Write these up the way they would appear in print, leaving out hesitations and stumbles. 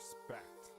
Respect.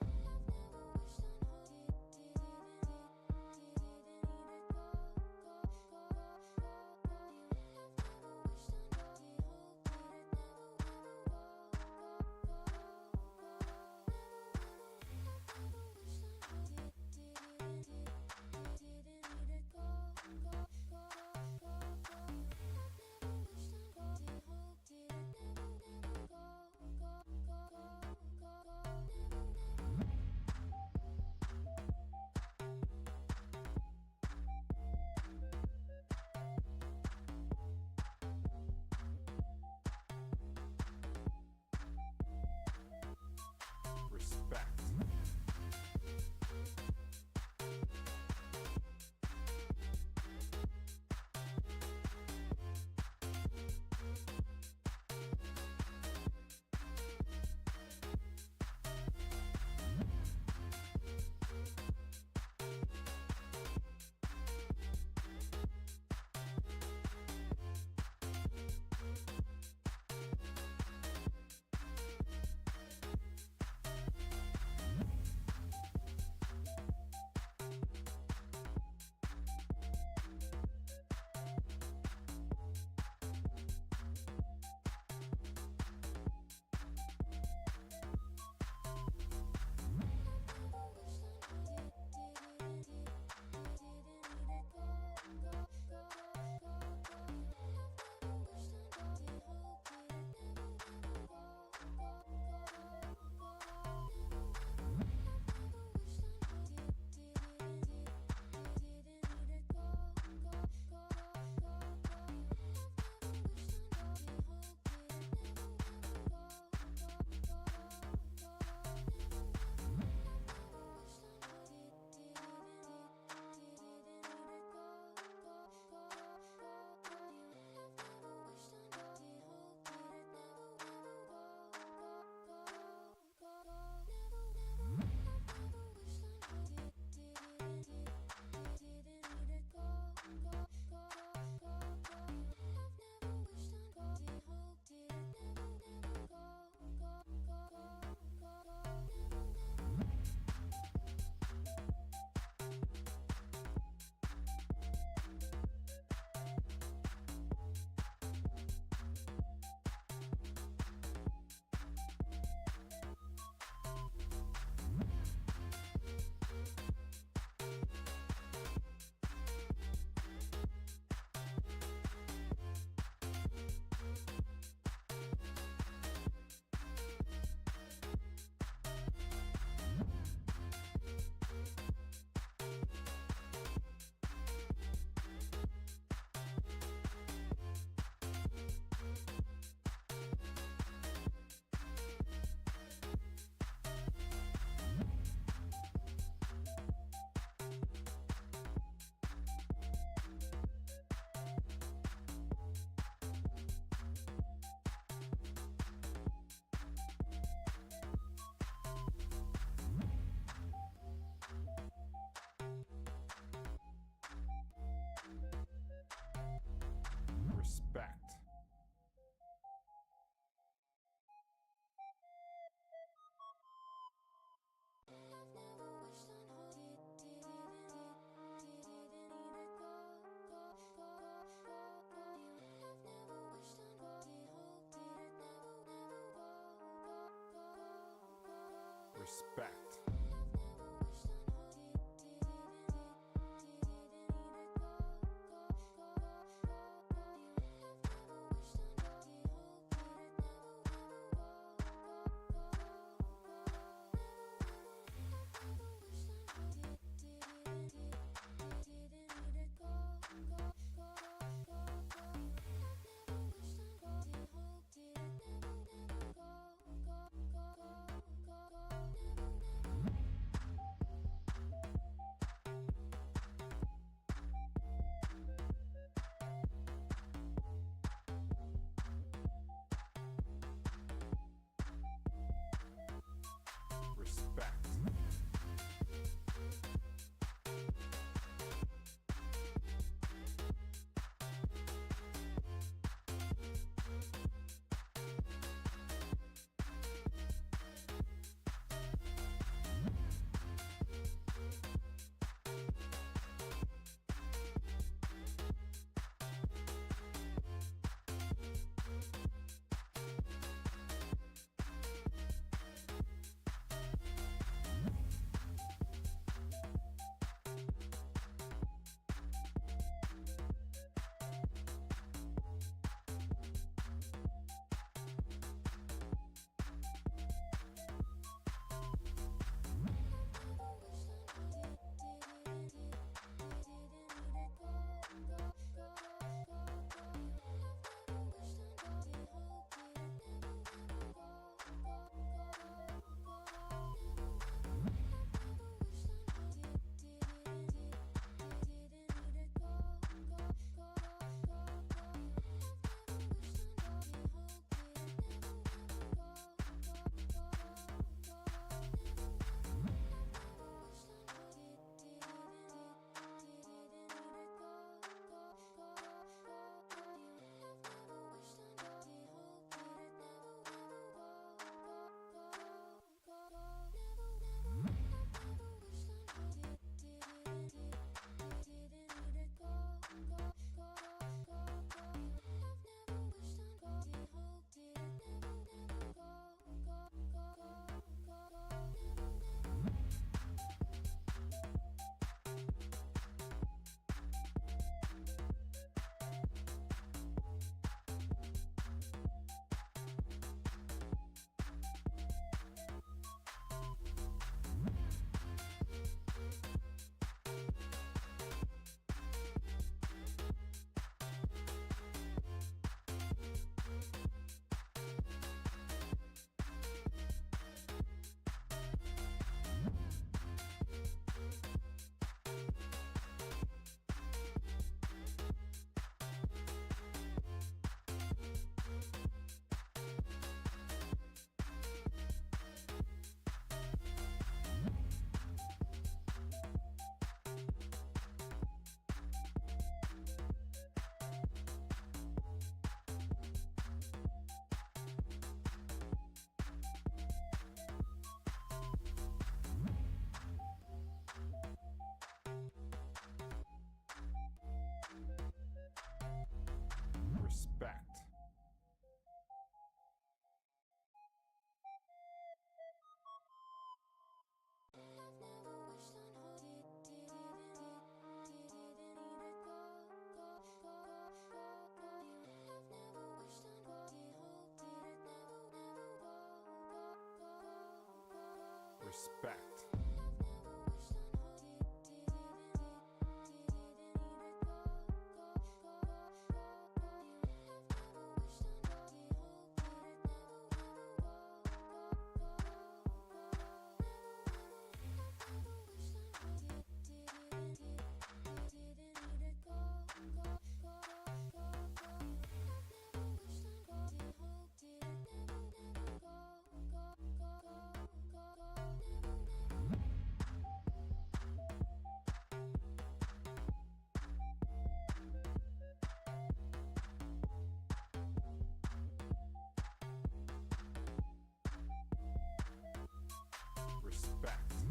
Respect. Respect. Respect. Respect.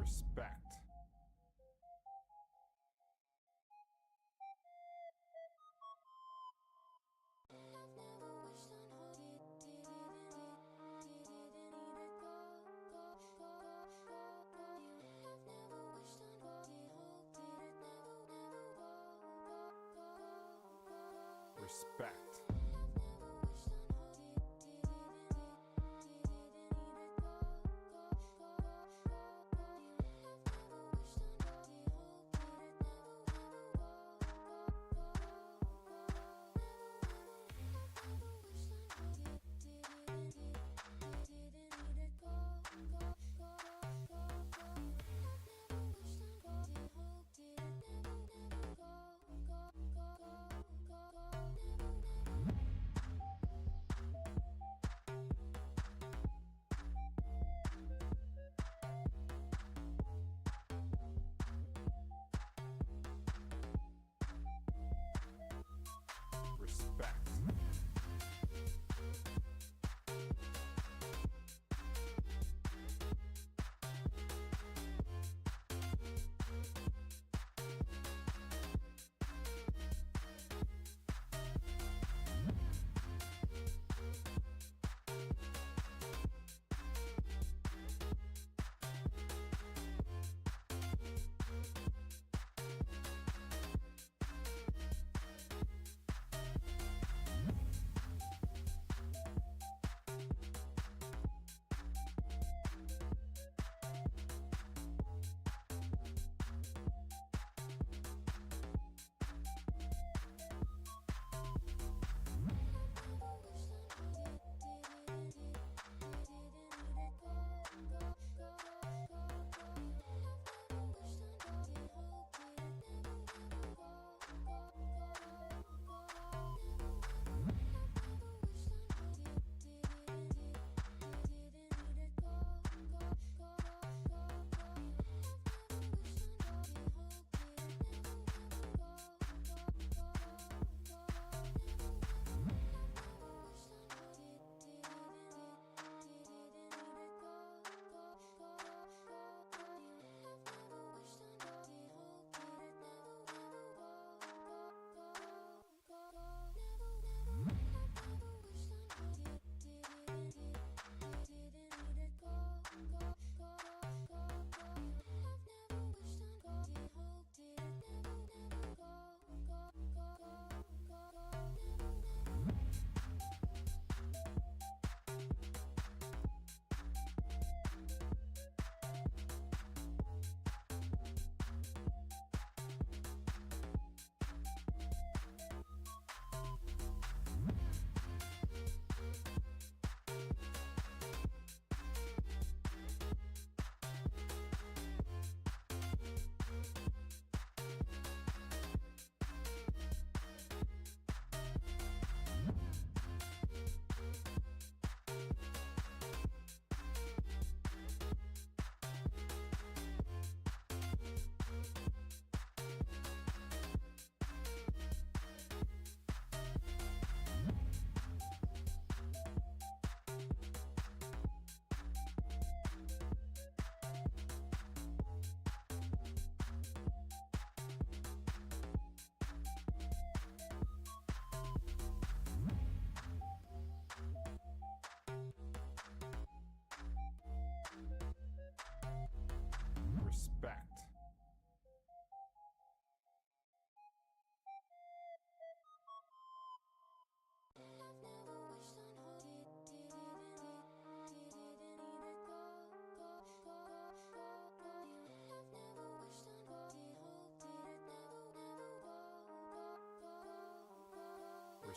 Respect. Respect.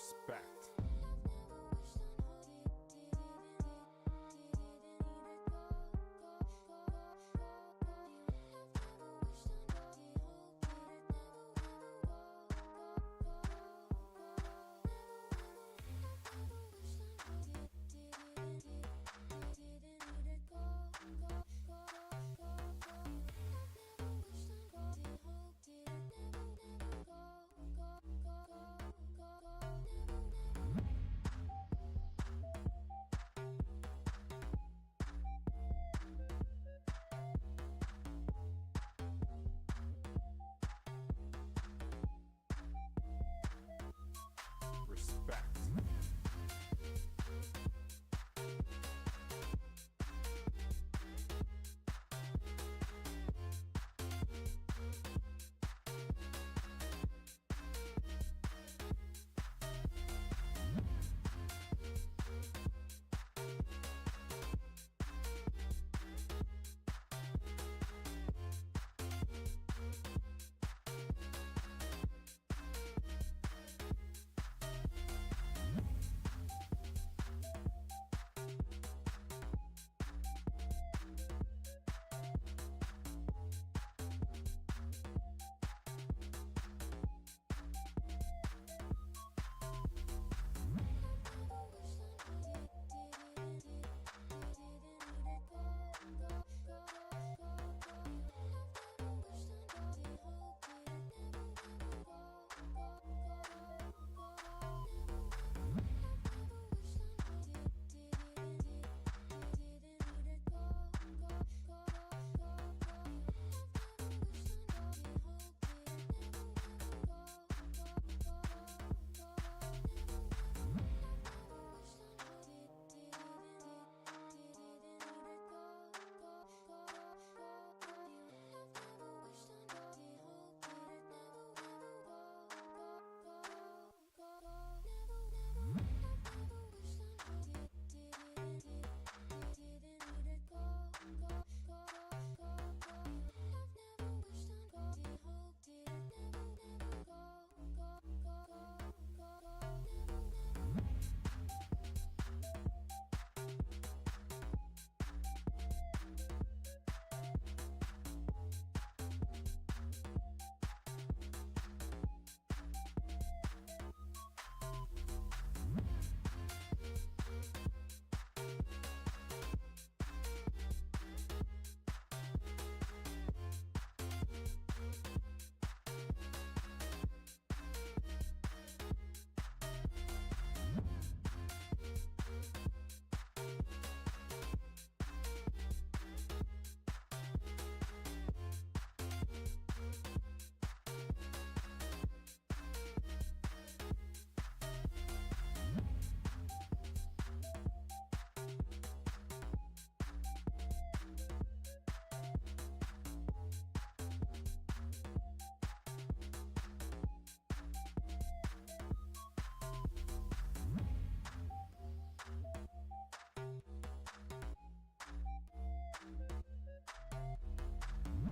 Respect. Respect.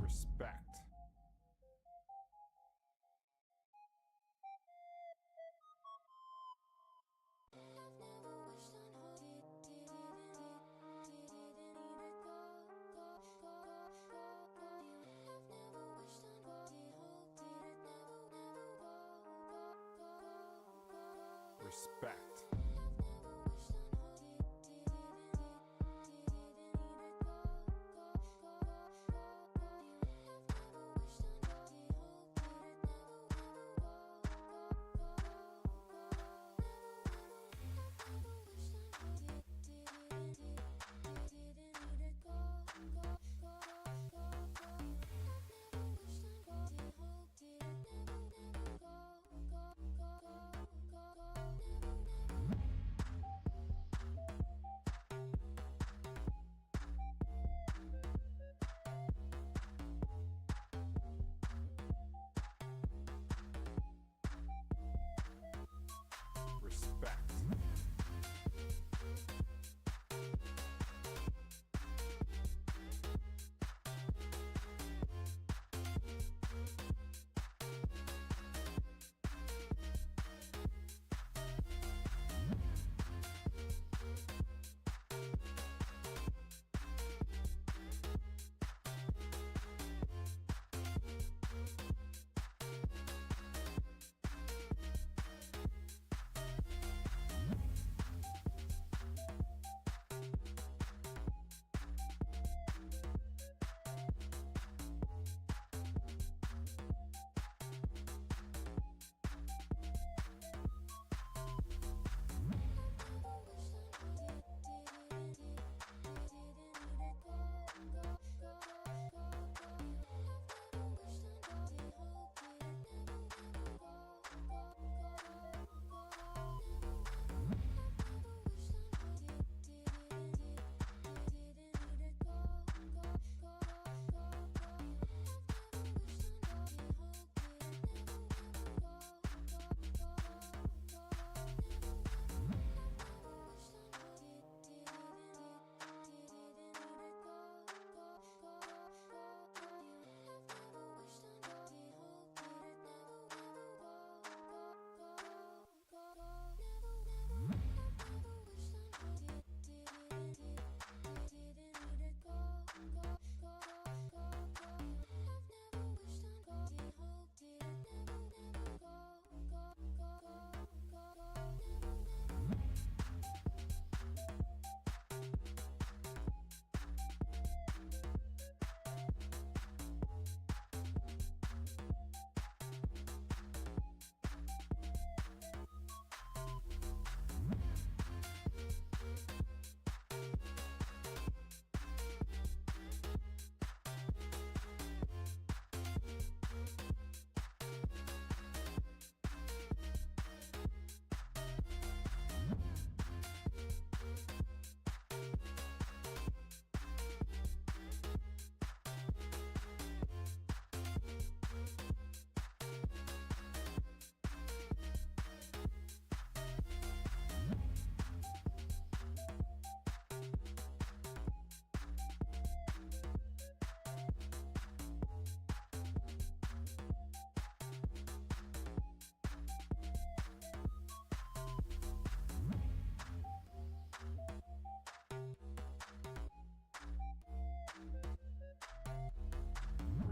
Respect. Respect.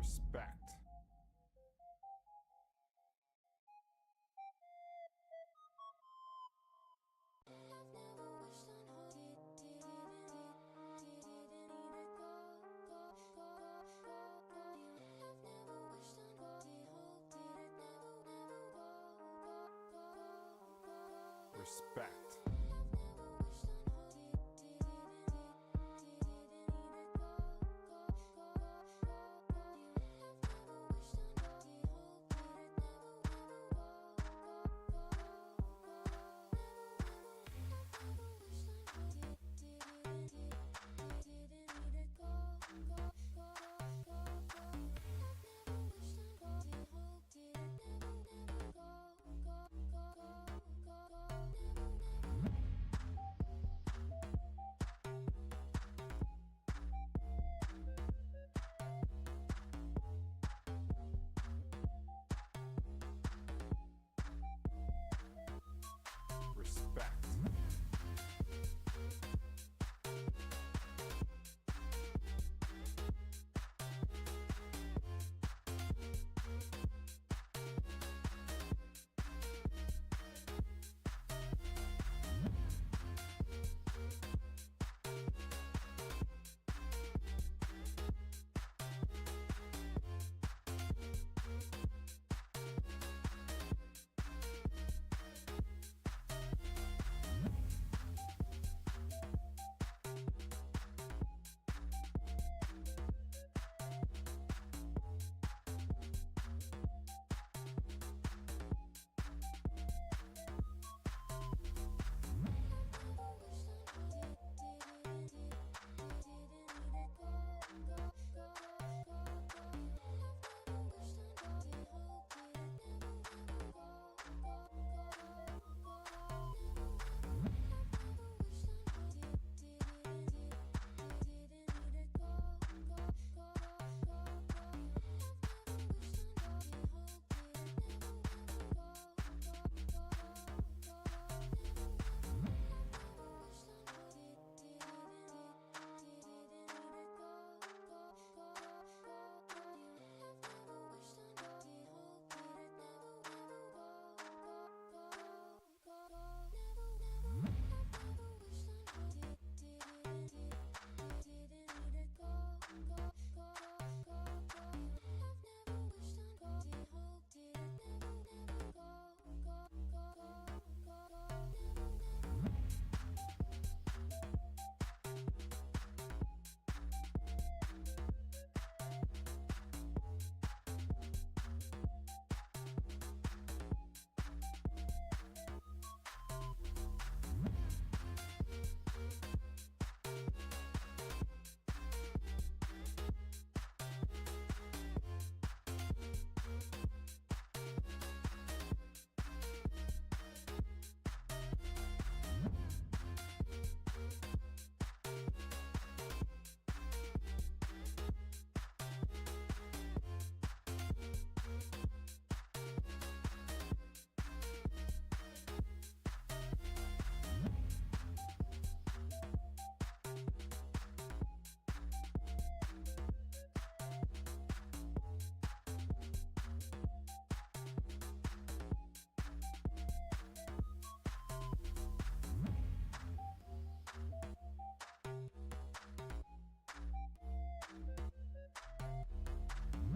Respect. Respect. Respect.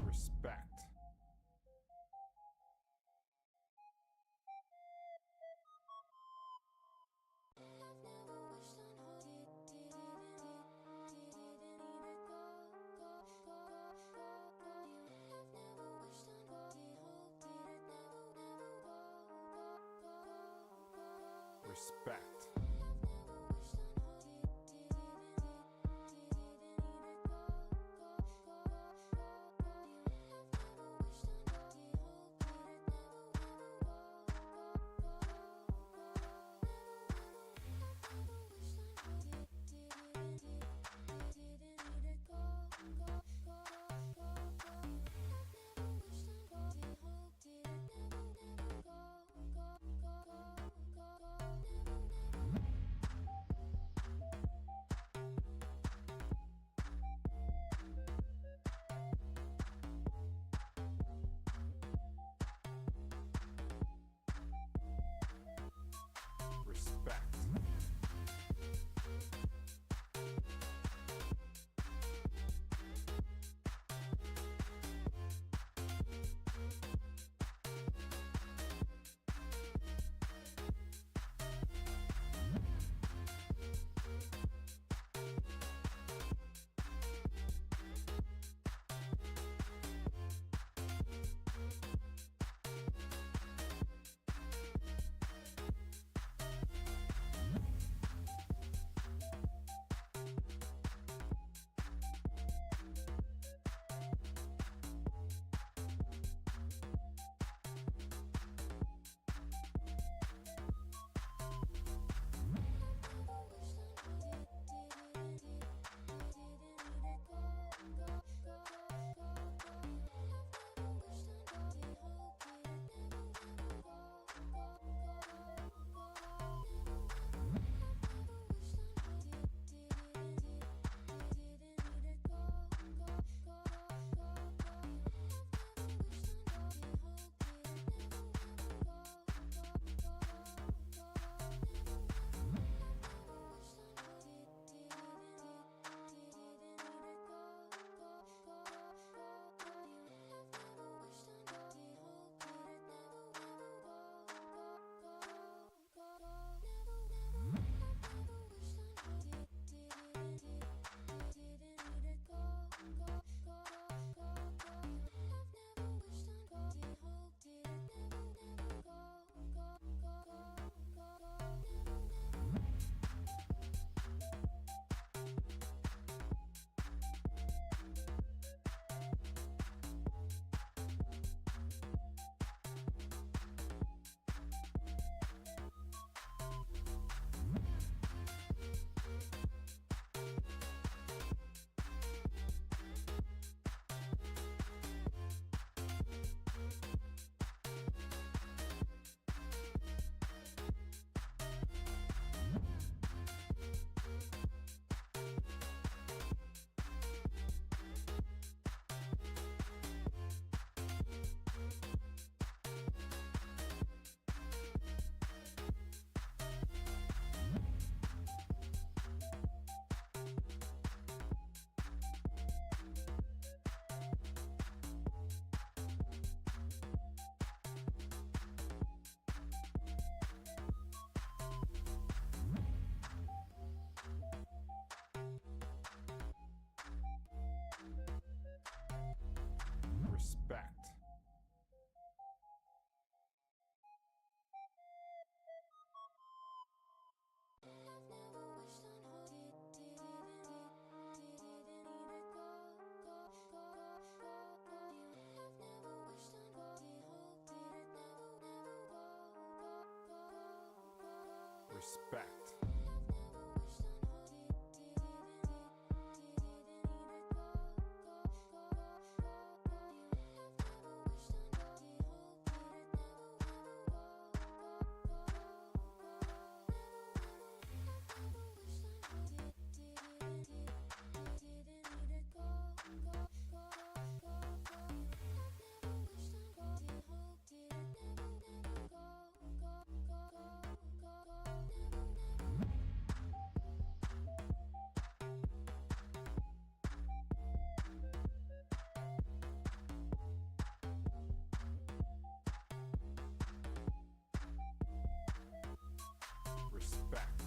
Respect. Respect. respect. Respect.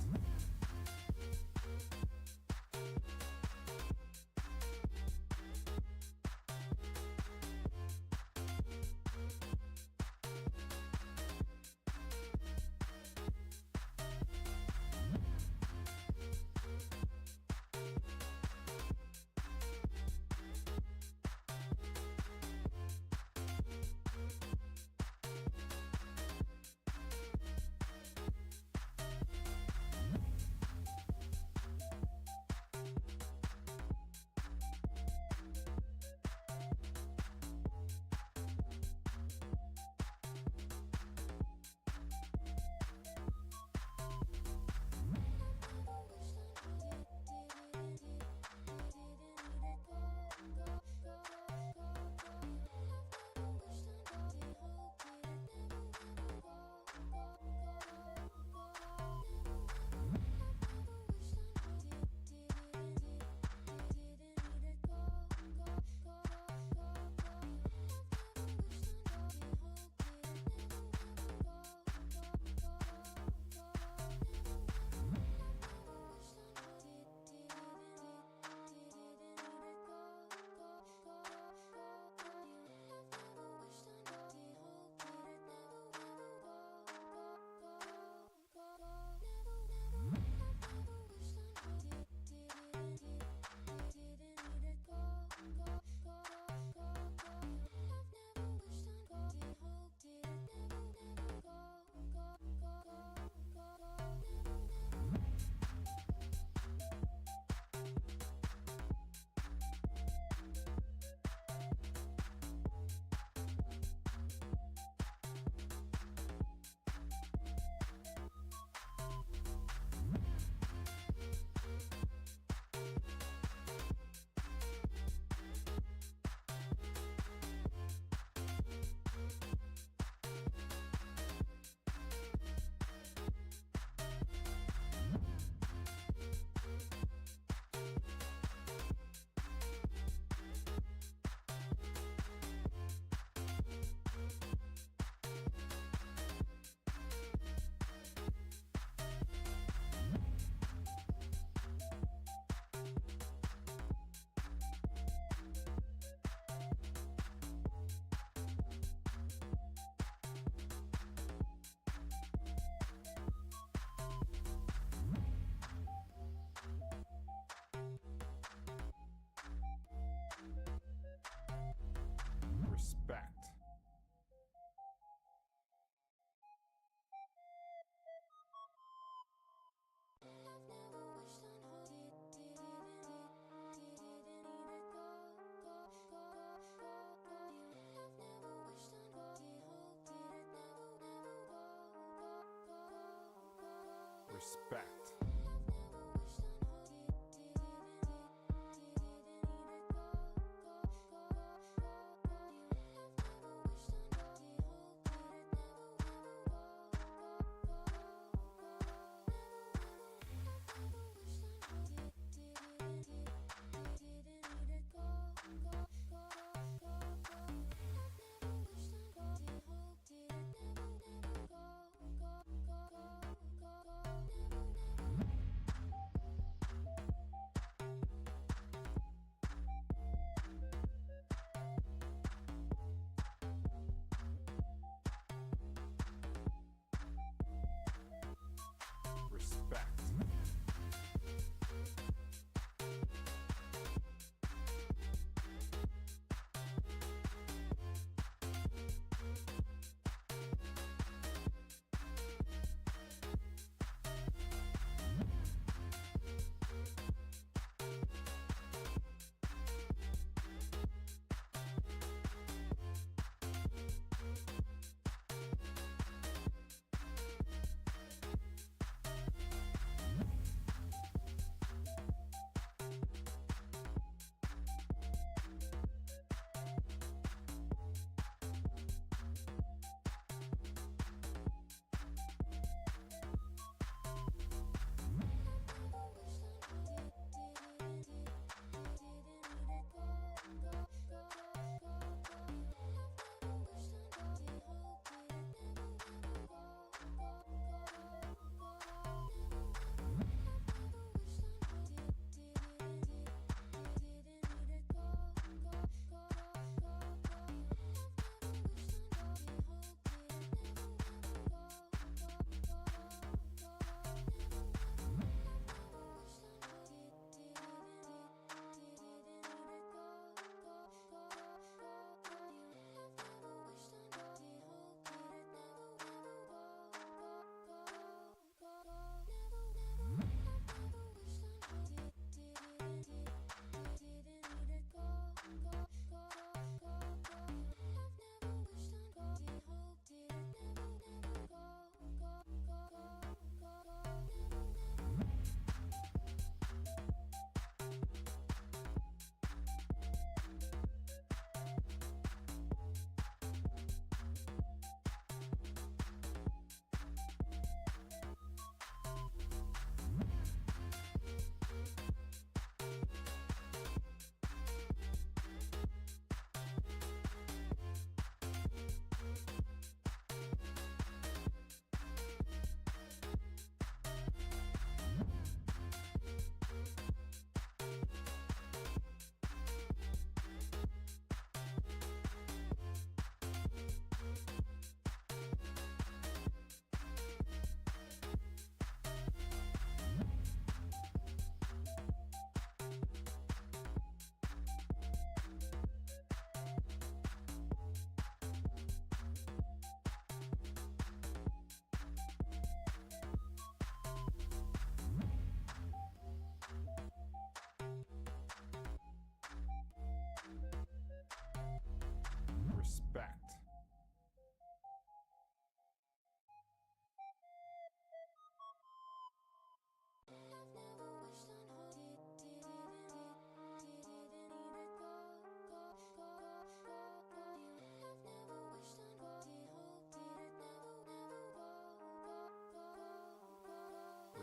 Respect. Respect.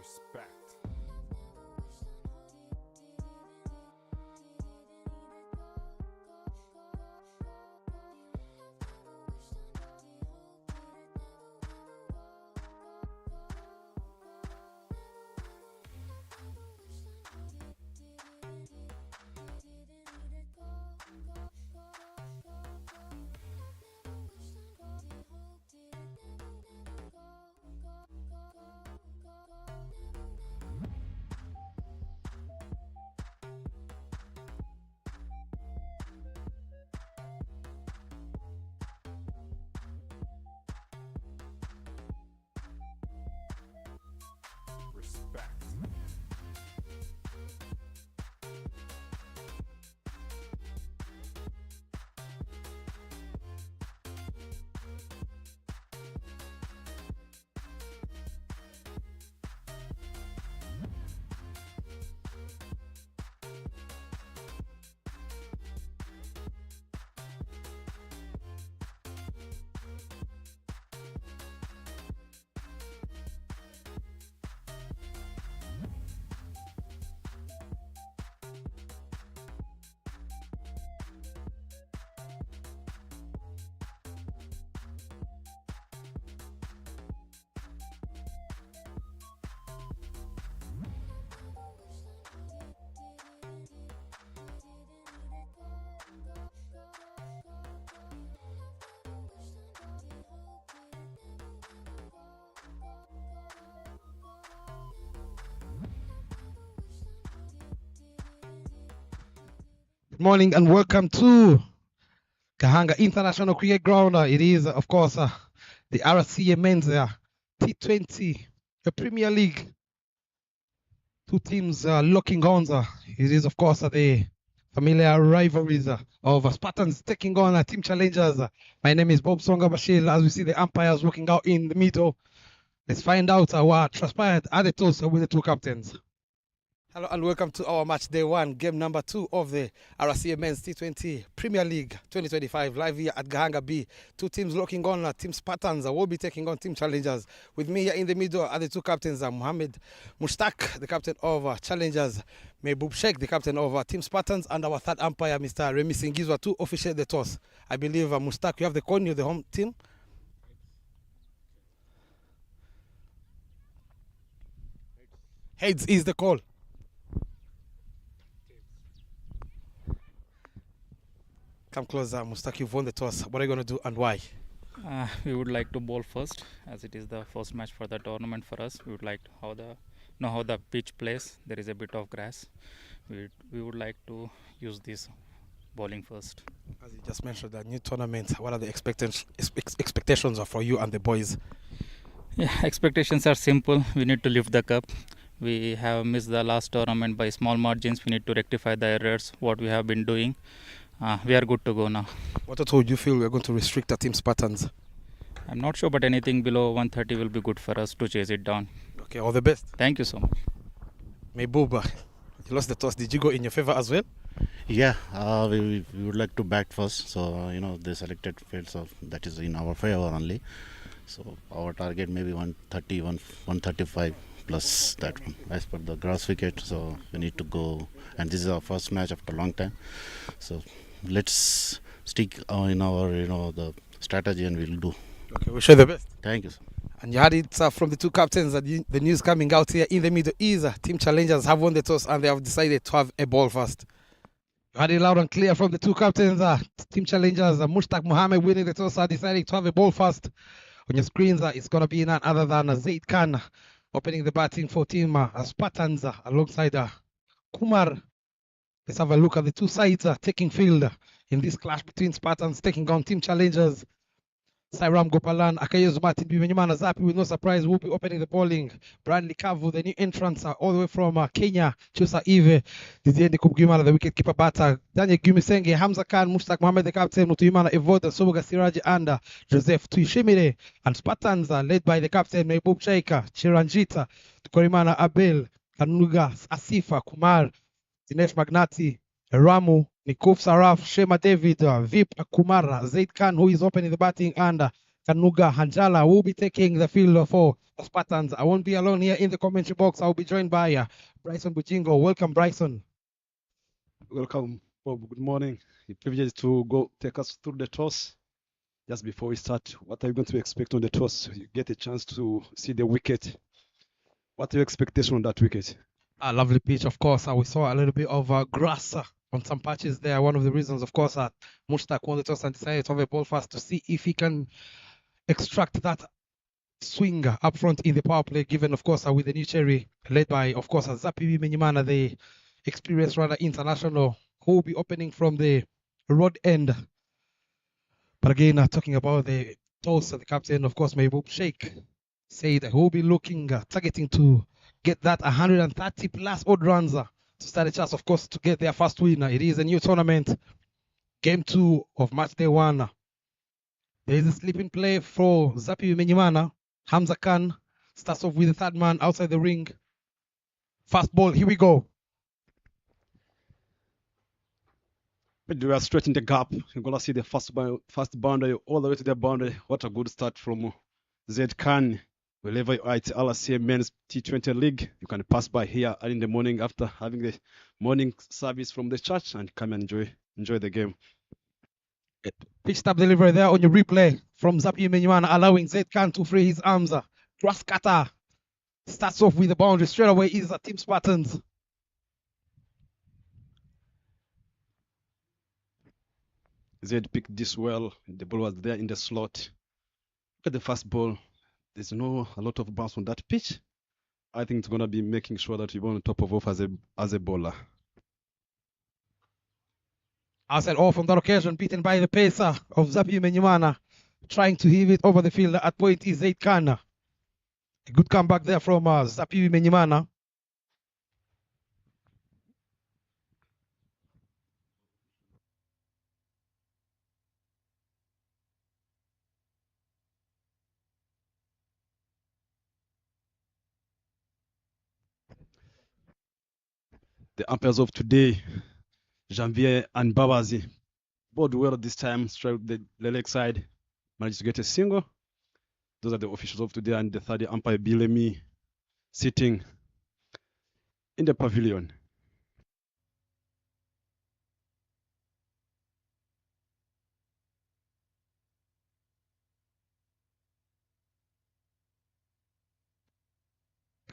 respect. Respect. Good morning and welcome to Gahanga International Cricket Ground. It is, of course, the RCA Men's T20 Premier League. Two teams locking horns. It is, of course, the familiar rivalries of Spartans taking on team challengers. My name is Bob Songa Bashir. As we see the umpires looking out in the middle, let's find out what transpired at the toss with the two captains. Hello and welcome to our match day one, game number 2 of the RCA Men's T20 Premier League 2025, live here at Gahanga B. Two teams looking on. Team Spartans will be taking on team challengers. With me here in the middle are the two captains, Mohammed Mushtaq, the captain of challengers, Mehboob Sheikh, the captain of Team Spartans, and our third umpire, Mr. Remy Singizwa, to officiate the toss. I believe, Mushtaq, you have the call, you're the home team. Heads is the call. Come closer, Mushtaq, you've won the toss. What are you going to do and why? We would like to bowl first, as it is the first match for the tournament for us. We would like to know how the pitch plays. There is a bit of grass. We would like to use this bowling first. As you just mentioned, the new tournament, what are the expectations for you and the boys? Yeah, expectations are simple. We need to lift the cup. We have missed the last tournament by small margins. We need to rectify the errors, what we have been doing. We are good to go now. What at all do you feel we're going to restrict the Team Spartans? I'm not sure, but anything below 130 will be good for us to chase it down. Okay, all the best. Thank you so much. Mehboob, you lost the toss. Did you go in your favor as well? Yeah, we would like to bat first. So, they selected field, so that is in our favor only. So, our target maybe 130, 135 plus that one as per the grass wicket. So, we need to go. And this is our first match after a long time. So, let's stick in our, the strategy and we'll do. Okay, wish you the best. Thank you, sir. And you had it from the two captains that the news coming out here in the middle is team challengers have won the toss and they have decided to have a ball first. You had it loud and clear from the two captains. Team challengers, Mushtaq Mohammed winning the toss, deciding to have a ball first. On your screens, it's going to be none other than Zaid Khan opening the batting for team Spartans alongside Kumar. Let's have a look at the two sides taking field in this clash between Spartans taking on team challengers. Sairam Gopalan, Akayoz Martin Bimenyumana Zapi with no surprise will be opening the bowling. Brandley Kavu, the new entrance all the way from Kenya. Chusa Ive, Didier Kubgimana, the wicketkeeper batter. Daniel Gumisenge, Hamza Khan, Mushtaq Mohammed, the captain, Mutuyimana Evoda, Soboga Siraji, and Joseph Tuishimire. And Spartans led by the captain, Mehboob Sheikh, Chiranjita, Tukorimana Abel, Kanuga, Asifa, Kumar, Dinesh Magnati, Ramu, Nikuf Saraf, Shema David, Vip Kumar, Zaid Khan, who is opening the batting, and Kanuga Hanjala will be taking the field for the Spartans. I won't be alone here in the commentary box. I'll be joined by Bryson Bujingo. Welcome, Bryson. Welcome, Bob. Good morning. It's a privilege to go take us through the toss. Just before we start, what are you going to expect on the toss? You get a chance to see the wicket. What are your expectations on that wicket? A lovely pitch, of course. We saw a little bit of grass on some patches there. One of the reasons, of course, that Mushtaq won the toss and decided to have a ball first to see if he can extract that swing up front in the power play, given, of course, with the new cherry led by, of course, Zapi Menyimana, the experienced runner international, who will be opening from the road end. But again, talking about the toss, the captain, of course, Mehboob Sheikh, said he will be looking, targeting to get that 130 plus odd runs to start a chance, of course, to get their first win. It is a new tournament, game 2 of match day 1. There is a sleeping play for Zapi Menyimana. Hamza Khan starts off with the third man outside the ring. Fast ball, here we go. But we are straight in the gap. You're going to see the first boundary all the way to the boundary. What a good start from Zaid Khan. Wherever you are at IPRC Men's T20 League, you can pass by here early in the morning after having the morning service from the church and come and enjoy the game. Pitch tap delivery there on your replay from Zapi Menyimana, allowing Zaid Khan to free his arms. Grass cutter starts off with the boundary. Straight away is Team Spartans. Zaid picked this well. The ball was there in the slot. Look at the first ball. There's no a lot of bounce on that pitch. I think it's going to be making sure that you're on top of off as a bowler. Outside off on that occasion, beaten by the pacer of Zapi Menyimana, trying to heave it over the field. At point is Zaid Khan. A good comeback there from Zapi Menyimana. The umpires of today, Janvier and Babazi, bowled well this time, struck the leg side, managed to get a single. Those are the officials of today, and the third umpire, Bilemi, sitting in the pavilion.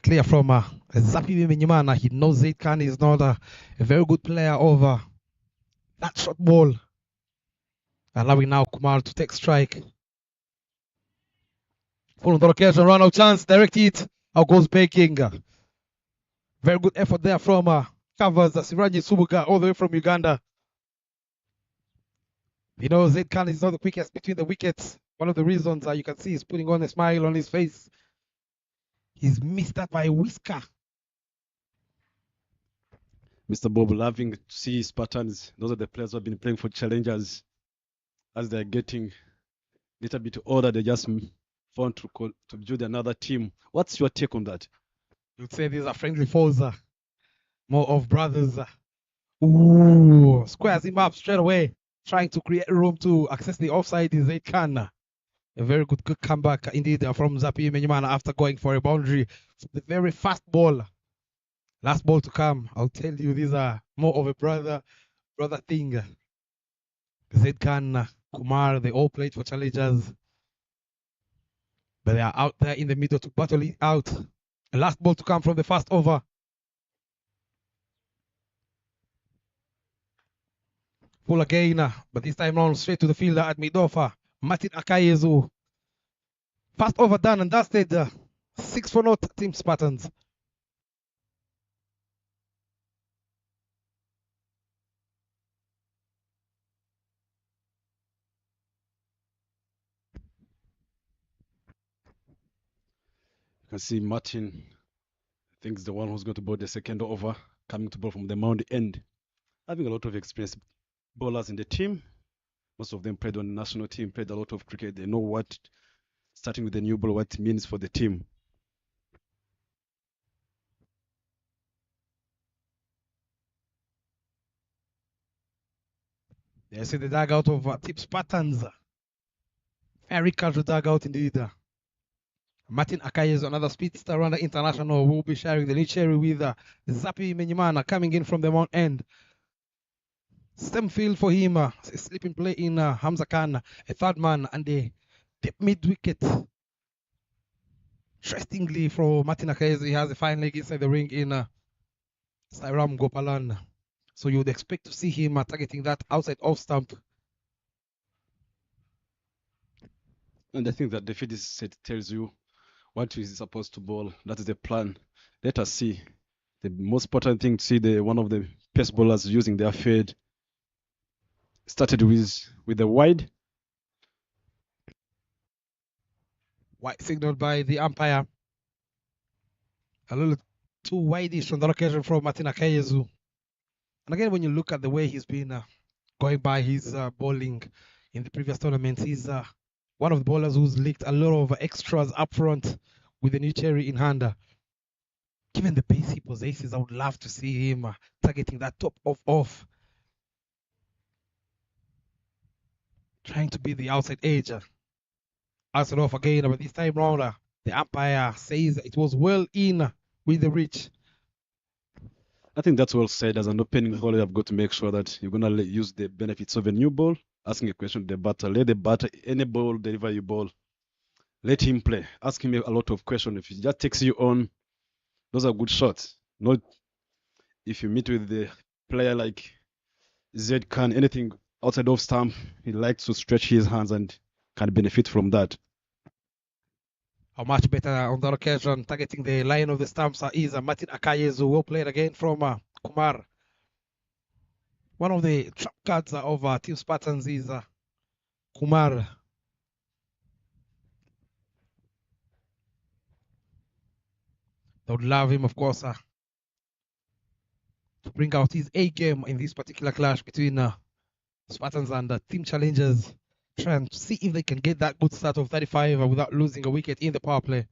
Clear from Zapi Menyimana. He knows Zaid Khan is not a very good player over that short ball. Allowing now Kumar to take strike. Full on the occasion, run out chance, direct hit. Out goes Peking. Very good effort there from covers Siraji Subuga all the way from Uganda. You know, Zaid Khan is not the quickest between the wickets. One of the reasons you can see he's putting on a smile on his face. He's missed that by a whisker. Mr. Bob, loving to see Spartans. Those are the players who have been playing for challengers. As they're getting a little bit older, they just want to join another team. What's your take on that? You'd say these are friendly foes. More of brothers. Ooh, squares him up straight away, trying to create room to access the offside is Zaid Khan. A very good comeback indeed from Zapi Menyimana after going for a boundary. The very fast ball. Last ball to come. I'll tell you, these are more of a brother thing. Zaid Khan, Kumar, they all played for challengers. But they are out there in the middle to battle it out. The last ball to come from the first over. Full again, but this time round straight to the fielder at mid-offer. Martin Akayezu. Fast over done and dusted. 6-0 Team Spartans. You can see Martin, I think, is the one who's going to bowl the second over, coming to bowl from the mound end. Having a lot of experienced bowlers in the team. Most of them played on the national team, played a lot of cricket. They know what, starting with the new ball, what it means for the team. They see the dugout of Team Spartans. Very casual dugout indeed. Martin Akayezu, another speedster runner international, will be sharing the lead cherry with Zapi Menyimana coming in from the mount end. Stem field for him, a sleeping play in Hamza Khan, a third man, and the deep mid wicket. Interestingly, for Martin Akayezu, he has a fine leg inside the ring in Sairam Gopalan. So you would expect to see him targeting that outside off stump. And I think that the feed set tells you what he's supposed to bowl. That is the plan. Let us see. The most important thing to see one of the pace bowlers using their fade. Started with the wide. White signaled by the umpire. A little too wideish on that occasion from Martin Akayezu. And again, when you look at the way he's been going by his bowling in the previous tournaments, he's one of the bowlers who's leaked a lot of extras up front with the new cherry in hand. Given the pace he possesses, I would love to see him targeting that top of off. Trying to be the outside edge. Outside off again, but this time round, the umpire says it was well in with the reach. I think that's well said. As an opening bowler, you've got to make sure that you're going to use the benefits of a new ball. Asking a question to the batter. Let the batter, any ball, deliver your ball. Let him play. Ask him a lot of questions. If he just takes you on, those are good shots. Not if you meet with the player like Zed Khan, anything outside of stump, he likes to stretch his hands and can benefit from that. How much better on that occasion, targeting the line of the stumps is Martin Akayezu, well played again from Kumar. One of the trap cards of Team Spartans is Kumar. They would love him, of course, to bring out his A game in this particular clash between Spartans and Team Challengers. Trying to see if they can get that good start of 35 without losing a wicket in the power play.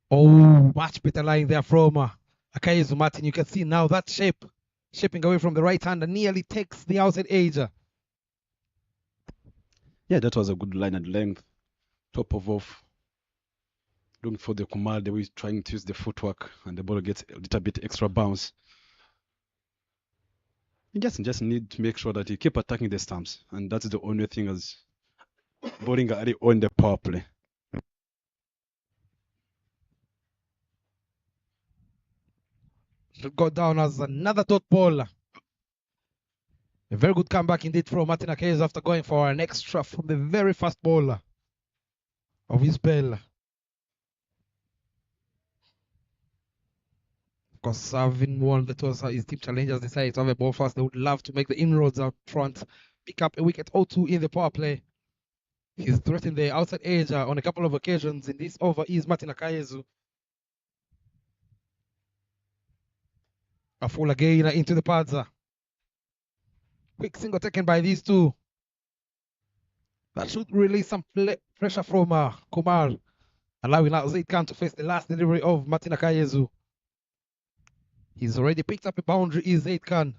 Oh, much better line there from Akayezu Martin. You can see now that shaping away from the right hand and nearly takes the outside edge. Yeah, that was a good line and length. Top of off. Looking for the Kumar, they were trying to use the footwork and the ball gets a little bit extra bounce. You just need to make sure that you keep attacking the stumps, and that's the only thing as bowling early on the power play. Should go down as another dot ball. A very good comeback indeed from Martin Akayezu after going for an extra from the very first ball of his spell. Of course, having won the toss, his Team Challengers decided to have a ball first. They would love to make the inroads out front, pick up a wicket or two in the power play. He's threatened the outside edge on a couple of occasions. In this over is Martin Akayezu. A full again into the pads. Quick single taken by these two. That should release some pressure from Kumar, allowing out Zaid Khan to face the last delivery of Martin Akayezu. He's already picked up a boundary, is Zaid Khan.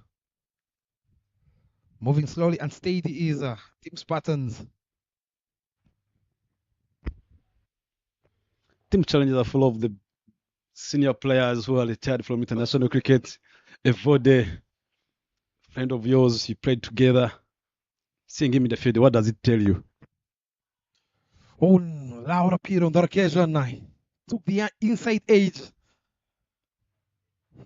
Moving slowly and steady is Team Spartans. Team Challengers are full of the senior players who are retired from international cricket. Evode, friend of yours, you played together. Seeing him in the field, what does it tell you? Oh, loud appeal on that occasion. Took the inside edge.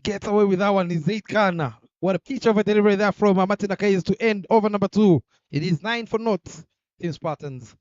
Gets away with that one is Zaid Khan. What a pitch of a delivery there from Martin Akayezu to end over number 2. It is 9-0, Team Spartans.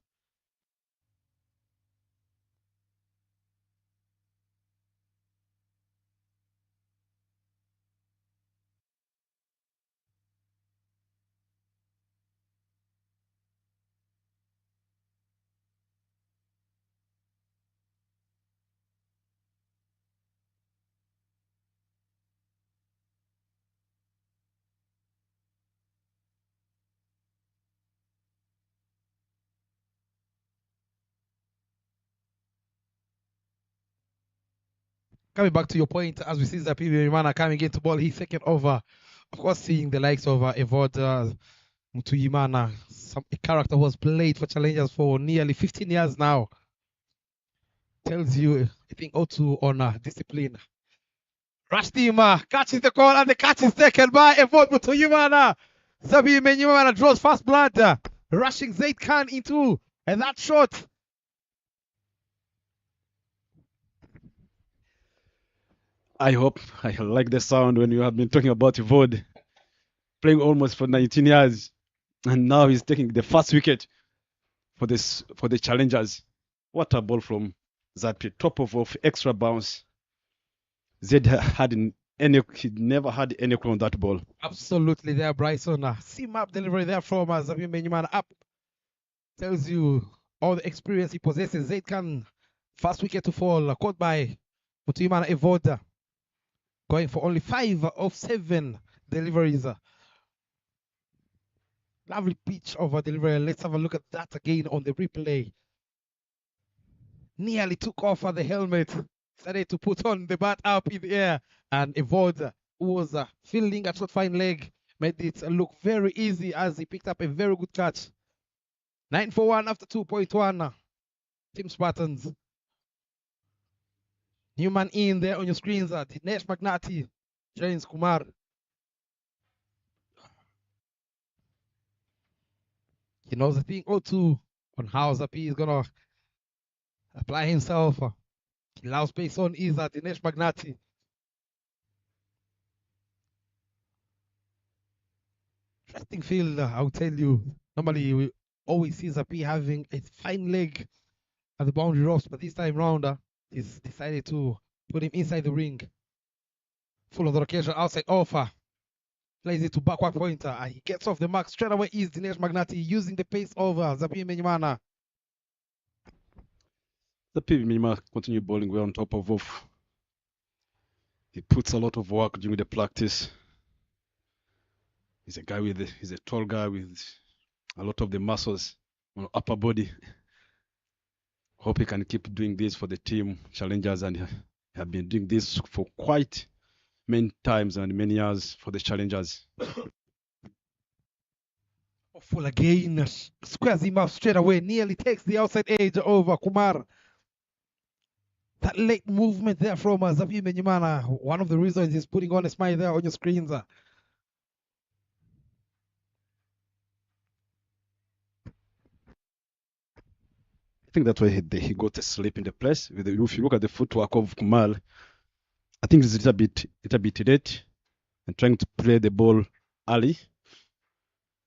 Coming back to your point, as we see Zapi Mana coming into ball, he's second over. Of course, seeing the likes of Evod, Mutuyimana, a character who has played for challengers for nearly 15 years now. Tells you, I think, O2 on discipline. Rashtima catches the call and the catch is taken by Evod Mutuyimana. Zabi Menyimana draws fast blood, rushing Zaid Khan into that shot. I hope I like the sound when you have been talking about Evod playing almost for 19 years, and now he's taking the first wicket for the challengers. What a ball from Zapi, top of extra bounce. Zed he never had any clue on that ball. Absolutely there, Bryson. Seam up delivery there from Zabi Menyimana up. Tells you all the experience he possesses. Zaid Khan, first wicket to fall, caught by Mutuyimana Evod. Going for only 5 of 7 deliveries. Lovely pitch of a delivery. Let's have a look at that again on the replay. Nearly took off the helmet. Started to put on the bat up in the air. And Evod, who was fielding a short fine leg, made it look very easy as he picked up a very good catch. 9 for 1 after 2.1. Team Spartans. New man in there on your screens. Dinesh Magnati joins Kumar. He knows the thing O2 on how Zapi is going to apply himself. He allows space on is Dinesh Magnati. Interesting field, I'll tell you. Normally, we always see Zapi having a fine leg at the boundary ropes, but this time round, he's decided to put him inside the ring. Full of the occasion, outside offer. Plays it to backward pointer. He gets off the mark straight away. Is Dinesh Magnati using the pace of Zapi Menyimana. Zapi Menyimana continue bowling well on top of off. He puts a lot of work during the practice. He's a tall guy with a lot of the muscles on upper body. Hope he can keep doing this for the team challengers, and he have been doing this for quite many times and many years for the challengers. Full again, squares him up straight away, nearly takes the outside edge over Kumar. That late movement there from Zapi Menyimana, one of the reasons he's putting on a smile there on your screens. I think that's why he got a slip in the place. If you look at the footwork of Kumar, I think it's a bit late and trying to play the ball early. If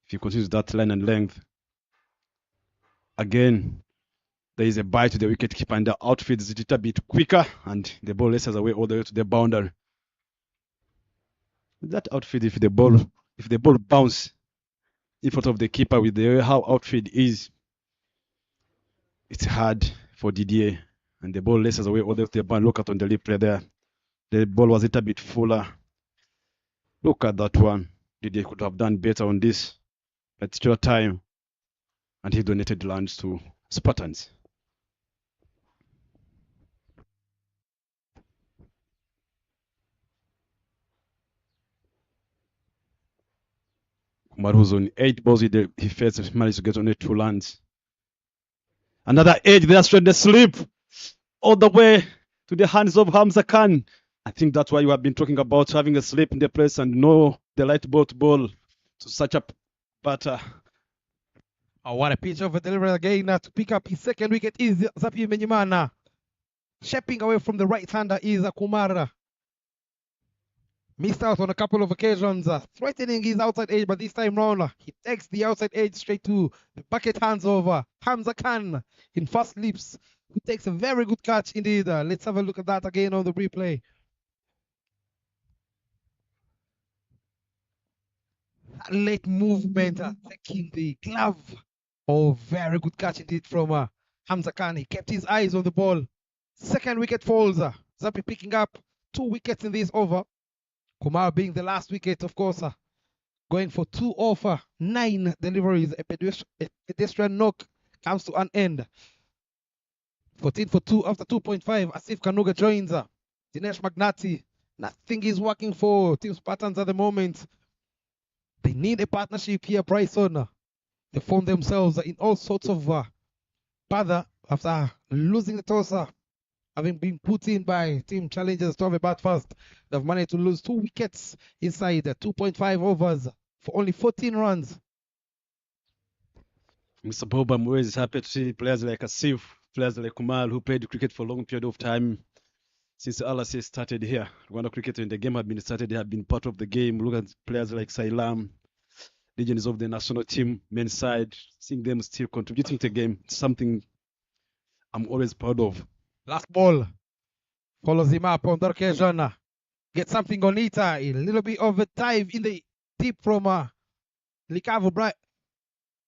he continues that line and length, again, there is a bite to the wicketkeeper, and the outfield is a little bit quicker, and the ball races away all the way to the boundary. That outfield, if the ball bounce in front of the keeper with the way how outfield is, it's hard for Didier, and the ball races away all the way to the boundary. Look at on the replay there. The ball was a little bit fuller. Look at that one. Didier could have done better on this, but still time, and he donated lands to Spartans. Kumar was on 8 balls. He first managed to get only 2 lands. Another edge there, straight the slip all the way to the hands of Hamza Khan. I think that's why you have been talking about having a slip in the place and know the light ball to ball to such a batter. Oh, what a pitch of a delivery again to pick up his second wicket is Zapi Menyimana. Shaping away from the right-hander is Kumar. Missed out on a couple of occasions, threatening his outside edge, but this time round, he takes the outside edge straight to the bucket hands over Hamza Khan in fast leaps, who takes a very good catch indeed. Let's have a look at that again on the replay. That late movement, taking the glove. Oh, very good catch indeed from Hamza Khan. He kept his eyes on the ball. Second wicket falls. Zapi picking up 2 wickets in this over. Kumar being the last wicket, of course, going for 2 off 9 deliveries. A pedestrian knock comes to an end. 14 for 2 after 2.5. Asif Kanuga joins. Dinesh Magnati. Nothing is working for Team Spartans at the moment. They need a partnership here, Bryson. They found themselves in all sorts of bother after losing the toss, having been put in by team challengers to have a bat first. They've managed to lose 2 wickets inside 2.5 overs for only 14 runs. Mr. Bob, I'm always happy to see players like Asif, players like Kumal, who played cricket for a long period of time since LRC started here. Rwanda cricket, when the game had been started, they had been part of the game. Look at players like Sailam, legends of the national team, men's side, seeing them still contributing to the game. It's something I'm always proud of. Last ball follows him up on the occasion. Get something on it. A little bit of a dive in the deep from Likavu.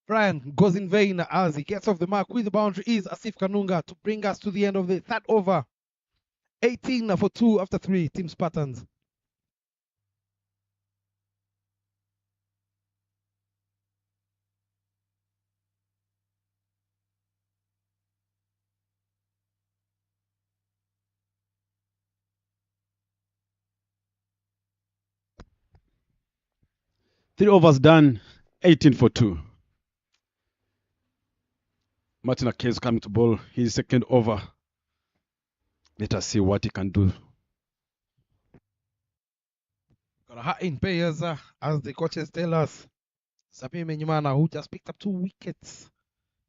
Brian goes in vain as he gets off the mark with the boundary is Asif Kanunga to bring us to the end of the third over. 18 for 2 after 3, Team Spartans. Three overs done, 18 for 2. Martin Akez coming to bowl his second over. Let us see what he can do. Got a hat in payers as the coaches tell us. Sapir Menyumana, who just picked up 2 wickets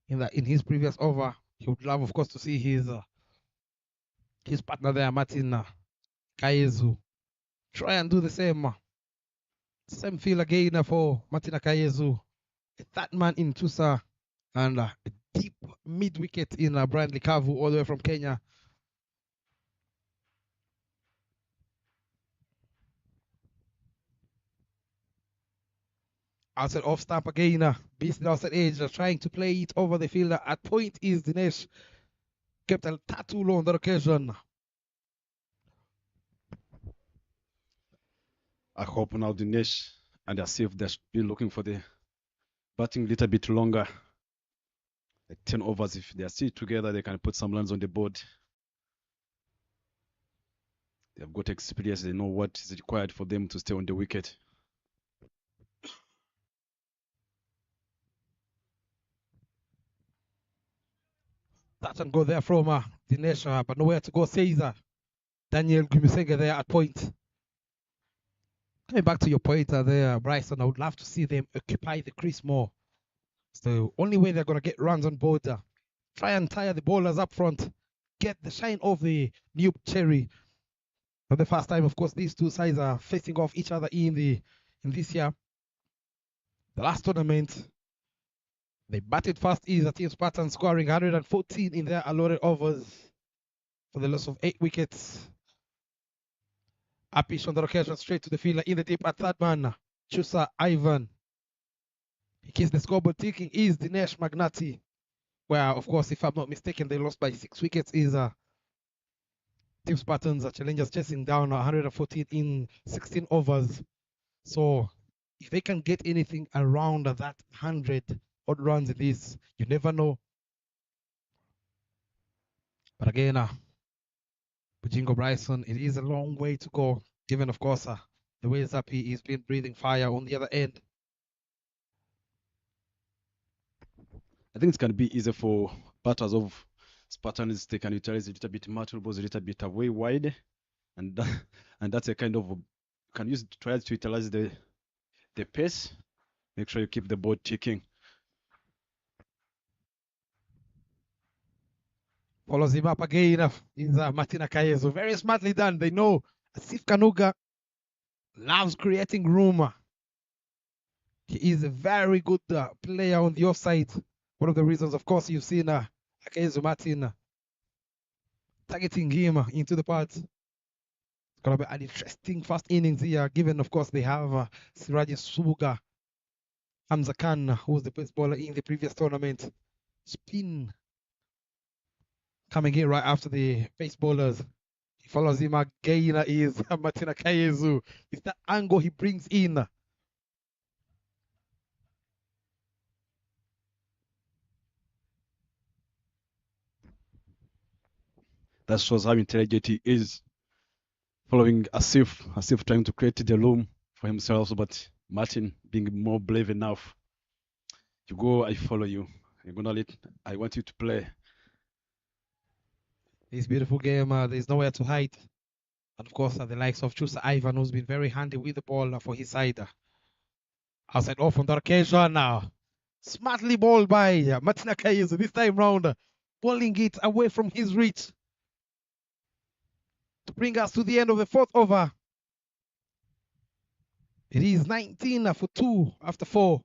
in his previous over. He would love, of course, to see his partner there, Martin Kayezu, try and do the same. Same feel again for Martin Kayezu. A third man in Tusa and a deep mid wicket in Brian Likavu all the way from Kenya. Outside off stamp again. Beast outside edge, trying to play it over the fielder. At point is Dinesh. Kept a tattoo low on that occasion. I hope now Dinesh and Asif, they should be looking for the batting a little bit longer. Like 10 overs, if they are still together, they can put some runs on the board. They have got experience, they know what is required for them to stay on the wicket. Touch and go there from Dinesh, but nowhere to go, says Daniel Gumisenge there at point. Coming back to your point there, Bryson, I would love to see them occupy the crease more. It's the only way they're going to get runs on board. Try and tire the bowlers up front. Get the shine of the new cherry. For the first time, of course, these two sides are facing off each other in this year. The last tournament, they batted first is the Team Spartans, scoring 114 in their allotted overs for the loss of 8 wickets. A pitch on the occasion straight to the fielder in the deep at third man, Chusa Ivan. He keeps the scoreboard ticking is Dinesh Magnati, where, of course, if I'm not mistaken, they lost by 6 wickets is Team Spartans, challengers chasing down 114 in 16 overs. So if they can get anything around that 100 odd runs in this, you never know. But again, Bujingo Bryson, it is a long way to go, given, of course, the way Zapi is been breathing fire on the other end. I think it's going to be easier for batters of Spartans. They can utilize a little bit multiple balls, a little bit away wide, and that's a kind of can use try to utilize the pace. Make sure you keep the board ticking. Follows him up again is Martin Akayezu. Very smartly done. They know Asif Kanuga loves creating room. He is a very good player on the offside. One of the reasons, of course, you've seen Akayezu Martin targeting him into the pads. It's going to be an interesting first innings here, given, of course, they have Siraji Subuga, Hamza Khan, who was the best bowler in the previous tournament. Spin coming in right after the pace bowlers. He follows him again is Martin Akayezu. It's that angle he brings in. That shows how intelligent he is. Following Asif trying to create the room for himself, but Martin being more brave enough. You go, I follow you. I want you to play. This beautiful game, there's nowhere to hide. And of course, the likes of Chusa Ivan, who's been very handy with the ball for his side. Outside off on the occasion now. Smartly bowled by Martin Akayesu this time round, bowling it away from his reach to bring us to the end of the fourth over. It is 19 for 2 after 4.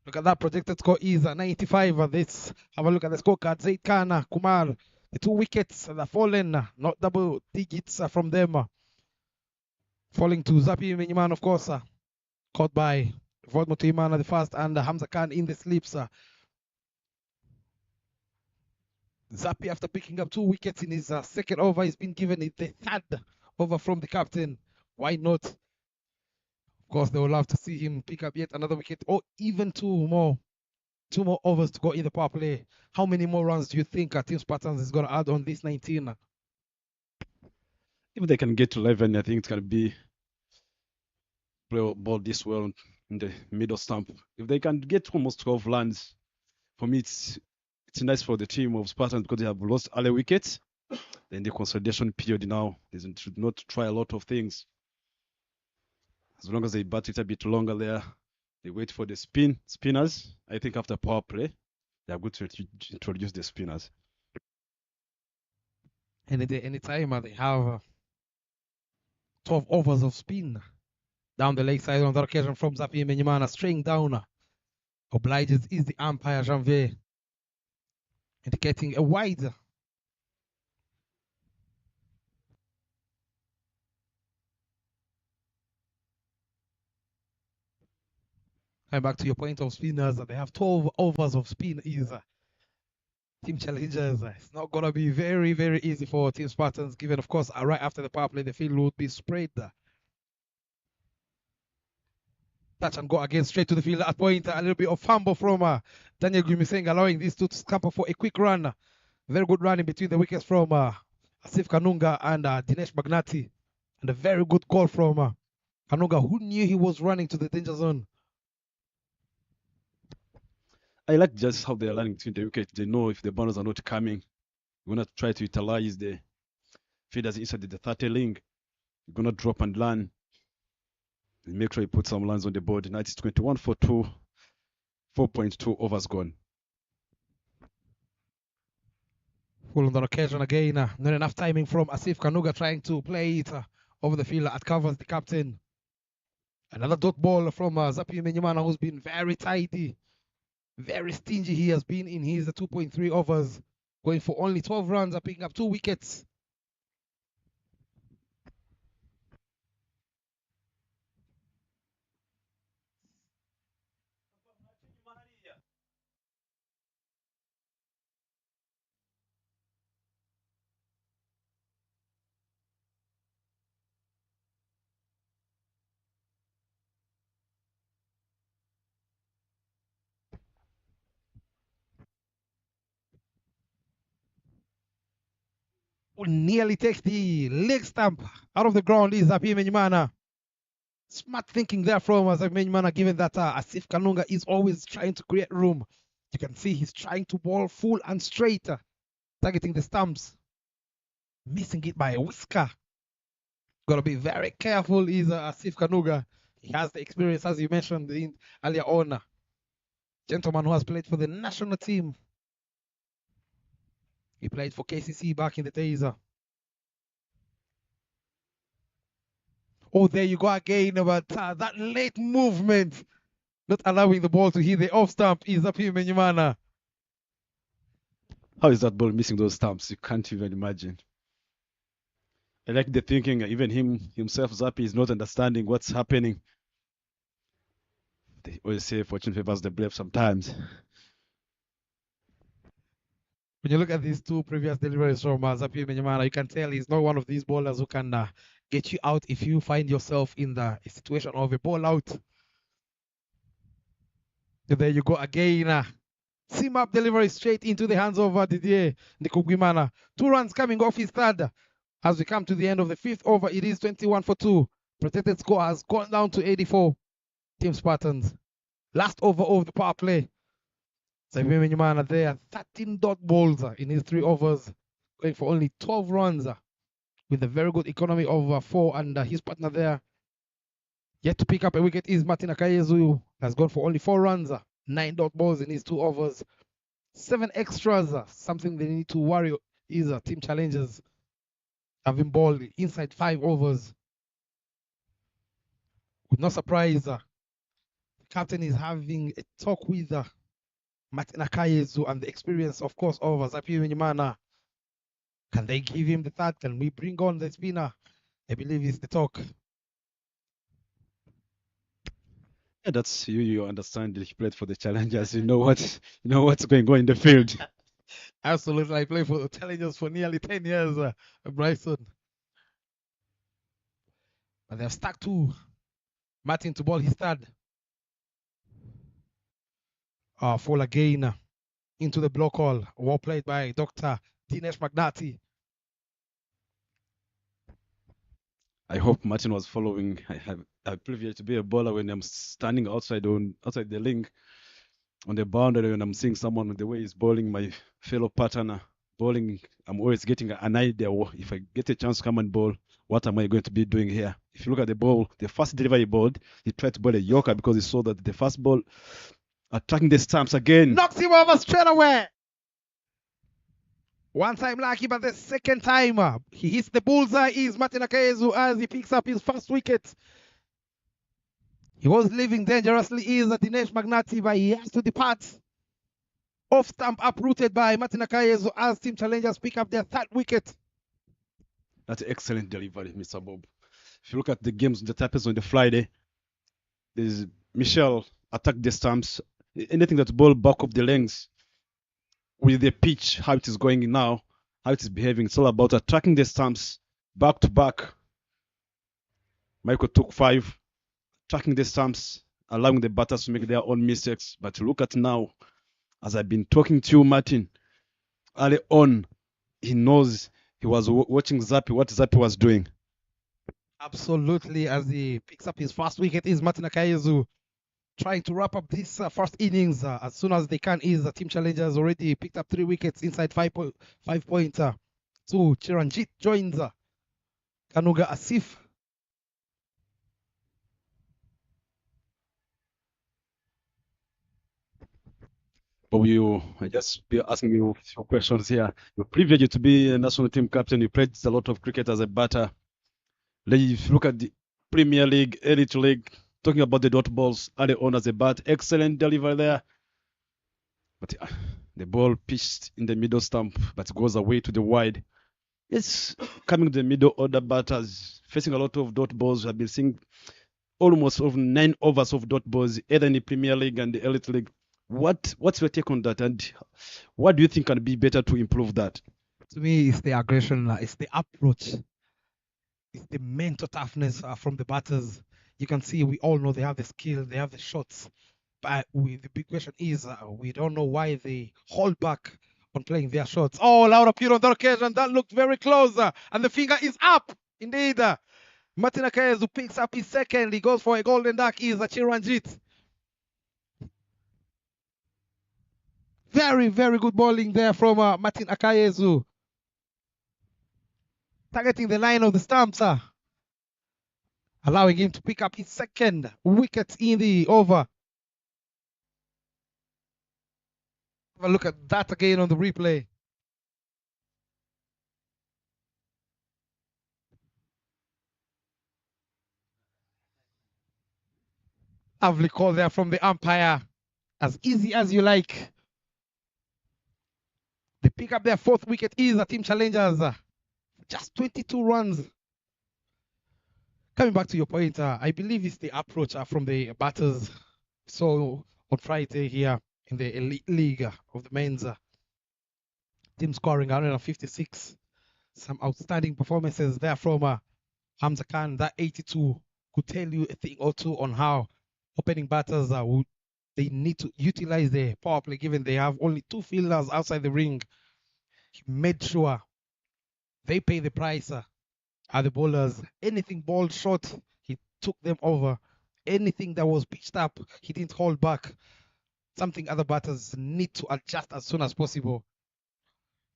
Look at that projected score is 95. Let's have a look at the scorecard. Zaid Khan, Kumar, the 2 wickets that have fallen, not double digits from them. Falling to Zapi Miniman, of course, caught by Vodmo Tuimana the first and Hamza Khan in the slips. Zapi, after picking up 2 wickets in his second over, he's been given the third over from the captain. Why not? Of course, they will love to see him pick up yet another wicket or even 2 more overs to go in the power play. How many more runs do you think Team Spartans is going to add on this 19? If they can get to 11, I think it's going to be play ball this well in the middle stump. If they can get almost 12 runs, for me, it's nice for the team of Spartans because they have lost early wickets. Then the consolidation period now, they should not try a lot of things. As long as they bat it a bit longer there, they wait for the spinners. I think after power play, they are good to introduce the spinners. Any day, any time, they have 12 overs of spin down the leg side on that occasion from Zapi Menyimana, straying down. Obliges is the umpire, Janvier, indicating a wide. And back to your point of spinners, they have 12 overs of spin is team challengers. It's not going to be very, very easy for Team Spartans, given, of course, right after the power play, the field would be spread. Touch and go again, straight to the field at point. A little bit of fumble from Daniel Gumiseng, allowing these two to scamper for a quick run. Very good run in between the wickets from Asif Kanunga and Dinesh Magnati. And a very good call from Kanunga, who knew he was running to the danger zone. I like just how they are running between the wickets. They know if the bowlers are not coming, you're going to try to utilize the feeders inside the 30 ring. You're going to drop and land and make sure you put some runs on the board. Now it's 21 for 2, 4.2 overs gone. Full on the occasion again. Not enough timing from Asif Kanuga trying to play it over the field at covers the captain. Another dot ball from Zapi Menyimana, who's been very tidy. Very stingy he has been in his 2.3 overs, going for only 12 runs, picking up 2 wickets. Will nearly take the leg stamp out of the ground is Zapi Menyimana. Smart thinking there from Zapi Menyimana, given that Asif Kanunga is always trying to create room. You can see he's trying to bowl full and straight, targeting the stumps. Missing it by a whisker. Got to be very careful is Asif Kanunga. He has the experience, as you mentioned earlier on. Gentleman who has played for the national team. He played for KCC back in the days. Oh, there you go again. But that late movement, not allowing the ball to hit the off stump, is Zapi Menyimana. How is that ball missing those stumps? You can't even imagine. I like the thinking. Even himself, Zapi, is not understanding what's happening. They always say fortune favors the brave sometimes. When you look at these 2 previous deliveries from Zapi Menyimana, you can tell he's not one of these bowlers who can get you out if you find yourself in the situation of a ball out. There you go again. Seam up delivery straight into the hands of Didier Ndikugwimana. 2 runs coming off his third. As we come to the end of the 5th over, it is 21 for 2. Protected score has gone down to 84. Team Spartans. Last over of the power play. Xavier Nyumana there, 13 dot balls in his 3 overs, going for only 12 runs with a very good economy of 4. And his partner there, yet to pick up a wicket, is Martin Akayezu. Has gone for only 4 runs, 9 dot balls in his 2 overs, 7 extras. Something they need to worry is team challengers having ball inside 5 overs. With no surprise, the captain is having a talk with Martin Akayezu and the experience, of course, of Zapi Nyumana. Can they give him the third? Can we bring on the spinner? I believe it's the talk. Yeah, that's you. You understand. You played for the challengers. You know what's going on in the field. Absolutely. I played for the challengers for nearly 10 years, Bryson. But they've stuck to Martin to ball his third. Fall again into the block hole. Well played by Dr. Dinesh Magnati. I hope Martin was following. I have a privilege to be a bowler when I'm standing outside the link on the boundary, when I'm seeing someone the way he's bowling, my fellow partner bowling. I'm always getting an idea. If I get a chance to come and bowl, what am I going to be doing here? If you look at the ball, the first delivery he bowled, he tried to bowl a yorker because he saw that the first ball attacking the stumps again. Knocks him over straight away. One time lucky, but the second time he hits the bullseye is Martin Akayezu as he picks up his first wicket. He was leaving dangerously is Dinesh Magnati, but he has to depart. Off stump uprooted by Martin Akayezu as team challengers pick up their 3rd wicket. That's excellent delivery, Mr. Bob. If you look at the games that happens on the Friday, there's Michel attack the stumps. Anything that's ball back of the lengths with the pitch, how it is going now, how it is behaving. It's all about attacking the stumps back to back. Michael took 5, tracking the stumps, allowing the batters to make their own mistakes. But look at now, as I've been talking to you, Martin, early on, he knows he was watching Zappi, what Zappi was doing. Absolutely, as he picks up his first wicket is Martin Akayezu. Trying to wrap up this first innings as soon as they can. Is the team challengers already picked up 3 wickets inside 5 points. So Chiranjit joins Kanuga Asif. But I just be asking you a few questions here. You're privileged to be a national team captain. You played a lot of cricket as a batter. If you look at the Premier League, Elite League, talking about the dot balls early on as a bat, excellent delivery there. But the ball pitched in the middle stump, but goes away to the wide. It's coming to the middle order batters, facing a lot of dot balls. I've been seeing almost 9 overs of dot balls, either in the Premier League and the Elite League. What's your take on that, and what do you think can be better to improve that? To me, it's the aggression, it's the approach, it's the mental toughness from the batters. You can see, we all know they have the skill, they have the shots, but the big question is we don't know why they hold back on playing their shots. Oh, Laura Piro on that occasion, that looked very close, and the finger is up. Indeed, Martin Akayezu picks up his second. He goes for a golden duck. Is Chiranjit. Very, very good bowling there from Martin Akayezu. Targeting the line of the stumps, allowing him to pick up his second wicket in the over. Have a look at that again on the replay. Lovely call there from the umpire. As easy as you like. They pick up their 4th wicket is the team challengers. Just 22 runs. Coming back to your point, I believe it's the approach from the batters. So on Friday here in the Elite League of the men's team scoring 156. Some outstanding performances there from Hamza Khan. That 82 could tell you a thing or two on how opening batters would they need to utilize the power play given they have only 2 fielders outside the ring. He made sure they pay the price are the bowlers. Anything ball short, he took them over. Anything that was pitched up, he didn't hold back. Something other batters need to adjust as soon as possible.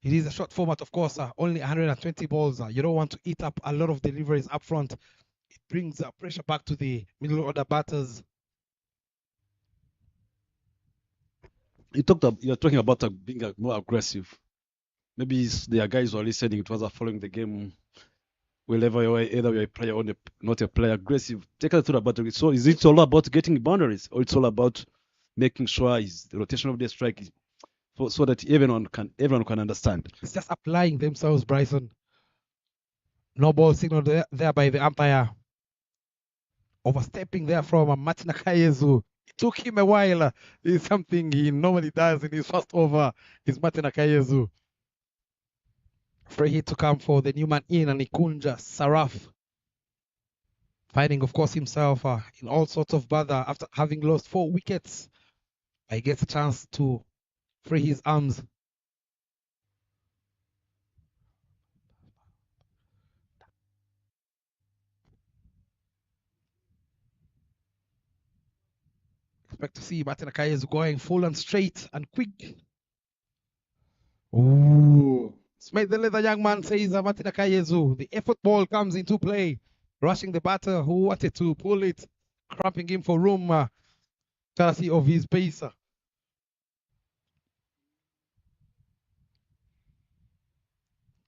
It is a short format, of course, only 120 balls. You don't want to eat up a lot of deliveries up front. It brings pressure back to the middle order batters. You're talking about being more aggressive. Maybe there are guys who are listening. It was following the game. Wherever you are, either you're a player or not a player, aggressive. Take us through about it. So, is it all about getting boundaries, or it's all about making sure the rotation of the strike is so that everyone can understand? It's just applying themselves, Bryson. No ball signal there by the umpire. Overstepping there from Martin Akayezu. It took him a while. It's something he normally does in his first over. Is Martin Akayezu. Free hit to come for the new man in and Ikunja Saraf. Finding, of course, himself in all sorts of bother after having lost 4 wickets. He gets a chance to free his arms. Expect to see Martin Akayezu going full and straight and quick. Ooh. Smite the leather, young man, says Martin Akayezu. The effort ball comes into play. Rushing the batter who wanted to pull it. Cramping him for room. Courtesy of his pace.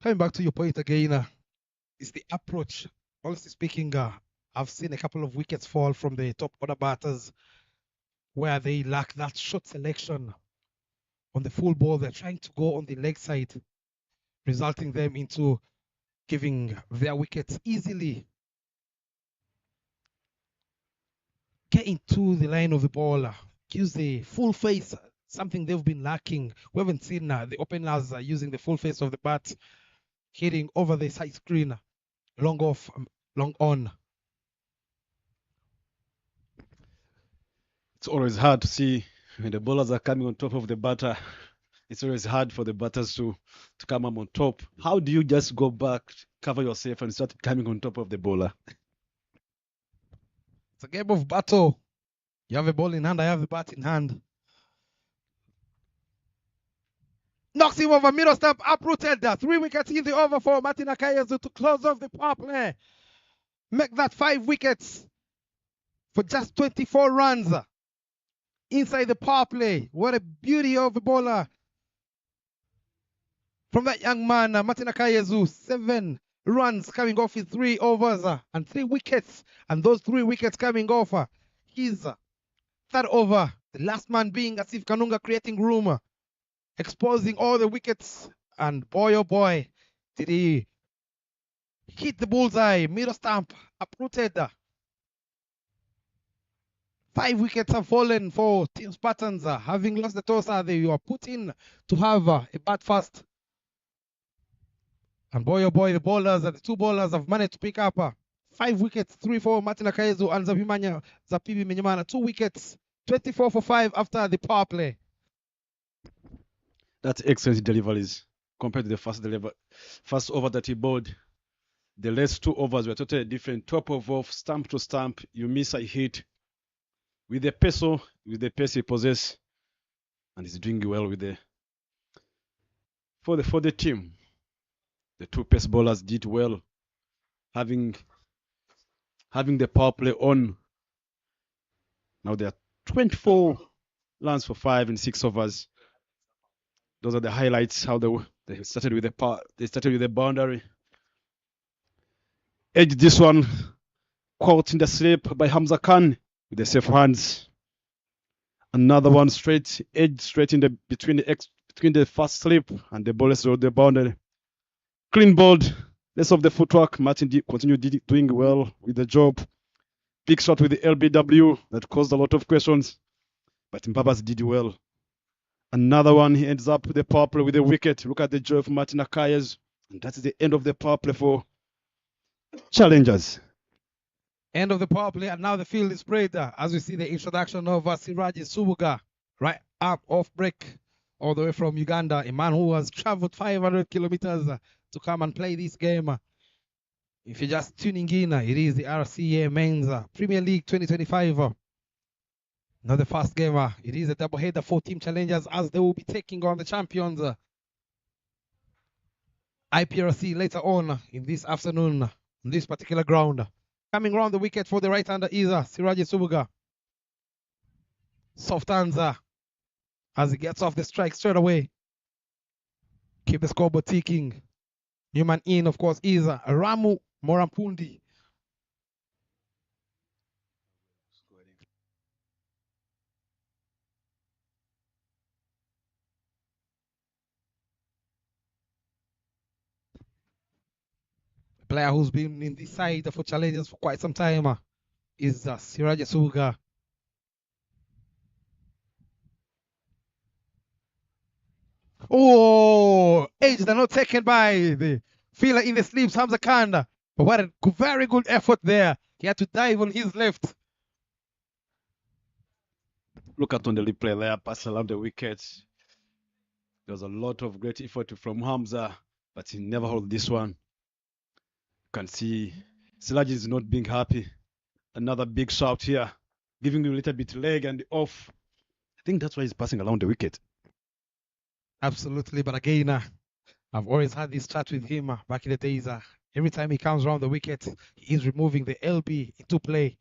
Coming back to your point again, it's the approach. Honestly speaking, I've seen a couple of wickets fall from the top order batters where they lack that shot selection on the full ball. They're trying to go on the leg side, resulting them into giving their wickets easily. Get into the line of the ball, use the full face, something they've been lacking. We haven't seen the openers using the full face of the bat, hitting over the side screen, long off, long on. It's always hard to see when the bowlers are coming on top of the batter. It's always hard for the batters to come up on top. How do you just go back, cover yourself, and start coming on top of the bowler? It's a game of battle. You have a ball in hand, I have the bat in hand. Knocks him over, middle stump, uprooted. 3 wickets in the over for Martin Akayezu to close off the power play. Make that 5 wickets for just 24 runs inside the power play. What a beauty of a bowler from that young man, Martin Akayezu. 7 runs coming off his 3 overs and 3 wickets. And those 3 wickets coming off his 3rd over. The last man being Asif Kanunga, creating room, exposing all the wickets. And boy, oh boy, did he hit the bullseye. Middle stump, uprooted. 5 wickets have fallen for Team Spartans. Having lost the toss, they were put in to have a bat first. And boy, oh boy, the bowlers, the 2 bowlers have managed to pick up 5 wickets, 3 for Martin Akayezu and Zapibi Menyamana. 2 wickets, 24 for 5 after the power play. That's excellent deliveries compared to the first over that he bowled. The last 2 overs were totally different. Top of off, stump to stump, you miss a hit. With the pace he possesses, and he's doing well with for the team. The 2 pace bowlers did well, having the power play on. Now there are 24 runs for 5 and 6 overs. Those are the highlights. How they started with the boundary. Edge this one, caught in the slip by Hamza Khan with the safe hands. Another one straight in between the first slip and the ball rode the boundary. Clean bowled, less of the footwork. Martin continued doing well with the job. Big shot with the LBW that caused a lot of questions, but Mbabas did well. Another one, he ends up with the power play with a wicket. Look at the joy of Martin Akayezu, and that's the end of the power play for challengers. End of the power play, and now the field is spread as we see the introduction of Siraji Subuga, right up off break, all the way from Uganda, a man who has traveled 500 kilometers to come and play this game. If you're just tuning in, it is the RCA Men's Premier League 2025. Not the first game. It is a doubleheader for team challengers as they will be taking on the champions IPRC later on in this afternoon on this particular ground. Coming round the wicket for the right-hander is Siraji Subuga. Soft hands as he gets off the strike straight away. Keep the scoreboard ticking. Newman in, of course, is Ramu Morampundi. A player who's been in this side for challenges for quite some time is Siraji Subuga. Oh, edge not taken by the fielder in the sleeves, Hamza Khan. But what a very good effort there. He had to dive on his left. Look at on the replay there, pass around the wickets. There was a lot of great effort from Hamza, but he never held this one. You can see Siraji is not being happy. Another big shout here, giving him a little bit leg and off. I think that's why he's passing around the wicket. Absolutely, but again, I've always had this chat with him back in the days. Every time he comes around the wicket, he is removing the LB into play.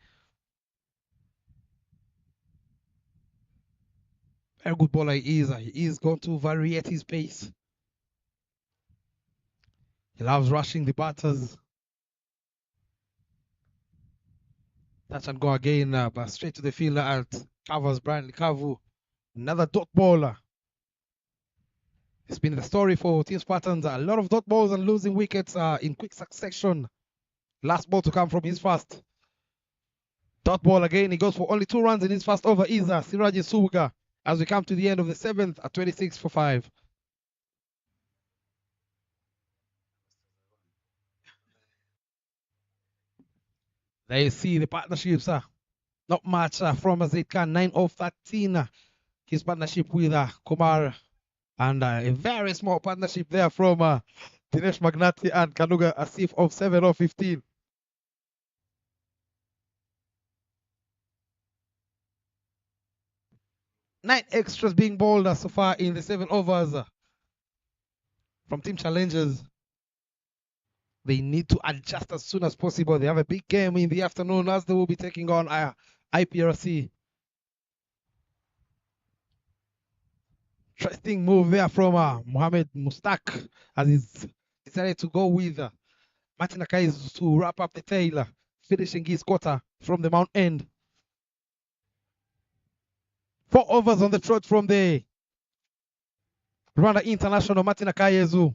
Very good bowler he is. He is going to vary at his pace. He loves rushing the batters. Touch and go again, but straight to the fielder at covers Brian Likavu. Another dot bowler. It's been the story for Team Spartans. A lot of dot balls and losing wickets in quick succession. Last ball to come from his first. Dot ball again. He goes for only 2 runs in his first over. Is Siraji Subuga as we come to the end of the 7th at 26 for 5. There you see the partnerships. Not much from Zaid Khan. 9 of 13. His partnership with Kumar. And a very small partnership there from Dinesh Magnati and Kanuga Asif of 7 of 15. Nine extras being bowled so far in the 7 overs from team challengers. They need to adjust as soon as possible. They have a big game in the afternoon as they will be taking on IPRC. Interesting move there from Mohamed Mustak as he's decided to go with Martin Akaiz to wrap up the tail, finishing his quarter from the mount end. 4 overs on the trot from the Rwanda International Martin Akayezu.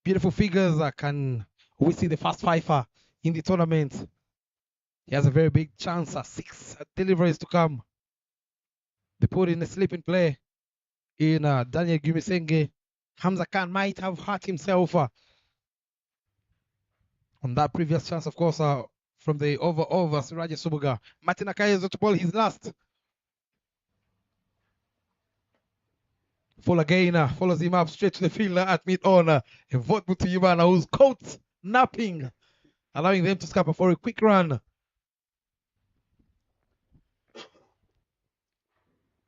Beautiful figures. Can we see the first fifer in the tournament? He has a very big chance. 6 deliveries to come. They put in a sleeping play in Daniel Gumisenge. Hamza Khan might have hurt himself on that previous chance, of course, from the over Siraji Subuga. Martin Akayezu to ball his last. Full again, follows him up straight to the fielder at mid-on. A vote to Yumana, who's caught napping, allowing them to scupper for a quick run.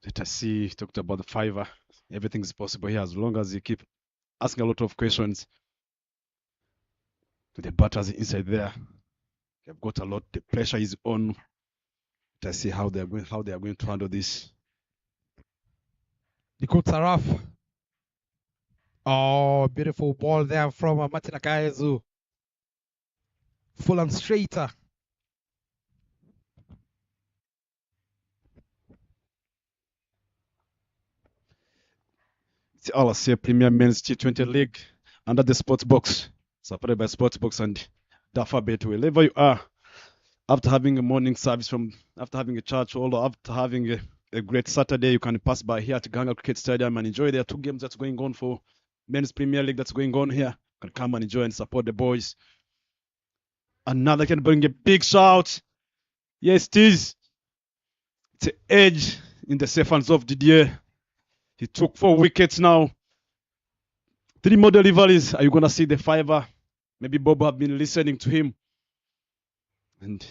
Let us see, talked about the fiver. Everything is possible here as long as you keep asking a lot of questions to the batters inside there. They've got a lot, the pressure is on. Let us see how they are going to handle this. Nikut Saraf. Oh, beautiful ball there from Martin Akayezu. Full and straight. It's the RCA Premier Men's T20 League under the Sports Box, supported by Sports Box and Dafabet. Wherever you are, after having a morning service, after having a church, or after having a great Saturday, you can pass by here to Gahanga Cricket Stadium and enjoy. There are 2 games that's going on for Men's Premier League that's going on here. You can come and enjoy and support the boys. Another can bring a big shout. Yes, it is. It's an edge in the safe hands of Didier. He took 4 wickets now. 3 more deliveries. Are you going to see the fiver? Maybe Bob have been listening to him. And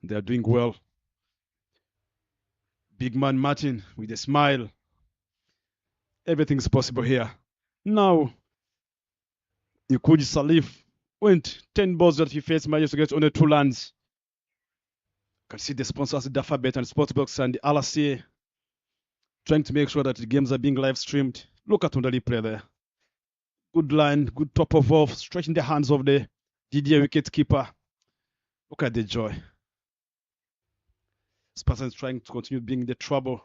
they are doing well. Big man Martin with a smile. Everything's possible here. Now, Ikuji Salif went 10 balls that he faced, managed to get only 2 runs. You can see the sponsors, the Alphabet and Sportsbox and the LRCA trying to make sure that the games are being live streamed. Look at on the replay there. Good line, good top of off, stretching the hands of the Didier wicket keeper. Look at the joy. Spartans trying to continue being the trouble.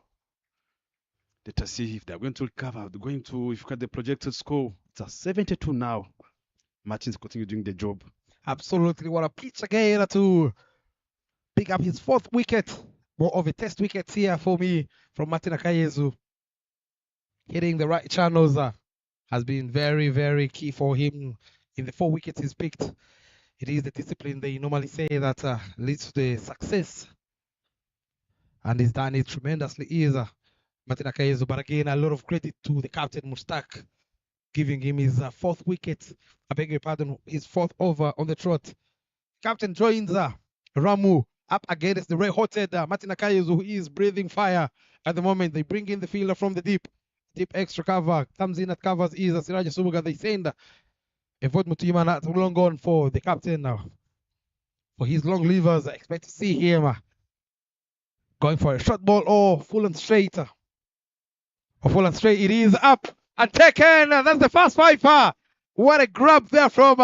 Let us see if they're going to recover. They're going to, if you look at the projected score, it's a 72 now. Martin's continue doing the job. Absolutely. What a pitch again to pick up his 4th wicket. More of a test wicket here for me from Martin Akayezu. Hitting the right channels has been very, very key for him in the 4 wickets he's picked. It is the discipline they normally say that leads to the success. And he's done it tremendously easy. Martin Akayezu, but again, a lot of credit to the captain Mustak, giving him his 4th wicket. I beg your pardon, his 4th over on the trot. Captain joins Ramu up against the red-hotted Martin Akayezu, who is breathing fire at the moment. They bring in the fielder from the deep extra cover, comes in at covers is Siraja Subuga. They send Evod Mutuyima not long gone for the captain now. For his long levers, I expect to see him going for a short ball or full and straight. Full and straight, it is up and taken. That's the first fifer. What a grab there from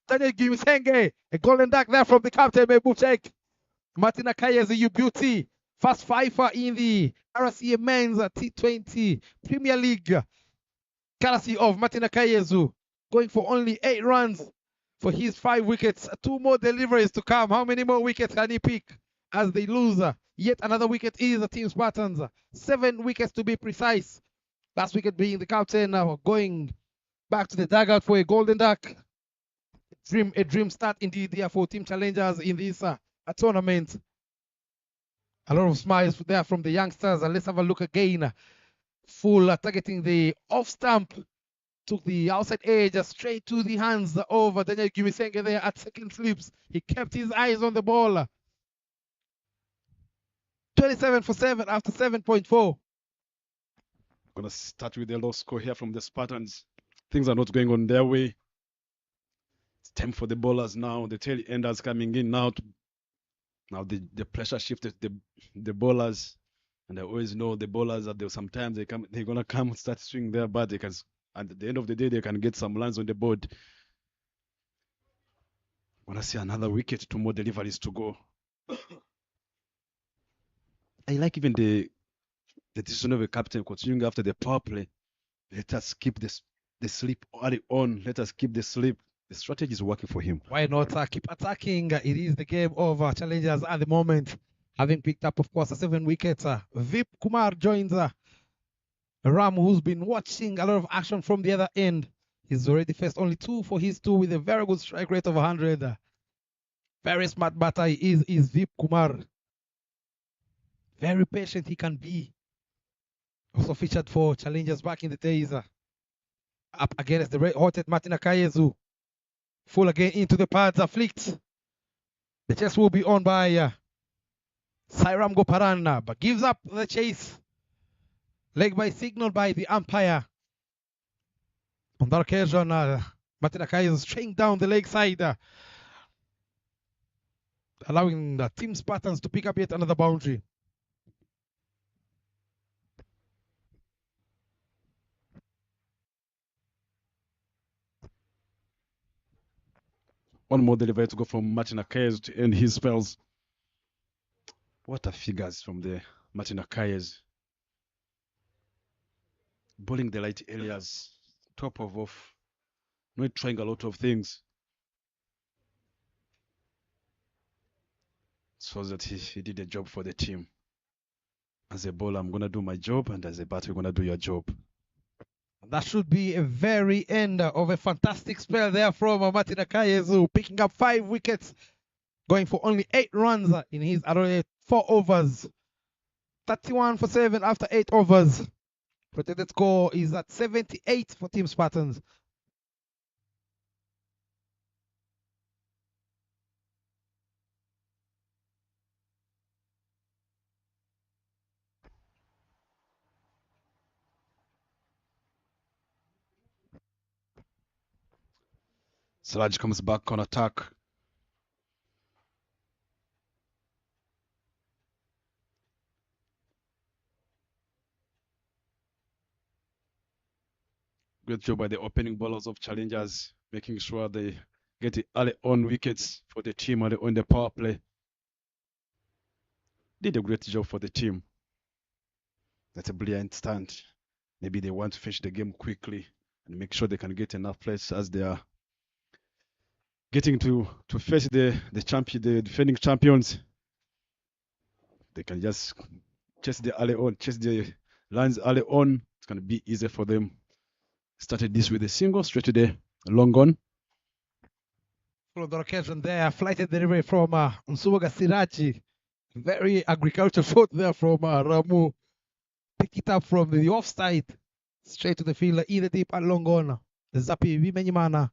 Daniel Gimisenge. A golden duck there from the captain, Mebuchek. Martin Akayezu, you beauty. First fifer in the RCA Men's T20 Premier League. Courtesy of Martin Akayezu. Going for only 8 runs for his 5 wickets. 2 more deliveries to come. How many more wickets can he pick as they lose? Yet another wicket is the Team Spartans. 7 wickets to be precise. Last wicket being the captain going back to the dugout for a golden duck. A dream start indeed there for team challengers in this tournament. A lot of smiles there from the youngsters. Let's have a look again. Full targeting the off stump. Took the outside edge straight to the hands of Daniel Gimisenge there at second slips. He kept his eyes on the ball. 27 for 7 after 7.4. Going to start with the low score here from the Spartans. Things are not going on their way. It's time for the bowlers now. The tail enders coming in now. Now the pressure shifted the bowlers. And I always know the bowlers that sometimes they're going to come and start swinging their bat. And at the end of the day, they can get some runs on the board. I want to see another wicket, 2 more deliveries to go. I like even the decision of the captain continuing after the power play. Let us keep the sleep early on. Let us keep the sleep. The strategy is working for him. Why not keep attacking? It is the game of challengers at the moment. Having picked up, of course, 7 wickets. Vip Kumar joins Ram, who's been watching a lot of action from the other end. He's already faced only 2 for his 2 with a very good strike rate of 100. Very smart batter is Vip Kumar. Very patient he can be. Also featured for challengers back in the days. Up against the red-hotted Martin Akayezu. Full again into the pads, flicked. The chase will be on by Sairam Goparan, but gives up the chase. Leg by signal by the umpire. On that occasion, Martin Akayezu straying down the leg side, allowing the Team Spartans to pick up yet another boundary. One more delivery to go from Martin Akayezu to end his spells. What a figures from the Martin Akayezu. Bowling the light areas, top of off, not trying a lot of things. So that he did a job for the team. As a bowler, I'm going to do my job, and as a batter, you're going to do your job. That should be a very end of a fantastic spell there from Martin Akayezu, picking up 5 wickets going for only 8 runs in his 4 overs. 31 for 7 after 8 overs. Protected score is at 78 for Team Spartans. Siraj comes back on attack. Great job by the opening bowlers of challengers, making sure they get the early on wickets for the team early on the power play. Did a great job for the team. That's a brilliant stand. Maybe they want to finish the game quickly and make sure they can get enough plays as they are getting to face the defending champions. They can just chase the early on, chase the lines early on. It's going to be easy for them. Started this with a single straight to the long on. For the occasion there, flighted delivery from Nsubuga Siraji. Very agricultural shot there from Ramu. Pick it up from the offside. Straight to the fielder, either deep and long on. Zapi Vimenyimana.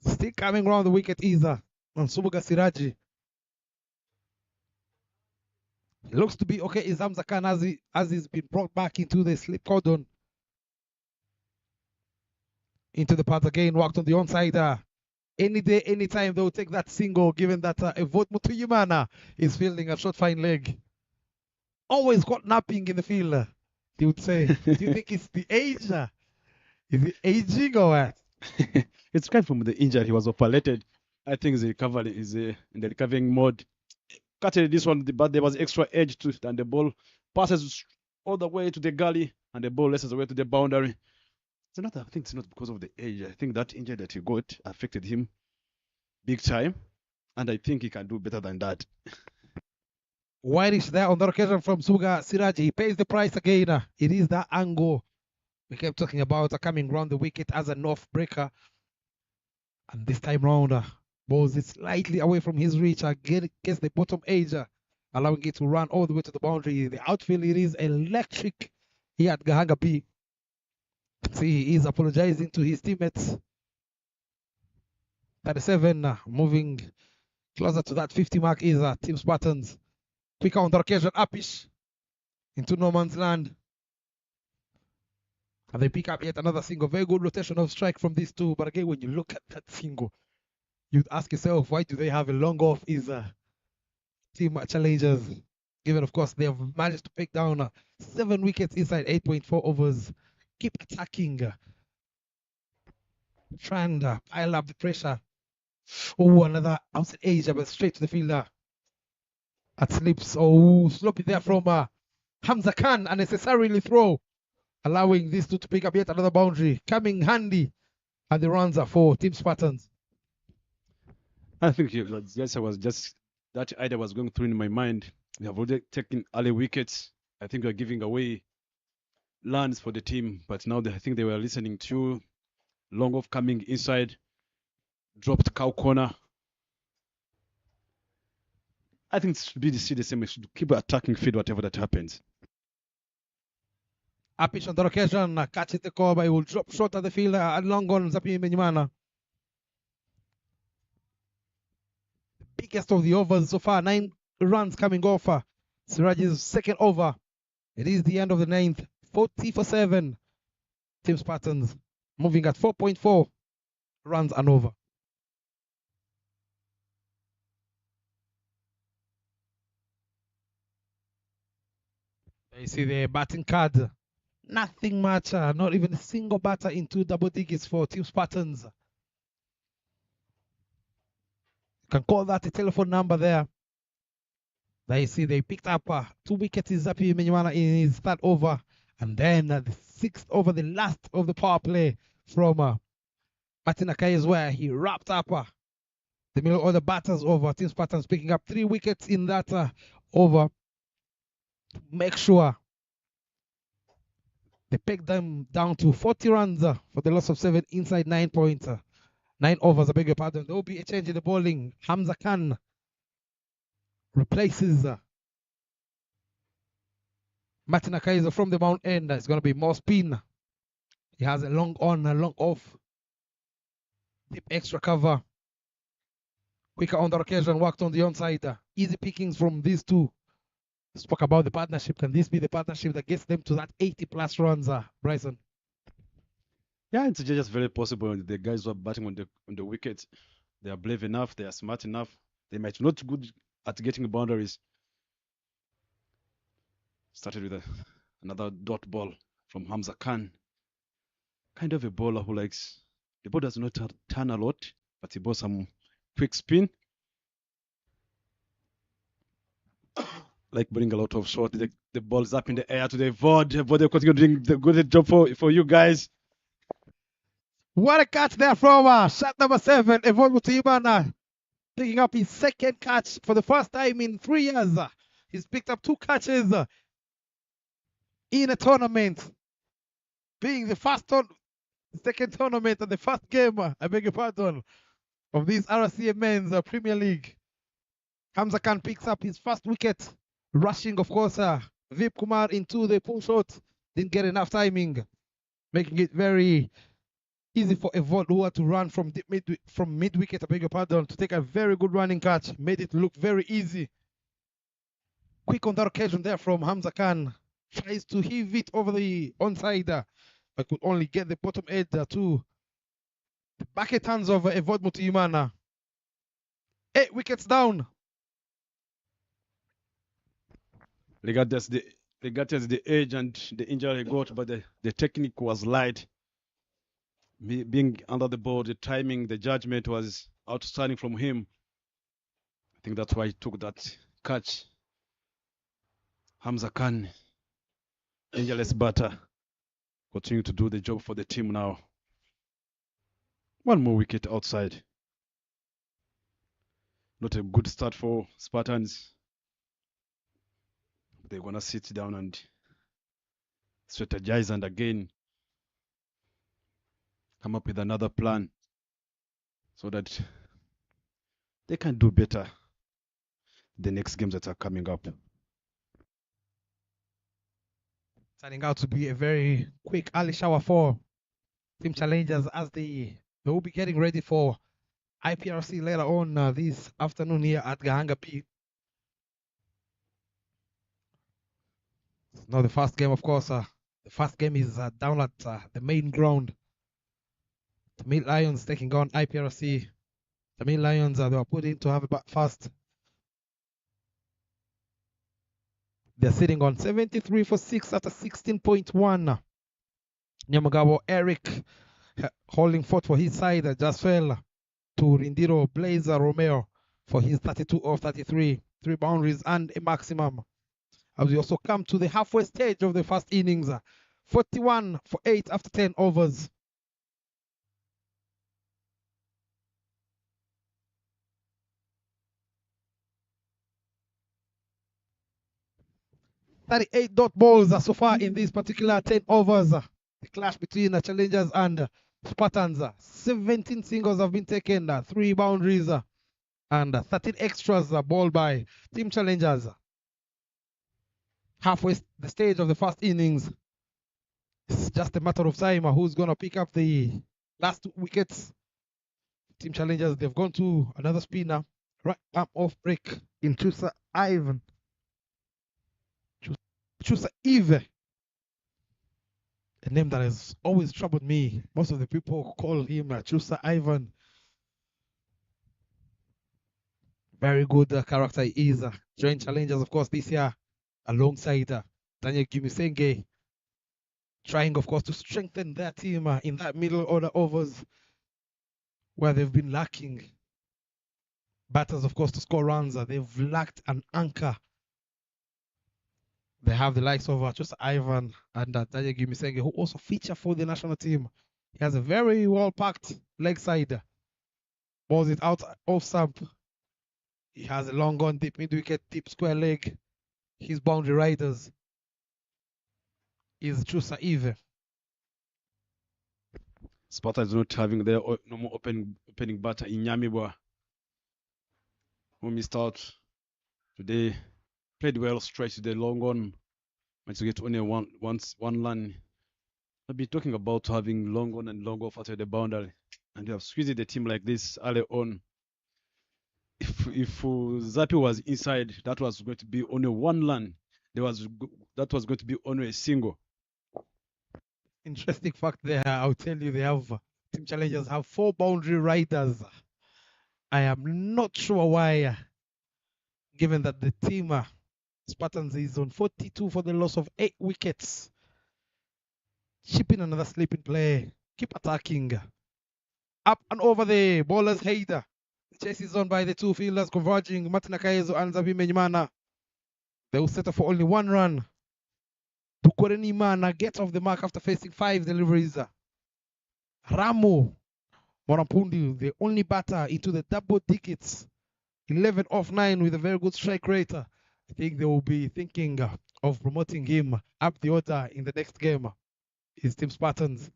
Still coming around the wicket is Nsubuga Siraji. It looks to be okay. Is Hamza Khan as he's been brought back into the slip cordon. Into the path again, walked on the onside. Any day, anytime they'll take that single, given that Evot Mutuyimana is fielding a short fine leg. Always got napping in the field, they would say. Do you think it's the age? Is it aging or what? It's kind from the injury. He was operated. I think the recovery is in the recovering mode. Cutted this one, but there was extra edge to it, and the ball passes all the way to the gully, and the ball races away to the boundary. I think it's not because of the age. I think that injury that he got affected him big time, and I think he can do better than that. Whitish there on the occasion from Suga Siraji. He pays the price again. It is that angle we kept talking about coming round the wicket as an off breaker. And this time round, balls it slightly away from his reach. Gets the bottom edge, allowing it to run all the way to the boundary. The outfield, it is electric here at Gahanga B. See, he is apologizing to his teammates. 37, moving closer to that 50 mark is Team Spartans. Quick on the occasion, Apish into no man's land. And they pick up yet another single. Very good rotation of strike from these two. But again, when you look at that single, you'd ask yourself, why do they have a long off? Is team challengers, given, of course, they have managed to pick down 7 wickets inside 8.4 overs. Keep attacking. Try and pile up the pressure. Oh, another outside edge, but straight to the fielder. At slips. Oh, sloppy there from Hamza Khan. Unnecessarily throw. Allowing these two to pick up yet another boundary. Coming handy. And the runs are for Team Spartans. I think that idea was going through in my mind. We have already taken early wickets. I think we're giving away lands for the team, but now I think they were listening to long off coming inside, dropped cow corner. I think it should be the same. We should keep attacking feed whatever that happens. A pitch on the occasion, catch it the cover, he will drop short at the field, and long on Zapi Menyimana. The biggest of the overs so far, 9 runs coming off. Siraj's second over. It is the end of the 9th. 40 for 7. Team Spartans moving at 4.4 runs and over. You see the batting card. Nothing much. Not even a single batter into double digits for Team Spartans. You can call that a telephone number there. There you see they picked up 2 wickets in Zapi Menyimana in his third over. And then the 6th over, the last of the power play from Martin Akai, where he wrapped up the middle order batters over. Team Spartans picking up 3 wickets in that over. Make sure they peg them down to 40 runs for the loss of 7 inside 9.9 9 overs, I beg your pardon. There will be a change in the bowling. Hamza Khan replaces Martin Akaiza from the Mount End. It's going to be more spin. He has a long on, a long off. Deep extra cover. Quicker on the occasion, worked on the onside. Easy pickings from these two. Spoke about the partnership. Can this be the partnership that gets them to that 80 plus runs, Bryson? Yeah, it's just very possible. The guys who are batting on the wicket, they are brave enough, they are smart enough. They might not good at getting boundaries. Started with another dot ball from Hamza Khan. Kind of a bowler who likes, the ball does not turn a lot, but he bowls some quick spin. Like bring a lot of shot. The ball's up in the air to the Vod. Vod continue doing the good job for you guys. What a catch there from shot number 7, Evon Mutibana, picking up his second catch for the first time in 3 years. He's picked up 2 catches in a tournament, being the second tournament and the first game, I beg your pardon, of this RCA Men's Premier League. Hamza Khan picks up his first wicket, rushing, of course, Vip Kumar into the pull shot. Didn't get enough timing, making it very easy for Evolua to run from mid wicket, I beg your pardon, to take a very good running catch. Made it look very easy. Quick on that occasion there from Hamza Khan. Tries to heave it over the onside, but could only get the bottom edge to the bucket hands of Evod Mutiyumana. 8 wickets down. Regardless the age and the injury he got, but the technique was light. Being under the ball, the timing, the judgment was outstanding from him. I think that's why he took that catch. Hamza Khan, injureless batter, continue to do the job for the team now. 1 more wicket outside. Not a good start for Spartans. They're gonna sit down and strategize and again come up with another plan so that they can do better the next games that are coming up. Turning out to be a very quick early shower for team challengers as they will be getting ready for IPRC later on this afternoon here at Gahanga B. Now the first game, of course, the first game is down at the main ground. Tamil Lions taking on IPRC. Tamil Lions, they were put in to have a bat first. They're sitting on 73 for 6 after 16.1. Nyamagawa Eric holding fort for his side just fell to Rindiro Blazer Romeo for his 32 of 33. 3 boundaries and a maximum. As we also come to the halfway stage of the first innings. 41 for 8 after 10 overs. .38 dot balls so far in this particular 10 overs. The clash between the challengers and Spartans. 17 singles have been taken, 3 boundaries, and 13 extras balled by team challengers. Halfway the stage of the first innings. It's just a matter of time who's going to pick up the last 2 wickets. Team challengers, they've gone to another spinner. Right arm off break in Chusa Ivan. Chusa Eve. A name that has always troubled me. Most of the people call him Chusa Ivan. Very good character he is. Joined challengers, of course, this year alongside Daniel Gimisenge. Trying, of course, to strengthen their team in that middle order overs where they've been lacking batters, of course, to score runs. They've lacked an anchor. They have the likes of just Ivan and Daniel Gimisenge, who also feature for the national team. He has a very well-packed leg side. Balls it out off stump. He has a long on, deep mid-wicket, deep square leg. His boundary riders is Chusa Eve. Spartans not having their normal opening batter in Nyamibwa, who missed out today. Played well, stretched the long on. Managed to get only one run. I've been talking about having long on and long off after the boundary, and you have squeezed the team like this early on. If Zapi was inside, that was going to be only one run. That was going to be only a single. Interesting fact there. I'll tell you, they have team challengers have 4 boundary riders. I am not sure why, given that the team Spartans is on 42 for the loss of 8 wickets. Chip in another sleeping play. Keep attacking. Up and over the bowler's head. The chase is on by the 2 fielders converging. Martin Akayezo and Zavi Menyimana. They will settle for only 1 run. Dukoreni Mana gets off the mark after facing 5 deliveries. Ramu Morampundi, the only batter into the double digits. 11 off 9 with a very good strike rate. I think they will be thinking of promoting him up the order in the next game. His team Spartans.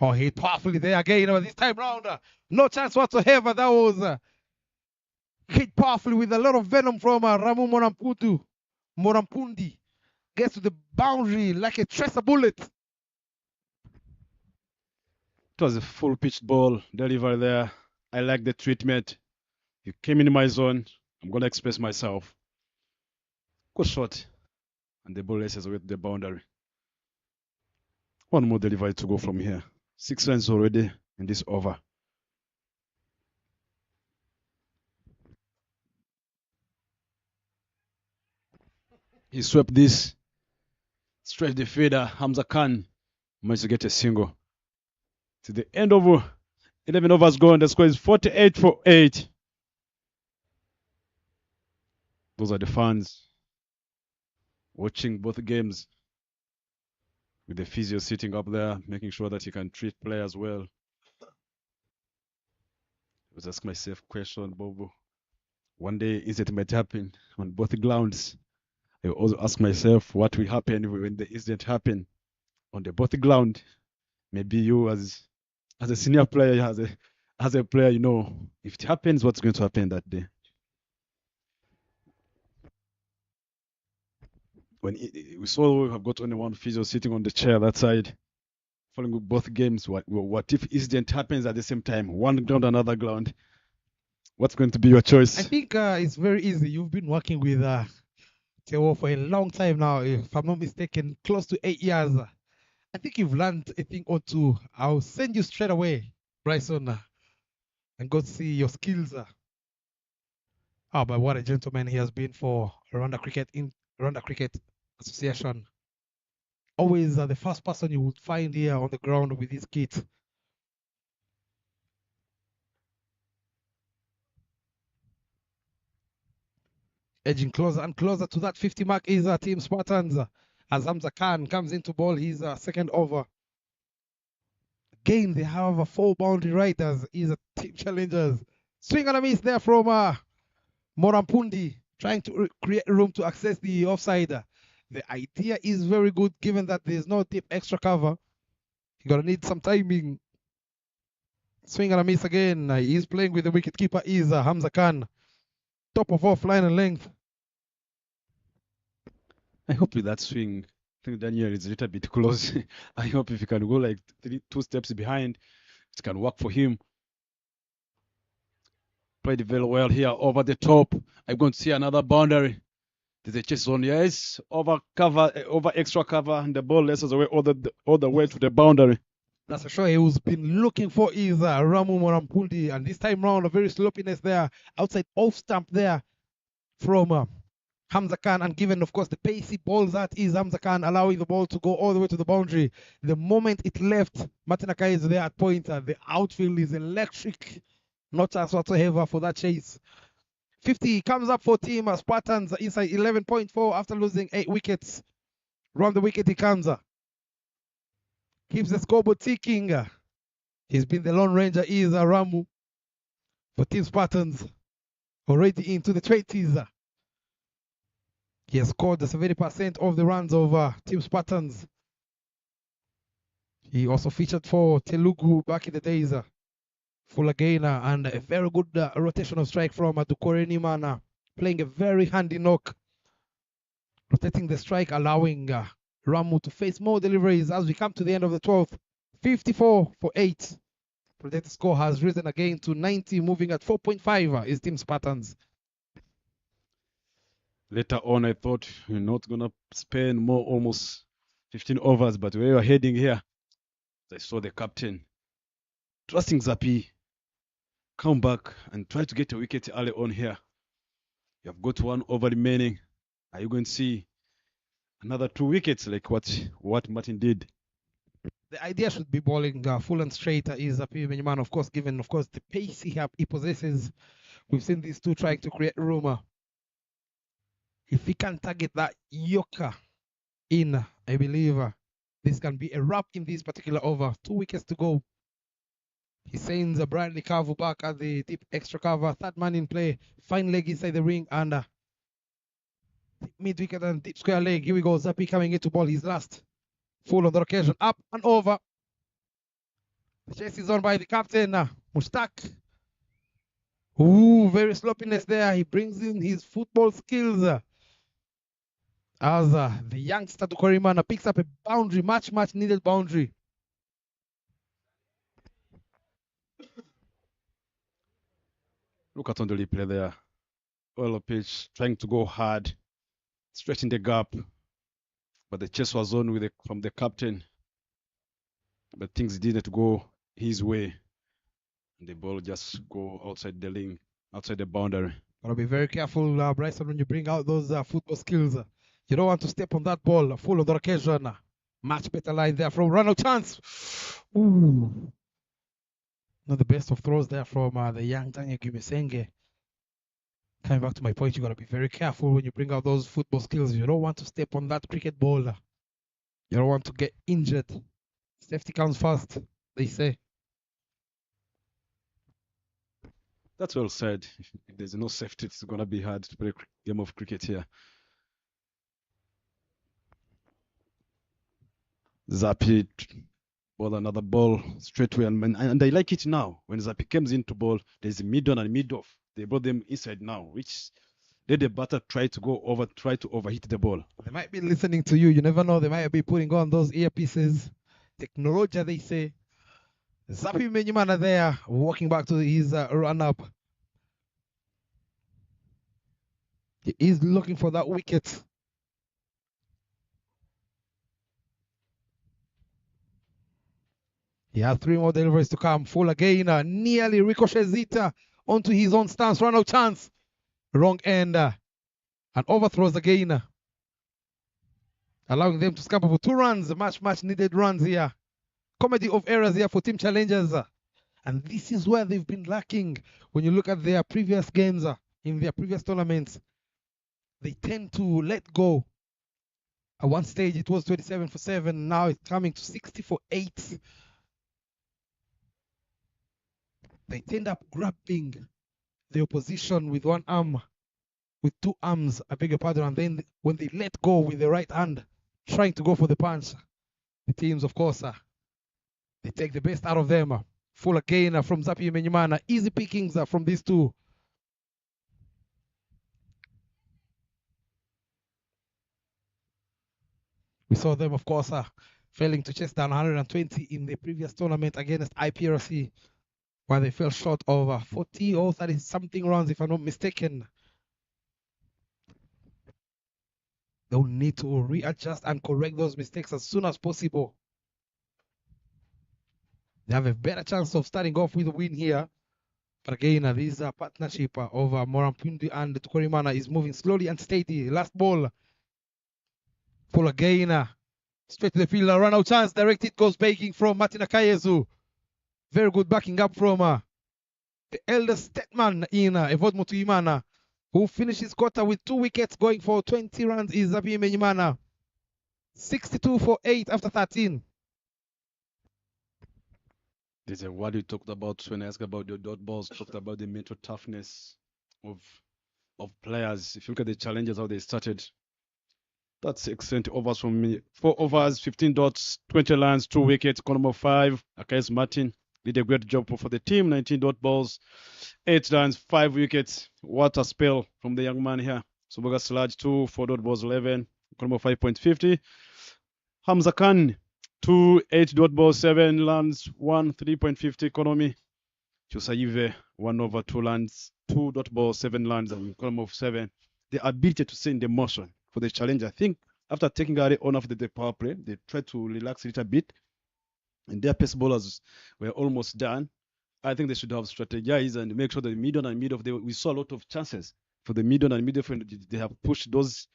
Oh, hit powerfully there again. This time round, no chance whatsoever. That was hit powerfully with a lot of venom from Ramu Morampundi. Gets to the boundary like a tracer bullet. It was a full pitched ball delivery there. I like the treatment. He came in my zone. I'm going to express myself. Good shot. And the ball races away to the boundary. One more delivery to go from here. 6 runs already in this over. He swept this. Stretched the feeder. Hamza Khan managed to get a single. To the end of 11 overs gone. The score is 48 for 8. Those are the fans watching both games with the physio sitting up there, making sure that he can treat players well. I was asking myself a question, Bobo. One day, incident might happen on both grounds. I also ask myself what will happen when the incident happen on the both ground. Maybe you as a senior player, as a player, you know, if it happens, what's going to happen that day? When we saw we have got only one physio sitting on the chair that side, following both games. What if incident happens at the same time, one ground, another ground? What's going to be your choice? I think it's very easy. You've been working with Teo for a long time now, if I'm not mistaken, close to 8 years. I think you've learned a thing or two. I'll send you straight away, Bryson, and go see your skills. Oh, but what a gentleman he has been for Rwanda Cricket Association. Always the first person you would find here on the ground with his kit. Edging closer and closer to that 50 mark is Team Spartans. As Hamza Khan comes into ball his second over. Again, they have 4 boundary riders. Is Team Challengers. Swing and a miss there from Morampundi, trying to create room to access the offside. The idea is very good given that there's no deep extra cover. You're going to need some timing. Swing and a miss again. He's playing with the wicketkeeper is Hamza Khan. Top of off line and length. I hope with that swing, I think Daniel is a little bit close. I hope if he can go like 2 steps behind, it can work for him. Played very well here over the top. I'm going to see another boundary. There's a chase on, yes, over extra cover, and the ball laces away all the way to the boundary. That's for sure. Who's been looking for is Ramu Morampundi, and this time round a very sloppiness there, outside off stump there from Hamza Khan, and given of course the pacey ball that is Hamza Khan, allowing the ball to go all the way to the boundary. The moment it left, Martin Akai is there at point. The outfield is electric. No chance whatsoever for that chase. 50 comes up for Team Spartans inside 11.4 after losing 8 wickets. Round the wicket he comes. Keeps the scoreboard ticking. He's been the Lone Ranger, is Ramu for Team Spartans. Already into the 20s. He has scored 70% of the runs of Team Spartans. He also featured for Telugu back in the days. Full again, and a very good rotation of strike from Dukore Nimana, playing a very handy knock, rotating the strike, allowing Ramu to face more deliveries as we come to the end of the 12th. 54 for 8. Projected score has risen again to 90, moving at 4.5 is Team Spartans. Later on, I thought we're not going to spend more, almost 15 overs, but we were heading here. I saw the captain trusting Zapi, come back and try to get a wicket early on here. You have got 1 over remaining. Are you going to see another 2 wickets like what Martin did? The idea should be bowling full and straight is Zapi Menyman, of course, given the pace he possesses. We've seen these two trying to create rumor. If he can target that Yoka in, I believe this can be a wrap in this particular over. 2 wickets to go. He sends Bradley Kavu back at the deep extra cover. 3rd man in play. Fine leg inside the ring and mid wicket and deep square leg. Here we go. Zapi coming in to bowl his last. Full on the occasion. Up and over. The chase is on by the captain, Mustak. Ooh, very sloppiness there. He brings in his football skills. As the youngster Dukorimana picks up a boundary, much needed boundary. Look at on the replay there. Oil pitch trying to go hard, stretching the gap, but the chase was on from the captain. But things didn't go his way, and the ball just go outside the ring, outside the boundary. Gotta be very careful, Bryson, when you bring out those football skills. You don't want to step on that ball. Full on the occasion. Much better line there from Ronald Chance. Ooh. Not the best of throws there from the young Daniel Gimisenge. Coming back to my point, you got to be very careful when you bring out those football skills. You don't want to step on that cricket ball. You don't want to get injured. Safety comes first, they say. That's well said. If there's no safety, it's going to be hard to play a game of cricket here. Zapi ball another ball straight away, and I like it now. When Zapi comes into ball, there's a mid on and mid off. They brought them inside now, which let the batter try to overhit the ball. They might be listening to you. You never know. They might be putting on those earpieces. Technology, they say. Zapi Menyimana there, walking back to his run-up. He is looking for that wicket. He has 3 more deliveries to come. Full again, nearly ricochets it onto his own stance. Run out chance. Wrong end. And overthrows again. Allowing them to scamper for 2 runs. Much needed runs here. Comedy of errors here for team challengers. And this is where they've been lacking. When you look at their previous games, in their previous tournaments, they tend to let go. At one stage, it was 27 for 7. Now it's coming to 60 for 8. They tend up grabbing the opposition with 1 arm, with 2 arms, I beg your pardon, and then when they let go with the right hand, trying to go for the punch, the teams, of course, they take the best out of them. Full again from Zapi Menyimana. Easy pickings from these two. We saw them, of course, failing to chase down 120 in the previous tournament against IPRC, where they fell short of 40 or 30 something runs, if I'm not mistaken. They'll need to readjust and correct those mistakes as soon as possible. They have a better chance of starting off with a win here. But again, this partnership of Morampundi and Tukorimana is moving slowly and steady. Last ball. Full again. Straight to the fielder. Run out chance. Directed goes begging from Martin Akayezu. Very good backing up from the eldest statesman in Evod Mutuimana, who finishes quarter with 2 wickets, going for 20 runs is Zapi Menyimana. 62 for 8 after 13. There's a word you talked about when I asked about your dot balls, talked about the mental toughness of players. If you look at the challenges, how they started, That's excellent overs from me. 4 overs, 15 dots, 20 runs, 2 wickets. Column of 5. Akais Martin did a great job for the team. 19 dot balls, 8 runs, 5 wickets. What a spell from the young man here. Suboga Sludge 2, 4 dot balls, 11. Column of 5.50. Hamza Khan 2, 8 dot balls, 7 runs, 1, 3.50 economy. Chusaive 1 over 2 runs, 2 dot balls, 7 runs, and column of 7. The ability to send the motion for the challenge. I think after taking Gary on after the power play, they tried to relax a little bit, and their pace bowlers were almost done. I think they should have strategized and make sure that the medium and mid of we saw a lot of chances for the medium and mid of they have pushed those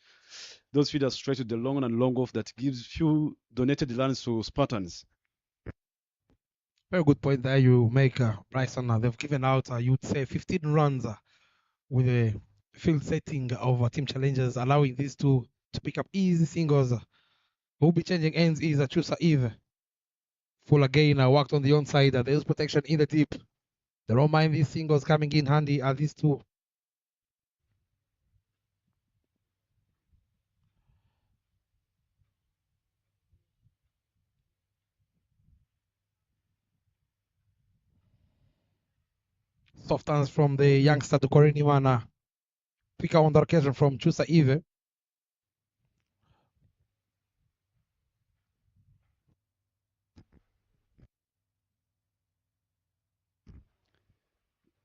feeders straight to the long and long off that gives few donated runs to Spartans. Very good point there you make, Bryson. They've given out, you'd say, 15 runs with a field setting of team challengers, allowing these two to pick up easy singles. Who will be changing ends is Chusa Eve. Full again, worked on the onside. There's protection in the deep. They don't mind these singles coming in handy at these two. Soft hands from the youngster to Koreniwana. Pick up on the occasion from Chusa Eve.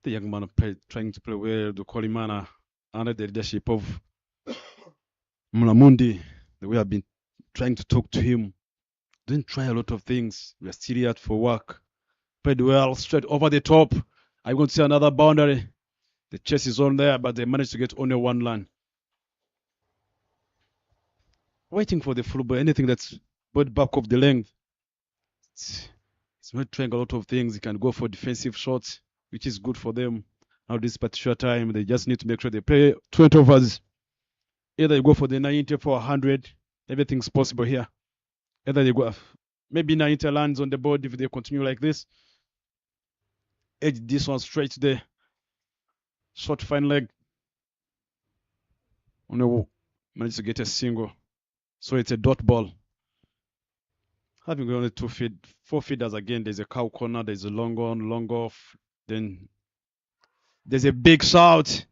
The young man trying to play well, the Kolimana, under the leadership of Mulamundi. We have been trying to talk to him. Didn't try a lot of things. We are still here for work. Played well, straight over the top. I'm going to see another boundary. The chase is on there, but they managed to get only 1 run. Waiting for the full ball, anything that's brought back of the length. It's not trying a lot of things. He can go for defensive shots, which is good for them. Now this particular time, they just need to make sure they play 20 overs. Either you go for the 90 for 100. Everything's possible here. Either you go, maybe 90 lands on the board if they continue like this. Edge this one straight to the short fine leg. Only managed to get a single. So it's a dot ball. Having only 4 feeders again. There's a cow corner, there's a long on, long off. Then there's a big shout.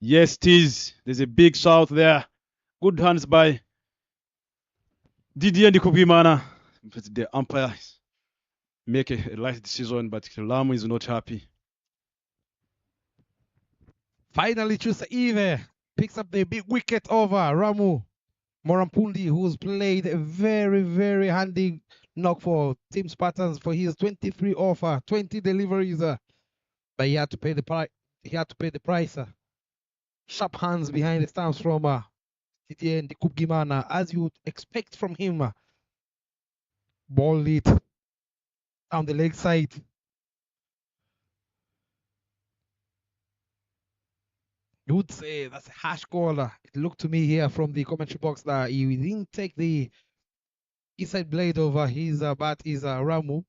Yes, it is. There's a big shout there. Good hands by Didier Ndikubimana. The umpire make a right decision, but Lamu is not happy. Finally, Chusa Eve picks up the big wicket over Ramu Morampundi, who's played a very, very handy knock for Team Spartans for his 23 offer, 20 deliveries. But he had to pay the price. He had to pay the price. Sharp hands behind the stumps from Didier Ndikubimana, as you would expect from him. Ball lead on the leg side. You would say that's a harsh call. It looked to me here from the commentary box that he didn't take the inside blade over his bat is Ramu.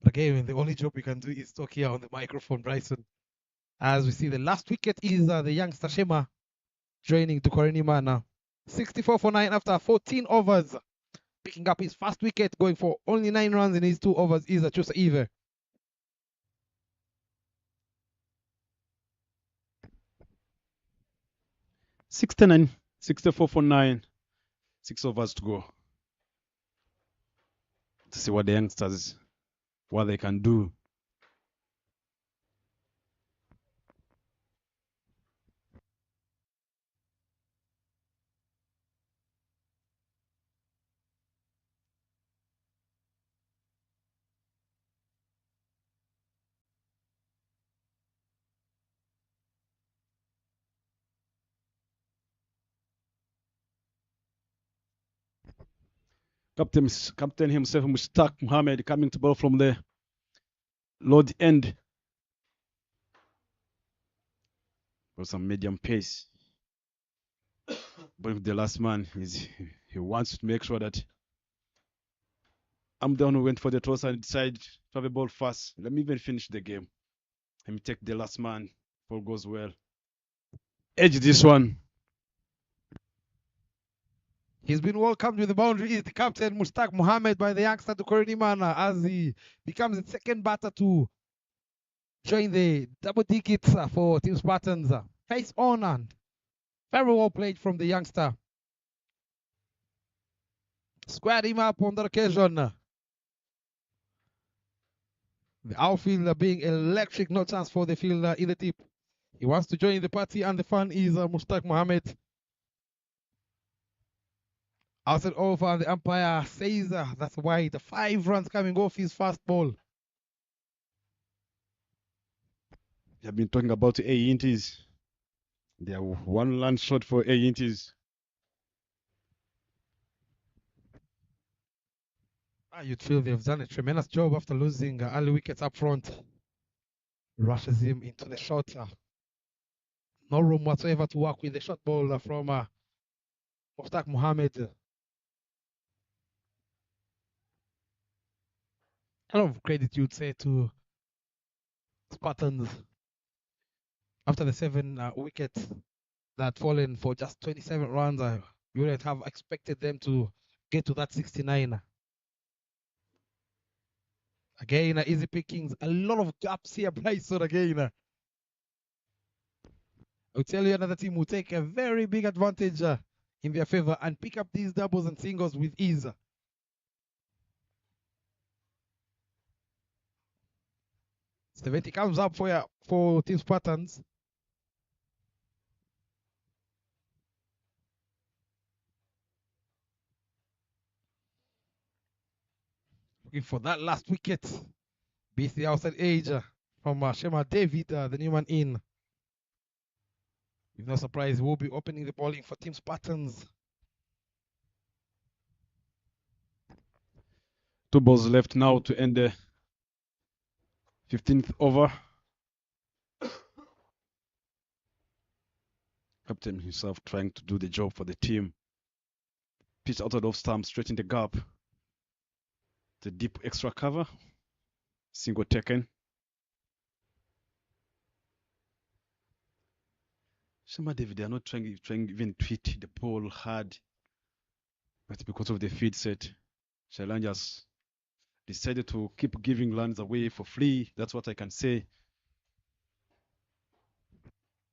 But again, the only job we can do is talk here on the microphone, Bryson. As we see the last wicket is the youngster Shema joining to Korenimana. 64 for 9 after 14 overs. Picking up his first wicket, going for only 9 runs in his 2 overs is Chusa Eve. $69, 64 for 9, 6 overs to go. To see what the youngsters, what they can do. Captain himself, Mushtaq Mohammed, coming to ball from the load end. With some medium pace. But the last man, he wants to make sure that I'm the one who went for the toss and decided to have a ball fast. Let me even finish the game. Let me take the last man if all goes well. Edge this one. He's been welcomed with the boundary. Is the captain Mushtaq Mohammed by the youngster Dukorinimana as he becomes the second batter to join the double digits for Team Spartans. Face on and very well played from the youngster. Squared him up on that occasion. The outfielder being electric, no chance for the fielder in the tip. He wants to join the party and the fun is Mushtaq Mohammed. Outside over and the umpire says that's why the 5 runs coming off his fast ball. We have been talking about A-inties. They are 1 run short for A-inties. You'd feel they've done a tremendous job after losing early wickets up front. Rushes him into the shot. No room whatsoever to work with the shot ball from Mushtaq Mohammed. A lot of credit you'd say to Spartans after the 7 wickets that fallen for just 27 runs. You wouldn't have expected them to get to that 69. Again, easy pickings, a lot of gaps here, Bryson again. I'll tell you another team will take a very big advantage in their favor and pick up these doubles and singles with ease. 70 comes up for Team Spartans. Looking for that last wicket. Beats the outside edge from Shema David, the new man in. With no surprise, we'll be opening the bowling for Team Spartans. 2 balls left now to end the 15th over. Captain himself trying to do the job for the team. Pitch outside off stump, straight in the gap. The deep extra cover. Single taken. Shema David, they are not trying even to hit the ball hard. But because of the feed set, challengers decided to keep giving runs away for free. That's what I can say.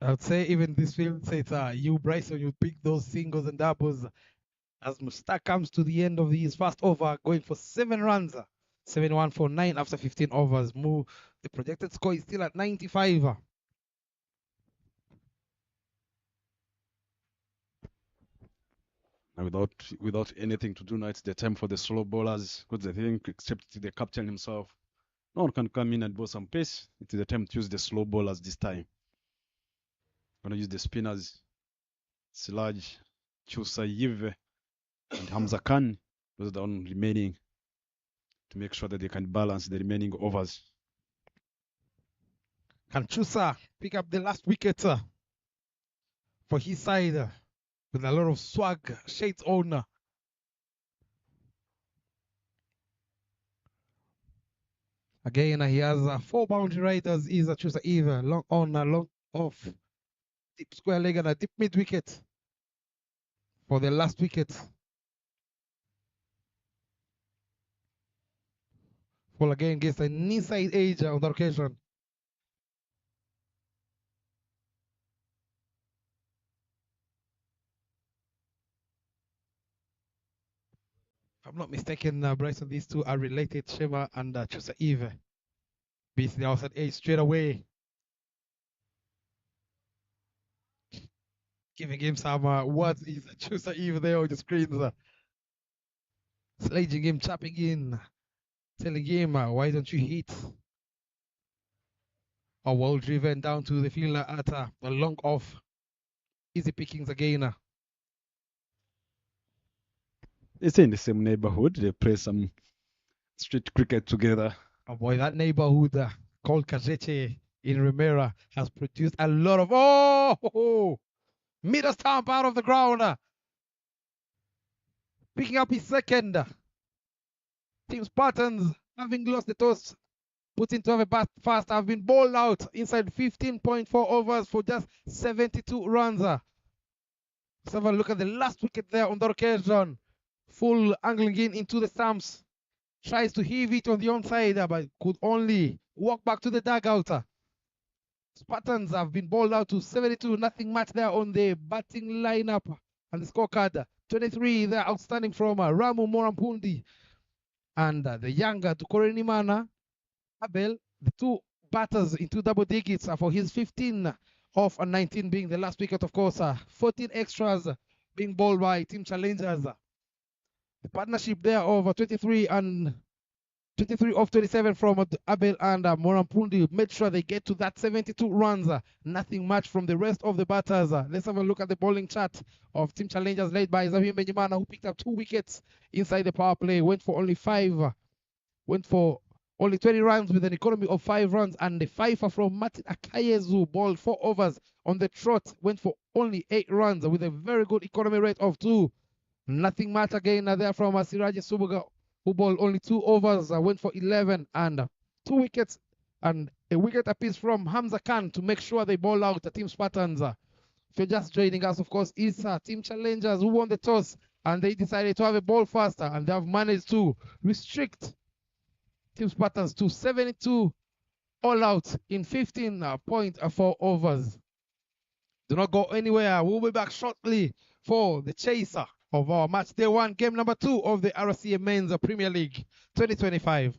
I'd say even this field says you, Bryson, you pick those singles and doubles as Mushtaq comes to the end of his first over, going for 7 runs. 7-1 for 9 after 15 overs. The projected score is still at 95. Now without anything to do now, it's the time for the slow bowlers. Because I think, except the captain himself, no one can come in and bowl some pace. It's the time to use the slow bowlers this time. I'm going to use the spinners, Silaj, Chusa Yive, and Hamza Khan. Those are the only remaining to make sure that they can balance the remaining overs. Can Chusa pick up the last wicket for his side with a lot of swag, shades on? Again, he has 4 boundary riders. Is Chusa Eve, long on, long off, deep square leg and a deep mid wicket for the last wicket. Fall again gets an inside edge on the occasion. If I'm not mistaken, Bryson, these two are related, Shema and Chusa Eve. Beats the outside edge straight away. Giving him some words is Chusa Eve there on the screens. Sledging him, chopping in, telling him, why don't you hit? Well driven down to the fielder at a long off. Easy pickings again. They stay in the same neighborhood. They play some street cricket together. Oh boy, that neighborhood called Kajeche in Remera has produced a lot of middle stump out of the ground. Picking up his second. Team Spartans, having lost the toss, put into have a bat fast, have been bowled out inside 15.4 overs for just 72 runs. Let's have a look at the last wicket there on the occasion. Full angling in into the stumps. Tries to heave it on the onside, but could only walk back to the dugout. Spartans have been bowled out to 72, nothing much there on the batting lineup and the scorecard. 23 there outstanding from Ramu Morampundi and the younger Tukorenimana Abel, the two batters into double digits for his 15 off and 19 being the last wicket, of course. 14 extras being bowled by Team Challengers. The partnership there of 23 and 23 off 27 from Abel and Morampundi made sure they get to that 72 runs. Nothing much from the rest of the batters. Let's have a look at the bowling chart of Team Challengers led by Zavim Benjimana, who picked up 2 wickets inside the power play, went for only 5, went for only 20 runs with an economy of 5 runs, and the fifer from Martin Akayezu bowled 4 overs on the trot, went for only 8 runs with a very good economy rate of 2. Nothing much again there from Siraje Subuga, who bowled only 2 overs, went for 11 and 2 wickets, and a wicket apiece from Hamza Khan to make sure they bowl out the Team Spartans. If you're just joining us, of course, it's Team Challengers who won the toss, and they decided to have a ball faster, and they have managed to restrict Team Spartans to 72 all out in 15.4 overs. Do not go anywhere. We'll be back shortly for the chaser of our match day 1, game number 2 of the RCA Men's Premier League 2025.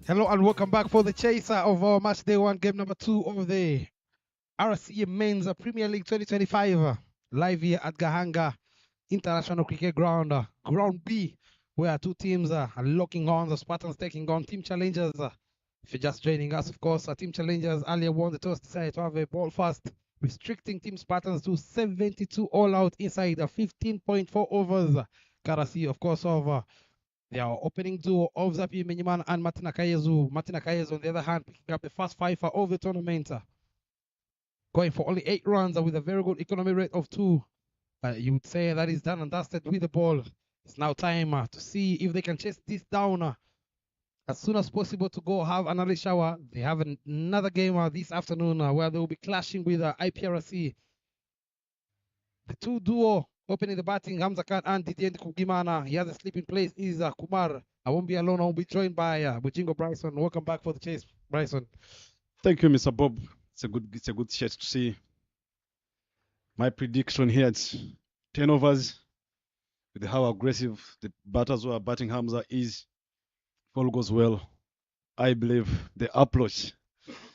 Hello and welcome back for the chaser of our match day one, game number 2 of the RC Men's Premier League 2025, live here at Gahanga International Cricket Ground, Ground B, where two teams are locking on. The Spartans taking on Team Challengers. If you're just joining us, of course, Team Challengers earlier won the toss, decided to have a ball first, restricting Team Spartans to 72 all out inside 15.4 overs, courtesy, of course, of their opening duo of Zapi Miniman and Martina Kayezu. Martina Kayezu, on the other hand, picking up the first five of the tournament, going for only 8 runs with a very good economy rate of 2. You would say that is done and dusted with the ball. It's now time to see if they can chase this down as soon as possible to go have another shower. They have another game this afternoon where they will be clashing with IPRC. The two duo opening the batting, Hamza Khan and Didier Kugimana. He has a sleeping place is Kumar. I won't be alone. I will be joined by Bujingo Bryson. Welcome back for the chase, Bryson. Thank you, Mr. Bob. It's a good shot to see. My prediction here is 10 overs. With how aggressive the batters who are batting Hamza is, if all goes well, I believe the approach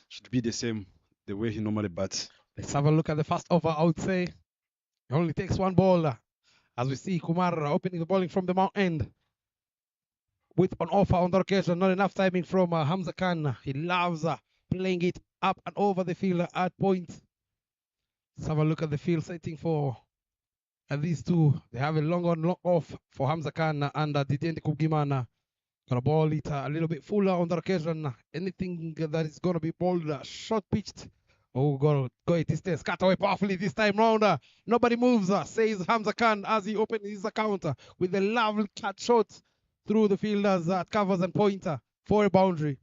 should be the same, the way he normally bats. Let's have a look at the first over. I would say it only takes one ball. As we see Kumar opening the bowling from the mount end. With an offer on the occasion, not enough timing from Hamza Khan. He loves playing it up and over the field at points. Let's have a look at the field setting for these two. They have a long on, long off for Hamza Khan and Didier Kugimana. Gonna ball it a little bit fuller on the occasion. Anything that is gonna be balled short pitched. Oh, go it distance, cut away powerfully this time round. Nobody moves, says Hamza Khan as he opens his account with a lovely cut shot through the fielders at covers and pointer for a boundary.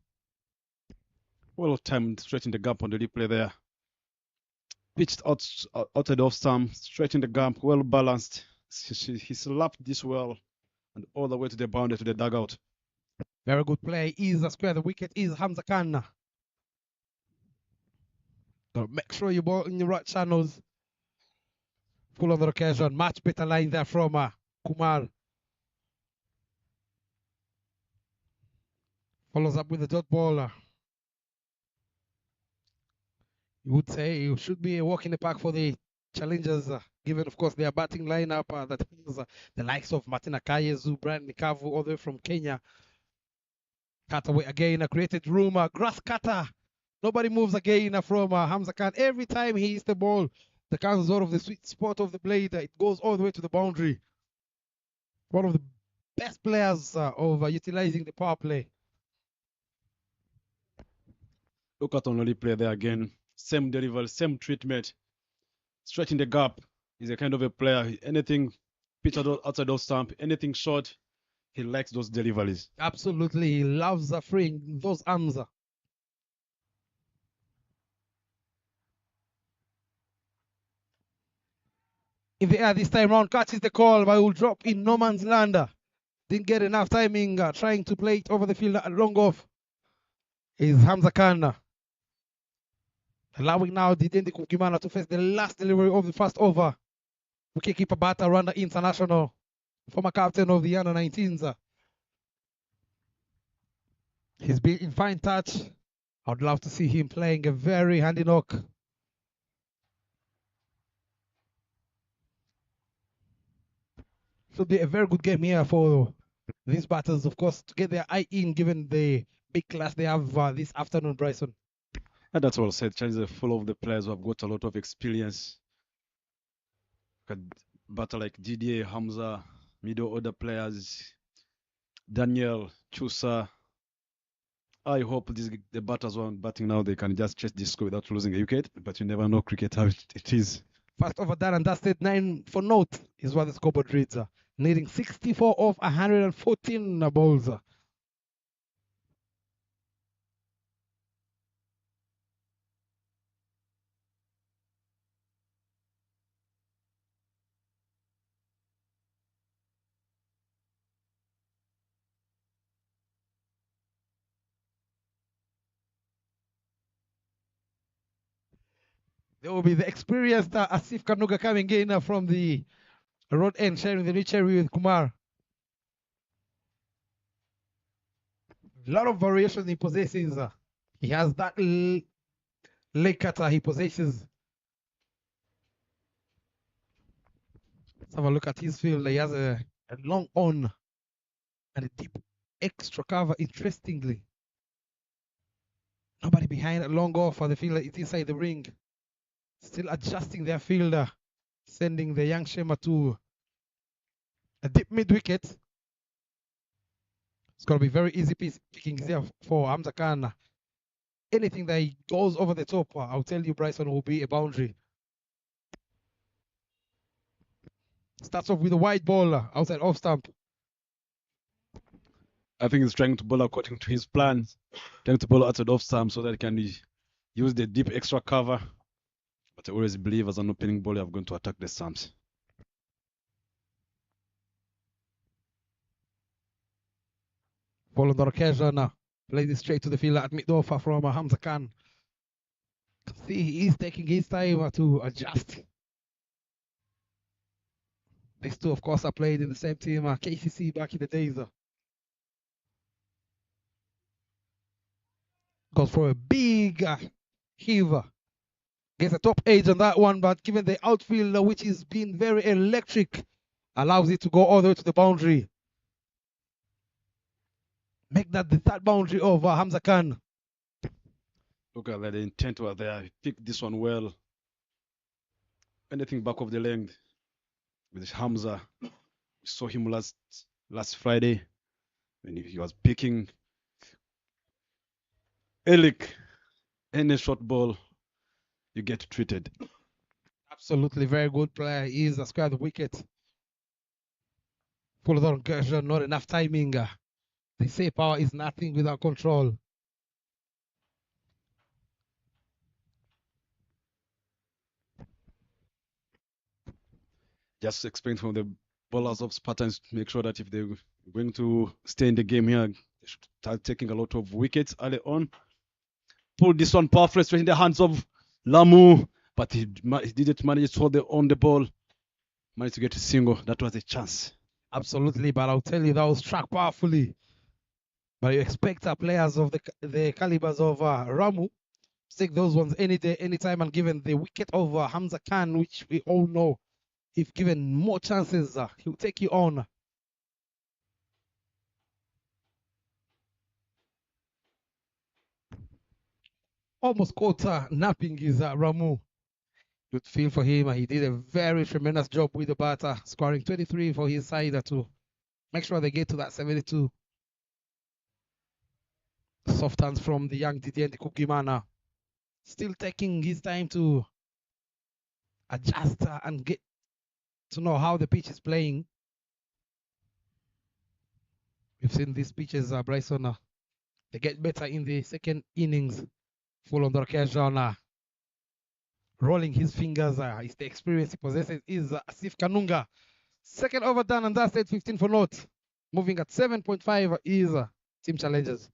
Well timed, straight in the gap on the replay there. Pitched outside off stump, straight in the gap, well balanced. He slapped this well and all the way to the boundary, to the dugout. Very good play. Is a square. The wicket is Hamza Khan. So make sure you ball in the right channels. Full on the occasion. Much better line there from Kumar. Follows up with the dot ball. You would say you should be a walk in the park for the challengers, given, of course, their batting lineup that has the likes of Martina Kayezu, Brian Nikavu, all the way from Kenya. Cut away again, created room, grass cutter. Nobody moves again from Hamza Khan. Every time he hits the ball, the comes out of the sweet spot of the blade. It goes all the way to the boundary. One of the best players of utilizing the power play. Look at on the replay there again. Same delivery, same treatment. Straight in the gap. He's a kind of a player. Anything pitch outside of stump, anything short, he likes those deliveries. Absolutely. He loves freeing those arms. In the air this time round, catches the call, but will drop in no man's land. Didn't get enough timing, trying to play it over the field at long off. Is Hamza Khan. Allowing now Didier Kugimana to face the last delivery of the first over. Wicketkeeper batter, Rwanda International, former captain of the under-19s. He's been in fine touch. I'd love to see him playing a very handy knock. Should be a very good game here for these batters, of course, to get their eye in, given the big class they have this afternoon, Bryson. And that's well said. Challenges are full of the players who have got a lot of experience. Look at batter like Didier, Hamza, middle order players, Daniel, Chusa. I hope the batters who are batting now, they can just chase this score without losing a wicket. But you never know cricket how it is. First over done and dusted, 9 for note is what the scoreboard reads. Needing 64 of 114 balls. There will be the experienced Asif Kanuga coming in from the road end, sharing the new cherry with Kumar. A lot of variation he possesses. He has that leg cutter he possesses. Let's have a look at his field. He has a long on and a deep extra cover, interestingly. Nobody behind a long off for the fielder. It's inside the ring. Still adjusting their fielder, sending the young Shema to a deep mid wicket. It's going to be very easy pickings here for Hamza Khan. Anything that he goes over the top, I'll tell you, Bryson, will be a boundary. Starts off with a wide ball outside off stump. I think he's trying to bowl according to his plan, trying to bowl outside off stump so that he can use the deep extra cover. But I always believe as an opening bowler, I'm going to attack the stumps. Ball on the occasion, plays it straight to the fielder at mid-off from Hamza Khan. See, he is taking his time to adjust. These two, of course, are played in the same team, KCC back in the days. Goes for a big heave. Gets a top edge on that one, but given the outfield, which is being very electric, allows it to go all the way to the boundary. Make that the third boundary of Hamza Khan. Look at that, the intent was there. He picked this one well. Anything back of the length with Hamza. We saw him last Friday when he was picking Elik. Any short ball, you get treated. Absolutely very good player. He is a square the wicket. Full on occasion, not enough timing. They say power is nothing without control. Just expect from the bowlers of Spartans to make sure that if they're going to stay in the game here, they should start taking a lot of wickets early on. Pull this one powerfully straight in the hands of Lamu, but he didn't manage to hold on the ball. Managed to get a single. That was a chance. Absolutely, but I'll tell you that was struck powerfully. But you expect players of the calibers of Ramu to take those ones any day, anytime, and given the wicket of Hamza Khan, which we all know, if given more chances, he'll take you on. Almost caught napping is Ramu. Good feel for him. He did a very tremendous job with the batter, scoring 23 for his side to make sure they get to that 72. Soft hands from the young T20 Kukimana. Still taking his time to adjust and get to know how the pitch is playing. We've seen these pitches, Bryson. They get better in the second innings. Full on the occasion. Rolling his fingers. Is the experience he possesses is Asif Kanunga. Second over done, and that's 8-15 for naught. Moving at 7.5 is Team Challengers.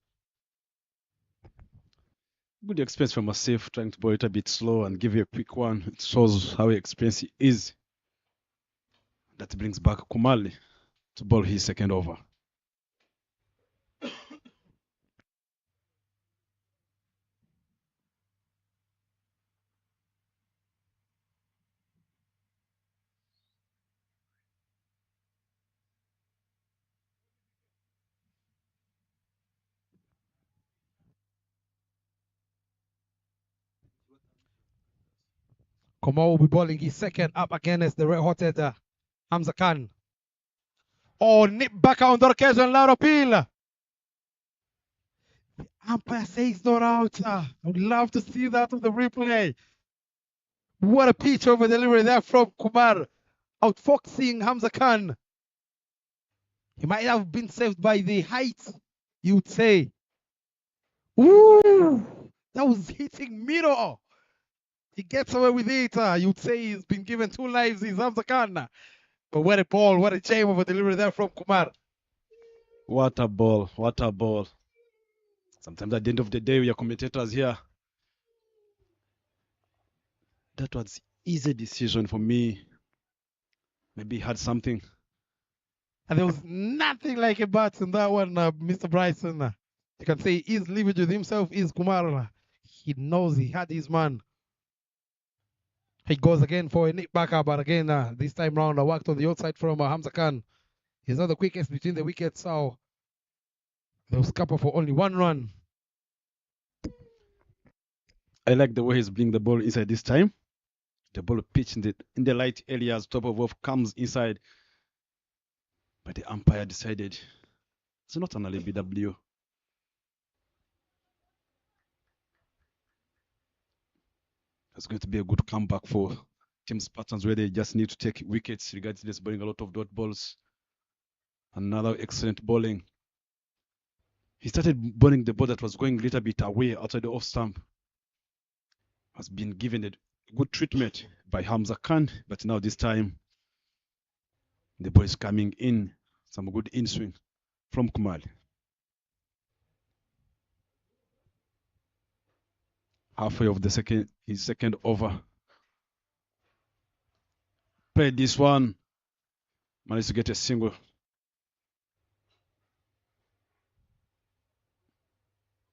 Good experience from Asif, trying to bowl it a bit slow and give you a quick one. It shows how experienced he is. That brings back Kumali to bowl his second over. Komar will be bowling his second up against the red-hotted Hamza Khan. Oh, nip back on the occasion, loud appeal. The umpire says not out. I would love to see that on the replay. What a pitch over delivery there from Kumar, outfoxing Hamza Khan. He might have been saved by the height, you would say. Ooh, that was hitting middle. He gets away with it. You'd say he's been given 2 lives. He's Hamza Khan. But what a ball, what a shame of a delivery there from Kumar. What a ball, what a ball. Sometimes at the end of the day, we are commentators here. That was easy decision for me. Maybe he had something. And there was nothing like a bat in that one, Mr. Bryson. You can say he's living with himself, is Kumar. He knows he had his man. He goes again for a nip backer, but again, this time round, I worked on the outside from Hamza Khan. He's not the quickest between the wickets, so they'll scupper for only 1 run. I like the way he's bringing the ball inside this time. The ball pitched in the light areas, top of off comes inside. But the umpire decided it's not an LBW. It's going to be a good comeback for Team Spartans, where they just need to take wickets, regardless bowling a lot of dot balls. Another excellent bowling. He started bowling the ball that was going a little bit away outside the off stump. Has been given a good treatment by Hamza Khan, but now this time the ball is coming in. Some good in swing from Kumar. Halfway of the his second over. Played this one. Managed to get a single.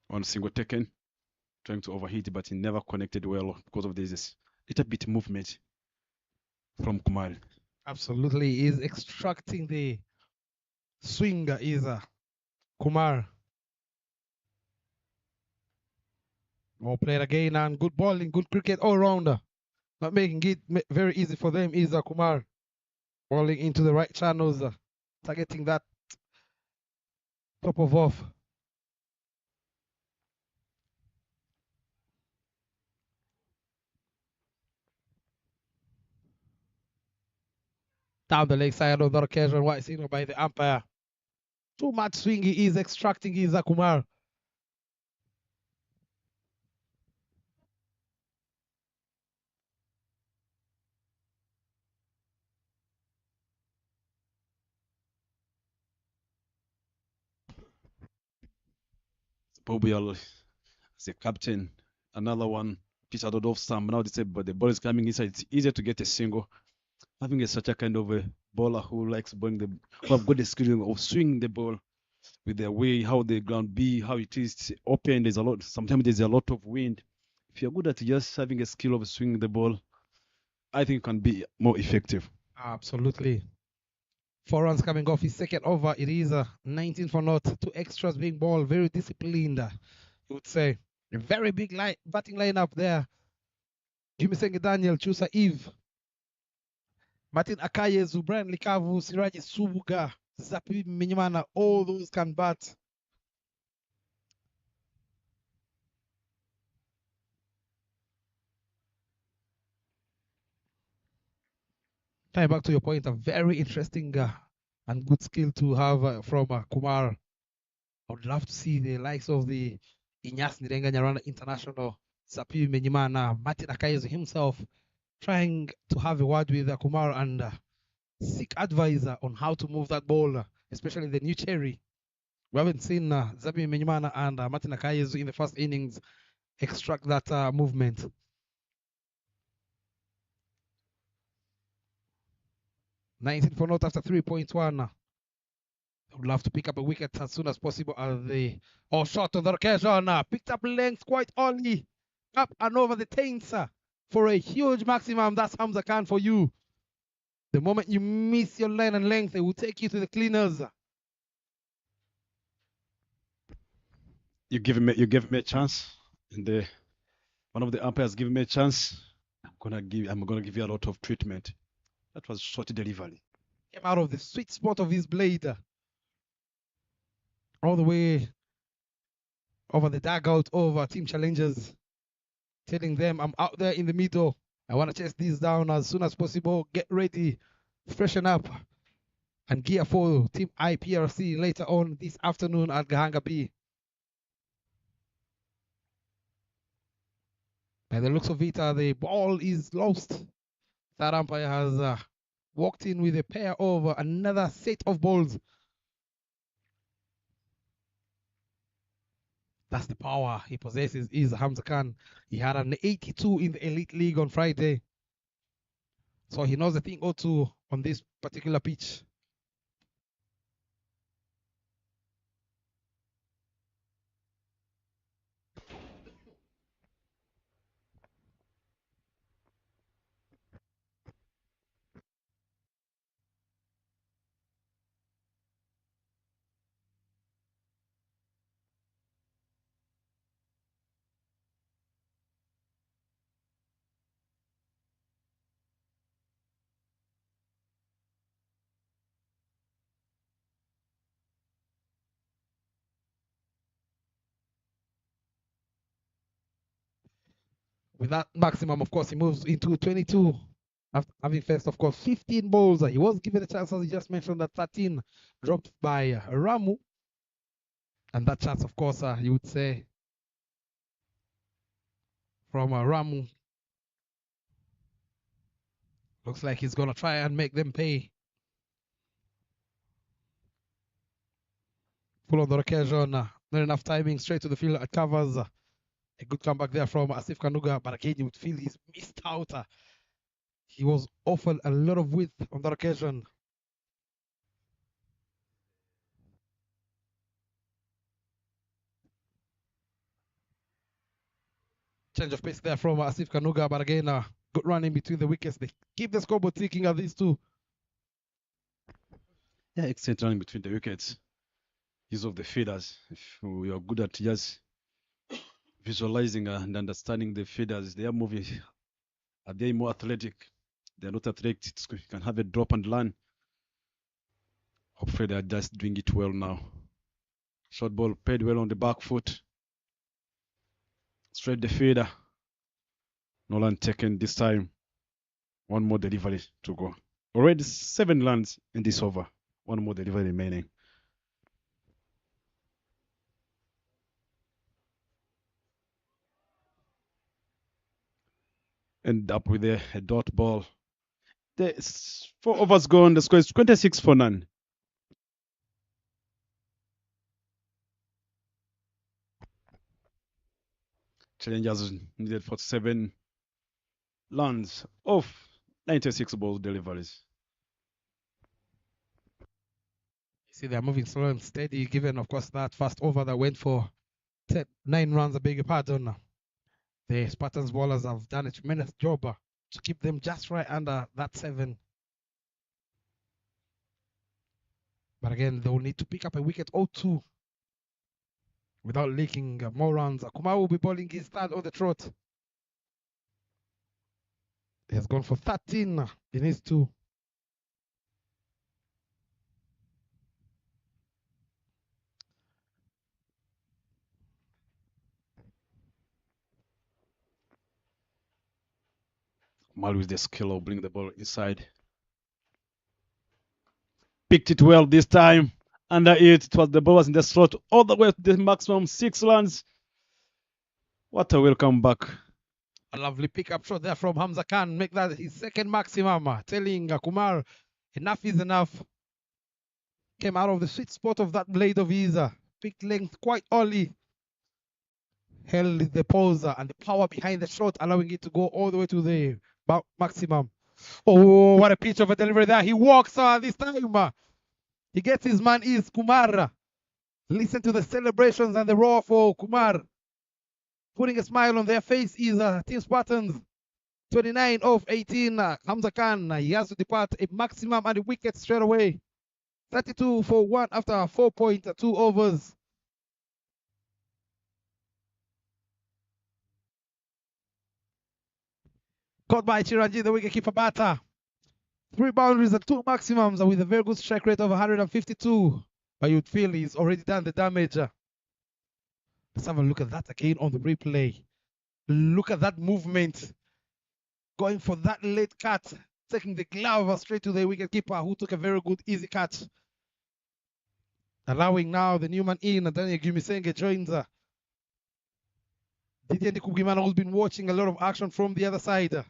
One single taken. Trying to overhit, but he never connected well because of this little bit movement from Kumar. Absolutely, he's extracting the swing, is Kumar. Well played again, and good bowling, good cricket all rounder. Not making it very easy for them is Kumar. Bowling into the right channels, targeting that top of off. Down the leg side on the occasion, white signal by the umpire. Too much swing he is extracting is Kumar. Bobby as a captain. Another one pitched out of stump. Now they say, but the ball is coming inside. It's easier to get a single. Having such a kind of a bowler who likes bowling who have got the skill of swinging the ball with their way, how the ground be, how it is open. Sometimes there's a lot of wind. If you're good at just having a skill of swinging the ball, I think it can be more effective. Absolutely. 4 runs coming off his second over. It is 19 for naught. 2 extras being bowled. Very disciplined, I would say. A very big batting lineup there. Jimmy Senge Daniel, Chusa Eve, Martin Akaye, Zubran Likavu, Siraji Subuga, Zapi Minyamana, all those can bat. Time back to your point, a very interesting and good skill to have from Kumar. I would love to see the likes of the Inyas Nirenga Nyarana International, Zapi Minyamana, Martin Akaye himself, trying to have a word with Kumar and seek advice on how to move that ball, especially the new cherry. We haven't seen Zabi Menyumana and Martin Akayezu in the first innings extract that movement. $19 for naught after 3.1. I would love to pick up a wicket as soon as possible as the shot on the occasion. Picked up length quite early, up and over the taints for a huge maximum. That's Hamza Khan for you. The moment you miss your line and length, it will take you to the cleaners. You give him a chance, and one of the umpires give me a chance. I'm gonna give you a lot of treatment. That was short delivery. Came out of the sweet spot of his blade, all the way over the dugout over team challengers, telling them I'm out there in the middle. I want to chase these down as soon as possible. Get ready, freshen up, and gear for Team IPRC later on this afternoon at Gahanga B. By the looks of it, the ball is lost. That umpire has walked in with a pair of another set of balls. That's the power he possesses, is Hamza Khan. He had an 82 in the Elite League on Friday. So he knows a thing or two on this particular pitch. With that maximum, of course, he moves into 22. After having faced, of course, 15 balls. He was given a chance, as he just mentioned, that 13 dropped by Ramu. And that chance, of course, you would say, from Ramu. Looks like he's going to try and make them pay. Full on the occasion. Not enough timing. Straight to the field. It covers. A good comeback there from Asif Kanuga. But again, you would feel he's missed out. He was offered a lot of width on that occasion. Change of pace there from Asif Kanuga, but again, good run in between the wickets. They keep the scoreboard ticking at these two. Yeah, excellent running between the wickets. Use of the feeders. If we are good at just visualizing and understanding the feeders, they are moving. Are they more athletic? They are not athletic. You can have a drop and land. Hopefully, they are just doing it well now. Short ball paid well on the back foot. Straight the feeder. Nolan taken this time. One more delivery to go. Already 7 runs in this over. One more delivery remaining. End up with a dot ball. There's 4 overs gone. The score is 26 for none. Challengers needed 47 runs off 96 ball deliveries. You see, they're moving slow and steady, given, of course, that first over that went for 9 runs, I beg your pardon. The Spartans bowlers have done a tremendous job to keep them just right under that 7. But again, they'll need to pick up a wicket or 2 without leaking more runs. Kumar will be bowling his third on the trot. He has gone for 13 in his 2. Mal with the skill of bring the ball inside. Picked it well this time. Under it was the ball was in the slot all the way to the maximum 6 runs. What a welcome back. A lovely pickup shot there from Hamza Khan. Make that his second maximum. Telling Kumar, enough is enough. Came out of the sweet spot of that blade of his. Picked length quite early. Held the pose and the power behind the shot, allowing it to go all the way to the maximum. Oh, what a pitch of a delivery there. He walks this time. He gets his man is Kumar. Listen to the celebrations and the roar for Kumar. Putting a smile on their face is Team Spartans. 29 of 18. Hamza Khan, he has to depart a maximum and a wicket straight away. 32 for 1 after 4.2 overs. Caught by Chiranjit, the wicketkeeper batter. 3 boundaries and 2 maximums with a very good strike rate of 152. But you'd feel he's already done the damage. Let's have a look at that again on the replay. Look at that movement. Going for that late cut. Taking the glove straight to the wicketkeeper who took a very good easy catch. Allowing now the new man in. Daniel Gumisenge joins. Didier Kugimana, who's been watching a lot of action from the other side.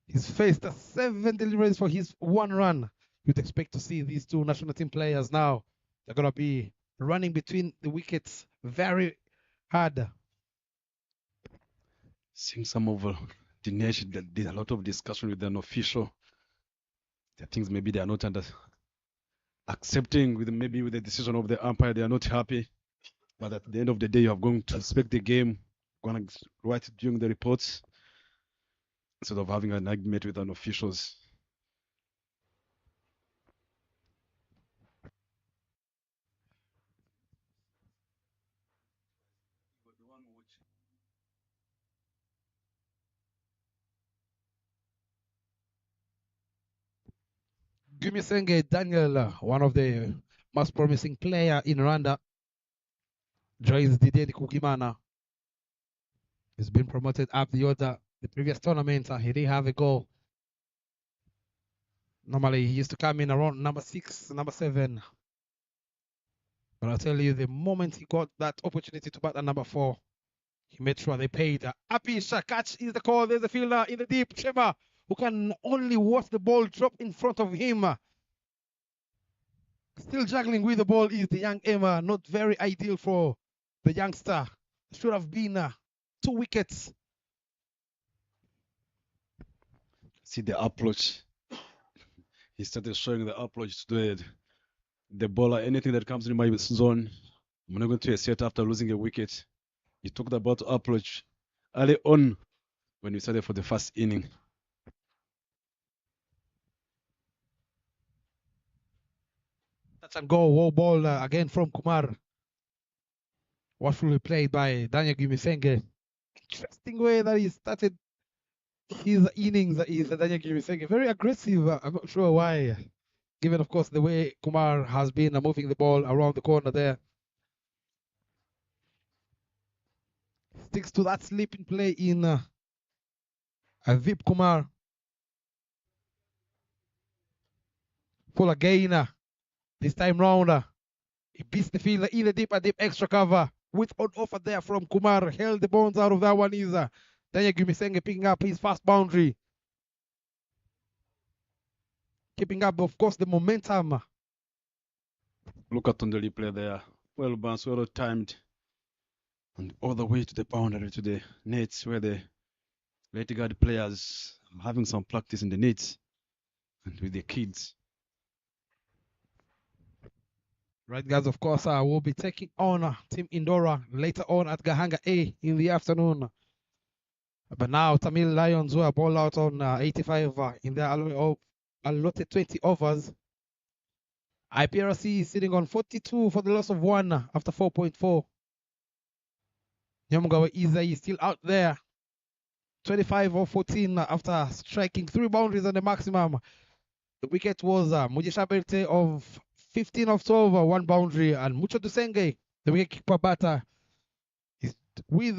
He's faced 7 deliveries for his 1 run. You'd expect to see these 2 national team players now. They're going to be running between the wickets very hard. Seeing some of the nation that did a lot of discussion with an official. There are things maybe they are not accepting with the decision of the umpire. They are not happy. But at the end of the day, you are going to respect the game, going to write during the reports instead of having an argument with an officials. Gumisenge Daniel, one of the most promising player in Rwanda, joins Didier Kugimana. He's been promoted up the order. The previous tournament, he didn't have a goal. Normally, he used to come in around number 6, number 7. But I'll tell you, the moment he got that opportunity to bat at number 4, he made sure they paid. Apisha, catch is the call. There's a fielder in the deep. Shema, who can only watch the ball drop in front of him. Still juggling with the ball is the young Emma. Not very ideal for the youngster. Should have been 2 wickets. See the approach. He started showing the approach to the bowler. Anything that comes in my zone, I'm not going to accept after losing a wicket. He talked about approach early on when we started for the first inning. Touch and go, wall ball again from Kumar. Wonderfully played by Daniel Gimisenge. Interesting way that he started his innings is Daniel Gimisenge. Very aggressive. I'm not sure why. Given, of course, the way Kumar has been moving the ball around the corner there. Sticks to that sleeping play in Vip Kumar. Full again. This time round, he beats the fielder in a deep extra cover with an offer there from Kumar. Held the bones out of that one is Daniel Gimisenge picking up his first boundary. Keeping up, of course, the momentum. Look at on the replay there. Well bounced, well timed. And all the way to the boundary, to the nets where the late guard players are having some practice in the nets and with the kids. Right, guys, of course, we'll be taking on Team Indora later on at Gahanga A in the afternoon. But now, Tamil Lions were ball out on 85 in their allotted 20 overs. IPRC is sitting on 42 for the loss of 1 after 4.4. Nyamugawa Iza is still out there. 25 or 14 after striking 3 boundaries on the maximum. The wicket was Mujisha Belte of 15 of 12, 1 boundary, and Mucho Dusenge, the wicketkeeper batter, is with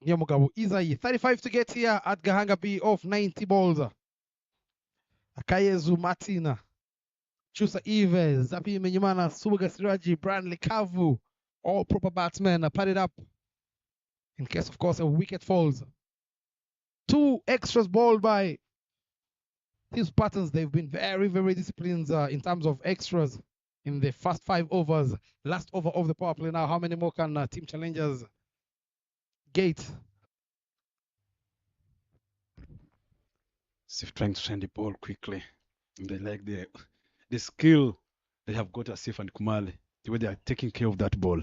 Nyamugawa Izai. 35 to get here at Gahanga B of 90 balls. Akayezu Martina, Chusa Eve, Zapi Menyumana, Subuga Siraji, Brandley Kavu, all proper batsmen padded up in case, of course, a wicket falls. 2 extras bowled by these Spartans. They've been very, very disciplined in terms of extras in the first 5 overs. Last over of the power play now. How many more can Team Challengers get? Sif trying to send the ball quickly. And they like the skill they have got Asif and Kumale, the way they are taking care of that ball.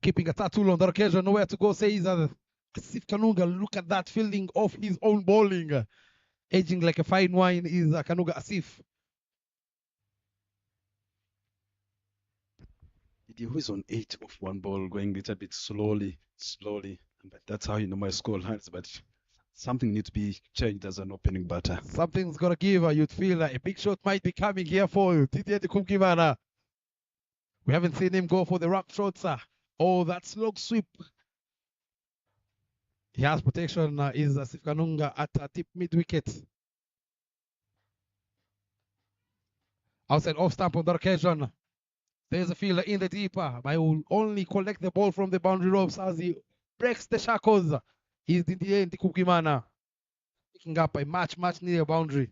Keeping a tattoo on that occasion, nowhere to go, says Asif Kanunga. Look at that fielding of his own bowling. Aging like a fine wine is Kanunga Asif. Who is on 8 of 1 ball, going a little bit slowly. But that's how you know my score lines. But something needs to be changed as an opening batter. Something's got to give. You'd feel a big shot might be coming here for you. Titi Kumkimana. We haven't seen him go for the rock shots. Oh, that slog sweep. He has protection, is Asif Kanunga at deep mid wicket. Outside off stamp on that occasion. There's a fielder in the deeper, but he will only collect the ball from the boundary ropes as he breaks the shackles. He's Didier Kukimana picking up a much nearer boundary.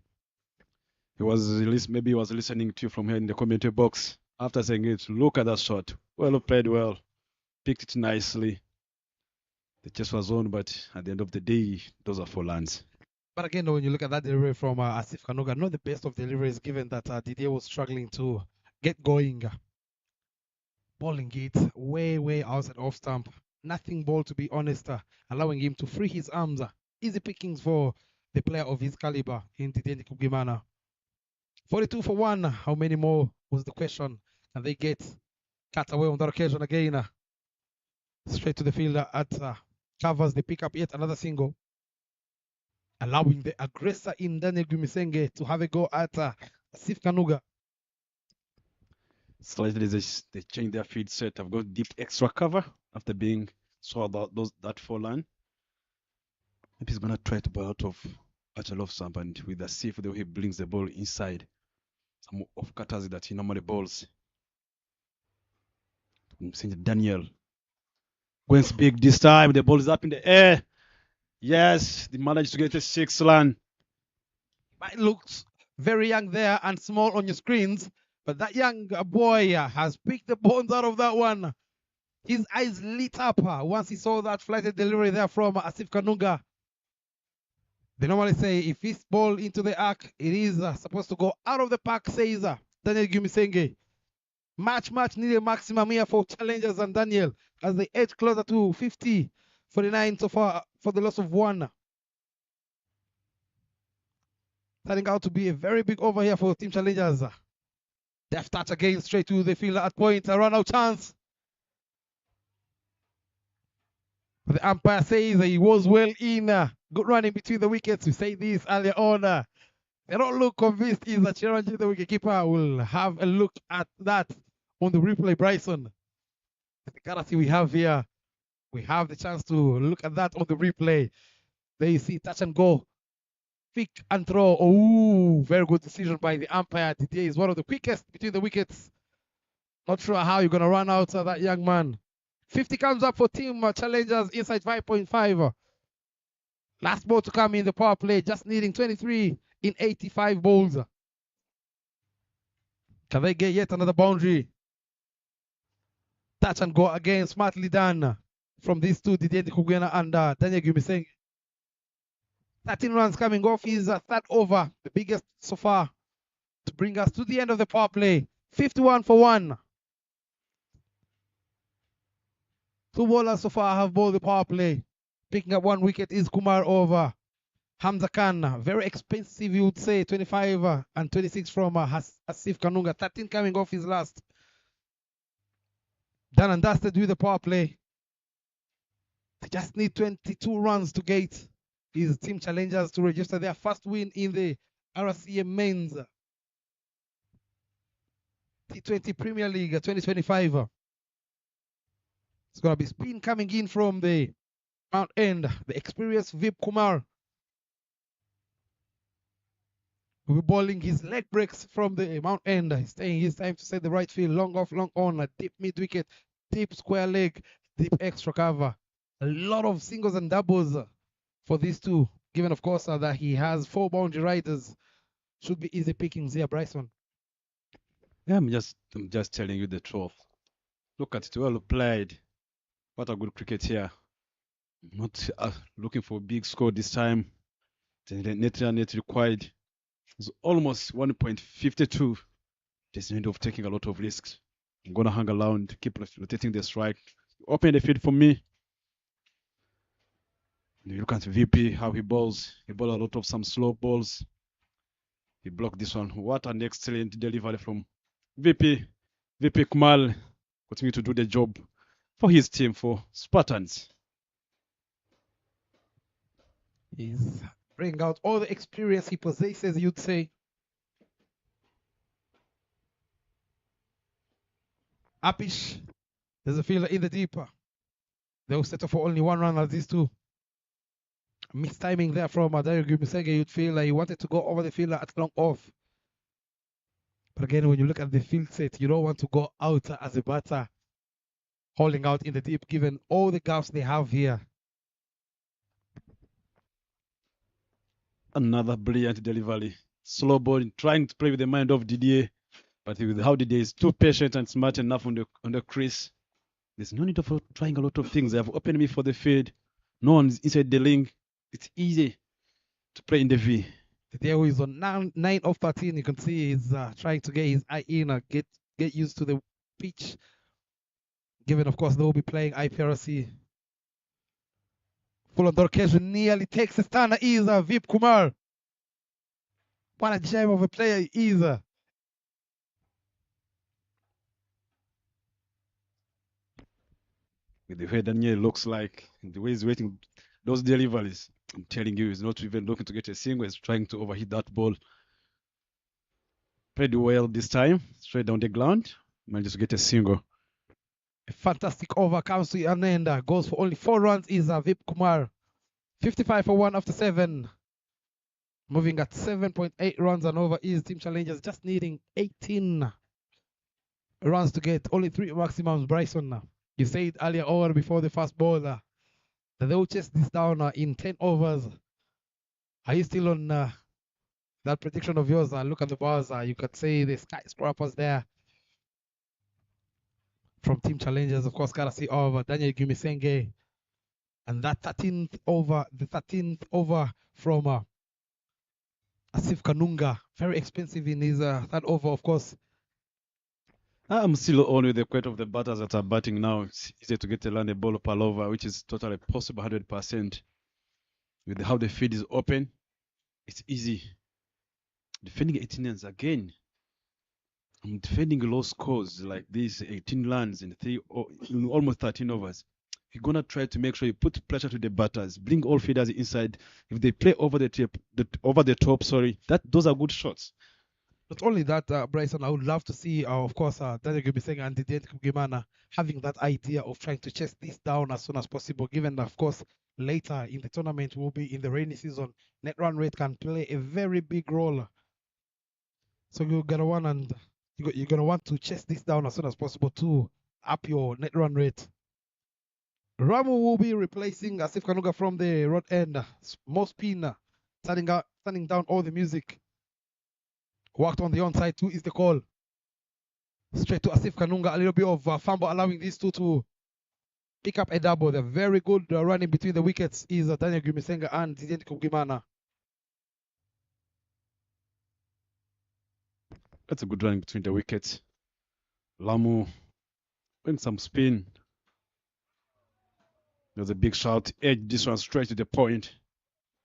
Maybe he was listening to you from here in the commentary box. After saying it, look at that shot. Well played, well. Picked it nicely. The chase was on, but at the end of the day, those are 4 runs. But again, when you look at that delivery from Asif Kanunga, not the best of deliveries, given that Didier was struggling to get going. Bowling it way outside off stump. Nothing ball, to be honest, allowing him to free his arms. Easy pickings for the player of his caliber in Didier Kugimana. 42 for 1. How many more was the question? Can they get cut away on that occasion again? Straight to the fielder at covers. They pick up yet another single, allowing the aggressor in Daniel Gumisenge to have a go at Asif Kanunga. Slightly they change their field set. I've got deep extra cover after being saw that four line. Maybe he's gonna try to bowl out of Samp and with the see if the way he brings the ball inside. Some off cutters that he normally bowls. I'm seeing Daniel. Going big this time. The ball is up in the air. Yes, they managed to get a 6 run. Might look very young there and small on your screens, but that young boy has picked the bones out of that one. His eyes lit up once he saw that flighted delivery there from Asif Kanunga. They normally say if it's ball into the arc, it is supposed to go out of the park, says Daniel Gumisenge. Much needed maximum here for challengers and Daniel as they edge closer to 50 49 so far for the loss of 1. Turning out to be a very big over here for team challengers. Deft touch again straight to the fielder at point. A run out chance. The umpire says he was well in. Good running between the wickets. We say this earlier on. They don't look convinced is that Chiranji, the wicketkeeper, will have a look at that on the replay, Bryson. The currency we have here, we have the chance to look at that on the replay. There you see touch and go. Pick and throw. Oh, very good decision by the umpire. Didier is one of the quickest between the wickets. Not sure how you're going to run out that young man. 50 comes up for team challengers inside 5.5. Last ball to come in the power play, just needing 23 in 85 balls. Can they get yet another boundary? Touch and go again, smartly done from these two, Didier Kugena and Daniel Gumiseng. 13 runs coming off his third over, the biggest so far, to bring us to the end of the power play. 51 for 1. 2 bowlers so far have bowled the power play. Picking up 1 wicket is Kumar over Hamza Khan. Very expensive, you would say. 25 and 26 from Asif Kanunga. 13 coming off his last. Done and dusted with the power play. They just need 22 runs to gate his team challengers to register their first win in the RCA Men's T20 Premier League 2025. It's going to be spin coming in from the Mount End. The experienced Vip Kumar will be bowling his leg breaks from the Mount End. He's taking his time to set the right field. Long off, long on. A deep mid wicket, deep square leg, deep extra cover. A lot of singles and doubles for these two. Given, of course, that he has 4 boundary riders. Should be easy pickings here, Bryson. Yeah, I'm just telling you the truth. Look at it, well played. What a good cricket here. Not looking for a big score this time. The net required is almost 1.52. There's no need of taking a lot of risks. I'm going to hang around, keep rotating the strike. Open the field for me. You look at VP, how he bowls. He bowls a lot of some slow balls. He blocked this one. What an excellent delivery from VP. VP Kumal continue to do the job for his team, for Spartans. He's bringing out all the experience he possesses, you'd say. Apish, there's a fielder in the deeper. They'll settle for only 1 run as these two. Missed timing there from Dario Gumisenge. You'd feel like he wanted to go over the fielder at long off. But again, when you look at the field set, you don't want to go out as a batter, holding out in the deep, given all the gaps they have here. Another brilliant delivery. Slow ball, trying to play with the mind of Didier. But with how Didier is too patient and smart enough on the crease. There's no need of trying a lot of things. They have opened me for the field. No one's inside the link. It's easy to play in the V. Didier is on 9 of 13. You can see he's trying to get his eye in, get used to the pitch. Given, of course, they will be playing IPRC. Full on the occasion, nearly takes a stunner is Vip Kumar. What a gem of a player he is. With the way Daniel looks like, the way he's waiting, those deliveries, I'm telling you, he's not even looking to get a single. He's trying to overhit that ball. Played well this time, straight down the ground. Manages to get a single. A fantastic over comes to an end. Goes for only 4 runs is Vip Kumar. 55 for 1 after 7. Moving at 7.8 runs and over is Team Challengers, just needing 18 runs to get only 3 maximums. Bryson, you said earlier on before the first ball that they will chase this down in 10 overs. Are you still on that prediction of yours? Look at the bars. You could say the skyscrapers there from Team Challengers, of course, courtesy of Daniel Gumisenge. And that 13th over from Asif Kanunga, very expensive in his third over, of course. I'm still on with the quote of the batters that are batting now. It's easy to get a land a ball per over, which is totally possible 100%. With how the field is open, it's easy. Defending 18 runs again. I'm defending low scores like this, 18 runs in almost 13 overs. You're gonna try to make sure you put pressure to the batters, bring all fielders inside. If they play over the top, those are good shots. Not only that, Bryson, I would love to see, of course, Daniel Gubiseng and Didier Kugimana having that idea of trying to chase this down as soon as possible, given that, of course, later in the tournament we'll be in the rainy season. Net run rate can play a very big role. So you're gonna want to chase this down as soon as possible to up your net run rate. Ramu will be replacing Asif Kanuga from the road end. More spin, turning down all the music. Worked on the onside too is the call. Straight to Asif Kanunga, a little bit of fumble, allowing these two to pick up a double. They're very good running between the wickets is Daniel Gumisenga and Didier Kugimana. That's a good running between the wickets. Lamu doing some spin. There's a big shot. Edge this one straight to the point.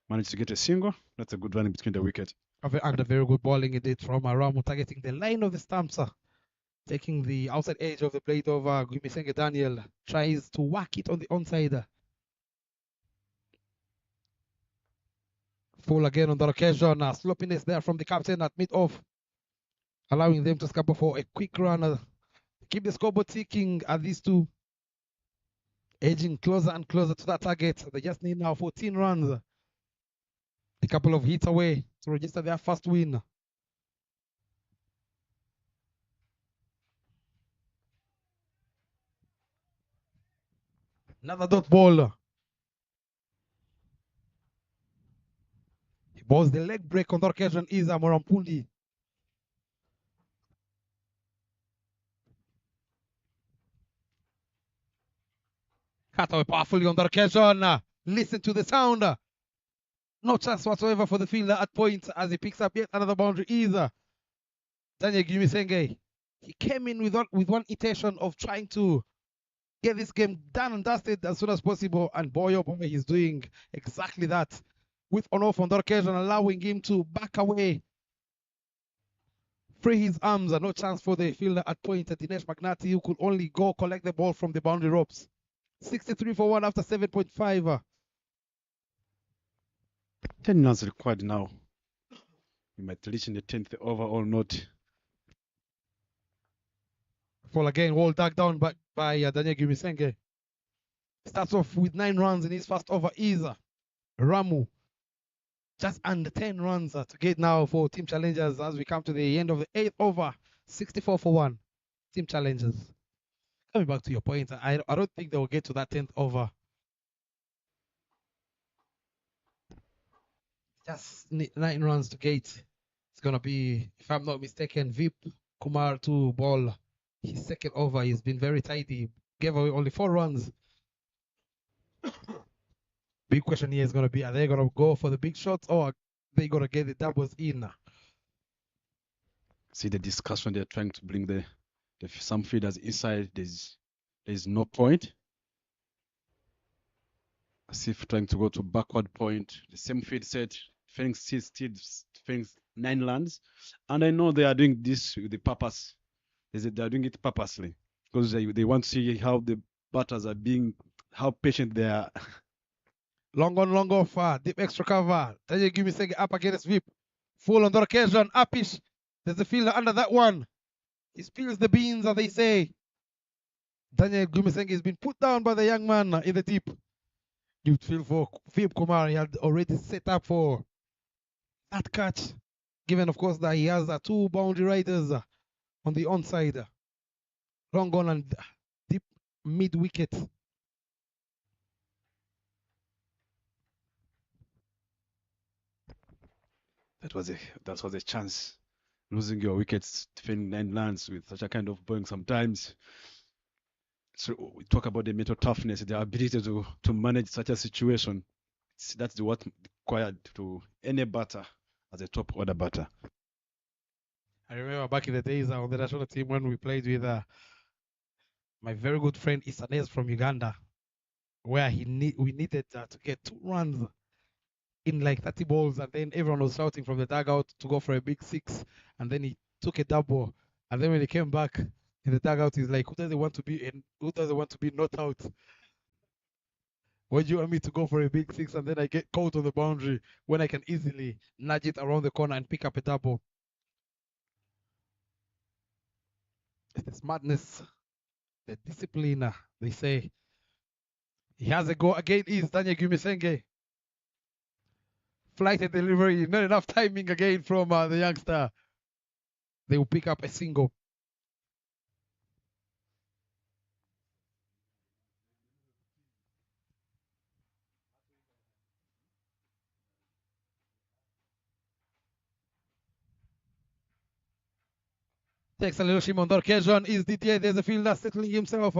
Managed to get a single. That's a good running between the wickets. And a very good bowling indeed from Ramu, targeting the line of the stumps. Taking the outside edge of the plate of Gumisenge Daniel. Tries to whack it on the onside. Full again on that occasion. Sloppiness there from the captain at mid-off. Allowing them to scamper for a quick run. Keep the scoreboard ticking at these two. Edging closer and closer to that target. They just need now 14 runs. A couple of hits away to register their first win. Another dot ball. He balls the leg break on the occasion is Morampundi. Cut away powerfully on the occasion. Listen to the sound. No chance whatsoever for the fielder at point as he picks up yet another boundary is Daniel Gumisenge. He came in with one intention of trying to get this game done and dusted as soon as possible, and boy oh boy, he's doing exactly that. With on off on that occasion, allowing him to back away, free his arms, and no chance for the fielder at point. Dinesh Magnati, who could only go collect the ball from the boundary ropes. 63 for 1 after 7.5. 10 runs required now. We might reach in the 10th over or not. Fall again, wall dug down by Daniel Gumisenge. Starts off with 9 runs in his first over is Ramu. Just under 10 runs to get now for Team Challengers as we come to the end of the 8th over. 64 for 1. Team Challengers. Coming back to your point, I don't think they will get to that 10th over. Just 9 runs to gate. It's going to be, if I'm not mistaken, Vip Kumar to ball. His second over, he's been very tidy. Gave away only 4 runs. Big question here is going to be, are they going to go for the big shots or are they going to get the doubles in? See the discussion, they're trying to bring the some feeders inside. There's no point. As if trying to go to backward point. The same feed set. Feng still 9 lands. And I know they are doing this with the purpose. They are doing it purposely. Because they want to see how the batters are being, how patient they are. Long on, long off, deep extra cover. Daniel Gumisenge up against Vip. Full on the occasion, upish. There's a fielder under that one. He spills the beans, as they say. Daniel Gumisenge has been put down by the young man in the deep. You'd feel for Philip Kumar. He had already set up for that catch, given, of course, that he has two boundary riders on the onside. Long on and deep mid wicket. That was a chance. Losing your wickets, defending 9 runs with such a kind of bowling sometimes. So we talk about the mental toughness, the ability to manage such a situation. That's what required to any batter as a top order batter. I remember back in the days on the national team when we played with my very good friend Isanez from Uganda, where we needed to get 2 runs in like 30 balls, and then everyone was shouting from the dugout to go for a big 6, and then he took a double, and then when he came back in the dugout, he's like, who doesn't want to be in? Who doesn't want to be not out? Why do you want me to go for a big 6 and then I get caught on the boundary when I can easily nudge it around the corner and pick up a double? It's the smartness, the discipline, they say. He has a go again, is Daniel Gumisenge. Flight and delivery, not enough timing again from the youngster. They will pick up a single. Takes a little shim on the occasion. Is Didier, there's a fielder settling himself.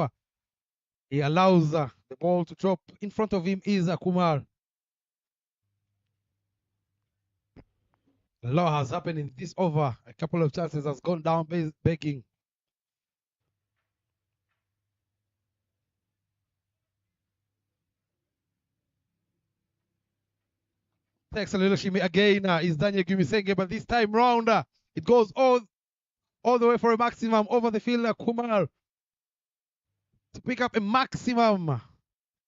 He allows the ball to drop. In front of him is Kumar. A lot has happened in this over. A couple of chances has gone down begging. Takes a little shimmy again. Is Daniel Gumisenge, but this time round it goes all the way for a maximum over the fielder Kumar to pick up a maximum.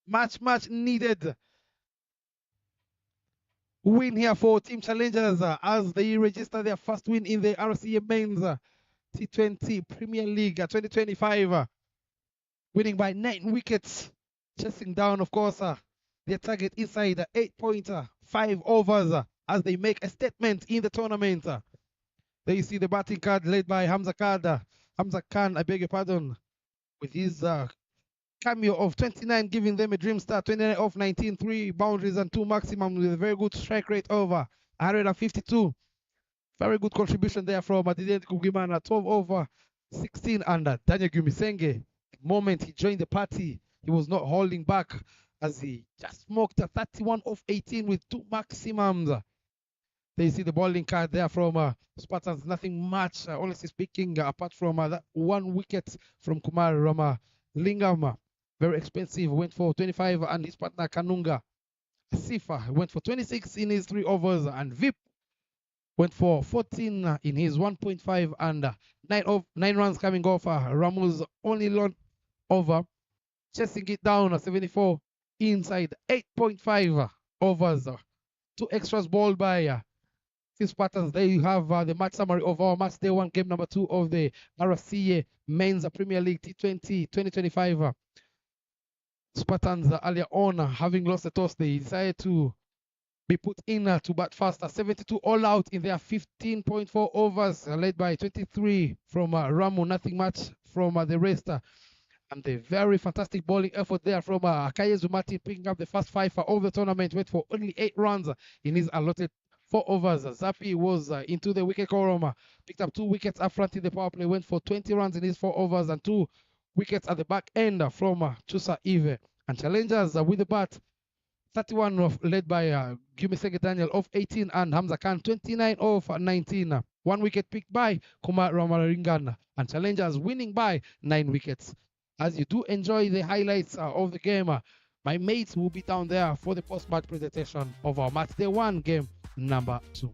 Much needed win here for Team Challengers as they register their first win in the RCA Men's T20 Premier League 2025, winning by 9 wickets, chasing down, of course, their target inside 8.5 overs as they make a statement in the tournament. There you see the batting card led by Hamza Khan, I beg your pardon, with his cameo of 29, giving them a dream start. 29 off 19, 3 boundaries and 2 maximum with a very good strike rate over 152. Very good contribution there from Didier Kugimana, 12 over 16 under Daniel Gumisenge. The moment he joined the party, he was not holding back as he just smoked a 31 off 18 with 2 maximums. There you see the bowling card there from Spartans. Nothing much, honestly speaking, apart from that 1 wicket from Kumar Rama Lingam. Very expensive, went for 25, and his partner Kanunga Sifa went for 26 in his 3 overs, and Vip went for 14 in his 1.5, and 9 runs coming off Ramu's only long over, chasing it down 74 inside 8.5 overs. 2 extras bowled by Spartans. There you have the match summary of our match day 1, game number 2 of the RCA Men's Premier League T20 2025. Spartans earlier on, having lost the toss, they decided to be put in to bat faster. 72 all out in their 15.4 overs, led by 23 from Ramu. Nothing much from the rest. And the very fantastic bowling effort there from Akaye Zumati, picking up the first 5 of the tournament. Went for only 8 runs in his allotted 4 overs. Zapi was into the wicket column, picked up 2 wickets up front in the power play, went for 20 runs in his 4 overs and 2 wickets at the back end from Chusa Ive. And Challengers with the bat, 31 of, led by Gumisenge Daniel of 18 and Hamza Khan 29 of 19. 1 wicket picked by Kumar Ramalingan, and Challengers winning by 9 wickets. As you do enjoy the highlights of the game, my mates will be down there for the post-match presentation of our match day 1, game number 2.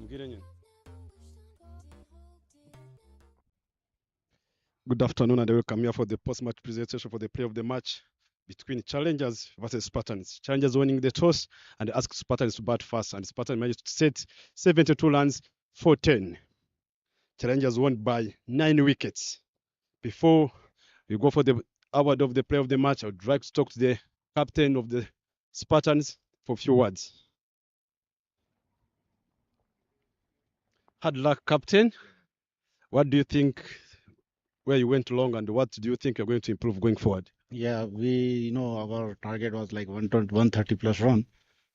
Good afternoon and welcome here for the post-match presentation for the play of the match between Challengers versus Spartans. Challengers winning the toss and asked Spartans to bat first, and Spartans managed to set 72 runs for 10. Challengers won by 9 wickets. Before we go for the award of the play of the match, I would like to talk to the captain of the Spartans for a few words. Hard luck, captain. What do you think where you went wrong and what do you think you're going to improve going forward? Yeah, our target was like 120, 130 plus run.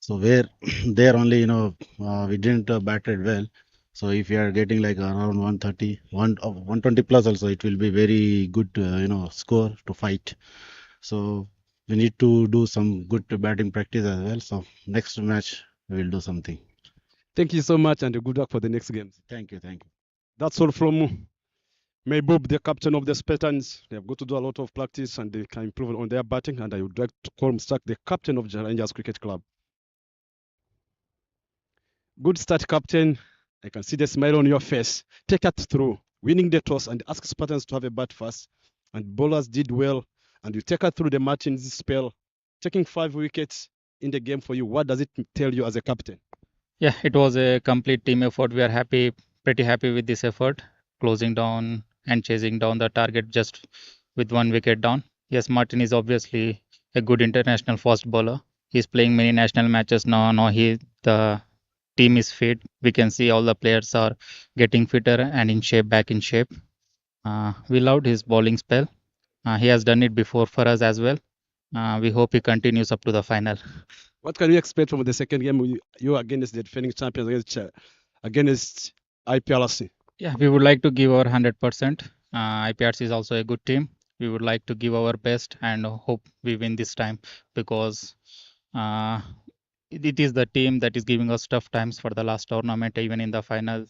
So where there only, we didn't bat it well. So if you are getting like around 130, 120 plus also, it will be very good, score to fight. So we need to do some good batting practice as well. So next match, we will do something. Thank you so much and good luck for the next games. Thank you. That's all from Maybob, the captain of the Spartans. They have got to do a lot of practice and they can improve on their batting. And I would like to call Mstak, the captain of Rangers Cricket Club. Good start, captain. I can see the smile on your face. Take us through winning the toss and ask Spartans to have a bat first. And bowlers did well. And you take us through the Martins spell, taking 5 wickets in the game for you. What does it tell you as a captain? Yeah, it was a complete team effort. We are pretty happy with this effort, closing down and chasing down the target just with 1 wicket down. Yes, Martin is obviously a good international fast bowler. He's playing many national matches now. The team is fit. We can see all the players are getting fitter and back in shape. We loved his bowling spell. He has done it before for us as well. We hope he continues up to the final. What can we expect from the second game? You against the defending champions, against IPRC? Yeah, we would like to give our 100%. IPRC is also a good team. We would like to give our best and hope we win this time because it is the team that is giving us tough times for the last tournament. Even in the final,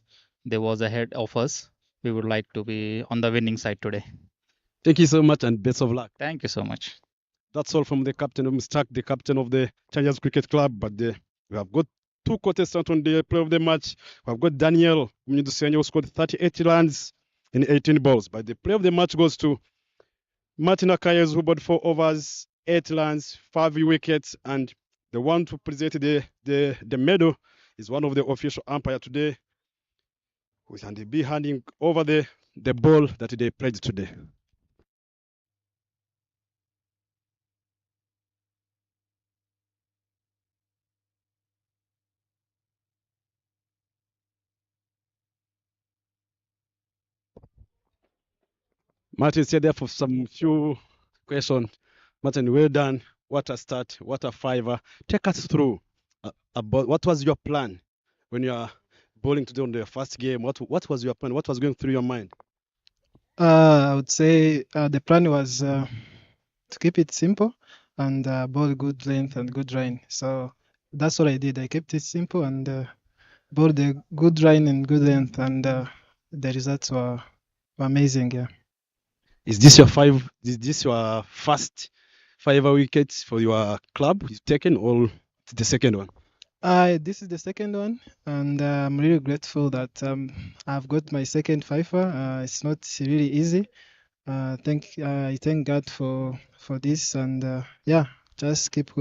they was ahead of us. We would like to be on the winning side today. Thank you so much and best of luck. Thank you so much. That's all from the captain of Mstak, the captain of the Challengers Cricket Club. But we have got 2 contestants on the play of the match. We have got Daniel Mnyudusenyo, who scored 38 runs in 18 balls. But the play of the match goes to Martin Akayes, who bowled 4 overs, 8 runs, 5 wickets. And the one to present the medal is one of the official umpire today, who is be handing over the ball that they played today. Martin said there for some few questions. Martin, well done. What a start. What a fiver. Take us through about what was your plan when you are bowling today on the first game. What was your plan? What was going through your mind? I would say the plan was to keep it simple and bowl good length and good rain. So that's what I did. I kept it simple and bowled a good rain and good length, and the results were amazing. Yeah. Is this your first 5 wickets for your club you've taken, or the second one? This is the second one, and I'm really grateful that I've got my second fiver. It's not really easy. I thank God for this, and just keep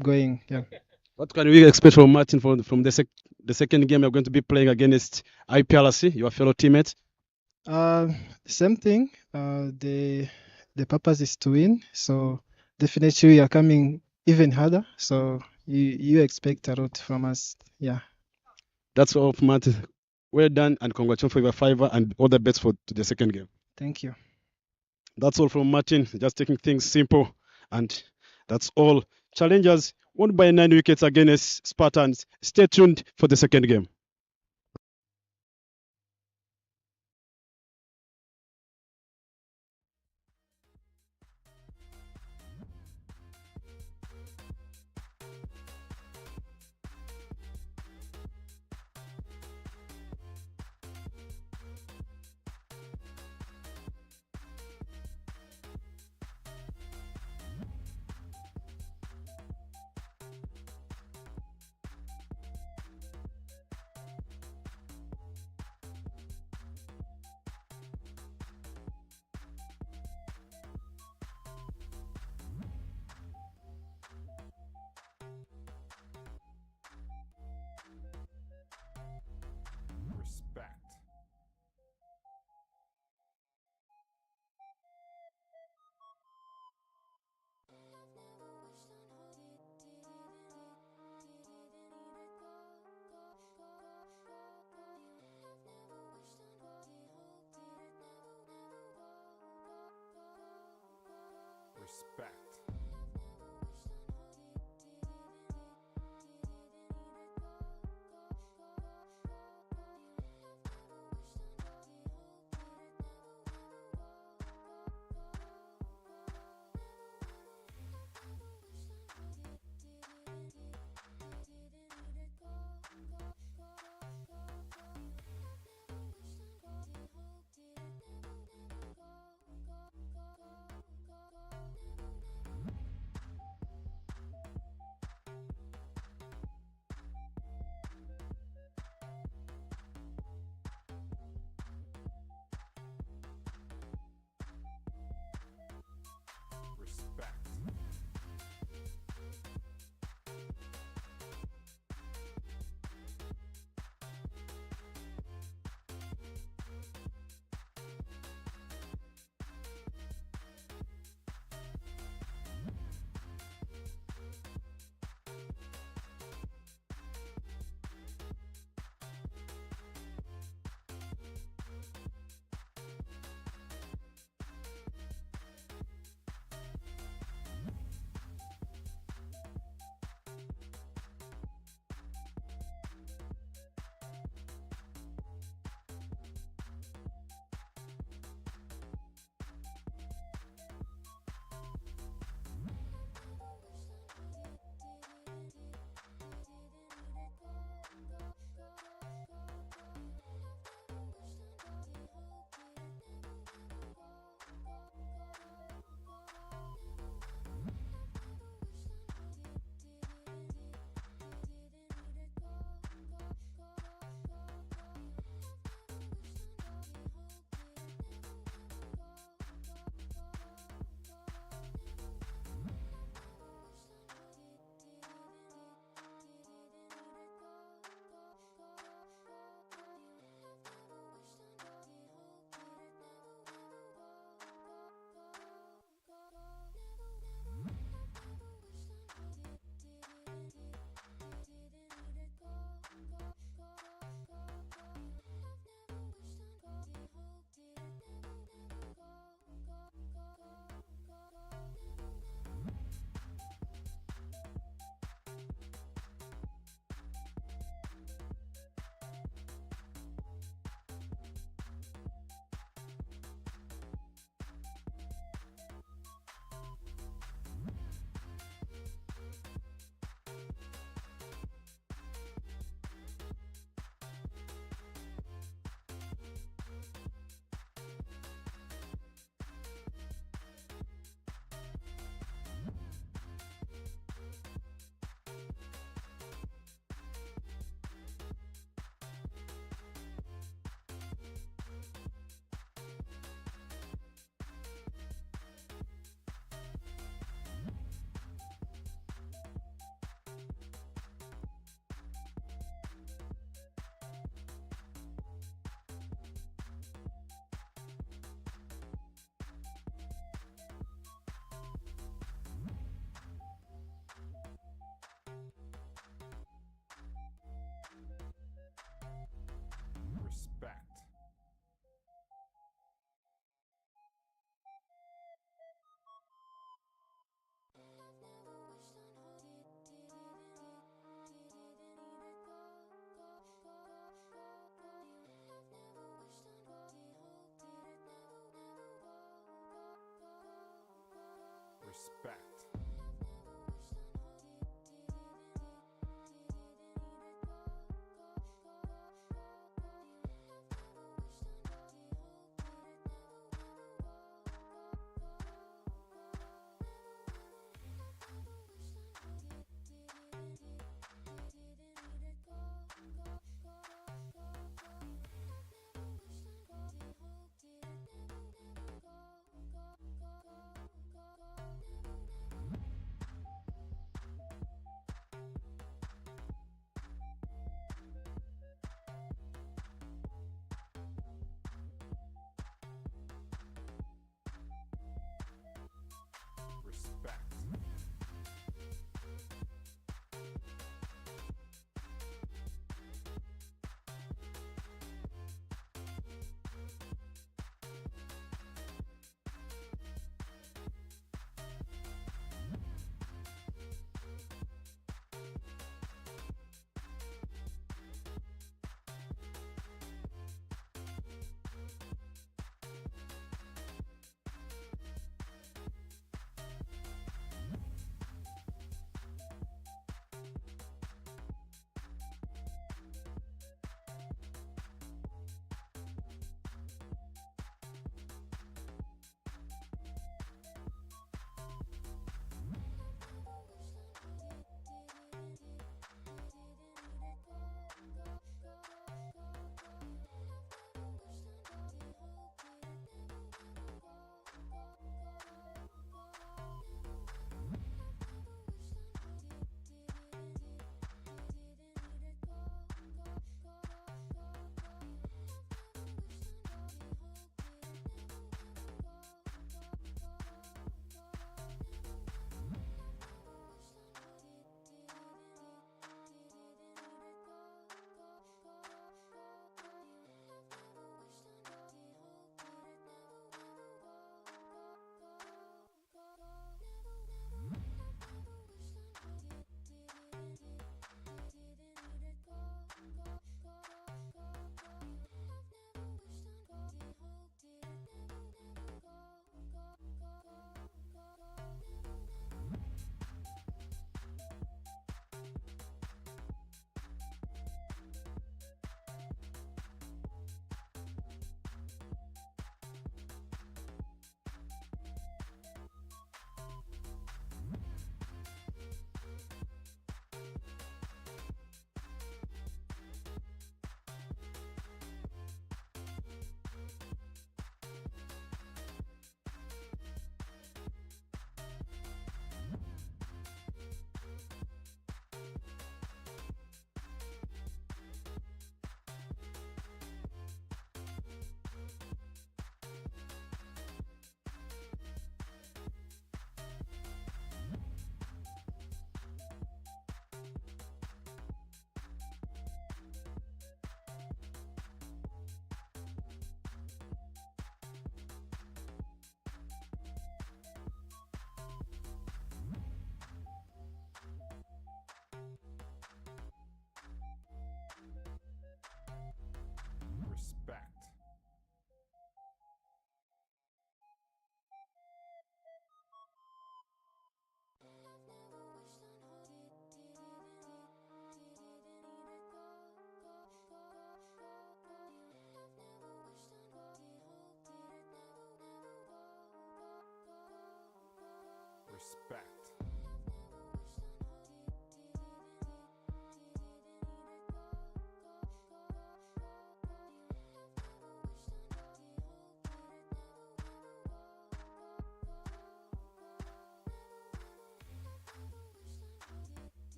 going. Yeah. What can we expect from Martin from the second game you're going to be playing against IPRC, your fellow teammates? Same thing. The purpose is to win, so definitely we are coming even harder. So you expect a lot from us. Yeah. That's all, Martin. Well done and congratulations for your fiver and all the best for the second game. Thank you. That's all from Martin. Just taking things simple, and that's all. Challengers won by 9 wickets against Spartans. Stay tuned for the second game.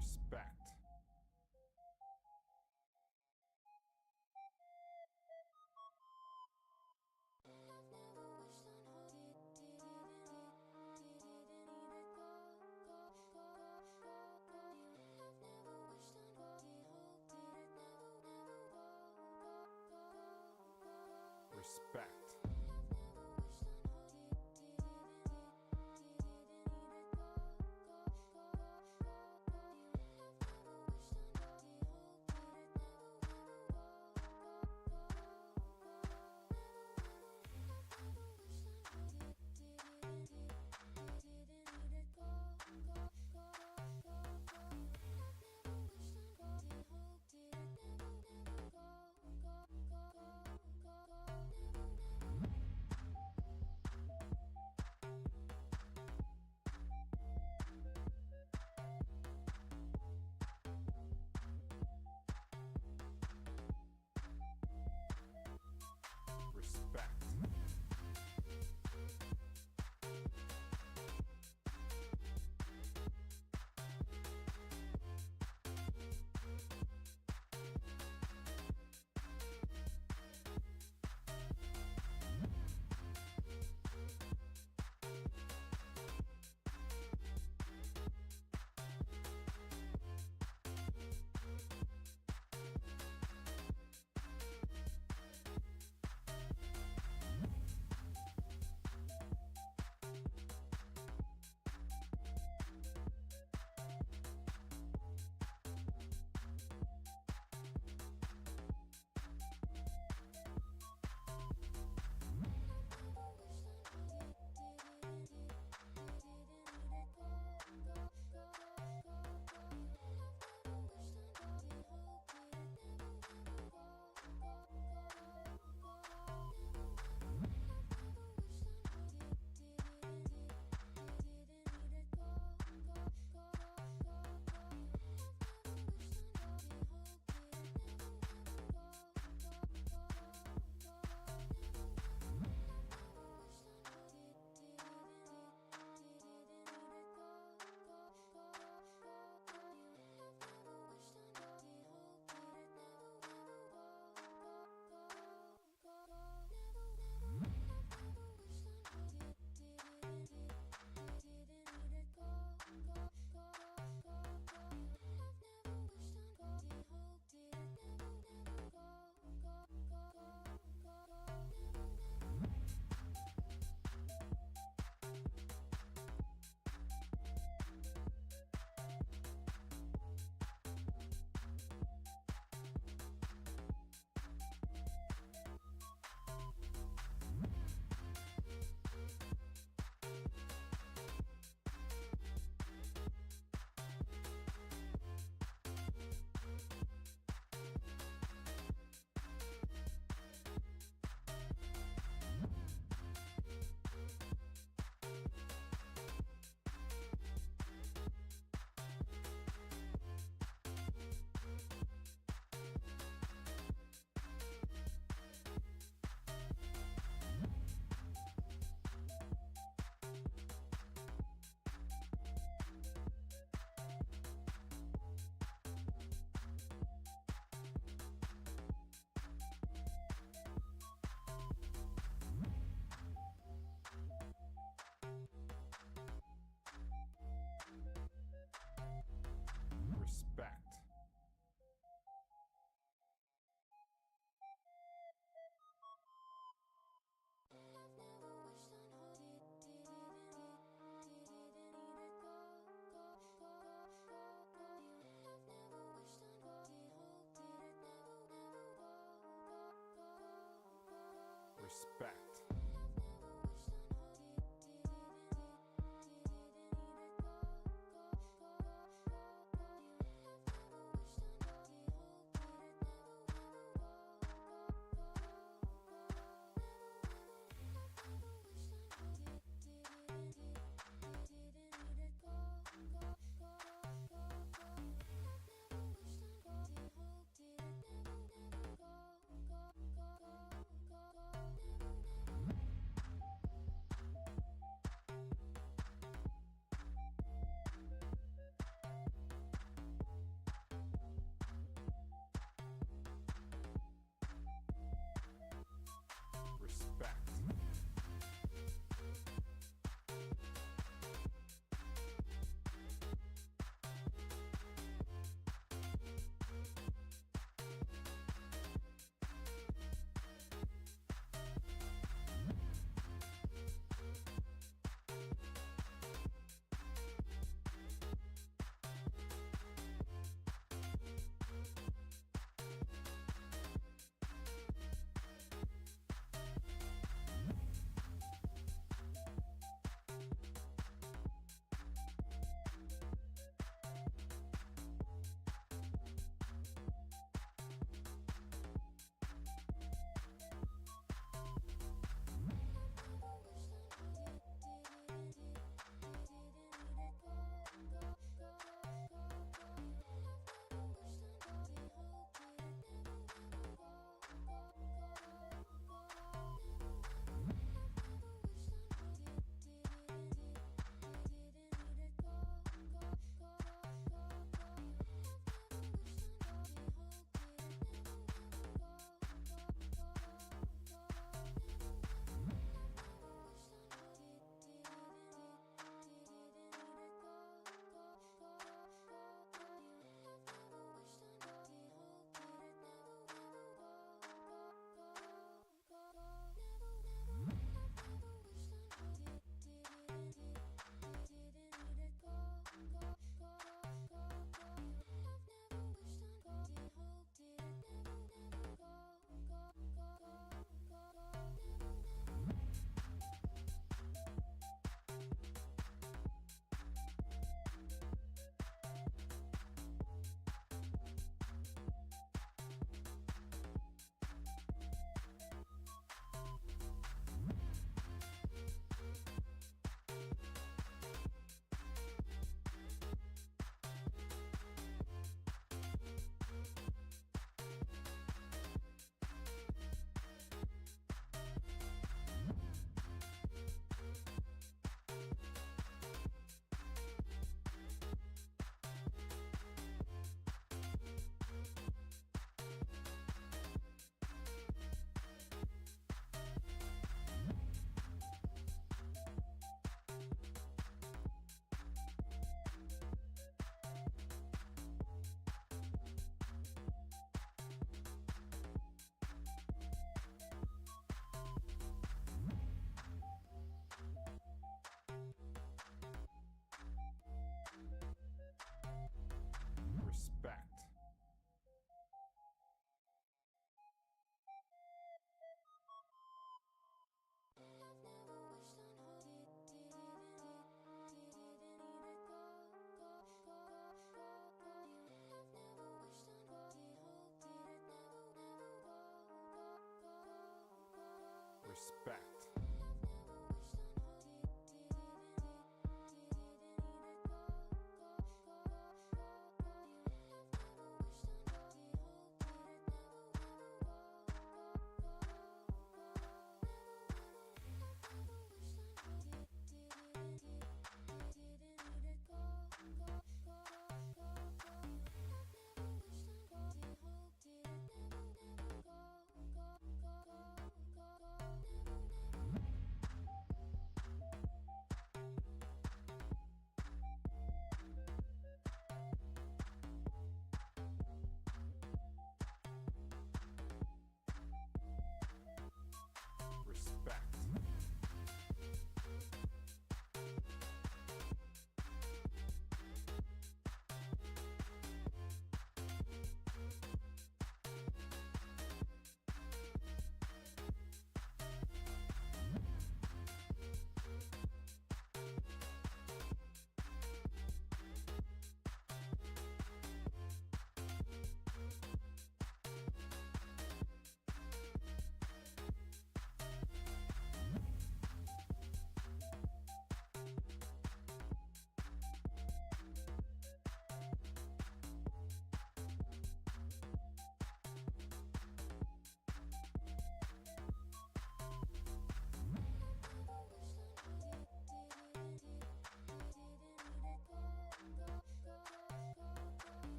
Respect. Respect.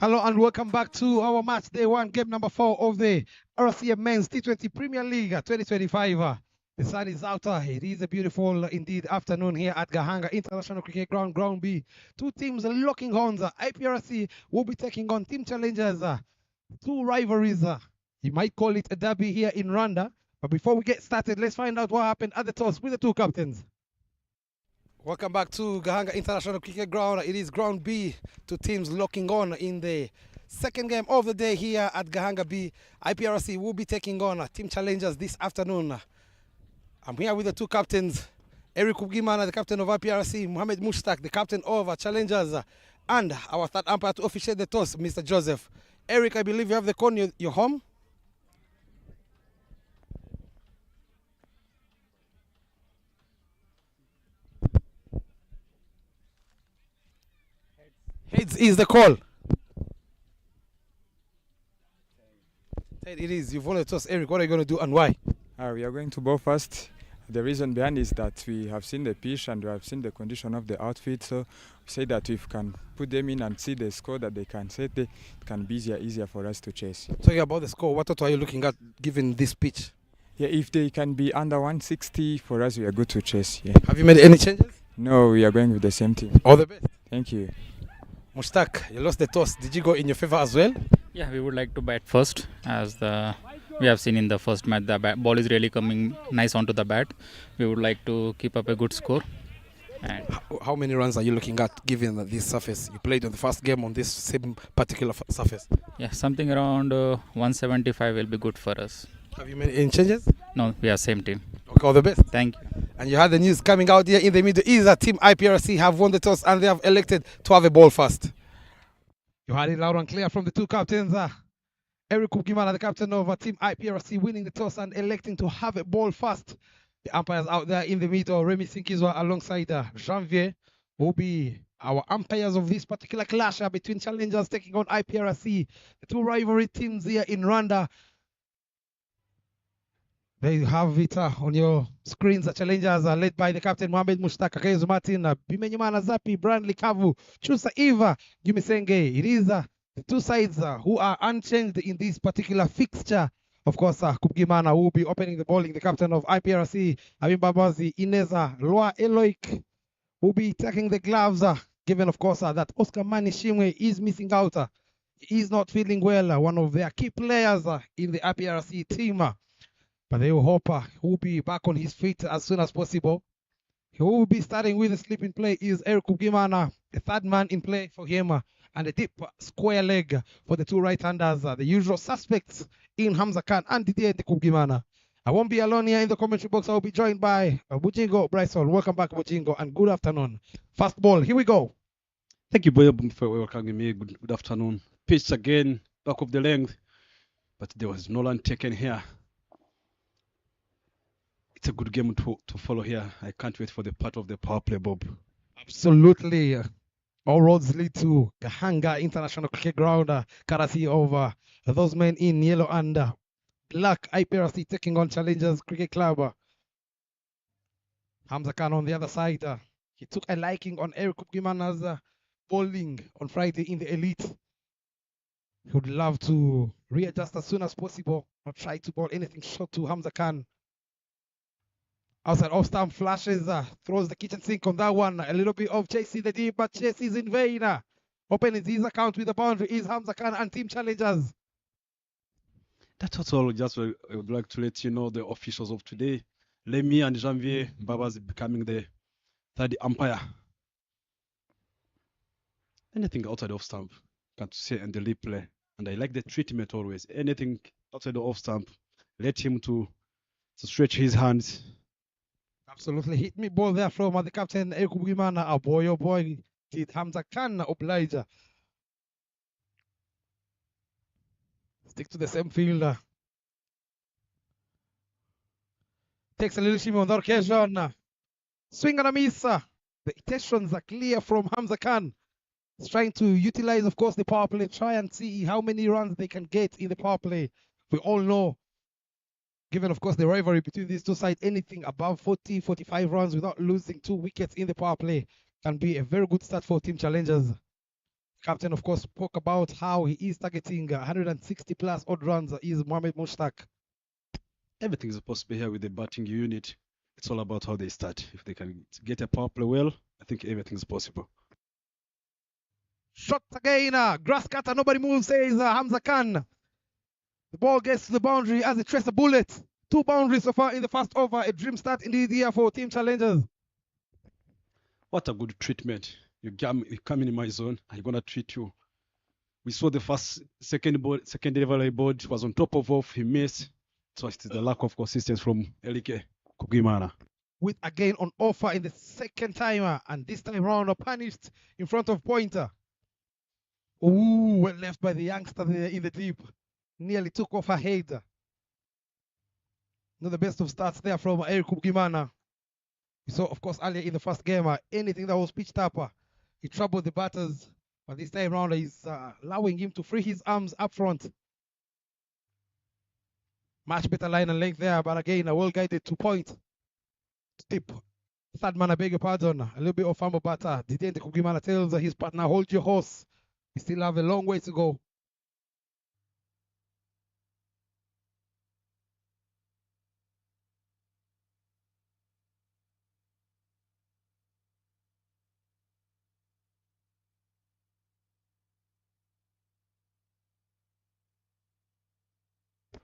Hello and welcome back to our match day one, game number 4 of the RCM Men's T20 Premier League 2025. The sun is out. It is a beautiful indeed afternoon here at Gahanga International Cricket Ground, Ground B. Two teams locking horns. IPRC will be taking on Team Challengers. Two rivalries. You might call it a derby here in Rwanda. But before we get started, let's find out what happened at the toss with the two captains. Welcome back to Gahanga International Cricket Ground. It is Ground B. Two teams locking on in the second game of the day here at Gahanga B. IPRC will be taking on Team Challengers this afternoon. I'm here with the two captains, Eric Kubgimana, the captain of IPRC, Mohamed Mushtaq, the captain of Challengers, and our third umpire to officiate the toss, Mr. Joseph. Eric, I believe you have the call. You're home? Heads is the call. It is. You've won the toss. Eric, what are you going to do and why? We are going to bowl first. The reason behind is that we have seen the pitch and we have seen the condition of the outfit. So we say that if we can put them in and see the score that they can set, it can be easier for us to chase. Talking about the score, what are you looking at given this pitch? Yeah, if they can be under 160, for us we are good to chase. Yeah. Have you made any changes? No, we are going with the same team. All the best. Thank you. Mushtaq, you lost the toss. Did you go in your favor as well? Yeah, we would like to bat first, as we have seen in the first match, the ball is really coming nice onto the bat. We would like to keep up a good score. And how many runs are you looking at given this surface? You played on the first game on this same particular surface. yeah, something around 175 will be good for us. Have you made any changes? No, we are same team. Okay, all the best. Thank you. And you had the news coming out here in the Middle East that Team IPRC have won the toss and they have elected to have a ball first. You had it loud and clear from the two captains. Eric Kubgimana, the captain of Team IPRC, winning the toss and electing to have a ball first. The umpires out there in the middle, Remy Sinkizwa alongside Janvier, will be our umpires of this particular clash between Challengers taking on IPRC. The two rivalry teams here in Rwanda. There you have it on your screens. Challengers are led by the captain Mohamed Mushtaq, Kakezu Martin, Bimenyumana Zapi, Brandley Kavu, Chusa Eva, Jumisenge. It is the two sides who are unchanged in this particular fixture. Of course, Kubgimana will be opening the bowling. The captain of IPRC, Abim Babazi, Ineza, Loa Eloik, will be taking the gloves. Given, of course, that Oscar Manishimwe is missing out. He is not feeling well. One of their key players in the IPRC team. But they will hope he will be back on his feet as soon as possible. He will be starting with a slip in play is Eric Kubgimana, the third man in play for him, and a deep square leg for the two right-handers, the usual suspects in Hamza Khan and Didier Kubgimana. I won't be alone here in the commentary box. I will be joined by Bujingo Bryson. Welcome back, Bujingo, and good afternoon. First ball, here we go. Thank you, Boy, for welcoming me. Good afternoon. Pitch again, back of the length, but there was no run taken here. It's a good game to follow here. I can't wait for the part of the power play, Bob. Absolutely. All roads lead to Gahanga International Cricket Ground, courtesy of those men in yellow and black. IPRC taking on Challengers Cricket Club. Hamza Khan on the other side. He took a liking on Eric Kubgimana's bowling on Friday in the elite. He would love to readjust as soon as possible, not try to bowl anything short to Hamza Khan. Outside off stump flashes, throws the kitchen sink on that one. A little bit of chasing the deep, but chase is in vain. Opening his account with the boundary is Hamza Khan and Team Challengers. That's all. Just I would like to let you know the officials of today. Lemmy and Janvier Babas becoming the third umpire. Anything outside off stump, can't say in the replay. And I like the treatment always. Anything outside the off stump, let him to stretch his hands. Absolutely. Hit me ball there from the captain, Eric Kubgimana. Oh boy, did Hamza Khan oblige. Stick to the same field. Takes a little shimmy on the occasion. Swing and a miss. The intentions are clear from Hamza Khan. He's trying to utilize, of course, the power play. Try and see how many runs they can get in the power play. We all know, given, of course, the rivalry between these two sides, anything above 40, 45 runs without losing 2 wickets in the power play can be a very good start for Team Challengers. Captain, of course, spoke about how he is targeting 160 plus odd runs. Is Mohamed Mushtaq. Everything is possible here with the batting unit. It's all about how they start. If they can get a power play well, I think everything is possible. Shot again, grass cutter, nobody moves, says Hamza Khan. The ball gets to the boundary as it traces a bullet. 2 boundaries so far in the first over. A dream start indeed here for team challengers. What a good treatment. You come in my zone, I'm going to treat you. We saw the second delivery board was on top of off, he missed. So it's the lack of consistency from Elike Kugimana. With again on offer in the second timer, and this time round punished in front of pointer. Ooh, well left by the youngster there in the deep. Nearly took off her head. Not the best of starts there from Eric Kugimana. We saw, of course, earlier in the first game, anything that was pitched up, he troubled the batters. But this time round, he's allowing him to free his arms up front. Much better line and length there, but again, a well-guided 2 point. Tip. Third man, I beg your pardon. A little bit of fumble batter. Didn't Kugimana tells his partner, hold your horse. We still have a long way to go.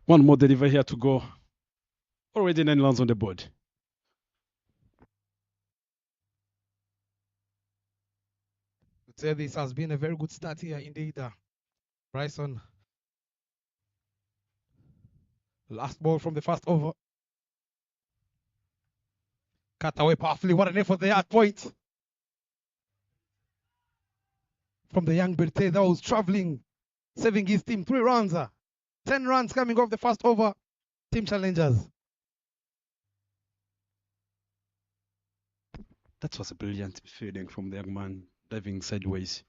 One more delivery here to go. Already 9 runs on the board. I'd say this has been a very good start here indeed. Bryson. Last ball from the first over. Cut away powerfully. What an effort there at point. From the young Berte that was traveling, saving his team 3 runs. 10 runs coming off the first over. Team challengers. That was a brilliant fielding from the young man, diving sideways.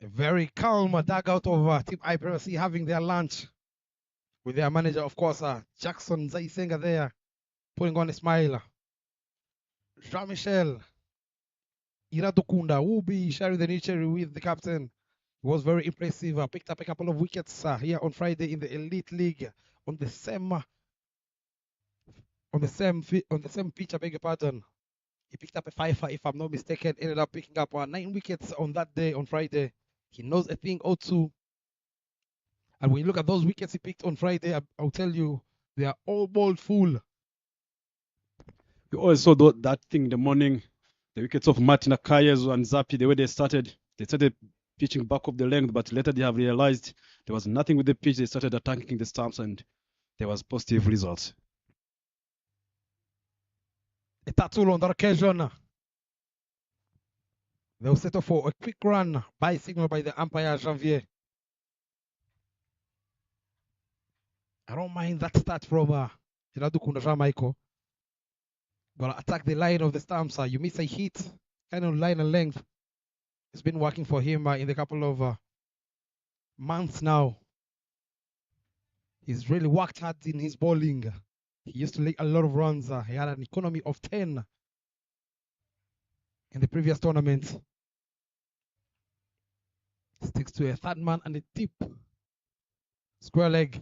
A very calm dugout of Team IPRC having their lunch with their manager, of course, Jackson Zaisenga there, putting on a smile. Jean-Michel Iradukunda will be sharing the new cherry with the captain. He was very impressive. Picked up a couple of wickets here on Friday in the Elite League on the same pitch. I beg your pardon. He picked up a 5, if I'm not mistaken. Ended up picking up 9 wickets on that day on Friday. He knows a thing or two. And when you look at those wickets he picked on Friday, I'll tell you, they are all ball full. We always saw that thing in the morning. The wickets of Martin Akayezu and Zappi, the way they started pitching back of the length, but later they have realized there was nothing with the pitch. They started attacking the stumps and there was positive results. A tattoo on that occasion. They'll settle for a quick run by signal by the umpire Janvier. I don't mind that start from Iradukunda Jean-Michael. But attack the line of the stumps. You miss a hit, kind of line and length. It's been working for him in the couple of months now. He's really worked hard in his bowling. He used to make a lot of runs. He had an economy of 10 in the previous tournament. Sticks to a third man and a tip. Square leg.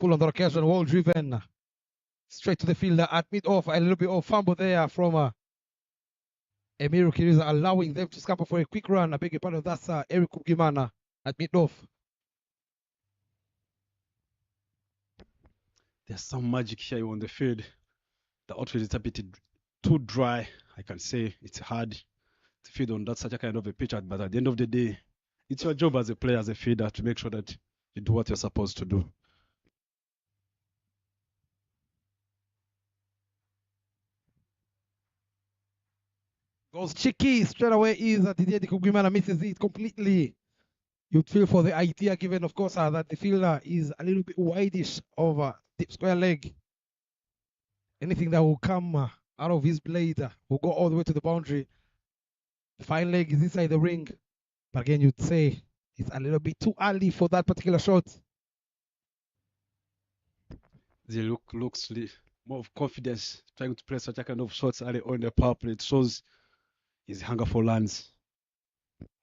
Full on the occasion, well driven. Straight to the fielder at mid-off. A little bit of fumble there from Emiru Kiriza, allowing them to scamper for a quick run. I beg your pardon, that's Eric Kugimana at mid-off. There's some magic here on the field. The outfield is a bit too dry. I can say it's hard to feed on that such a kind of a pitch, but at the end of the day, it's your job as a player, as a feeder, to make sure that you do what you're supposed to do. Goes cheeky straight away is Didier Kugimana, misses it completely. You'd feel for the idea given, of course, that the fielder is a little bit wideish over deep square leg. Anything that will come out of his blade will go all the way to the boundary. The fine leg is inside the ring. But again, you'd say it's a little bit too early for that particular shot. They looks more of confidence, trying to play such a kind of shots early on the power play. It shows his hunger for runs.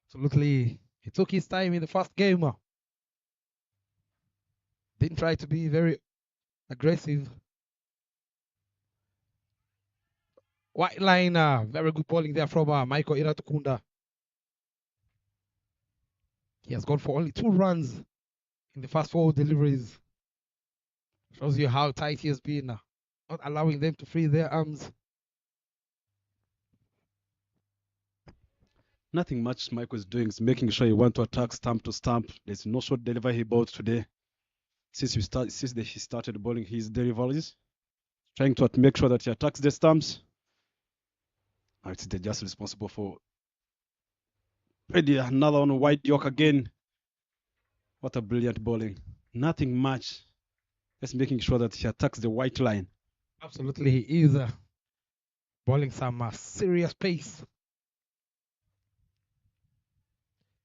Absolutely. He took his time in the first game. Didn't try to be very aggressive. White line, very good bowling there from Michael Iratukunda. He has gone for only 2 runs in the first 4 deliveries. Shows you how tight he has been, not allowing them to free their arms. Nothing much Michael is doing is making sure he wants to attack stump to stump. There's no short delivery he bowled today. Since he started bowling his deliveries, trying to make sure that he attacks the stumps. Now it's just responsible for another one, wide york again. What a brilliant bowling. Nothing much. Just making sure that he attacks the white line. Absolutely, he is bowling some serious pace.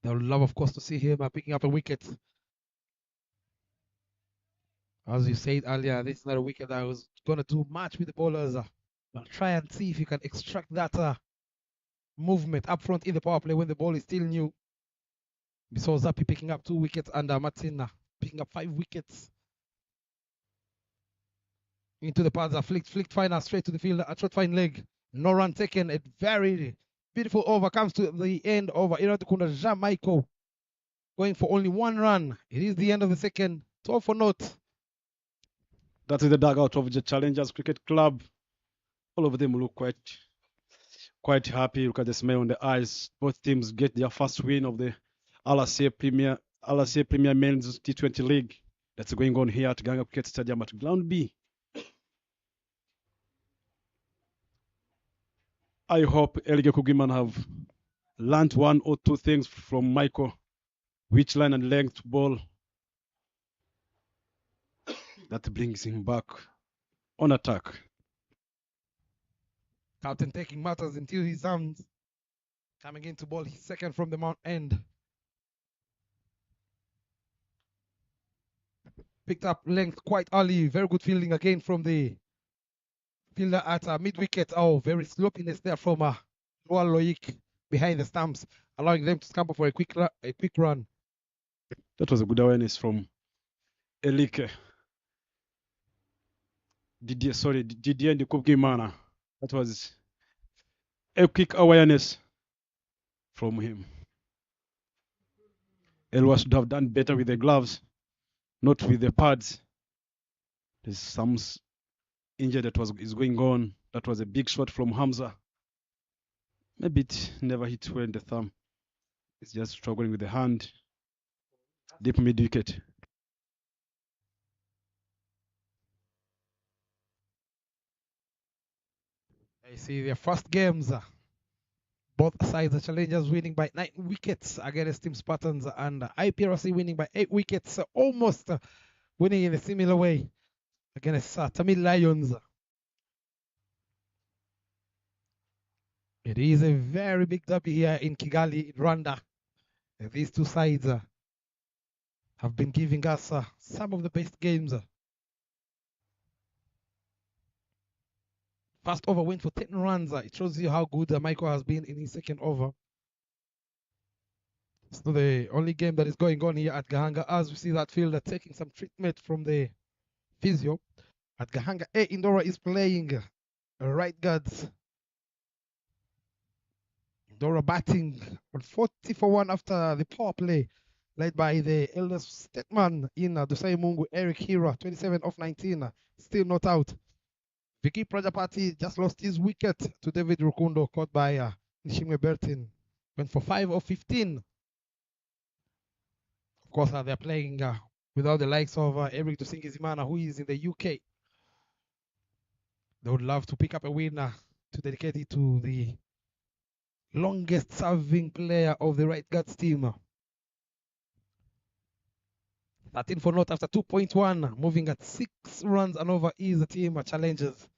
They would love, of course, to see him picking up a wicket. As you said earlier, this is not a wicket that was going to do much with the bowlers. But try and see if you can extract that movement up front in the power play when the ball is still new. We saw Zappi picking up 2 wickets and Martin picking up 5 wickets. Into the pads, flicked fine straight to the field, a short fine leg. No run taken. A very beautiful over comes to the end over Iratukunda Jamaica, going for only 1 run. It is the end of the second. 12 for naught. That is the dugout of the Challengers Cricket Club. All of them look quite happy. Look at the smile on the eyes. Both teams get their first win of the LRC Premier Men's T20 League. That's going on here at Gahanga Cricket Stadium at Ground B. I hope Elige Kugiman have learned 1 or 2 things from Michael. Which line and length ball that brings him back on attack. Captain taking matters into his hands. Coming in to bowl his second from the mount end. Picked up length quite early. Very good fielding again from the fielder at mid-wicket. Oh, very sloppiness there from Loa Loic behind the stumps, allowing them to scamper for a quick run. That was a good awareness from Elike. Didier Ndikubgimana. That was a quick awareness from him. Elwa should have done better with the gloves, not with the pads. There's some injury that is going on. That was a big shot from Hamza. Maybe it never hit well in the thumb. It's just struggling with the hand. Deep mid wicket. I see their first games. Both sides, the Challengers winning by 9 wickets against Team Spartans, and IPRC winning by 8 wickets, almost winning in a similar way against Tamil Lions. It is a very big derby here in Kigali, in Rwanda. And these 2 sides have been giving us some of the best games. First over went for 10 runs. It shows you how good Michael has been in his second over. It's not the only game that is going on here at Gahanga, as we see that fielder taking some treatment from the physio. At Gahanga A, Indora is playing right guards. Indora batting on 40 for 1 after the power play, led by the eldest statesman in Dosai Mungu, Eric Hira, 27 of 19, still not out. Vicky Prajapati just lost his wicket to David Rukundo, caught by Nishimwe Bertin. Went for 5 of 15. Of course, they're playing without the likes of Eric Dusingizimana, who is in the UK. They would love to pick up a winner to dedicate it to the longest serving player of the right guards team. 13 for naught after 2.1. Moving at 6 runs and over is the team Challengers.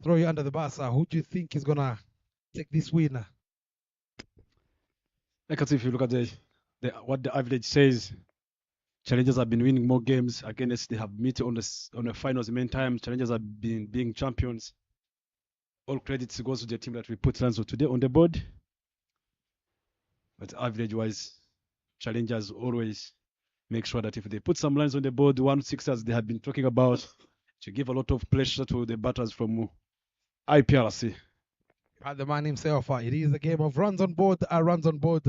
Throw you under the bus. Who do you think is going to take this win? Like I said, if you look at what the average says, Challengers have been winning more games against. They have met on the finals many times. Challengers have been being champions. All credits goes to the team that we put runs today on the board. But average-wise, Challengers always make sure that if they put some lines on the board, 1/6 they have been talking about, to give a lot of pressure to the batters from IPRC. Had the man himself. It is a game of runs on board. Runs on board.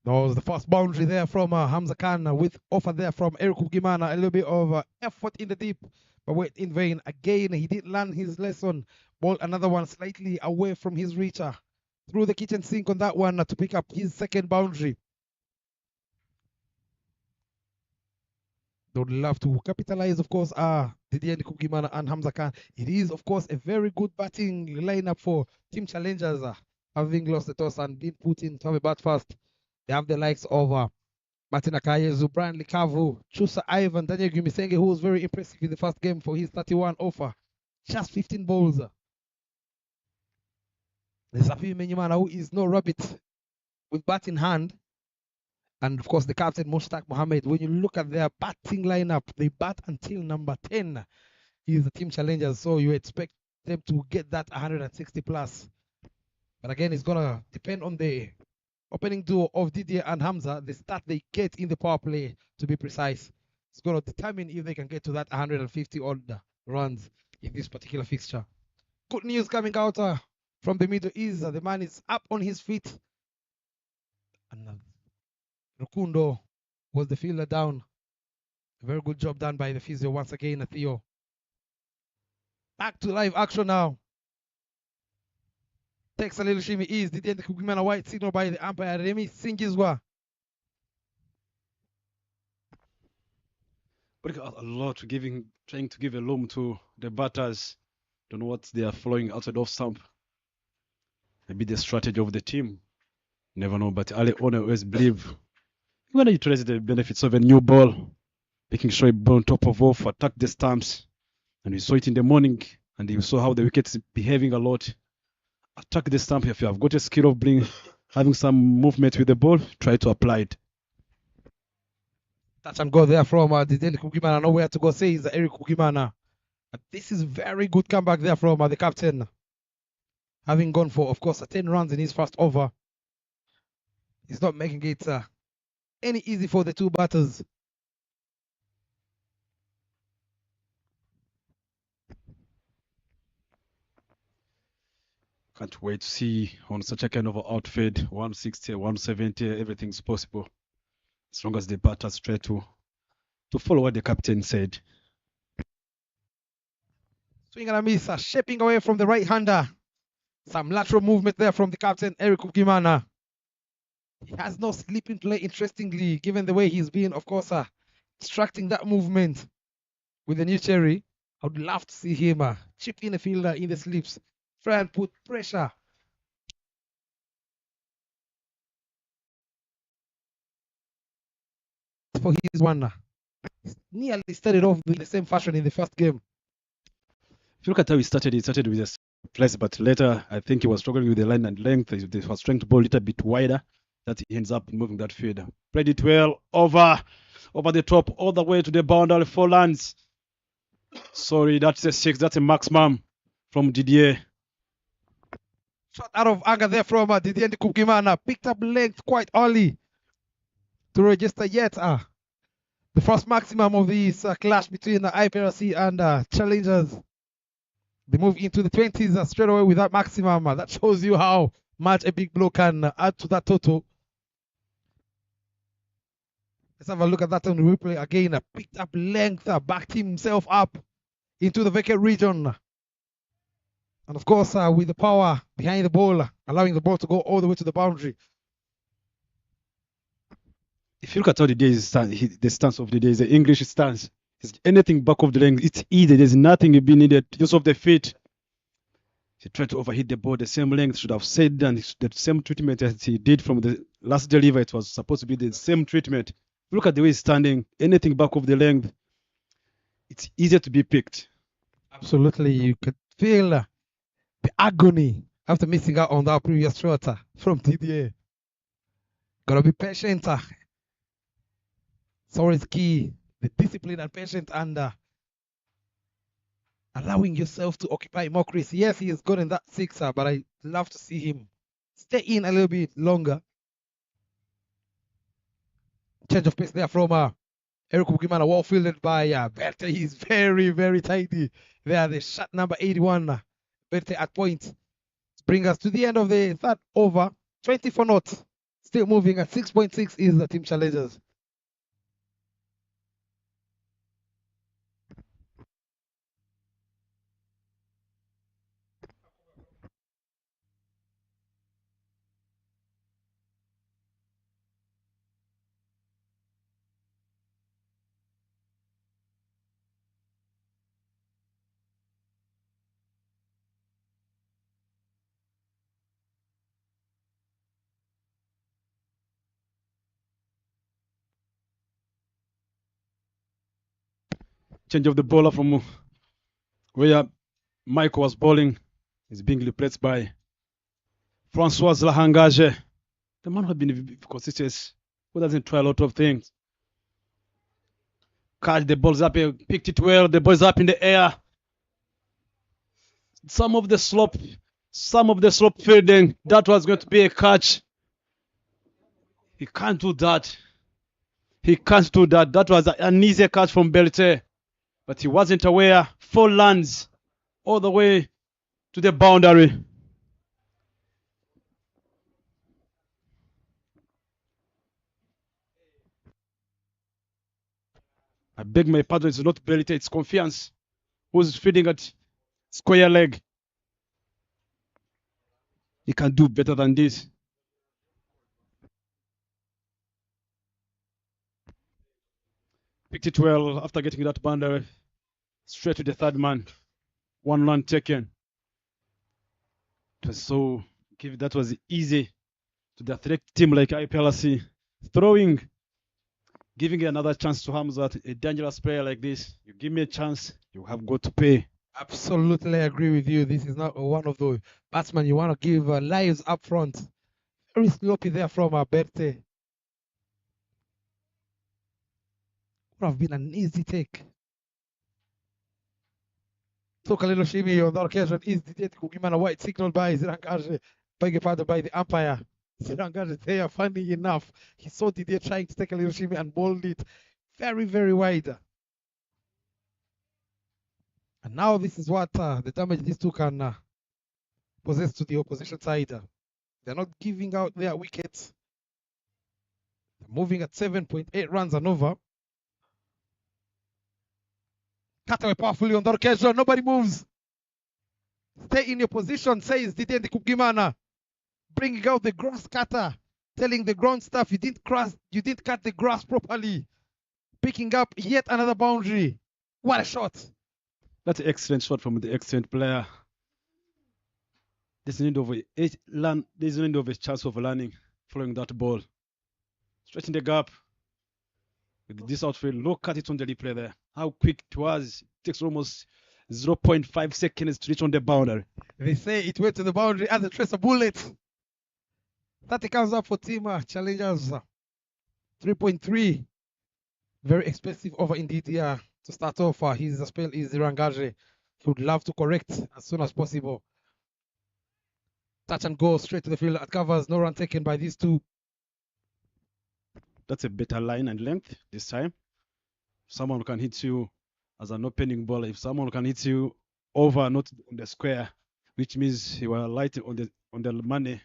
That was the first boundary there from Hamza Khan with offer there from Eric Ugimana. A little bit of effort in the deep, but went in vain. Again, he didn't learn his lesson. Ball another one slightly away from his reacher. Through the kitchen sink on that one to pick up his second boundary. They would love to capitalize, of course, Didier Kugimana and Hamza Khan. It is, of course, a very good batting lineup for Team Challengers, having lost the toss and been put in to have a bat first. They have the likes of Martin Akaye, Zubran Likavu, Chusa Ivan, Daniel Gumisenge, who was very impressive in the first game for his 31 offer. Just 15 balls. There's Safi Menyimana, who is no rabbit with bat in hand. And of course, the captain, Mushtaq Mohammed. When you look at their batting lineup, they bat until number 10. He's the Team Challengers, so you expect them to get that 160 plus. But again, it's going to depend on the opening duo of Didier and Hamza, the start they get in the power play, to be precise. It's going to determine if they can get to that 150 odd runs in this particular fixture. Good news coming out from the Middle East. The man is up on his feet. And Rukundo was the fielder down. A very good job done by the physio once again, Theo. Back to live action now. Takes a little shimmy is Didier Kugimana, white signal by the umpire Remy Singizwa. But a lot trying to give a loom to the batters. Don't know what they are following outside off stump. Maybe the strategy of the team. Never know, but Ali One always believe when you utilize the benefits of a new ball, making sure a ball on top of off, attack the stumps. And we saw it in the morning, and you saw how the wickets behaving a lot. Attack the stump. If you have got a skill of having some movement with the ball, try to apply it. Touch and go there from Didier Kugimana. Nowhere to go, says Eric Kugimana. This is very good comeback there from the captain. Having gone for, of course, 10 runs in his first over. He's not making it any easy for the two batters. Can't wait to see on such a kind of outfit, 160, 170, everything's possible. As long as the batters try to follow what the captain said. Swing and a miss, shaping away from the right-hander. Some lateral movement there from the captain, Eric Kugimana. He has no sleeping play, interestingly, given the way he's been, of course, extracting that movement with the new cherry. I would love to see him chip in a fielder in the slips, try and put pressure. For his one, nearly started off in the same fashion in the first game. If you look at how he started with a place, but later I think he was struggling with the line and length. He was trying to bowl a little bit wider. That he ends up moving that field. Played it well over the top, all the way to the boundary, 4 runs. Sorry, that's a 6. That's a maximum from Didier. Shot out of anger there from Didier Kugimana. Picked up length quite early to register yet the first maximum of this clash between the IPRC and Challengers. They move into the 20s straight away with that maximum. That shows you how much a big blow can add to that total. Let's have a look at that on the replay again. Picked up length, backed himself up into the vacant region. And of course, with the power behind the ball, allowing the ball to go all the way to the boundary. If you look at how the day is the stance of the day is the English stance. It's anything back of the length, it's easy. There's nothing being needed. Use of the feet. He tried to overhit the ball the same length. Should have said and the same treatment as he did from the last deliver. It was supposed to be the same treatment. Look at the way he's standing. Anything back of the length, it's easier to be picked. Absolutely, you could feel the agony after missing out on that previous shot from Didier. Gotta be patient. It's always key. The discipline and patience and allowing yourself to occupy more crease. Yes, he is good in that sixer, but I love to see him stay in a little bit longer. Change of pace there from Eric Kugimana, well fielded by Berte. He's very, very tidy there. The shot number 81, Berte at point. Bring us to the end of the third over. 24 knots. Still moving at 6.6 is the team challengers. Change of the bowler from where Michael was bowling is being replaced by Francois Lahangage. The man has been consistent. Who doesn't try a lot of things. Catch the balls up, picked it well. The ball's up in the air. Some of the slope fielding. That was going to be a catch. He can't do that. He can't do that. That was an easy catch from Belte. But he wasn't aware. 4 lands all the way to the boundary. I beg my pardon, it's not Belte, it's Confiance who's feeding at square leg. He can do better than this. Picked it well after getting that boundary. Straight to the third man. 1 run taken. So that was easy to the athletic team like IPRC. Throwing, giving another chance to Hamzat, a dangerous player like this. You give me a chance, you have got to pay. Absolutely agree with you. This is not one of the batsmen you want to give lives up front. Very sloppy there from Berte. Would have been an easy take. Took a little shimmy on that occasion. Is Didier Kugimana white signaled by Zirangaje, beg your pardon, by the umpire. Zirangaje there, funny enough, he saw Didier trying to take a little shimmy and bowled it very, very wide. And now this is what the damage these two can possess to the opposition side. They're not giving out their wickets. They're moving at 7.8 runs and over. Cut away powerfully on that occasion. Nobody moves. Stay in your position, says Didier Kugimana. Bringing out the grass cutter, telling the ground staff you didn't cut the grass properly. Picking up yet another boundary. What a shot. That's an excellent shot from the excellent player. There's no end of a chance of learning following that ball. Straight in the gap. With this outfield, look at it on the replay there. How quick it was. It takes almost 0.5 seconds to reach on the boundary. They say it went to the boundary as a tracer bullet. That comes up for team challengers. 3.3. Very expensive over indeed here to start off. His spell is Zirangaje. He would love to correct as soon as possible. Touch and go straight to the field at covers. No run taken by these two. That's a better line and length this time. Someone can hit you as an opening bowler. If someone can hit you over, not on the square, which means you are light on the money.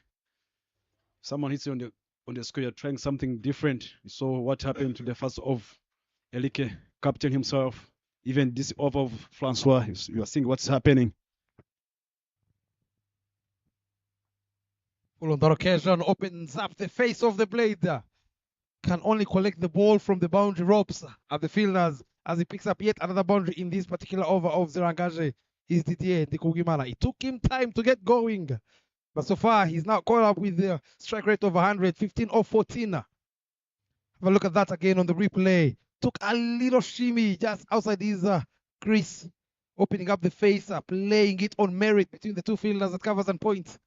Someone hits you on the square, trying something different. You saw what happened to the first of Elike, captain himself. Even this over of Francois, you are seeing what's happening. Full on that occasion opens up the face of the blade. Can only collect the ball from the boundary ropes at the fielders as he picks up yet another boundary in this particular over of Zirangaje. Is Didier Ndikugimana. It took him time to get going, but so far he's now caught up with the strike rate of 100, 15 or 14. Have a look at that again on the replay. Took a little shimmy just outside his crease, opening up the face, playing it on merit between the two fielders at covers and points.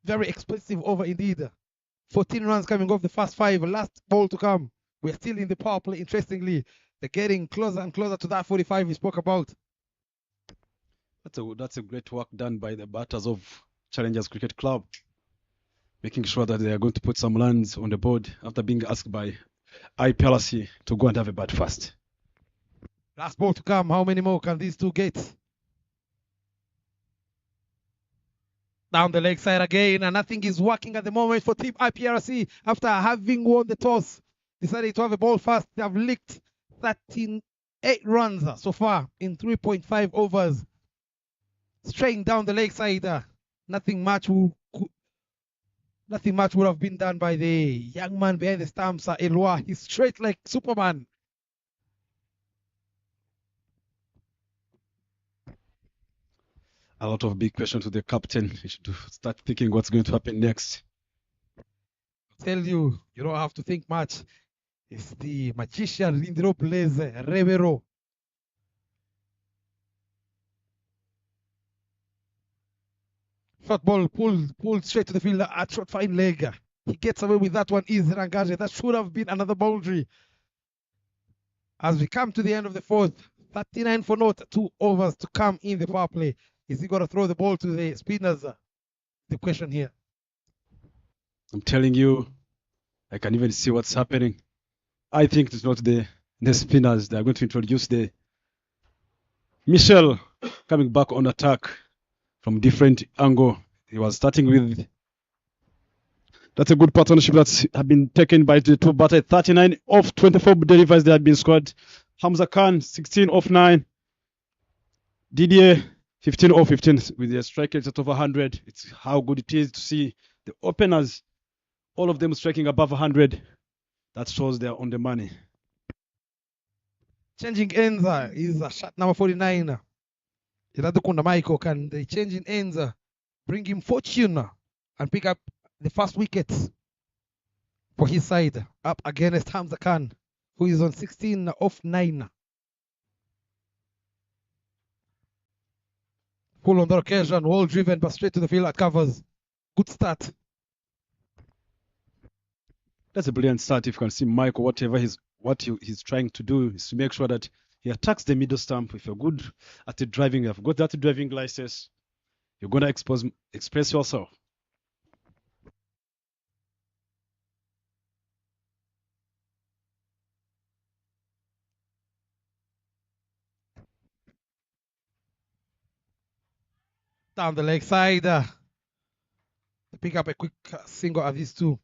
Very expensive over indeed. 14 runs coming off the first 5. Last ball to come. We're still in the power play. Interestingly, they're getting closer and closer to that 45 we spoke about. That's a great work done by the batters of Challengers Cricket Club, making sure that they are going to put some runs on the board after being asked by IPRC to go and have a bat first. Last ball to come. How many more can these two get? Down the leg side again, and nothing is working at the moment for Team IPRC after having won the toss. Decided to have a ball first. They have licked 38 runs so far in 3.5 overs. Straying down the leg side. Nothing much would have been done by the young man behind the stumps, Eloi. He's straight like Superman. A lot of big questions to the captain. He should start thinking what's going to happen next. I tell you, you don't have to think much. It's the magician Lindro Blaze Rivero. Short ball pulled straight to the fielder at short fine leg. He gets away with that one. Is Rangaje. That should have been another boundary. As we come to the end of the fourth, 39 for naught, 2 overs to come in the power play. Is he going to throw the ball to the spinners? The question here. I'm telling you, I can even see what's happening. I think it's not the spinners. They're going to introduce the Michel coming back on attack from different angle. He was starting with. That's a good partnership that's have been taken by the two batters. 39 off 24 deliveries that have been scored. Hamza Khan 16 off 9. Didier 15 off 15 with a strike rate of 100. It's how good it is to see the openers, all of them striking above 100. That shows they're on the money. Changing ends is shot number 49. Iradukunda Michael, can the changing ends bring him fortune and pick up the first wicket for his side up against Hamza Khan, who is on 16 off 9. Full on the occasion, wall driven but straight to the field at covers. Good start. That's a brilliant start. If you can see Michael, whatever he's trying to do is to make sure that he attacks the middle stump. If you're good at the driving, if you've got that driving license, you're gonna express yourself. Down the leg side. To pick up a quick single at these two.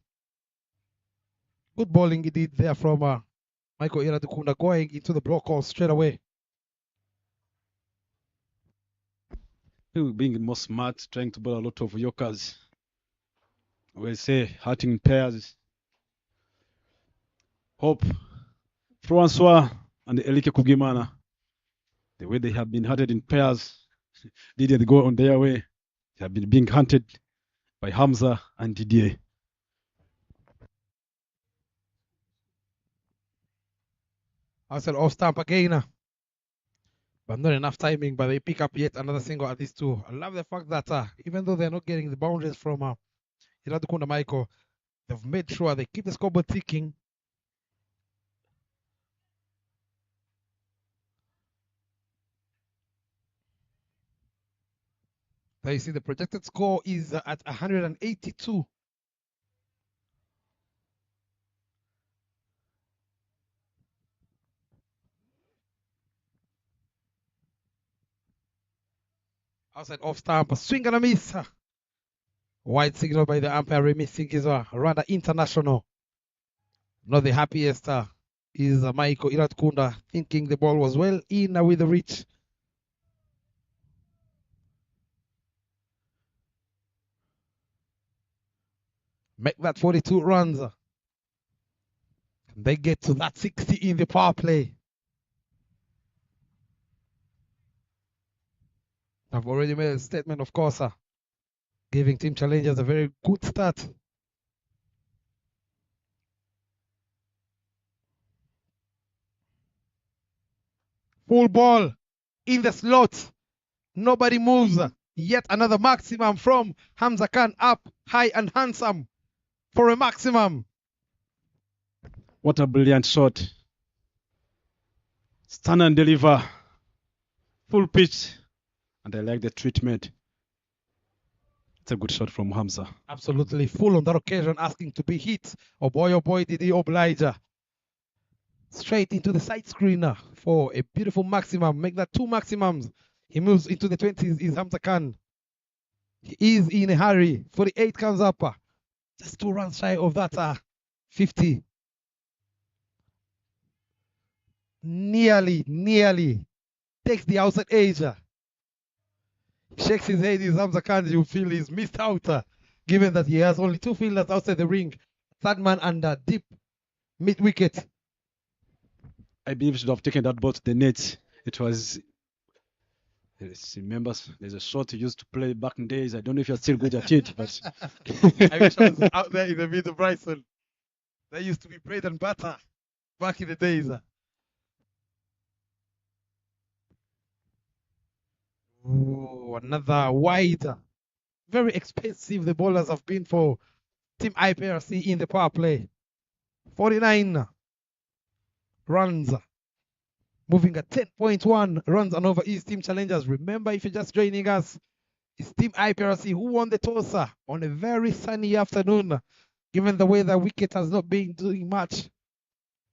Good bowling he did there from Michael Iradukunda, going into the block call straight away. Being more smart, trying to bowl a lot of yorkers. We say hunting in pairs. Hope, Francois and Elike Kugimana, the way they have been hunted in pairs, Didier, they go on their way. They have been being hunted by Hamza and Didier. I said off stamp again. But not enough timing, but they pick up yet another single at these two. I love the fact that even though they're not getting the boundaries from Iradukunda Michael, they've made sure they keep the scoreboard ticking. There you see the projected score is at 182. Outside off stamp, a swing and a miss. White signal by the umpire, missing is Rwanda International. Not the happiest is Michael Iradukunda, thinking the ball was well in with the reach. Make that 42 runs. They get to that 60 in the power play. I've already made a statement, of course, giving Team Challengers a very good start. Full ball in the slot. Nobody moves. Yet another maximum from Hamza Khan, up high and handsome for a maximum. What a brilliant shot. Stand and deliver. Full pitch. And I like the treatment. It's a good shot from Hamza. Absolutely full on that occasion, asking to be hit. Oh boy, did he oblige. Straight into the side screener for a beautiful maximum. Make that 2 maximums. He moves into the 20s, is Hamza Khan. He is in a hurry. 48 comes up. Just 2 runs shy of that 50. Nearly takes the outside edge. Shakes his head, is Hamza Khan. You feel he's missed out, given that he has only 2 fielders outside the ring. Third man and deep mid wicket. I believe he should have taken that ball to the net. It was, remembers, there's a shot he used to play back in days. I don't know if you're still good at it, but I wish I was out there in the middle, Bryson. That used to be bread and butter back in the days. Ooh, another wide. Very expensive the bowlers have been for Team IPRC in the power play. 49 runs. Moving at 10.1 runs and over is Team Challengers. Remember, if you're just joining us, it's Team IPRC who won the toss on a very sunny afternoon, given the weather. Wicket has not been doing much.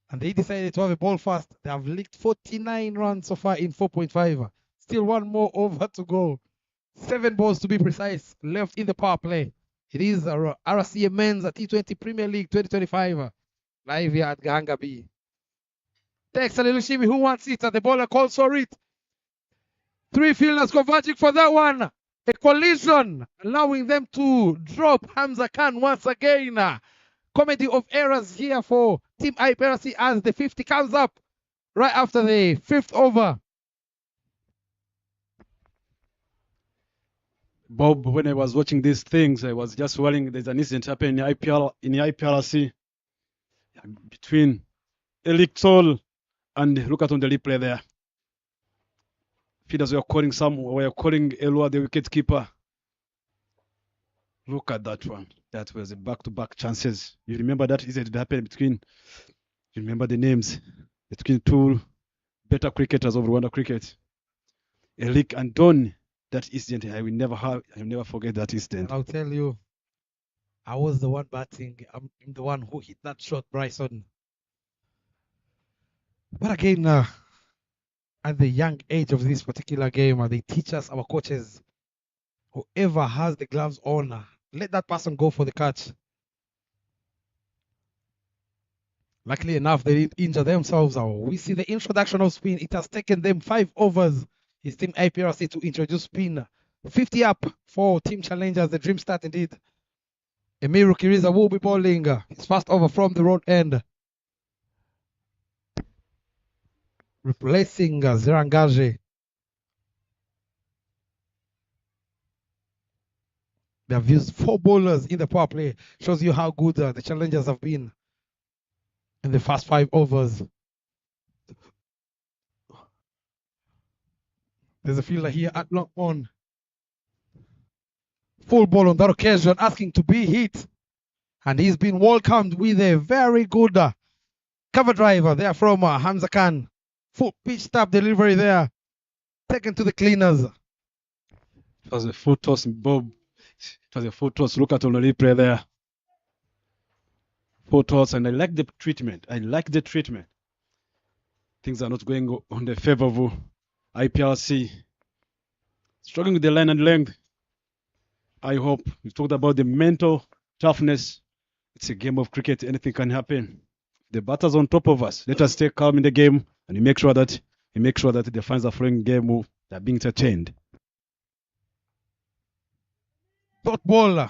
And they decided to have a ball first. They have licked 49 runs so far in 4.5. Still 1 more over to go. 7 balls to be precise left in the power play. It is RCA Men's T20 Premier League 2025 live here at Gahanga B. Text a little shimmy. Who wants it? The bowler calls for it. 3 fielders converging for that one. A collision, allowing them to drop Hamza Khan once again. Comedy of errors here for Team IPRC as the 50 comes up right after the 5th over. Bob, when I was watching these things, I was just worrying there's an incident happening in the IPRC between Elik Sol and look at on the replay there. Feeders were calling Elua the wicket keeper. Look at that one. That was a back-to-back chances. You remember that incident happened between, you remember the names, between 2 better cricketers of Rwanda cricket. Elik and Don. That incident, I will never forget that incident. I'll tell you, I was the one batting. I'm the one who hit that shot, Bryson. But again, at the young age of this particular game, they teach us, our coaches, whoever has the gloves on, let that person go for the catch. Luckily enough, they didn't injure themselves. We see the introduction of spin. It has taken them 5 overs. It's Team IPRC to introduce spin. 50 up for Team Challengers. The dream start indeed. Emiru Kiriza will be bowling his first over from the road end. Replacing Zerangaje. They have used 4 bowlers in the power play. Shows you how good the Challengers have been in the first 5 overs. There's a fielder here at long on. Full ball on that occasion, asking to be hit. And he's been welcomed with a very good cover driver there from Hamza Khan. Full pitch tap delivery there. Taken to the cleaners. It was a full toss, Bob. It was a full toss. Look at on the replay there. Full toss, and I like the treatment. Things are not going on the favor of IPRC. Struggling with the line and length. I hope we talked about the mental toughness. It's a game of cricket. Anything can happen. The batter's on top of us. Let us stay calm in the game and make sure that the fans are following the game. They're being entertained. Dot ball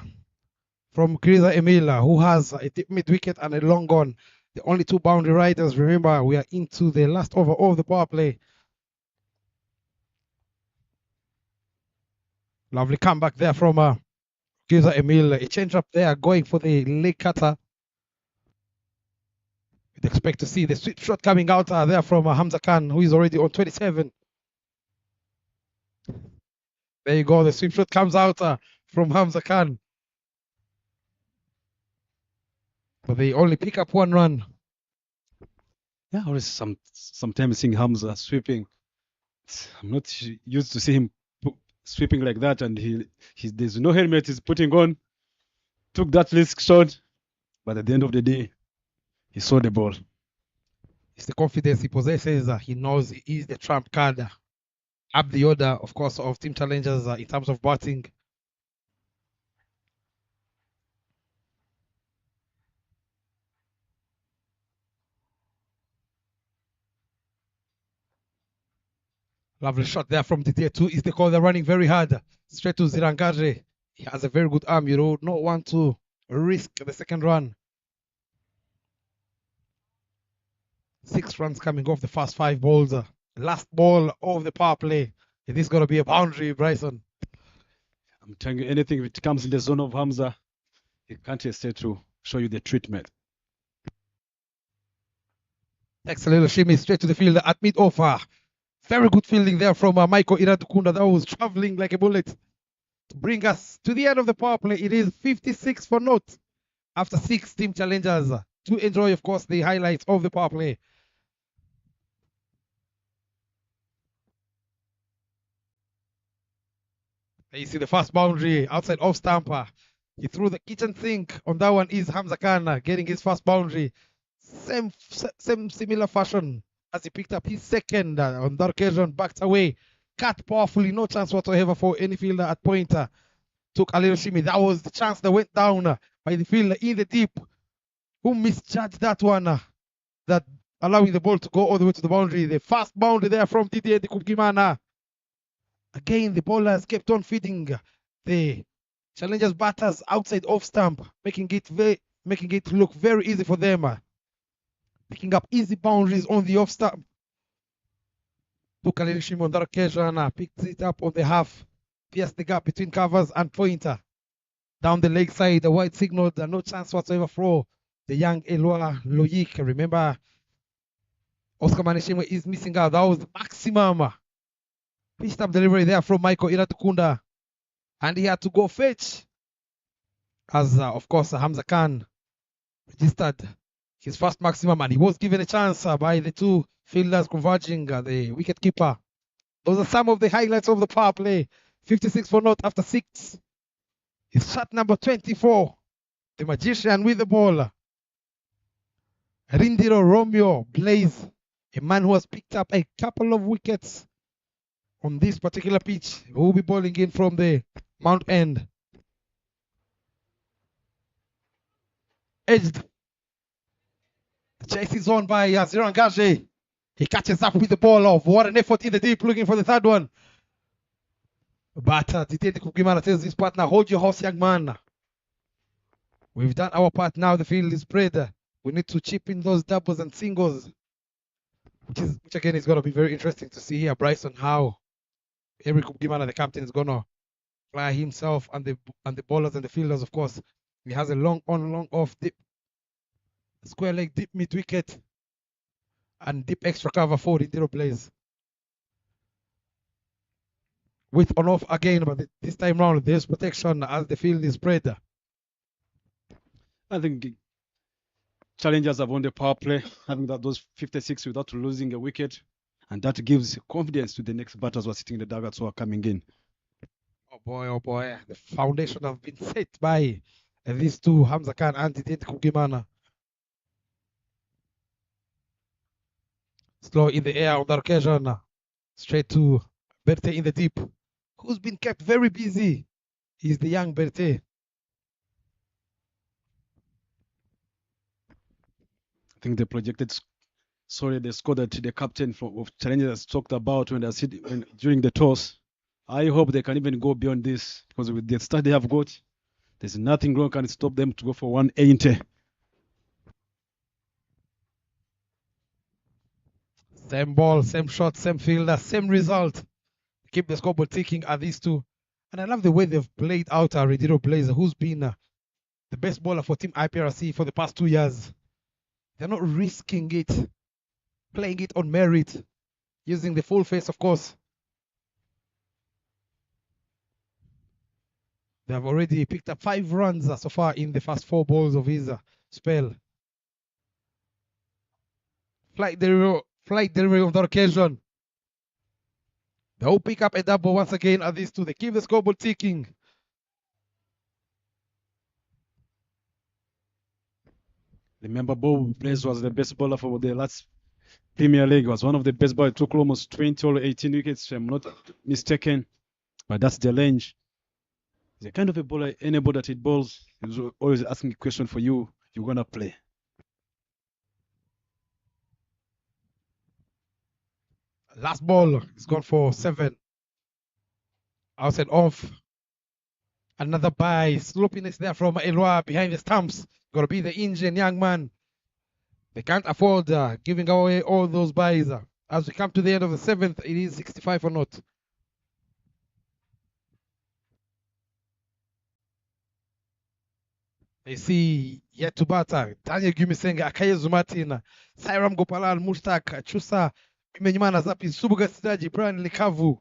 from Griza Emila, who has a deep mid wicket and a long on. The only two boundary riders. Remember, we are into the last over of the power play. Lovely comeback there from Griza Emila. A change up there going for the leg cutter. We'd expect to see the sweep shot coming out there from Hamza Khan, who is already on 27. There you go. The sweep shot comes out from Hamza Khan. But they only pick up one run. Yeah, always sometimes seeing Hamza sweeping. I'm not used to see him sweeping like that, and there's no helmet he's putting on. Took that risk shot, but at the end of the day, he saw the ball. It's the confidence he possesses. He knows he is the trump card. Up the order, of course, of team challengers in terms of batting. Lovely shot there from Didier 2. Is the call? They're running very hard. Straight to Zirangaje. He has a very good arm. You do not want to risk the second run. 6 runs coming off the first 5 balls. Last ball of the power play. It is going to be a boundary, Bryson. I'm telling you, anything if it comes in the zone of Hamza, he can't hesitate to show you the treatment. Takes a little shimmy straight to the field at mid-offer. Very good fielding there from Michael Iratukunda. That was traveling like a bullet to bring us to the end of the power play. It is 56 for naught after 6 team challengers. To enjoy, of course, the highlights of the power play. There you see the first boundary outside off stamper. He threw the kitchen sink. On that one is Hamza Khan getting his first boundary. Same similar fashion as he picked up his second on that occasion, backed away, cut powerfully, no chance whatsoever for any fielder at pointer. Took a little shimmy. That was the chance that went down by the fielder in the deep, who misjudged that one, that allowing the ball to go all the way to the boundary. The first boundary there from Didier Kupgimana. Again, the bowlers kept on feeding the challengers batters outside off stump, making it look very easy for them. Picking up easy boundaries on the off stump. Took a little shimmy on that occasion, picked it up on the half, pierced the gap between covers and pointer. Down the leg side, the white signaled no chance whatsoever for the young Eloi Loic. Remember, Oscar Manishimwe is missing out. That was the maximum pitched up delivery there from Michael Iratukunda. And he had to go fetch, as of course Hamza Khan registered his first maximum, and he was given a chance by the two fielders converging, the wicket keeper. Those are some of the highlights of the power play. 56 for naught after 6. It's shot number 24. The magician with the ball. Rindiro Romeo Blaze, a man who has picked up a couple of wickets on this particular pitch, who will be bowling in from the Mount End. Edged. The chase is on by Zirangaje. He catches up with the ball off. What an effort in the deep, looking for the third one. But Didier Kupgimana tells his partner, hold your horse, young man. We've done our part now. The field is spread. We need to chip in those doubles and singles, which again is going to be very interesting to see here, Bryson, how Eric Kupgimana, the captain, is going to fly himself and the bowlers and the fielders. Of course, he has a long on, long off, deep square leg, deep mid wicket, and deep extra cover for the Indiro plays. With on off again, but this time round there's protection as the field is spread. I think challengers have won the power play, having those 56 without losing a wicket, and that gives confidence to the next batters who are sitting in the dugouts who are coming in. Oh boy, the foundation have been set by these two, Hamza Khan and Didier Kupgimana. Slow in the air on that occasion, straight to Berthe in the deep, who's been kept very busy. He's the young Berthe. I think the the score that the captain of challengers talked about during the toss. I hope they can even go beyond this, because with the start they have got, There's nothing wrong can stop them to go for 180. Same ball, same shot, same fielder, same result. Keep the scoreboard ticking at these two. And I love the way they've played out Rediro Blazer, who's been the best bowler for Team IPRC for the past 2 years. They're not risking it, playing it on merit, using the full face, of course. They have already picked up 5 runs so far in the first 4 balls of his spell. Flight delivery of the occasion. They will pick up a double once again at these two. They keep the scoreboard ticking. Remember, Bob Blaze was the best bowler for the last Premier League. Was one of the best bowlers. Took almost 20 or 18 wickets, if I'm not mistaken. But that's the range. The kind of a bowler, any ball that it bowls, is always asking a question for you. You're gonna play. Last ball is gone for 7. Outside off. Another bye. Sloppiness there from Eloi behind the stumps. Gonna be the Indian young man. They can't afford giving away all those buys. As we come to the end of the 7th, it is 65 or not. They see yet to batter. Daniel Gumisenga, Akaye Zumatin, Sairam Gopalan, Mustak, Chusa, Bimenyimana Zapi, Subuga Sidaji, Brian Likavu.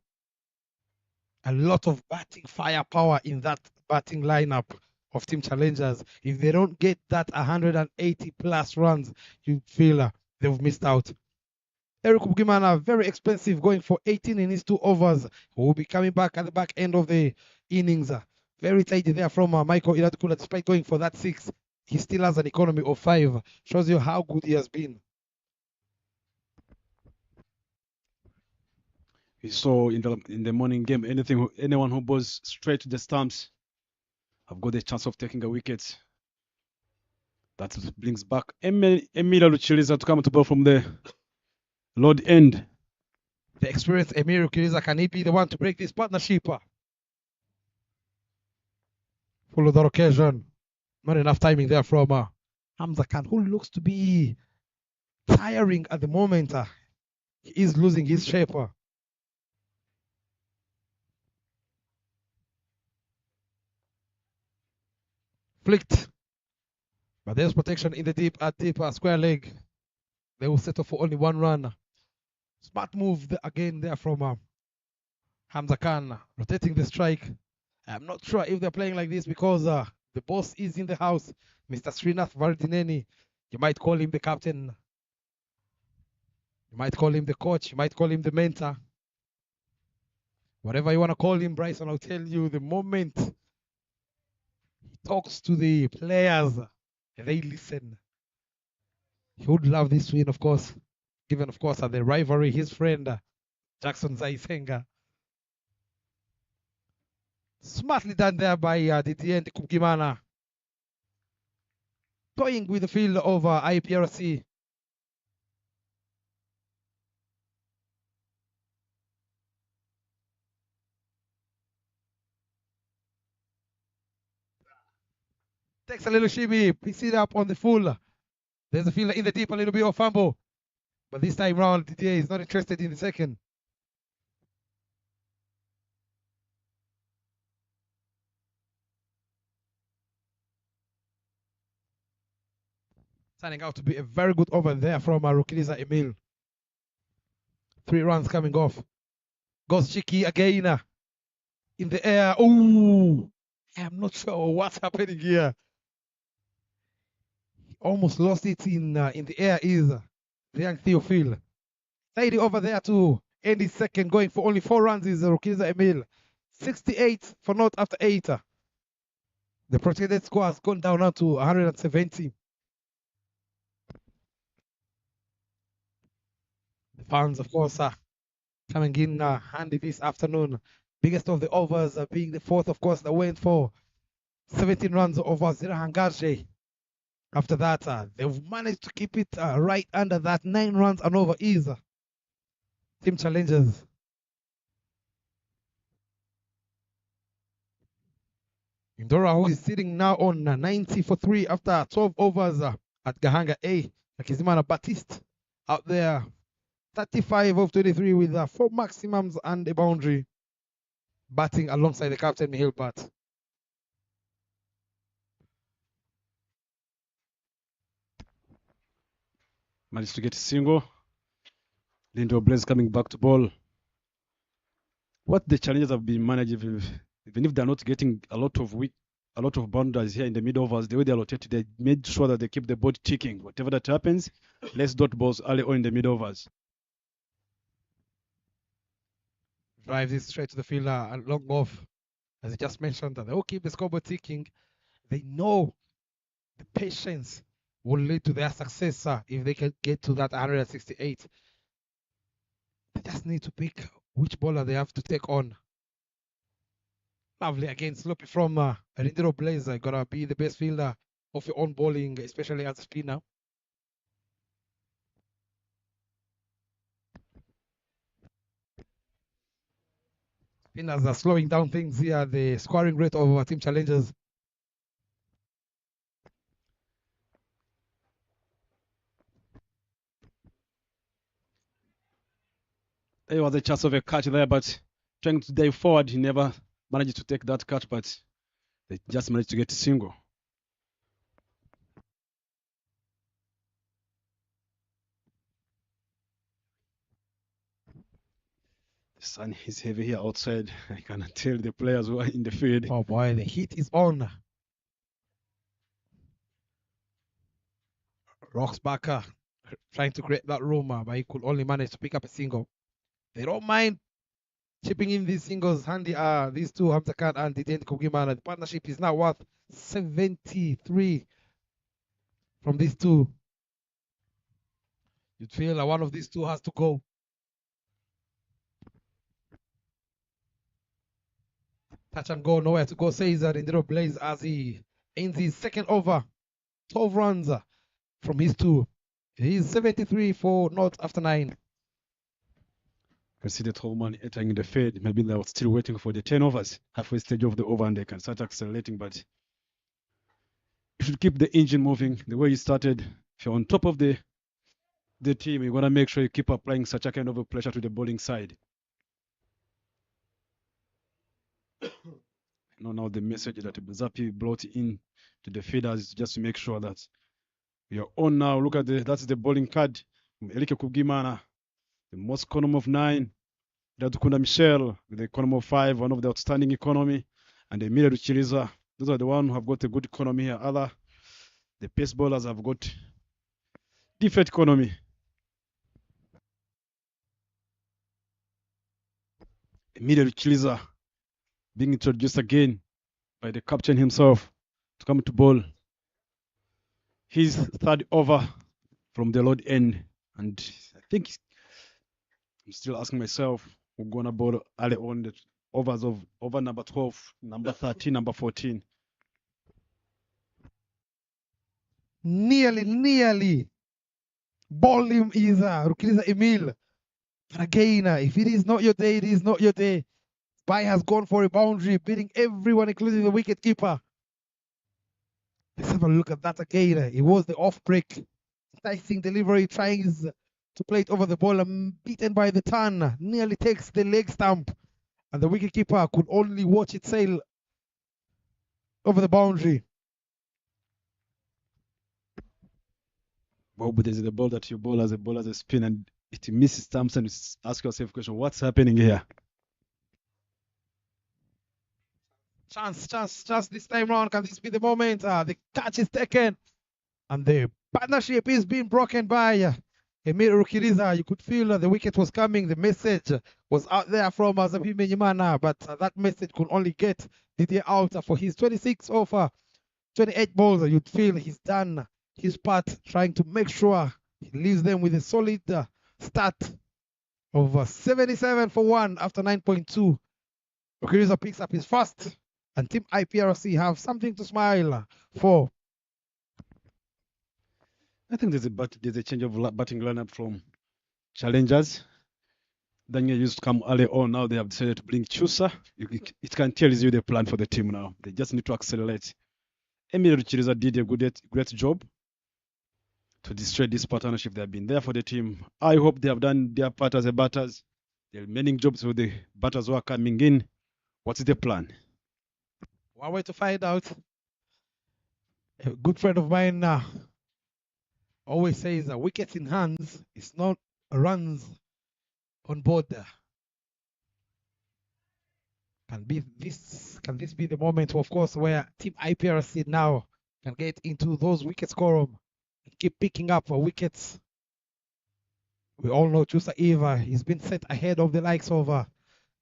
A lot of batting firepower in that batting lineup of Team Challengers. If they don't get that 180 plus runs, you feel they've missed out. Eric Bugimana, very expensive, going for 18 in his 2 overs. Who will be coming back at the back end of the innings. Very tight there from Michael Iratukula, despite going for that 6. He still has an economy of 5. Shows you how good he has been. We saw in the morning game, anyone who bowls straight to the stumps have got the chance of taking a wicket. That brings back Emilio Luchiliza to come to bowl from the Lord end. The experienced Emilio Luchiliza, can he be the one to break this partnership? Follow that occasion. Not enough timing there from Hamza Khan, who looks to be tiring at the moment. He is losing his shape. Flicked. But there's protection in the deep square leg. They will settle for only 1 run. Smart move again there from Hamza Khan, rotating the strike. I'm not sure if they're playing like this because the boss is in the house, Mr. Srinath Vardineni. You might call him the captain. You might call him the coach. You might call him the mentor. Whatever you want to call him, Bryson, I'll tell you, the moment he talks to the players, they listen. He would love this win, of course, given, of course, the rivalry, his friend, Jackson Zaisenga. Smartly done there by Didier Kubgimana. Toying with the field of IPRC. Takes a little shimmy, picks it up on the full. There's a fielder in the deep, a little bit of fumble. But this time round, Didier is not interested in the second. Turning out to be a very good over there from Rukiliza Emil. 3 runs coming off. Goes cheeky again. In the air. Oh, I'm not sure what's happening here. He almost lost it in the air is the young Theophile. Tidy over there to end his second, going for only 4 runs is Rukiliza Emil. 68 for not after 8. The projected score has gone down now to 170. The fans, of course, are coming in handy this afternoon. Biggest of the overs being the 4th, of course, that went for 17 runs over Zirahangaje. After that, they've managed to keep it right under that 9 runs and over is Team Challengers. Indora, who is sitting now on 90 for 3 after 12 overs at Gahanga A. Kizimana Baptiste out there, 35 of 23 with 4 maximums and a boundary, batting alongside the captain, Mihail Bat. Managed to get a single. Lindo Blaze coming back to ball. What the challenges have been managed, even if they're not getting a lot of boundaries here in the mid overs, the way they're rotated, they made sure that they keep the board ticking. Whatever that happens, let's dot balls early on in the mid overs. Drives it straight to the fielder and long off. As I just mentioned, that they will keep the scoreboard ticking. They know the patience will lead to their success if they can get to that 168. They just need to pick which bowler they have to take on. Lovely again, sloppy from Rindiro Blazer. Gotta be the best fielder of your own bowling, especially as a spinner. Spinners are slowing down things here. The scoring rate of our team challengers. There was a chance of a catch there, but trying to dive forward, he never managed to take that catch, but they just managed to get a single. The sun is heavy here outside. I cannot tell the players who are in the field. Oh boy, the heat is on. Roxbacker trying to create that room, but he could only manage to pick up a single. They don't mind chipping in these singles handy. These two, Hamza Khan and T20 Kugimana. The partnership is now worth 73 from these two. You'd feel like one of these two has to go. Touch and go, nowhere to go, says Indiro Blaze as he ends his second over. 12 runs from his two. He's 73 for not after 9. You can see the tall man entering the field. Maybe they were still waiting for the 10 overs, halfway stage of the over, and they can start accelerating. But you should keep the engine moving the way you started. If you're on top of the team, you want to make sure you keep applying such a kind of a pressure to the bowling side. Now the message that Zapi brought in to the feeders is just to make sure that you're on now. Look at that's the bowling card from Elike Kugimana, the most economy of 9. Dadukunda Michel with the economy of 5, one of the outstanding economy, and the Emile Ruchiriza. Those are the ones who have got a good economy here. The pace bowlers have got different economy. Emile Ruchiriza being introduced again by the captain himself to come to bowl his third over from the Lord end. And I think I'm still asking myself, we're going to bowl early on the overs of over number 12, number 13, number 14. Nearly. Ball him is Rukiliza Emil. And again, if it is not your day, it is not your day. Bai has gone for a boundary, beating everyone, including the wicket keeper. Let's have a look at that again. It was the off break. Enticing delivery, trying to play it over the ball, and beaten by the turn. Nearly takes the leg stump. And the wicket keeper could only watch it sail over the boundary. Well, but there's the ball that you bowl as a spin, and it misses stumps, and you ask yourself a question, what's happening here? Chance this time round. Can this be the moment? The catch is taken. And the partnership is being broken by Emil Rukiriza. You could feel the wicket was coming. The message was out there from Zapime Nyimana, but that message could only get Didier out for his 26 over 28 balls. You'd feel he's done his part, trying to make sure he leaves them with a solid start of 77 for 1 after 9.2. Rukiriza picks up his first. And Team IPRC have something to smile for. I think there's a change of batting lineup from challengers. Daniel used to come early on. Now they have decided to bring Chusa. It can tell you the plan for the team now. They just need to accelerate. Emil Ruchiriza did a great job to destroy this partnership. They have been there for the team. I hope they have done their part as a batters. The remaining jobs for the batters who are coming in. What's the plan? One way to find out. A good friend of mine always says that wickets in hands is not runs on board there. Can this be the moment, of course, where Team IPRC now can get into those wickets column and keep picking up wickets? We all know Chusa Eva, he's been set ahead of the likes of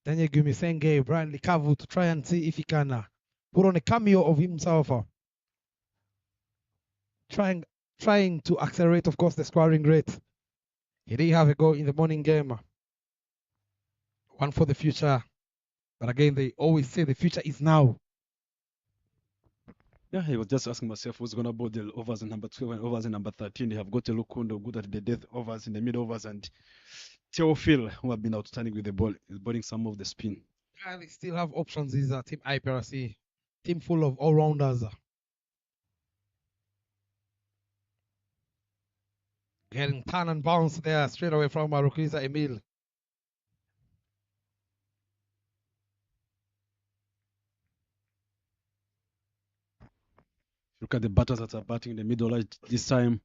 Daniel Gumisenge, Brian Likavu, to try and see if he can put on a cameo of himself. Trying to accelerate, of course, the scoring rate. He did have a go in the morning game. One for the future. But again, they always say the future is now. Yeah, I was just asking myself who's going to bowl the overs in number 12 and overs in number 13. They have got a Lukundo good at the death overs in the mid overs, and Theophil, who have been outstanding with the ball, is bowling some of the spin. And they still have options. Is a Team IPRC, team full of all-rounders. Getting turn and bounce there straight away from Rukriza Emil. Look at the batters that are batting in the middle this time.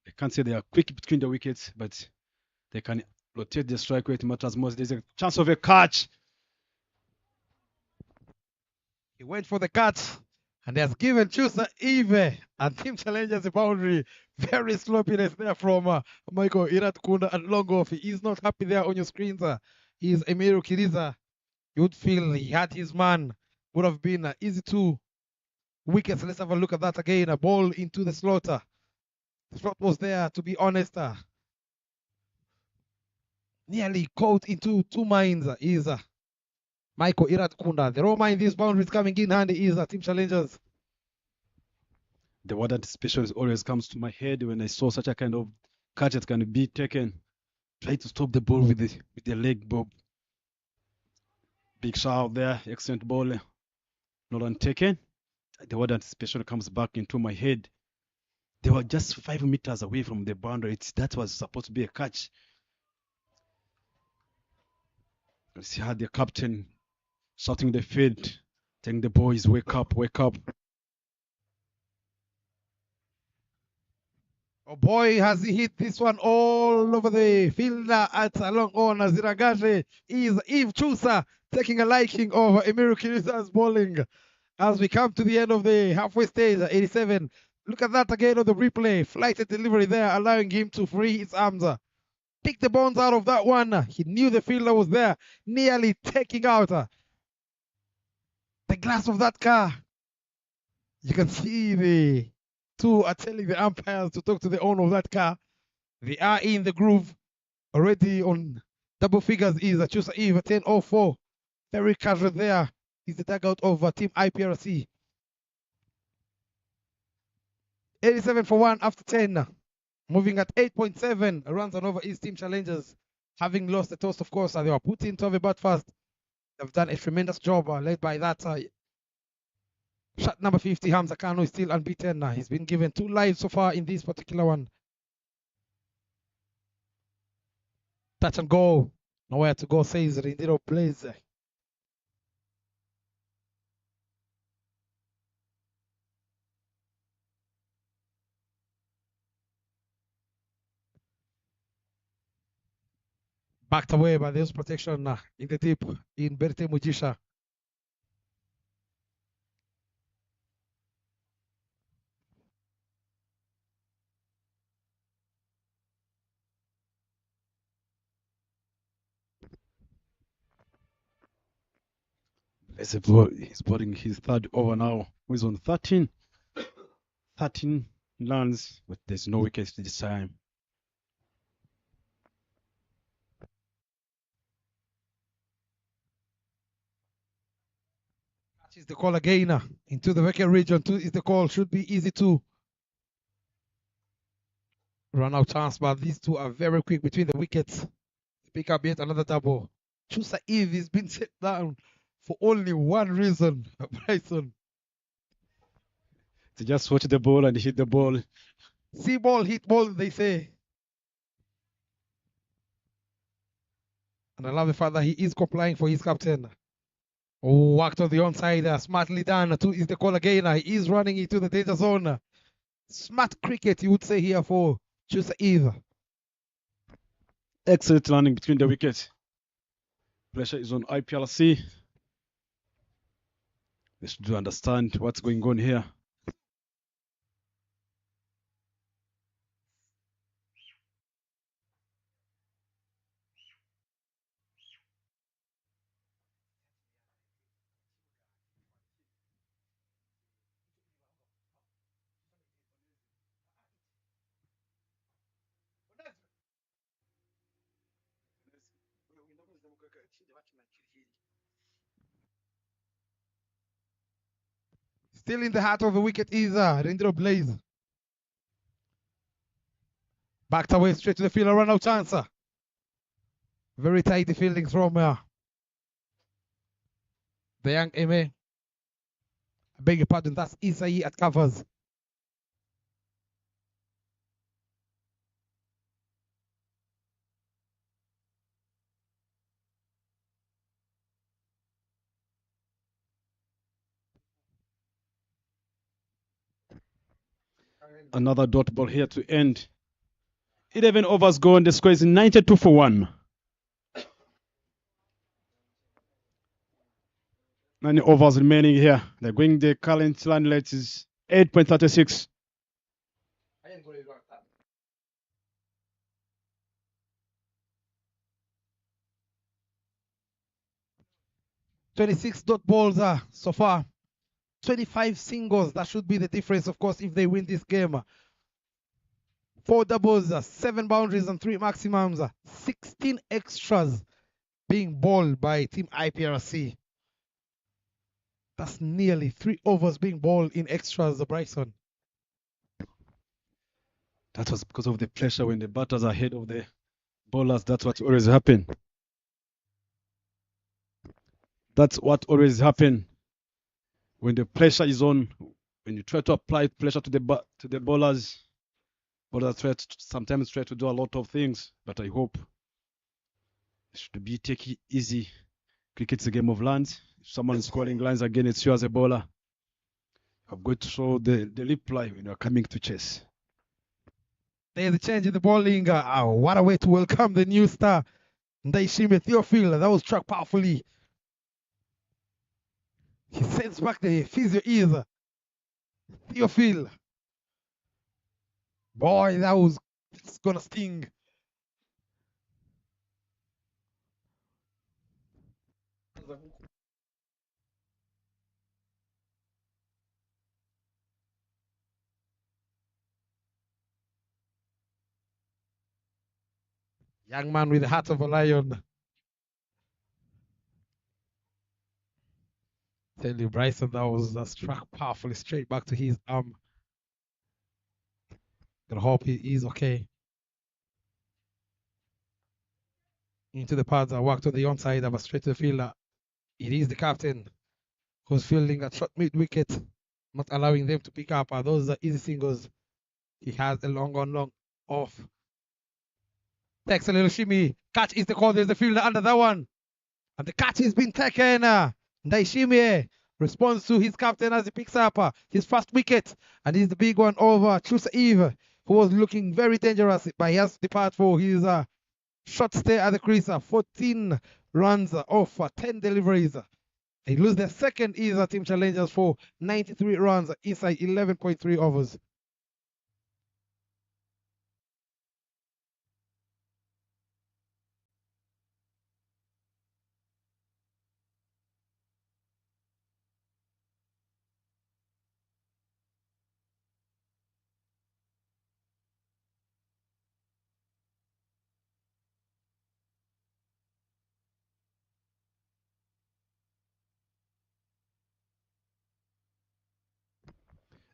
I can't say they are quick between the wickets, but they can rotate the strike rate matters most. There's a chance of a catch. He went for the catch and has given Chusa Eve and Team Challengers the boundary. Very sloppiness there from Michael Iratkunda and long off. He is not happy there on your screens. He is Emiru Kiriza. You would feel he had his man. Would have been easy to wickets. Let's have a look at that again. A ball into the slaughter. The slot was there, to be honest. Nearly caught into two minds is Michael Iratkunda. The raw mind, these boundaries coming in handy is Team Challengers. The word anticipation always comes to my head when I saw such a kind of catch that can be taken. Try to stop the ball with the leg, Bob. Big shot out there, excellent ball. Not untaken. The word anticipation comes back into my head. They were just 5 meters away from the boundary. That was supposed to be a catch. Let's see how the captain shouting the field, telling the boys, wake up, wake up. Oh boy, has he hit this one all over the fielder at along on Ziragate is Eve Chusa taking a liking of Emiru Kiriza's bowling as we come to the end of the halfway stage at 87. Look at that again on the replay. Flighted delivery there, allowing him to free his arms. Pick the bounce out of that one. He knew the fielder was there, nearly taking out the glass of that car. You can see the two are telling the umpires to talk to the owner of that car. They are in the groove. Already on double figures is Chusa Eve 10:04. Very casual there is the dugout of Team IPRC. 87 for 1 after 10. Moving at 8.7 runs on over East Team Challengers. Having lost the toss, of course, they were put into a bat first. They've done a tremendous job led by that shot number 50, Hamza Kano is still unbeaten. He's been given 2 lives so far in this particular one. Touch and go. Nowhere to go, says Rindiro Blaze. Backed away by this protection in the deep in Berte Mujisha. He's batting his third over now. He's on 13. 13 runs, but there's no wickets this time. Catch is the call again into the wicket region. 2 is the call. Should be easy to run out chance, but these two are very quick between the wickets. pick up yet another double. Chusa Eve has been set down for only one reason, Bryson. To just watch the ball and hit the ball. See ball, hit ball, they say. And I love the fact that he is complying for his captain. Oh, worked on the onside, smartly done. Two is the call again. He is running into the danger zone. Smart cricket, you would say here for Chusa Eve. Excellent landing between the wickets. Pressure is on IPRC. They should understand what's going on here. Still in the heart of the wicket is Rendro Blaze. Backed away straight to the field, run out chance. Very tight fielding from the young MA. I beg your pardon, that's Isai at covers. Another dot ball here to end. 11 overs gone. The score is 92 for 1. 9 overs remaining here. They're going, the current line rate is 8.36. $26 dot balls so far. 25 singles. That should be the difference, of course, if they win this game. 4 doubles, 7 boundaries, and 3 maximums. 16 extras being bowled by Team IPRC. That's nearly 3 overs being bowled in extras, Bryson. That was because of the pressure when the batters are ahead of the bowlers. That's what always happens. That's what always happens when the pressure is on. When you try to apply pressure to the bowlers, sometimes try to do a lot of things. But I hope it should be take it easy. Cricket's a game of lands. If someone is scoring lines again, it's you as a bowler. I'm going to show the reply when you're coming to chase. There's a change in the bowling. What a way to welcome the new star, Ndaishime Theophil. That was struck powerfully. He sends back the physio ears. Theophil. Boy, it's gonna sting. Young man with the heart of a lion. Tell you, Bryson, that was struck powerfully straight back to his arm. Gonna hope he is okay. Into the pads, I walked on the onside, but straight to the fielder. It is the captain who's fielding at short mid wicket, not allowing them to pick up. Those are easy singles. He has a long on, long off. Takes a little shimmy. Catch is the call. There's the fielder under that one. And the catch has been taken. Ndaishime responds to his captain as he picks up his first wicket. And he's the big one over Chusa Eve, who was looking very dangerous, but he has to depart for his short stay at the crease. 14 runs off 10 deliveries. They lose their second is Team Challengers for 93 runs inside 11.3 overs.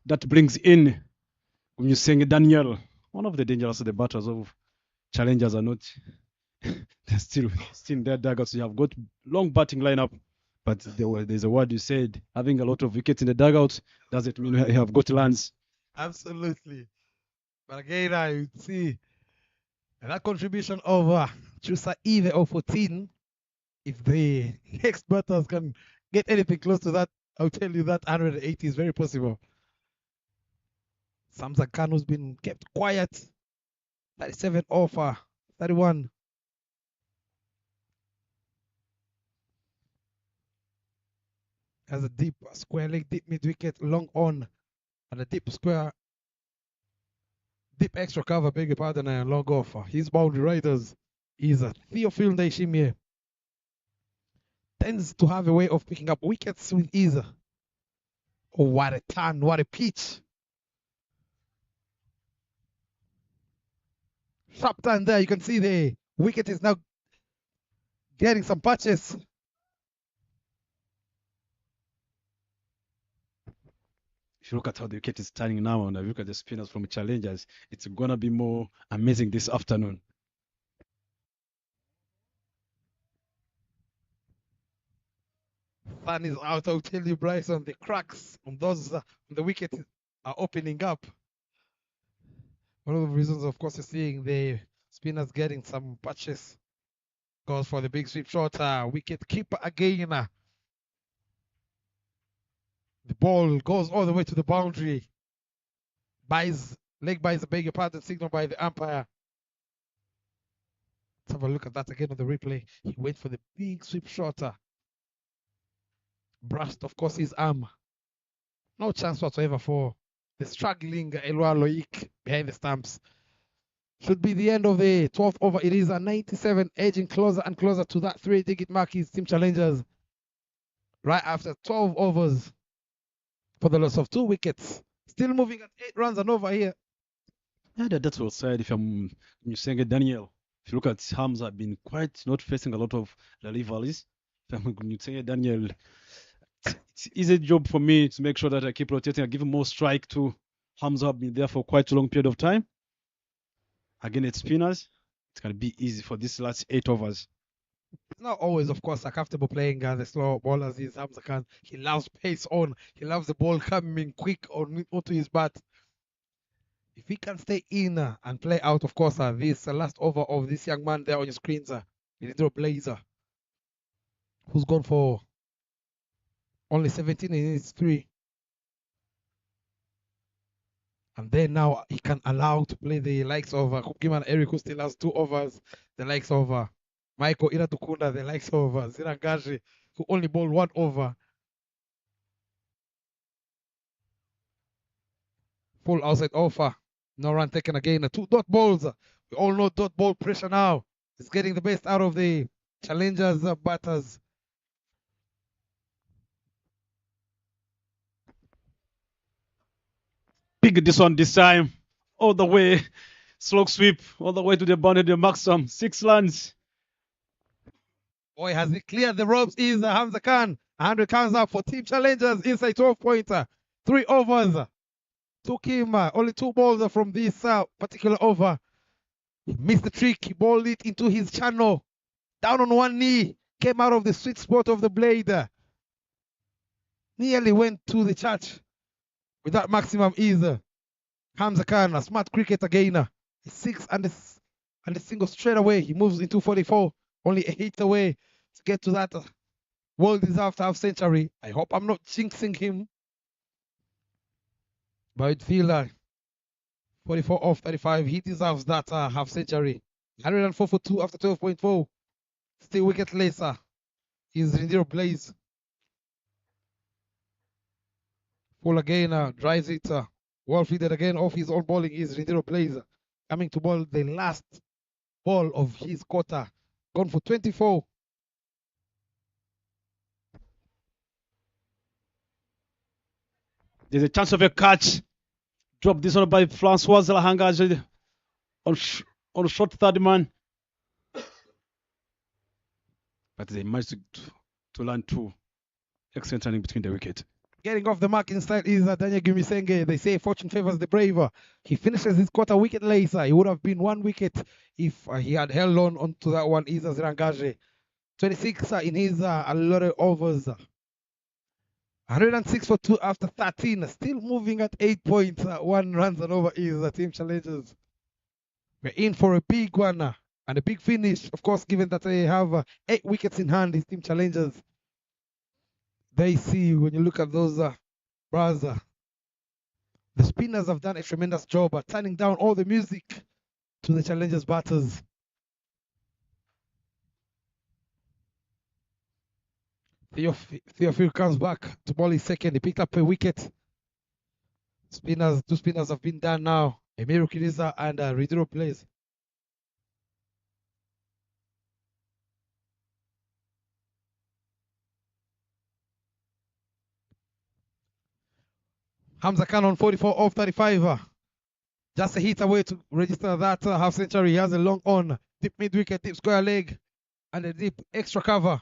That brings in, when you're saying Daniel, one of the dangerous the batters of Challengers are not they're still in their dugouts. You have got long batting lineup, but there's a word you said, having a lot of wickets in the dugout doesn't mean you have got runs. Absolutely. But again, I see that contribution of Chusa Eve of 14. If the next batters can get anything close to that, I'll tell you that 180 is very possible. Samsa Khan, who's been kept quiet, 37 off 31. Has a deep square leg, deep mid wicket, long on, and a deep square, deep extra cover, beg your pardon, and long off. His boundary riders is a Theophil Ndayishimiye. Tends to have a way of picking up wickets with ease. Oh, what a turn, what a pitch. Sharp turn there. You can see the wicket is now getting some patches. If you look at how the wicket is turning now, and I look at the spinners from challengers, it's gonna be more amazing this afternoon. Sun is out. I'll tell you, Bryson, the cracks on those on the wicket are opening up. One of the reasons, of course, you're seeing the spinners getting some patches. Goes for the big sweep shot. Wicket keeper again. The ball goes all the way to the boundary. Leg buys, beg your pardon, signal by the umpire. Let's have a look at that again on the replay. He went for the big sweep shot. Brushed, of course, his arm. No chance whatsoever for the struggling Elwa Loic behind the stumps. Should be the end of the 12th over. It is a 97, edging closer and closer to that 3-digit mark. His team challengers right after 12 overs for the loss of 2 wickets. Still moving at 8 runs and over here. Yeah, that's well said. If I'm saying it, Daniel, if you look at Hamza, been quite not facing a lot of rivalries. If I'm saying it, Daniel, it's easy job for me to make sure that I keep rotating. I give him more strike to Hamza. Been there for quite a long period of time. Again, it's spinners. It's going to be easy for this last 8 overs. It's not always, of course, comfortable playing the slow bowlers. Is Hamza Khan. He loves pace on. He loves the ball coming quick onto his bat. If he can stay in and play out, of course, this last over of this young man there on your screens, Indro Blazer, who's gone for only 17 in his 3. And then now he can allow to play the likes of Kukiman Eric, who still has 2 overs, the likes of Michael Iratukunda, the likes of Zirangaji, who only bowled 1 over. Full outside offer. No run taken again. 2 dot balls. We all know dot ball pressure now. It's getting the best out of the challengers, batters. Big this one this time. All the way. Slog sweep. All the way to the boundary. The maximum. 6 runs. Boy, has he cleared the ropes. Is Hamza Khan. 100 comes up for team challengers inside 12 pointer. 3 overs. Took him only 2 balls from this particular over. He missed the trick. He bowled it into his channel. Down on one knee. Came out of the sweet spot of the blade. Nearly went to the church. With that maximum ease. Hamza Khan, a smart cricket again. A 6 and a single straight away. He moves into 44. Only a hit away to get to that well-deserved half century. I hope I'm not jinxing him. But I'd feel 44 off 35. He deserves that half century. 104 for 2 after 12.4. Still wicketless. Is Rindiro Blaze. Full again, drives it. Well fielded again off his own bowling is Rindiro Blaze. Coming to bowl the last ball of his quarter. Gone for 24. There's a chance of a catch. Drop this one by Francois Gahanga on short third man. But they managed to land 2. Excellent turning between the wicket. Getting off the mark inside is Daniel Gumisenge. They say fortune favors the braver. He finishes his quarter wicket later. He would have been 1 wicket if he had held on to that one. Isa Zirangaje. 26 in his Alore overs. 106 for 2 after 13. Still moving at 8.1 runs and over is the team challenges. We're in for a big one and a big finish. Of course, given that they have 8 wickets in hand, these team challenges. They see when you look at those bras, the spinners have done a tremendous job at turning down all the music to the challengers batters. Theophil comes back to bowl his second. He picked up a wicket. Two spinners have been done now. Emiru Kiriza and Ridro plays. Hamza Khan on 44 off 35. Just a hit away to register that half century. He has a long on, deep mid wicket, deep square leg, and a deep extra cover.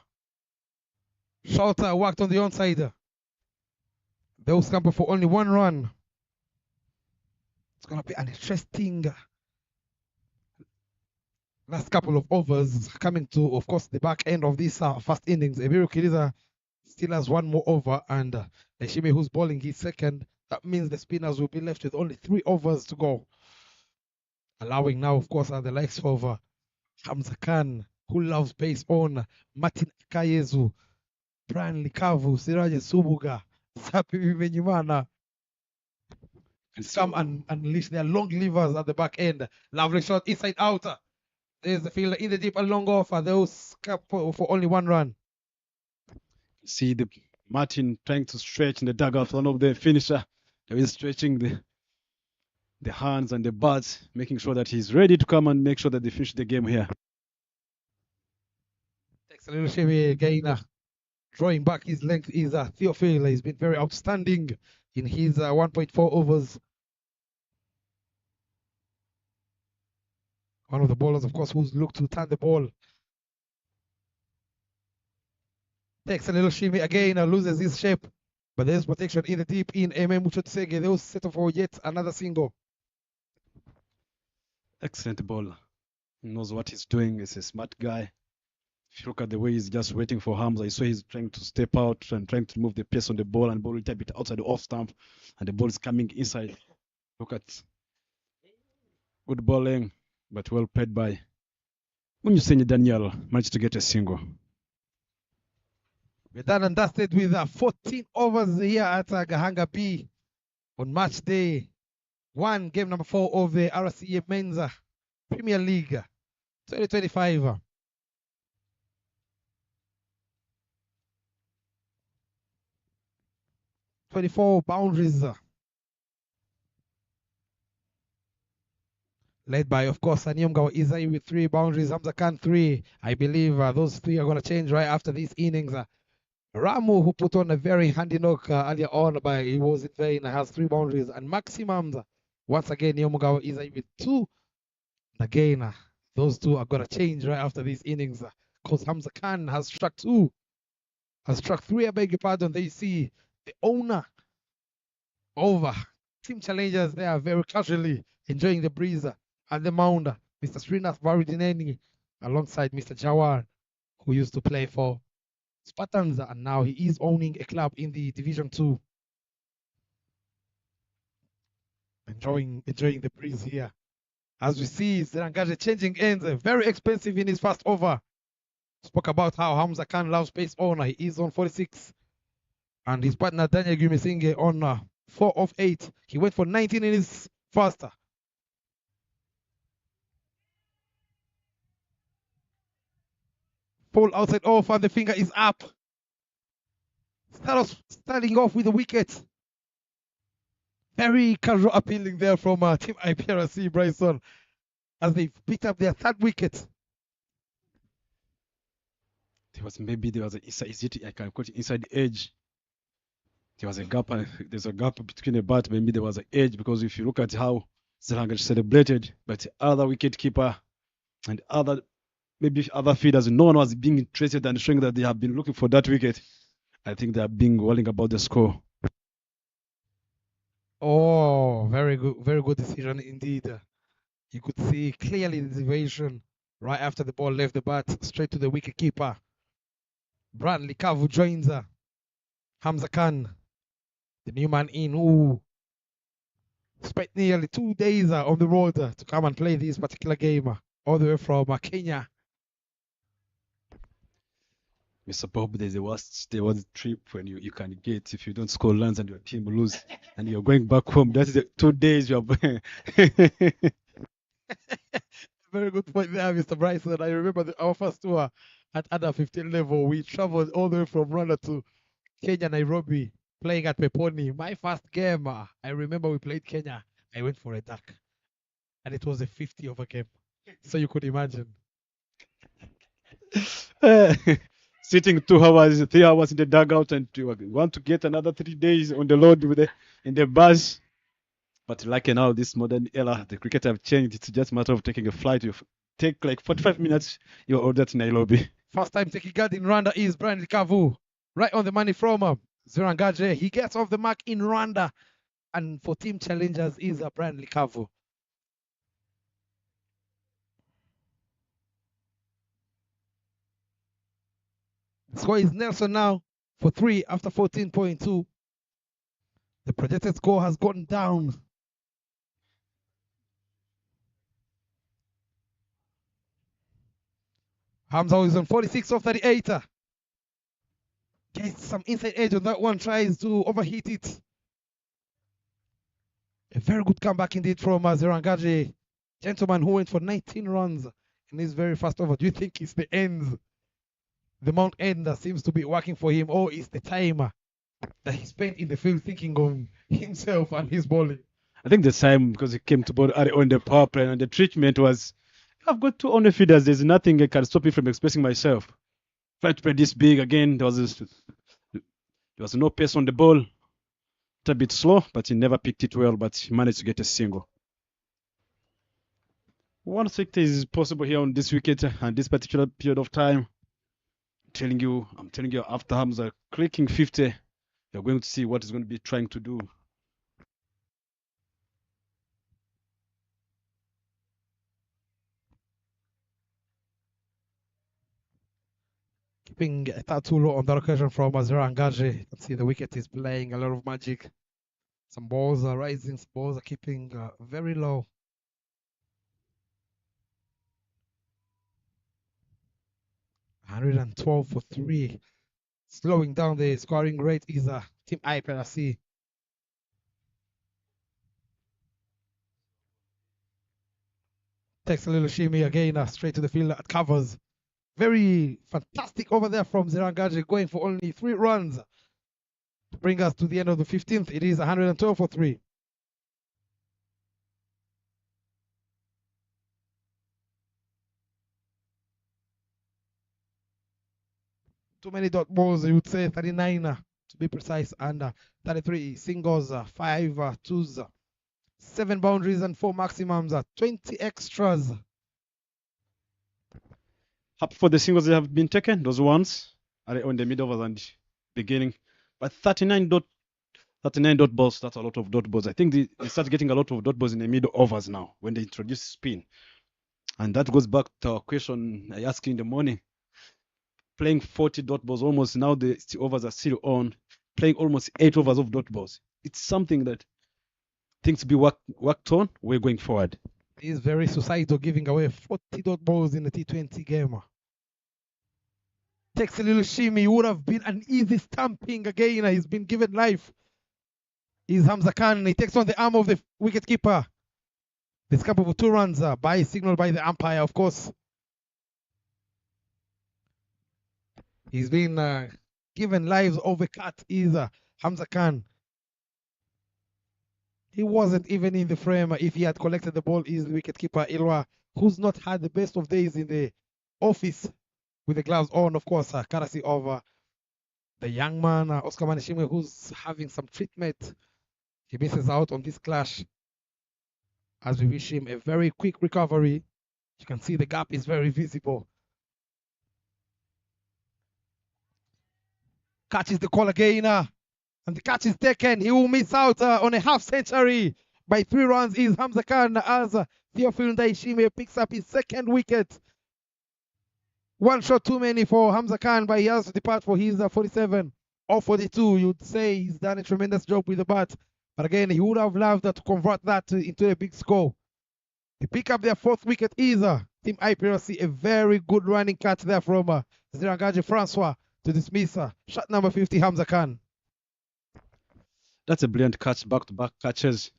Shot worked on the onside. They will scamper for only 1 run. It's going to be an interesting last couple of overs coming to, of course, the back end of this first innings. Ebiru Kiriza still has 1 more over, and Eshime, who's bowling his second. That means the spinners will be left with only 3 overs to go. Allowing now, of course, the likes of Hamza Khan, who loves pace on, Martin Akayezu, Brian Likavu, Siraje Subuga, Sapi Vivenyumana. Come and unleash their long levers at the back end. Lovely shot inside out. There's the fielder in the deep and long off. Those cap for only 1 run. See the Martin trying to stretch in the dugout. One of the finisher. He's stretching the hands and the butts, making sure that he's ready to come and make sure that they finish the game here. Takes a little shame again. Drawing back his length is Theophil. He's been very outstanding in his 1.4 overs. One of the bowlers, of course, who's looked to turn the ball. Takes a little shimmy again, loses his shape. But there's protection in the deep in Muchotsege. They'll settle for yet another single. Excellent bowler. He knows what he's doing. He's a smart guy. If you look at the way he's just waiting for Hamza, you saw he's trying to step out and trying to move the pace on the ball, and ball a little bit outside the off stump, and the ball is coming inside. Look at good bowling, but well played by Munyusenyi Daniel. Managed to get a single. We're done and dusted with 14 overs here at Gahanga B on match day 1, game number 4 of the RCA Men's Premier League 2025. "24 boundaries." Led by, of course, Nyomgawa Izai with 3 boundaries, Hamza Khan 3. I believe those 3 are going to change right after these innings. Ramu, who put on a very handy knock earlier on, but he was in vain, has 3 boundaries. And maximums, once again, Nyomgawa Izai with 2. Again, those 2 are going to change right after these innings because Hamza Khan has struck 2. Has struck 3, I beg your pardon. They see the owner over team challengers. They are very casually enjoying the breeze and the mound. Mr. Srinath Varidineni alongside Mr. Jawar, who used to play for Spartans, and now he is owning a club in the Division 2. Enjoying the breeze here. As we see, Zirangaje changing ends, very expensive in his first over. Spoke about how Hamza Khan loves pace owner. He is on 46. And his partner Daniel Gumisenge on 4 of 8. He went for 19 in his first. Full outside off, and the finger is up. Starting off with the wicket. Very casual appealing there from Team IPRC, Bryson, as they picked up their 3rd wicket. There was an inside, I can call it inside the edge. There was a gap, there's a gap between the bat. Maybe there was an edge, because if you look at how Zirangaje celebrated, but the other wicket keeper and maybe other feeders, no one was being interested and showing that they have been looking for that wicket. I think they are being worrying about the score. Oh, very good decision indeed. You could see clearly the deviation right after the ball left the bat, straight to the wicket keeper. Bradley Kavu joins Hamza Khan, the new man in, who spent nearly 2 days on the road to come and play this particular game, all the way from Kenya. Mr. Bob, there's the worst trip when you can get if you don't score runs and your team lose and you're going back home. That's the 2 days you are. Very good point there, Mr. Bryson. I remember our first tour at under 15 level. We traveled all the way from Rwanda to Kenya, Nairobi, playing at Peponi. My first game, I remember we played Kenya. I went for a duck, and it was a 50 over game. So you could imagine. Sitting 2 hours, 3 hours in the dugout, and you want to get another 3 days on the road in the bus. But like now, this modern era, the cricket have changed. It's just a matter of taking a flight. You take like 45 minutes, you're ordered to Nairobi. First time taking guard in Rwanda is Brian Kavu. Right on the money from Zirangaje. He gets off the mark in Rwanda. And for team challengers is Brian Kavu. The score is Nelson now for 3 after 14.2. The projected score has gone down. Hamza is on 46 of 38. Gets some inside edge on that one, tries to overheat it. A very good comeback indeed from Zirangaje, gentleman who went for 19 runs in his very first over. Do you think it's the ends, the Mount End that seems to be working for him, or is the time that he spent in the field thinking of himself and his bowling? I think the time, because he came to bowl on the power play, and the treatment was, I've got 2 on the feeders. There's nothing that can stop me from expressing myself. Tried to play this big again. There was no pace on the ball. It's a bit slow, but he never picked it well, but he managed to get a single. 160 is possible here on this wicket and this particular period of time. I'm telling you, after Hamza clicking 50, you're going to see what he's going to be trying to do. Keeping a tattoo low on that occasion from Zirangaje. You can see the wicket is playing a lot of magic. Some balls are rising, some balls are keeping very low. $112 for 3. Slowing down the scoring rate is Team IPRC. Takes a little shimmy again, straight to the field at covers. Very fantastic over there from Zirangaje, going for only 3 runs to bring us to the end of the 15th. It is 112 for 3. Too many dot balls, you would say 39 to be precise, and 33 singles, 5 twos, 7 boundaries, and 4 maximums, 20 extras. Happy for the singles that have been taken. Those ones are on the mid overs and beginning. But 39 dot balls, that's a lot of dot balls. I think they start getting a lot of dot balls in the mid overs now when they introduce spin. And that goes back to our question I asked you in the morning. Playing 40 dot balls almost now, the overs are still on. Playing almost 8 overs of dot balls. It's something that things to be worked on. We're going forward. He's very suicidal, giving away 40 dot balls in the T20 game. Takes a little shimmy. Would have been an easy stamping again. He's been given life. Is Hamza Khan. He takes on the arm of the wicketkeeper. The scamper for 2 runs by signal by the umpire, of course. He's been given lives overcut. Is Hamza Khan. He wasn't even in the frame. If he had collected the ball, is the wicketkeeper Ilwa, who's not had the best of days in the office with the gloves on, of course, courtesy of the young man, Oscar Manishimwe, who's having some treatment. He misses out on this clash. As we wish him a very quick recovery. You can see the gap is very visible. Catches the call again. And the catch is taken. He will miss out on a half century. By 3 runs is Hamza Khan as Theophil Ndaishime picks up his second wicket. One shot too many for Hamza Khan, but he has to depart for his 47 or 42. You'd say he's done a tremendous job with the bat. But again, he would have loved to convert that into a big score. They pick up their 4th wicket is Team IPRC. A very good running catch there from Zirangaji Francois to dismiss shot number 50, Hamza Khan. That's a brilliant catch, back-to-back catches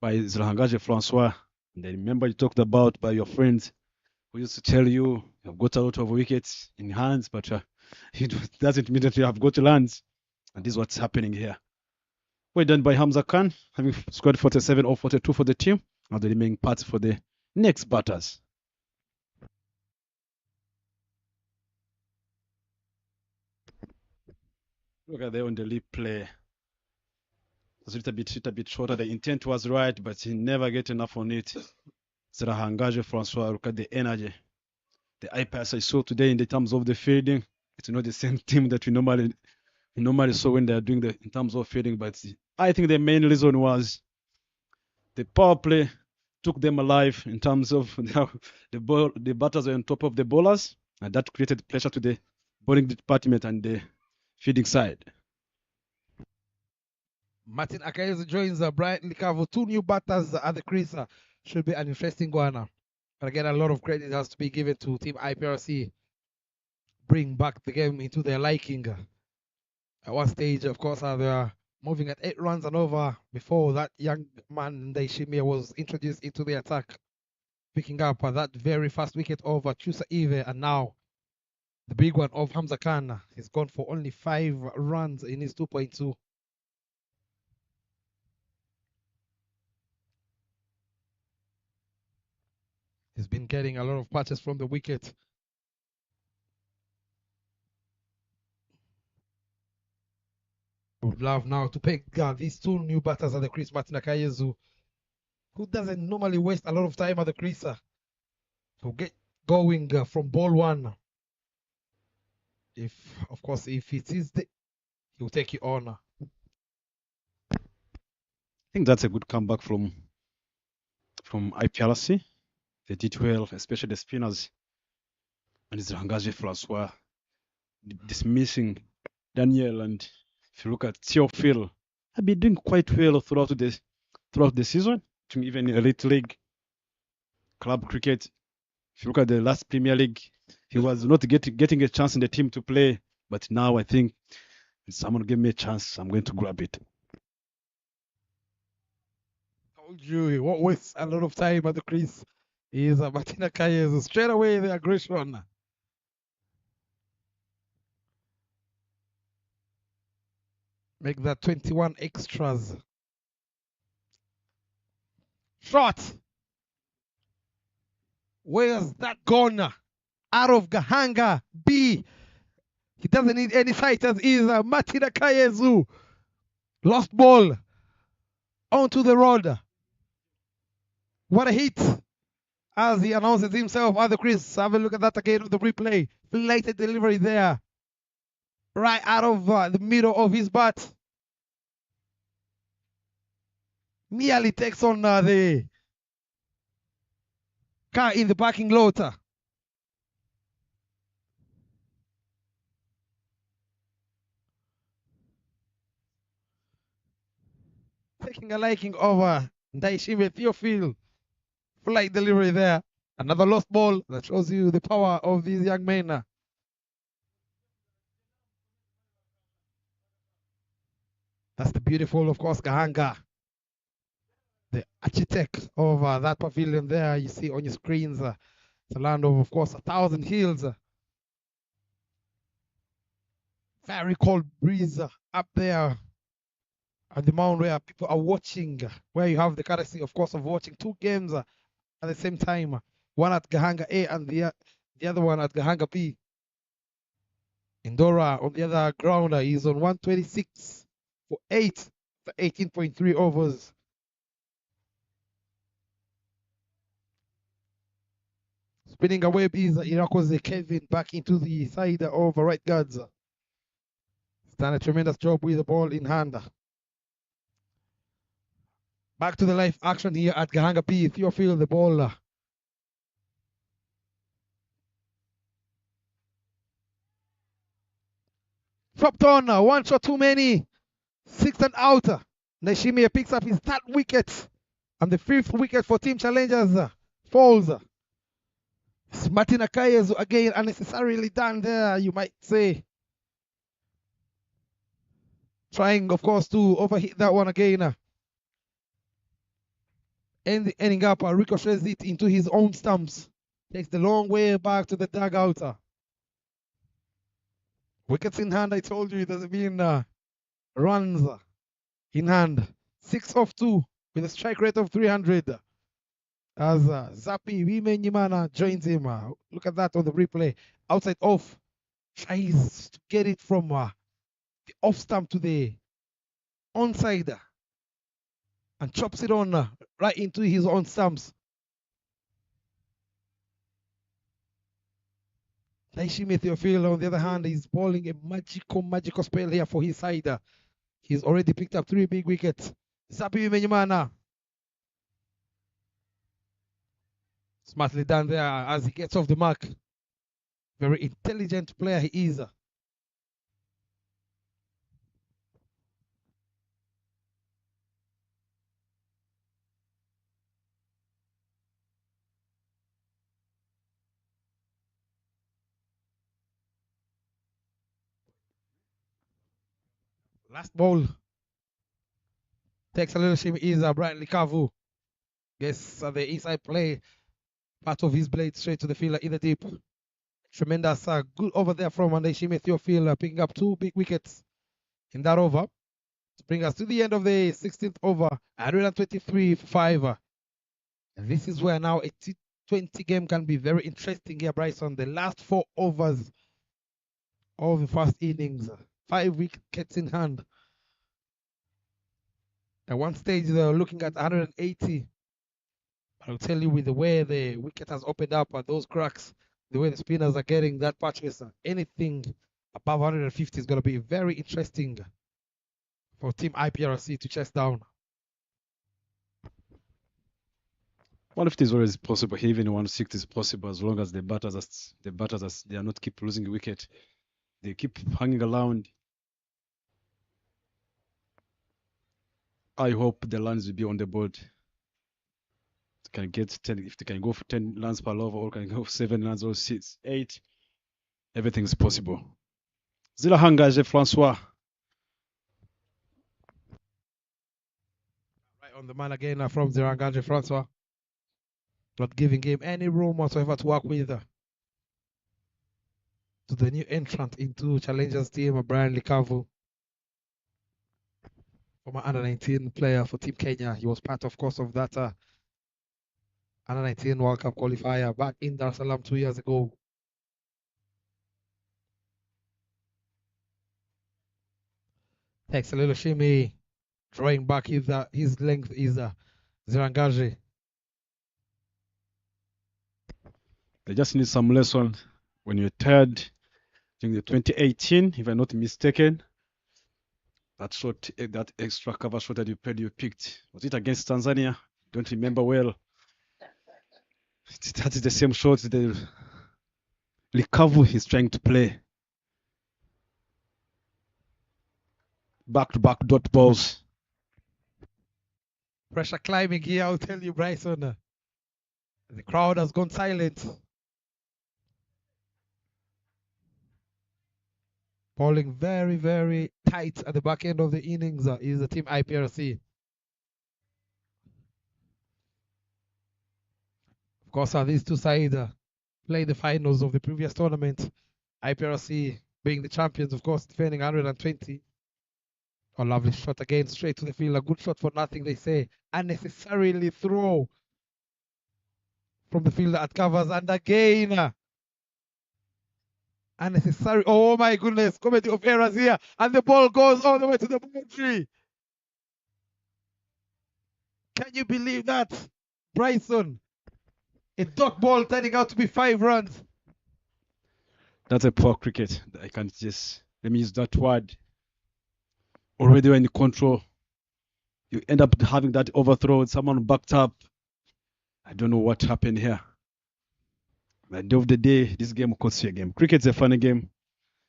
by Zirangaji Francois. And I remember you talked about by your friends who used to tell you you've got a lot of wickets in hands, but it doesn't mean that you have got lands. And this is what's happening here. Well done by Hamza Khan, having scored 47 or 42 for the team. Now the remaining parts for the next batters. Look at there on the lead play. It was a little bit shorter. The intent was right, but he never get enough on it. Zirangaji Francois, look at the energy. The IPRC I saw today in the terms of the fielding, it's not the same team that we normally saw when they are doing in terms of fielding. But I think the main reason was the power play took them alive in terms of the batters are on top of the bowlers, and that created pressure to the bowling department and the fielding side. Martin Akayezu joins Brian Likavo. 2 new batters at the crease. Should be an interesting one. But again, a lot of credit has to be given to Team IPRC. Bring back the game into their liking. At one stage, of course, they were moving at 8 runs and over before that young man Ndaishime was introduced into the attack, picking up that very fast wicket over Chusa Ive, and now the big one of Hamza Khan. He's gone for only 5 runs in his 2.2. He's been getting a lot of patches from the wicket. Would love now to pick these 2 new batters at the crease. Martin Akayezu, who doesn't normally waste a lot of time at the crease, to get going from ball 1. If it is he'll take you on. I think that's a good comeback from IPRC. They did well, especially the spinners. And Zirangaji Francois dismissing Daniel, and if you look at Theophil, I've been doing quite well throughout the season, even in Elite League, club cricket. If you look at the last Premier League, he was not getting a chance in the team to play, but now I think if someone give me a chance, I'm going to grab it. Told you he won't waste a lot of time at the crease. Is Martin Akayezu. Straight away the aggression. Make that 21 extras. Shot. Where's that gone? Out of Gahanga B. He doesn't need any fighters. Is Martin Akayezu. Lost ball. Onto the road. What a hit. As he announces himself at the crease. Have a look at that again on the replay. Belated delivery there. Right out of the middle of his bat. Merely takes on the car in the parking lot. Taking a liking over Ndaishime Theophil. Flight delivery there. Another lost ball. That shows you the power of these young men. That's the beautiful, of course, Gahanga. The architect of that pavilion there, you see on your screens. It's a land of course, 1,000 hills. Very cold breeze up there at the mount where people are watching, where you have the courtesy, of course, of watching 2 games at the same time. One at Gahanga A and the other one at Gahanga B. Indora on the other ground is on 126 for 8 for 18.3 overs. Spinning away is Irakoze Kevin back into the side of right guards. done a tremendous job with the ball in hand. Back to the live action here at Gahanga B. Theophil, the ball. Dropped on, one shot too many. 6th and out. Neshimia picks up his 3rd wicket. And the 5th wicket for Team Challengers falls. Martin Akayezu again unnecessarily done there, you might say. Trying, of course, to overhit that one again. Ending up, ricochets it into his own stumps. Takes the long way back to the dugout. Wickets in hand, I told you, it doesn't mean runs in hand. 6 off 2 with a strike rate of 300. As Zapi Wimenyimana joins him. Look at that on the replay. Outside off. Tries to get it from the off stump to the onside. And chops it on right into his own stumps. Naishimi Theophil, on the other hand, is bowling a magical spell here for his side. He's already picked up 3 big wickets. Zapi Wimenyimana. Smartly done there as he gets off the mark. Very intelligent player he is. Last ball. Takes a little shimmy is Brian Likavu. Gets the inside play. Part of his blade straight to the fielder in the deep. Tremendous good over there from Andeshime Theophil, picking up 2 big wickets in that over to bring us to the end of the 16th over, 123 for 5. And this is where now a T20 game can be very interesting here, Bryson. The last 4 overs of the first innings, 5 wickets in hand. At one stage, they were looking at 180. I'll tell you, with the way the wicket has opened up at those cracks, the way the spinners are getting that purchase, anything above 150 is going to be very interesting for Team IPRC to chase down. 150 is always possible. Even 160 is possible as long as the batters they are not keep losing the wicket. They keep hanging around. I hope the runs will be on the board. Can get 10 if they can go for 10 runs per over, or can go for 7 runs or 6, 8. Everything's possible. Gahanga Francois. Right on the man again from Gahanga Francois. Not giving him any room whatsoever to work with. To the new entrant into Challengers team, Brian Likavu. Former under-19 player for Team Kenya. He was part, of course, of that under-19 World Cup qualifier back in Dar es Salaam 2 years ago. Takes a little shimmy, drawing back his length is Zirangaji. They just need some lesson. When you're tired during the 2018, if I'm not mistaken, that shot, that extra cover shot that you picked, was it against Tanzania? Don't remember well. That is the same shot the Likavu is trying to play. Back-to-back dot balls. Pressure climbing here, I'll tell you, Bryson. The crowd has gone silent. Bowling very, very tight at the back end of the innings is the Team IPRC. Of course, these two sides played the finals of the previous tournament. IPRC being the champions, of course, defending 120. A lovely shot again, straight to the field. A good shot for nothing, they say. Unnecessarily throw from the fielder at covers. And again, unnecessary. Oh my goodness, comedy of errors here. And the ball goes all the way to the boundary. Can you believe that, Bryson? A dot ball turning out to be 5 runs. That's a poor cricket. I can't just, let me use that word. already were in control. You end up having that overthrow, someone backed up. I don't know what happened here. At the end of the day, this game costs you a game. Cricket's a funny game.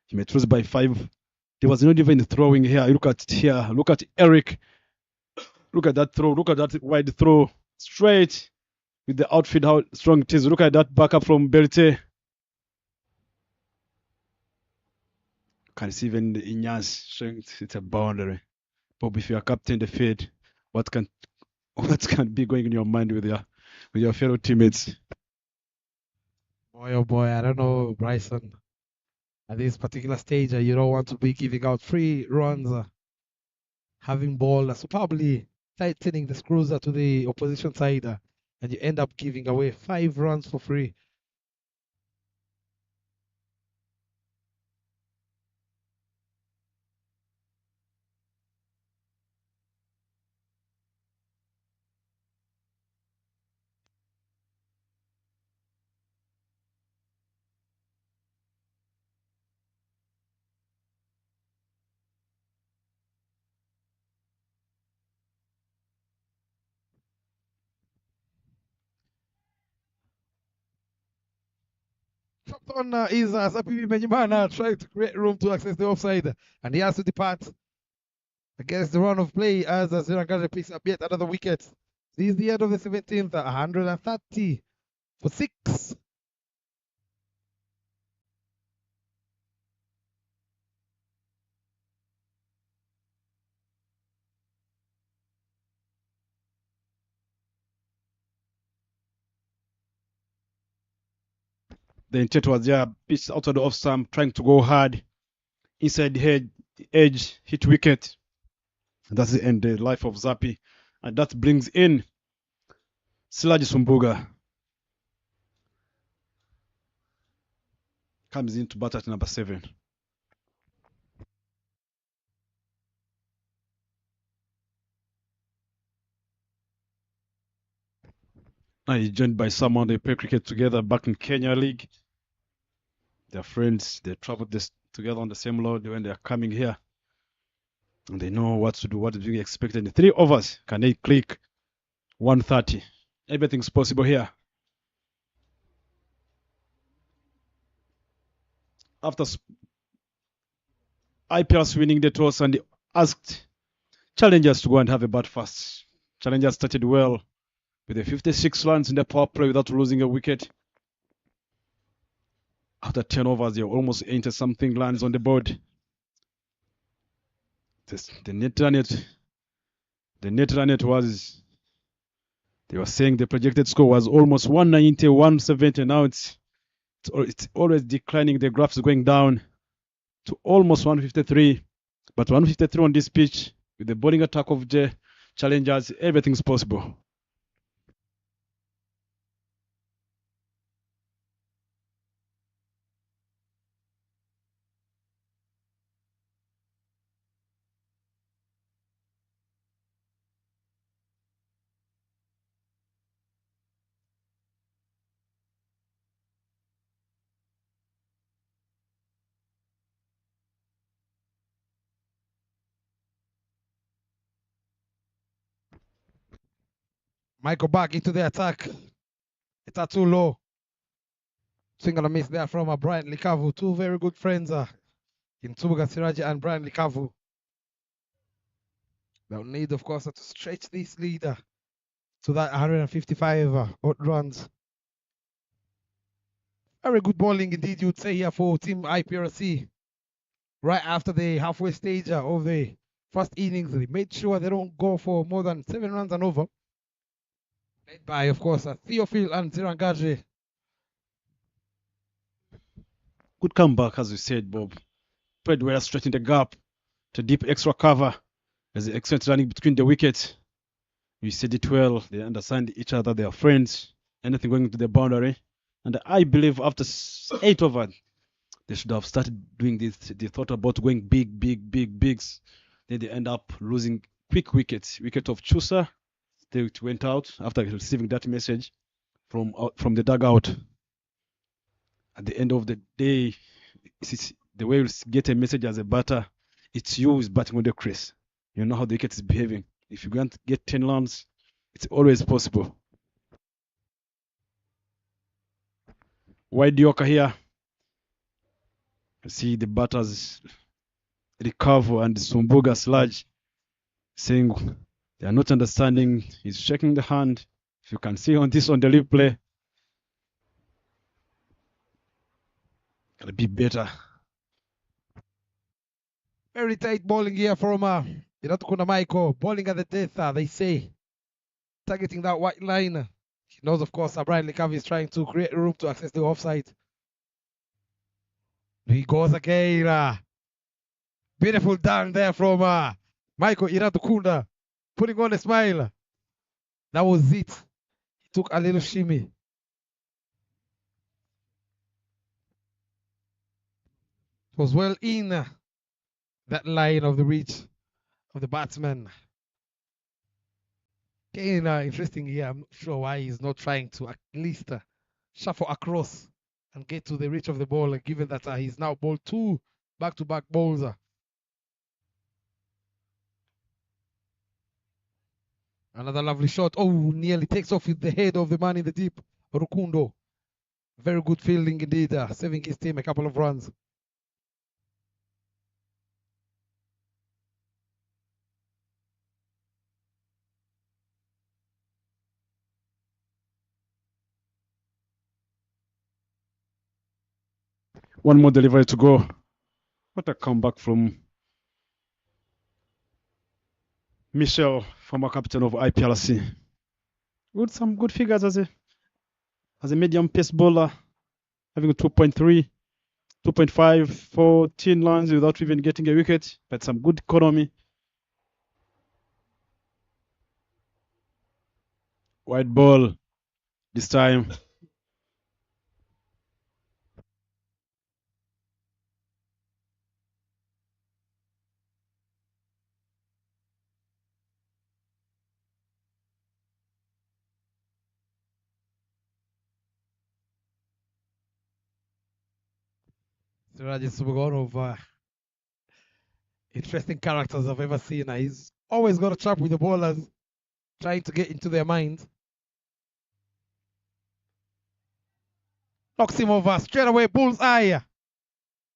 You may lose by 5. There was not even throwing here. Look at here. Look at Eric. Look at that throw. Look at that wide throw. Straight with the outfield, how strong it is. Look at that backup from Bertie. You can see even the Inyas showing it's a boundary. Bob, if you are captain the field, what can be going in your mind with your fellow teammates? Boy, oh boy, I don't know, Bryson. At this particular stage, you don't want to be giving out free runs, having ball, so probably tightening the screws to the opposition side, and you end up giving away 5 runs for free. Captain is Sapivi Menyimana trying to create room to access the offside, and he has to depart against the run of play as Zirangaje picks up yet another wicket. This is the end of the 17th, 130 for 6. The intent was there, pitched out of the off stump, trying to go hard. Inside the edge, hit wicket. And that's the end, the life of Zappi. And that brings in Silaji Sumbuga. Comes into bat at number 7. Now he's joined by someone they play cricket together back in Kenya League. They're friends. They traveled together on the same load when they are coming here. And they know what to do, what is being expected. In 3 overs, can they click 130? Everything's possible here. After IPRC winning the toss, and they asked challengers to go and have a bat first. Challengers started well with the 56 runs in the power play without losing a wicket. After 10 overs, they almost 80-something runs on the board. The net run was, they were saying the projected score was almost 190, 170. Now it's always declining. The graphs going down to almost 153. But 153 on this pitch, with the bowling attack of the challengers, everything's possible. Michael back into the attack. It's too low. Swing and a miss there from Brian Likavu. 2 very good friends in Tsubuga Siraji and Brian Likavu. They'll need, of course, to stretch this leader to that 155 odd runs. Very good bowling indeed, you'd say, here for Team IPRC. Right after the halfway stage of the first innings, they made sure they don't go for more than 7 runs and over. Led by, of course, Theophil and Zirangaje. Good comeback, as we said, Bob. Played well, stretching the gap to deep extra cover. There's excellent running between the wickets. We said it well. They understand each other. They are friends. Anything going to the boundary. And I believe after 8 overs, they should have started doing this. They thought about going bigs. Then they end up losing quick wickets. Wicket of Chusa. They went out after receiving that message from the dugout. At the end of the day, the way you get a message as a batter, it's you who's batting on the crease. You know how the wicket is behaving. If you're going to get 10 runs, it's always possible. Wide Yorker here. You see the batters recover and Sumbuga Sludge saying they are not understanding. He's shaking the hand. If you can see on the replay, gotta be better. Very tight bowling here from Iratukuna Michael. Bowling at the death, they say. Targeting that white line. He knows, of course, Brian Lekavi is trying to create room to access the offside. He goes again. Beautiful down there from Michael Iratukunda. Putting on a smile. That was it. He took a little shimmy. It was well in that line of the reach of the batsman. Again, interesting here. I'm not sure why he's not trying to at least shuffle across and get to the reach of the ball, given that he's now bowled 2 back-to-back balls. Another lovely shot. Oh, nearly takes off with the head of the man in the deep, Rukundo. Very good fielding indeed, saving his team a couple of runs. One more delivery to go. What a comeback from Michel, former captain of IPRC. With some good figures as a medium pace bowler, having a 2.3, 2.5, 14 runs without even getting a wicket, but some good economy. Wide ball this time. Siraj is one of interesting characters I've ever seen. He's always got a chat with the bowlers, trying to get into their minds. Knocks him over straight away, bullseye.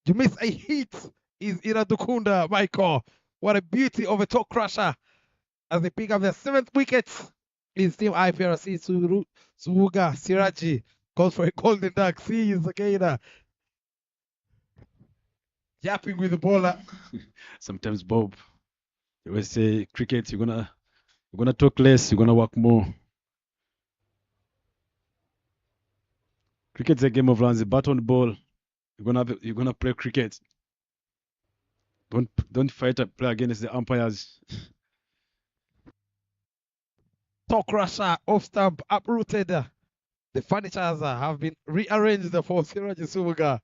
You miss a hit. Is Iradukunda, Michael. What a beauty of a toe crusher as they pick up their 7th wicket. His team IPRC Suvuga Siraji calls for a golden duck. Sees again yapping with the bowler. Sometimes, Bob, you always say cricket, you're gonna talk less, you're gonna work more. Cricket's a game of runs. A bat on ball, you're gonna play cricket. Don't fight a play against the umpires. Toe crusher, off stump, uprooted. The furnitures have been rearranged for Siraji Suvuga.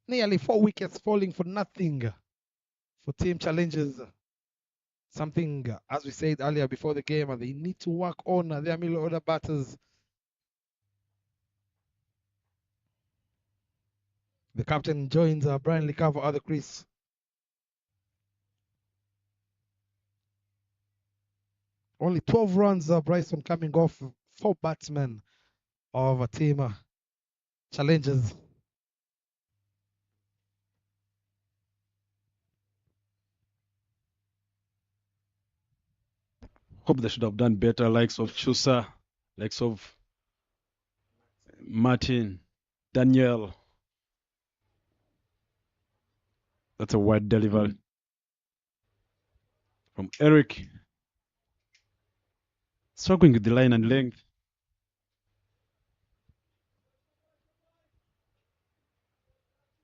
Nearly 4 wickets falling for nothing for team challenges. Something, as we said earlier before the game, they need to work on their middle order batters. The captain joins Brian Likava at the crease. Only 12 runs, Bryson, coming off 4 batsmen of a team challenges. Hope they should have done better, likes of Chusa, likes of Martin, Daniel. That's a wide delivery from Eric. Struggling with the line and length.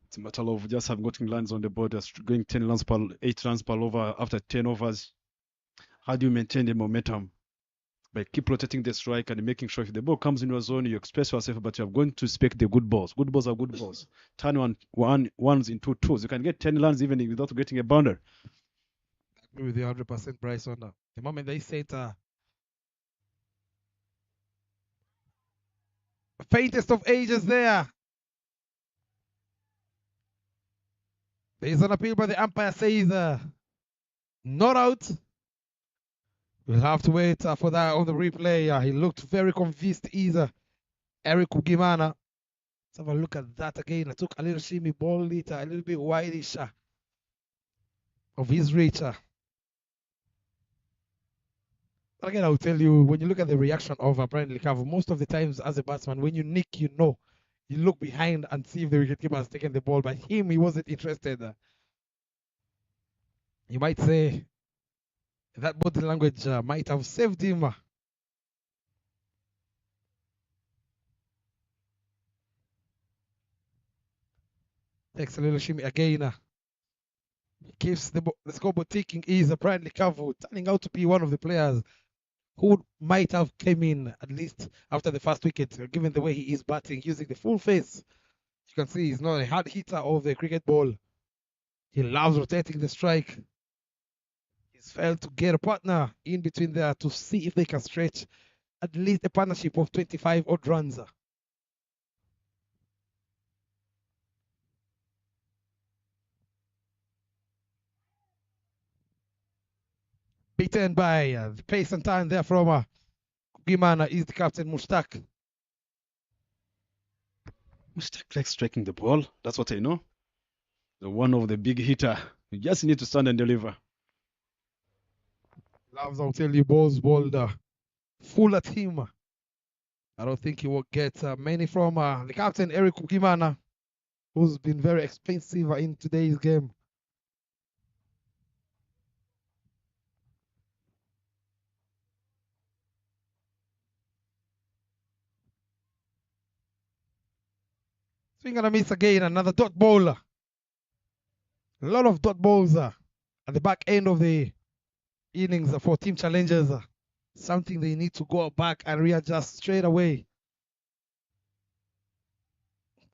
It's a matter of just having gotten runs on the board, just going 8 runs per over after 10 overs. How do you maintain the momentum? By keep rotating the strike and making sure if the ball comes in your zone, you express yourself, but you are going to spec the good balls. Good balls are good balls. Turn ones into twos. You can get 10 runs even without getting a bounder. I agree with you 100%, Bryson. The moment they say it, faintest of ages there. There is an appeal by the umpire, says Not out. We'll have to wait for that on the replay. He looked very convinced either. Eric Ugimana. Let's have a look at that again. I took a little shimmy ball it a little bit wideish of his reach. But again, I'll tell you, when you look at the reaction of Brian Likavu, most of the times as a batsman, when you nick, you look behind and see if the wicketkeeper has taken the ball. But him, he wasn't interested. You might say that body language might have saved him. Takes a little shimmy again. Keeps the scoreboard ticking. Is Brian Likavu turning out to be one of the players who might have came in at least after the first wicket, given the way he is batting, using the full face. You can see he's not a hard hitter of the cricket ball. He loves rotating the strike. He's failed to get a partner in between there to see if they can stretch at least a partnership of 25 odd runs. Beaten by the pace and time there from Gimana is the captain, Mushtaq. Mushtaq likes striking the ball. That's what I know. The one of the big hitter. You just need to stand and deliver. Loves, I'll tell you, balls bowled full at him. I don't think he will get many from the captain, Eric Gimana, who's been very expensive in today's game. Swing and a miss again, another dot ball. A lot of dot balls at the back end of the innings for team challengers. Something they need to go back and readjust straight away.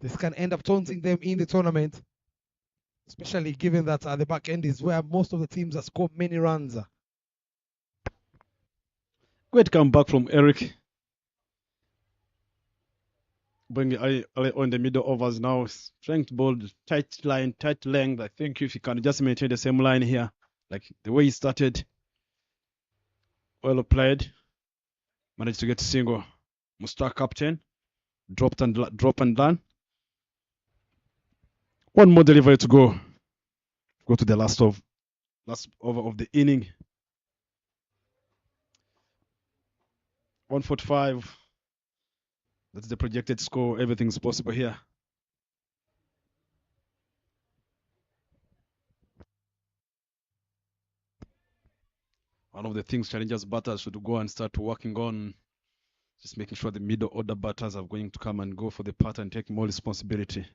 This can end up taunting them in the tournament, especially given that the back end is where most of the teams have scored many runs. Great comeback from Eric. Bring on the middle overs now. Trying to bowl tight line, tight length. I think if he can just maintain the same line here, like the way he started, well applied. Managed to get a single. Mushtaq captain. Drop and done. One more delivery to go. Go to the last over of the inning. 145. That's the projected score. Everything's possible here. One of the things challengers batters should go and start working on, just making sure the middle order batters are going to come and go for the pattern, take more responsibility.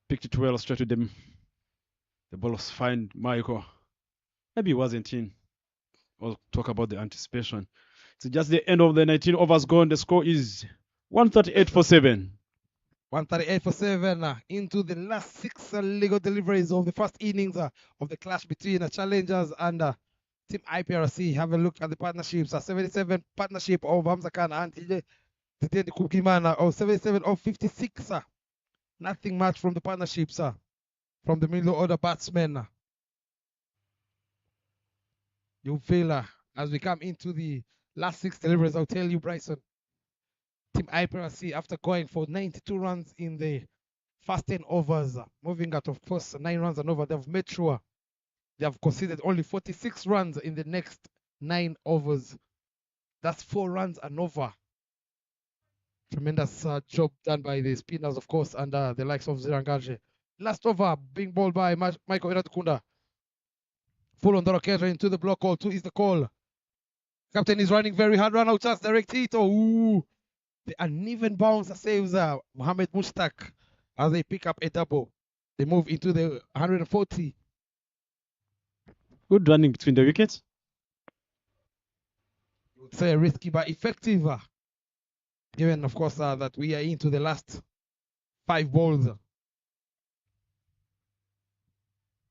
Picked it well straight to them. The ball was fine, Michael. Maybe he wasn't in. We'll talk about the anticipation. It's just the end of the 19 overs gone. The score is 138 for 7. 138 for 7 into the last 6 legal deliveries of the first innings of the clash between challengers and Team IPRC. Have a look at the partnerships. 77 partnership of Hamza Khan and TJ Kugimana, or 77 of 56. Nothing much from the partnerships from the middle order batsmen. You feel as we come into the last 6 deliveries, I'll tell you, Bryson. Team IPRC, after going for 92 runs in the first 10 overs, moving out, of course, 9 runs and over, they've made sure they have conceded only 46 runs in the next 9 overs. That's 4 runs and over. Tremendous job done by the spinners, of course, and the likes of Zirangaje. Last over being bowled by Michael Iratukunda. Full on the rocket into the block call. 2 is the call. Captain is running very hard. Run out chance. Direct hit. Ooh. The uneven bounce saves Mohamed Mushtaq as they pick up a double. They move into the 140. Good running between the wickets. You would say risky but effective. Given, of course, that we are into the last 5 balls.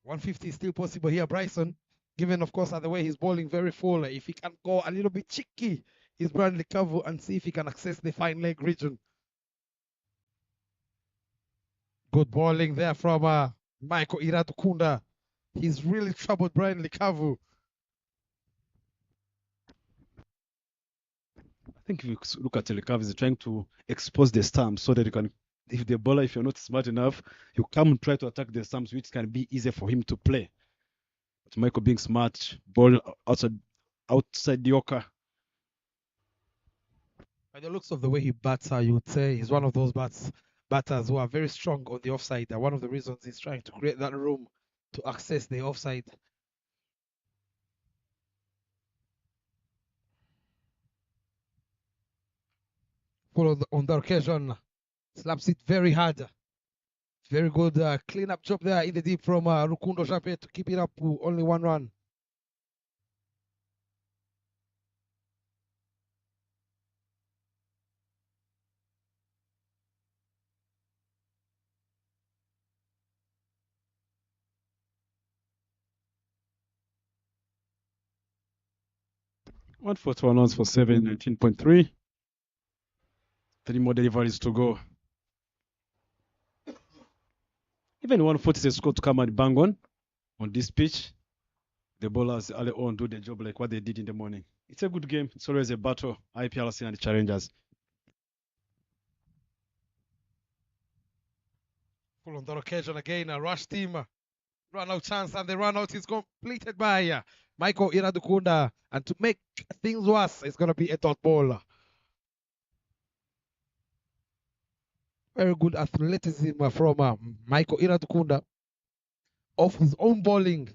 150 is still possible here, Bryson. Given, of course, the way he's bowling very full. If he can go a little bit cheeky, is Bradley Kavu and see if he can access the fine leg region. Good bowling there from Michael Iratukunda. He's really troubled Bradley Kavu. I think if you look at Likavu, he's trying to expose the stumps so that you can, if the bowler, if you're not smart enough, you come and try to attack the stumps, which can be easier for him to play. But Michael being smart, ball outside the Yorker. By the looks of the way he bats, you would say he's one of those batters who are very strong on the offside. One of the reasons he's trying to create that room to access the offside. Followed on the occasion, slaps it very hard. Very good clean-up job there in the deep from Rukundo Shape to keep it up to only 1 run. One for 2 runs for 7, 19.3. 3 more deliveries to go. Even 140 is a score to come and bang on this pitch. The bowlers early on do the job like what they did in the morning. It's a good game. It's always a battle. IPRC and the challengers. Full on the occasion again, a rush team. Run out chance, and the run out is completed by Michael Iradukunda. And to make things worse, it's going to be a dot ball. Very good athleticism from Michael Iradukunda. Off his own bowling.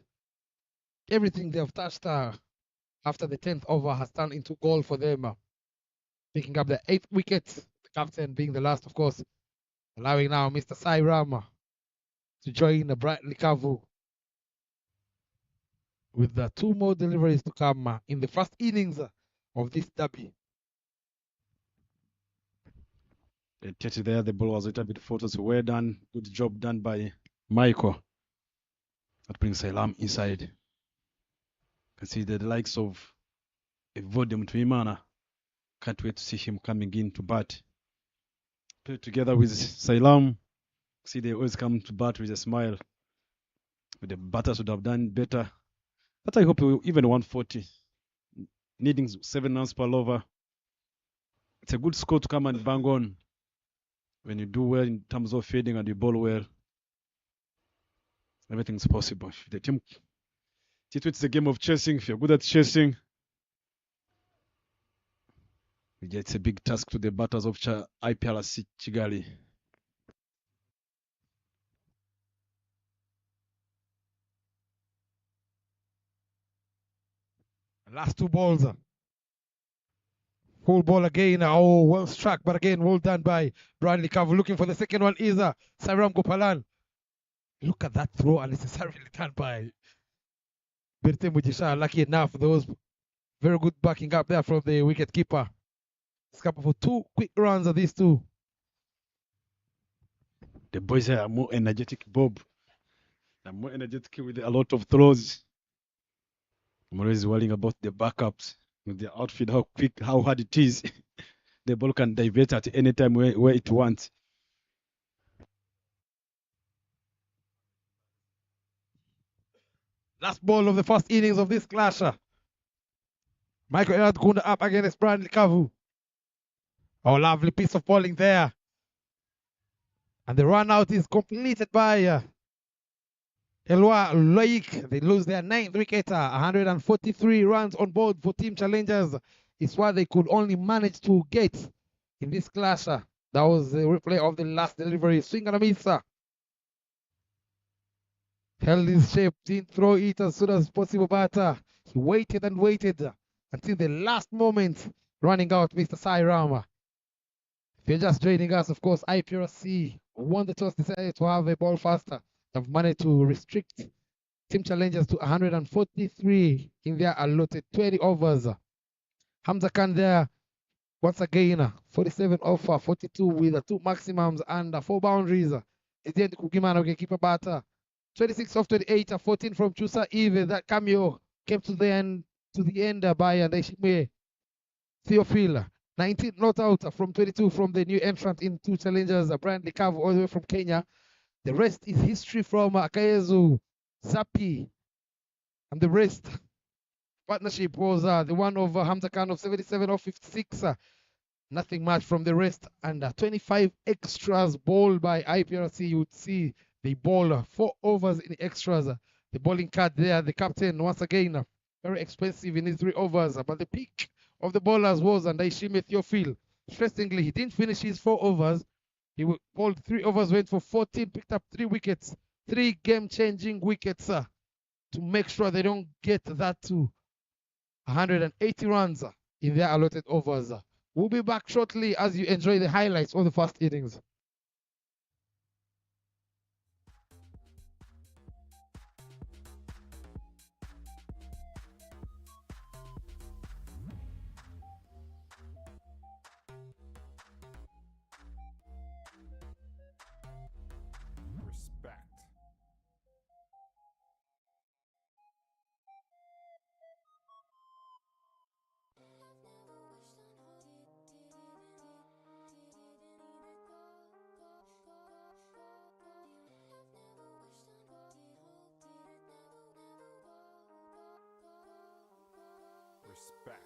Everything they have touched after the 10th over has turned into goal for them. Picking up the 8th wicket, the captain being the last, of course. Allowing now Mr. Sai Rama to join Bradley Kavu with the 2 more deliveries to come in the first innings of this derby. The 30 there, the ball was a little bit photos. Well done. Good job done by Michael. That brings Salam inside. You can see the likes of a Vodem Twimana. Can't wait to see him coming in to bat. Play together with Salam. See, they always come to bat with a smile. But the batters would have done better. But I hope even 140. Needing 7 runs per over. It's a good score to come and bang on. When you do well in terms of fielding and you bowl well, everything's possible. The team, T20 is a game of chasing. If you're good at chasing, it's a big task to the batters of IPRC Kigali. Last 2 balls. Full ball again. Oh, well struck, but again, well done by Bradley Kavu. Looking for the second one is Sairam Gopalan. Look at that throw unnecessarily done by Birte Mujisha. Lucky enough, there was very good backing up there from the wicket keeper. It's couple for 2 quick runs of these 2. The boys here are more energetic, Bob. They're more energetic with a lot of throws. I'm always worrying about the backups. With the outfield, how quick, how hard it is. The ball can divert at any time where it wants. Last ball of the first innings of this clash. Michael Iradukunda up against Bradley Kavu. Oh, lovely piece of bowling there. And the run out is completed by Elwa Loic. They lose their 9th wicket. 143 runs on board for Team Challengers. It's what they could only manage to get in this clash. That was the replay of the last delivery. Swing and a miss. Held his shape, didn't throw it as soon as possible, but he waited and waited until the last moment, running out Mr. Sai Rama. If you're just joining us, of course, IPRC won the toss, decided to have a ball faster. Have managed to restrict Team Challengers to 143 in their allotted 20 overs. Hamza Khan there, once again, 47 off 42 with 2 maximums and 4 boundaries. Again, Kugimano keeper batter. 26 off 28, 14 from Chusa Eve. That cameo came to the end by Ndeshime. Theophil, 19 not out from 22 from the new entrant in two challengers, Brian Likavu all the way from Kenya. The rest is history from Akayezu, Zapi, and the rest. Partnership was the one of Hamza Khan of 77 or 56. Nothing much from the rest. And 25 extras bowled by IPRC. You would see they bowl 4 overs in extras. The bowling card there, the captain, once again, very expensive in his 3 overs. But the peak of the bowlers was Ndaishime Theophil. Interestingly, he didn't finish his 4 overs. He bowled 3 overs, went for 14, picked up 3 wickets. 3 game-changing wickets to make sure they don't get that to 180 runs in their allotted overs. We'll be back shortly as you enjoy the highlights of the first innings. Respect. Respect.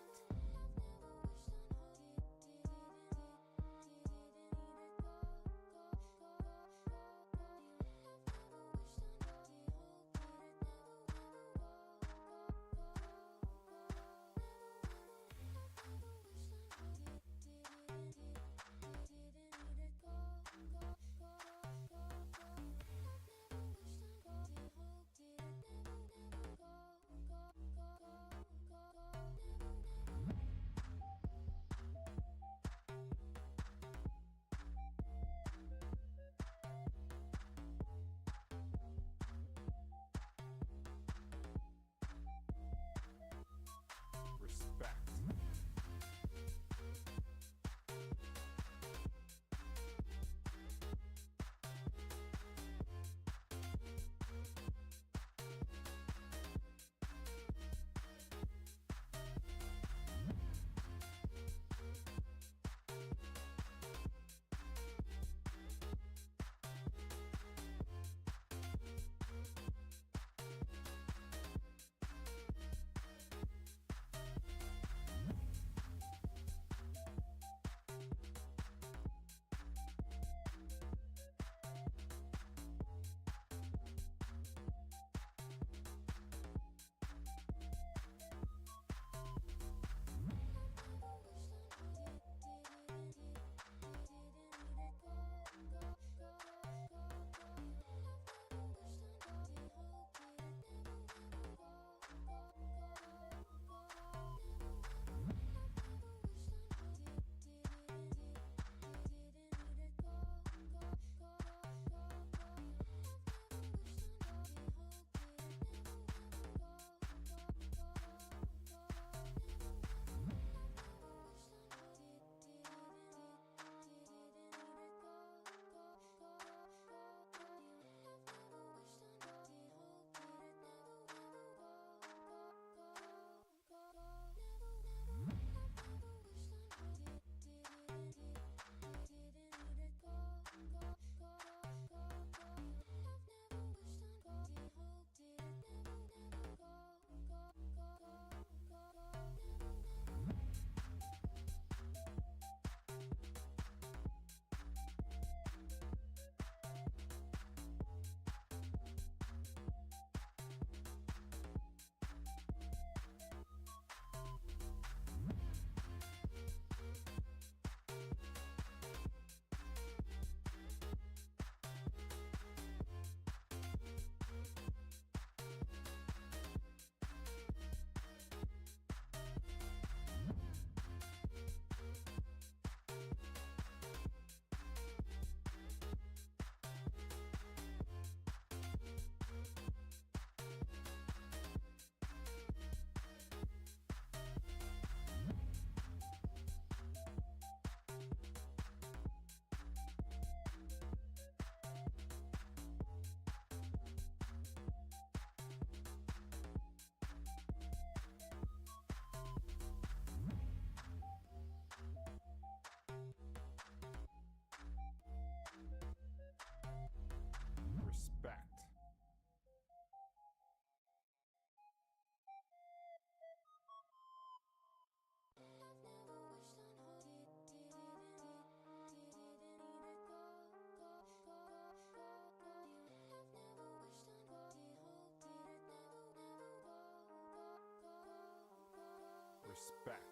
Respect.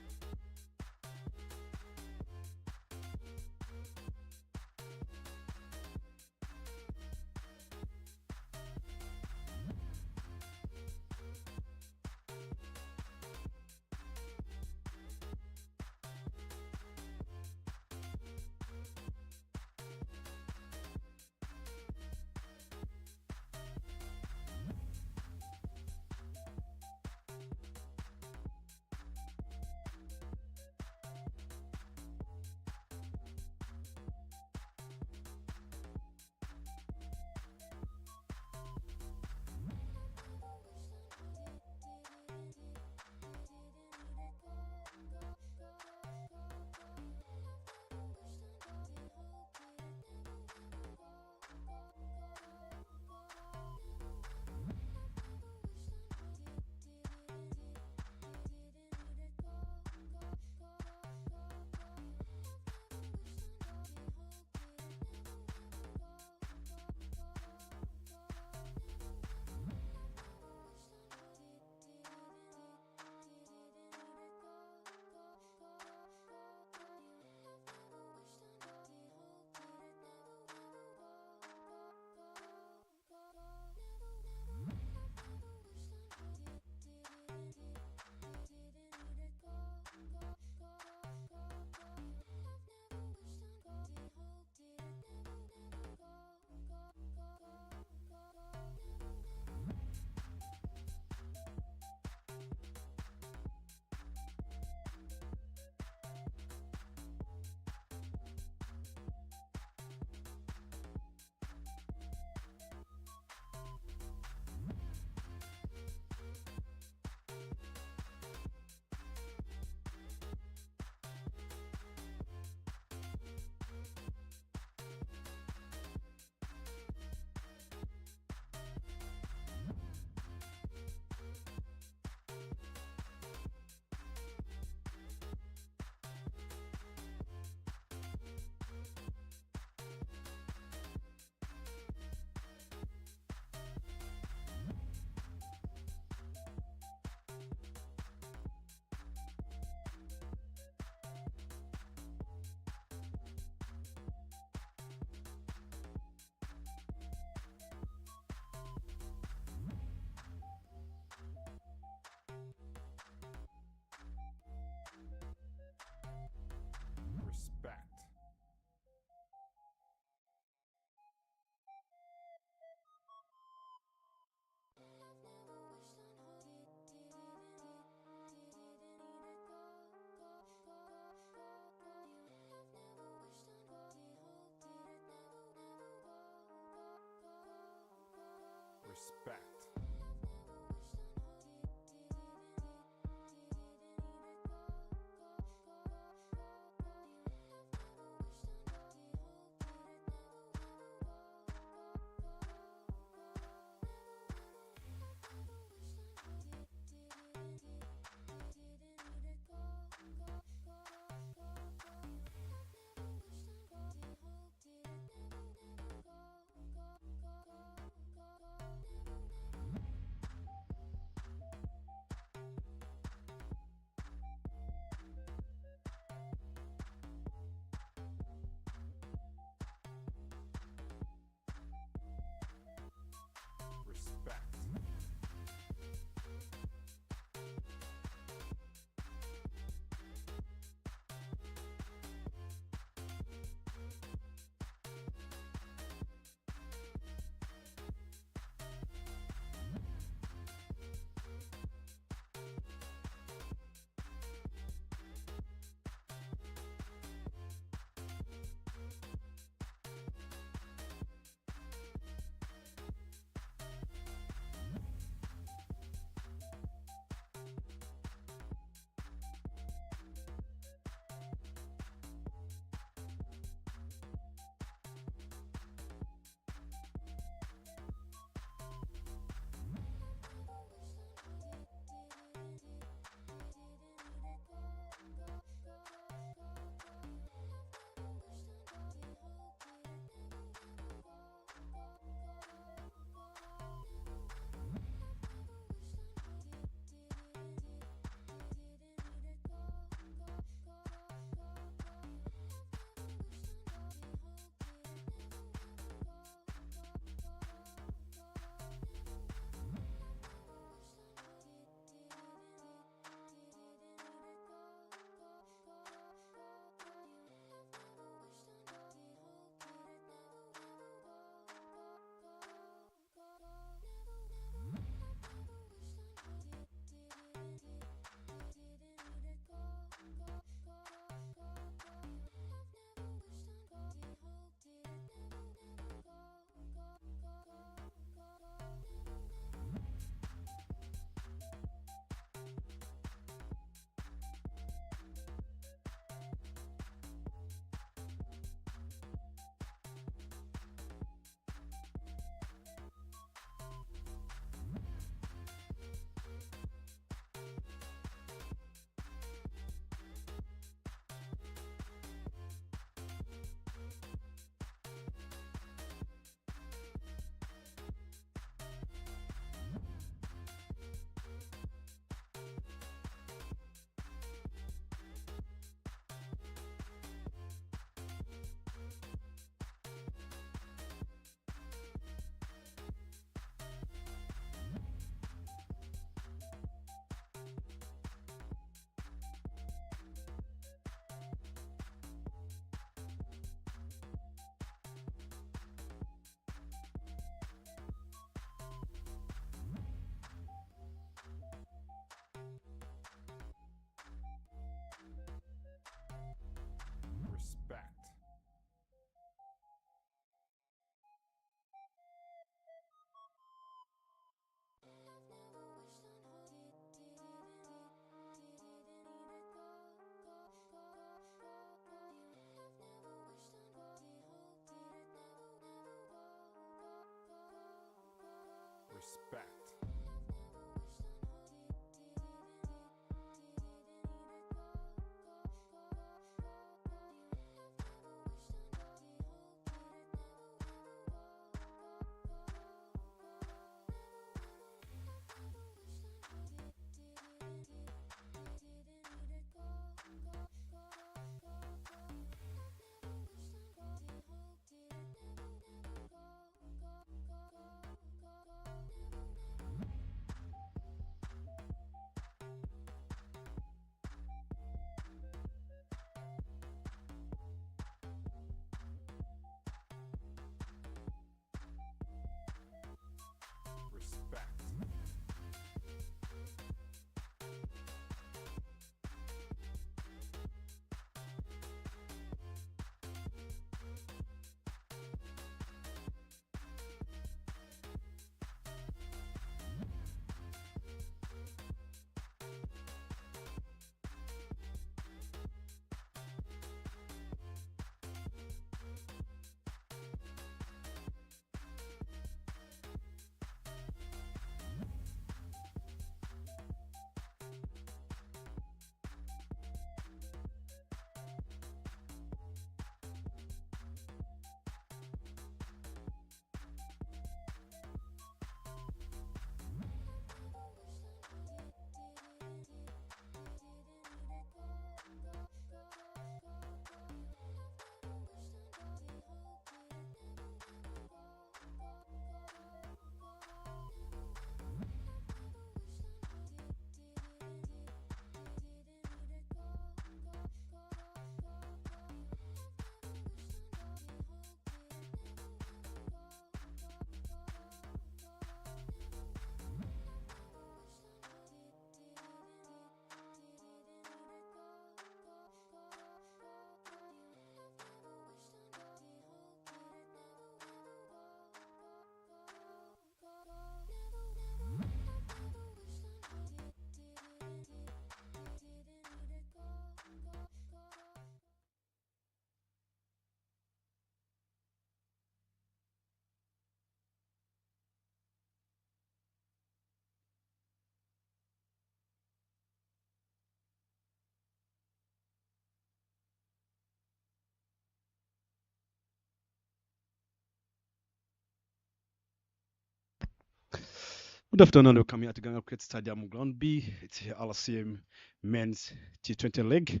Good afternoon. Welcome here to Gahanga Cricket Stadium, Ground B. It's LCM Men's T20 League.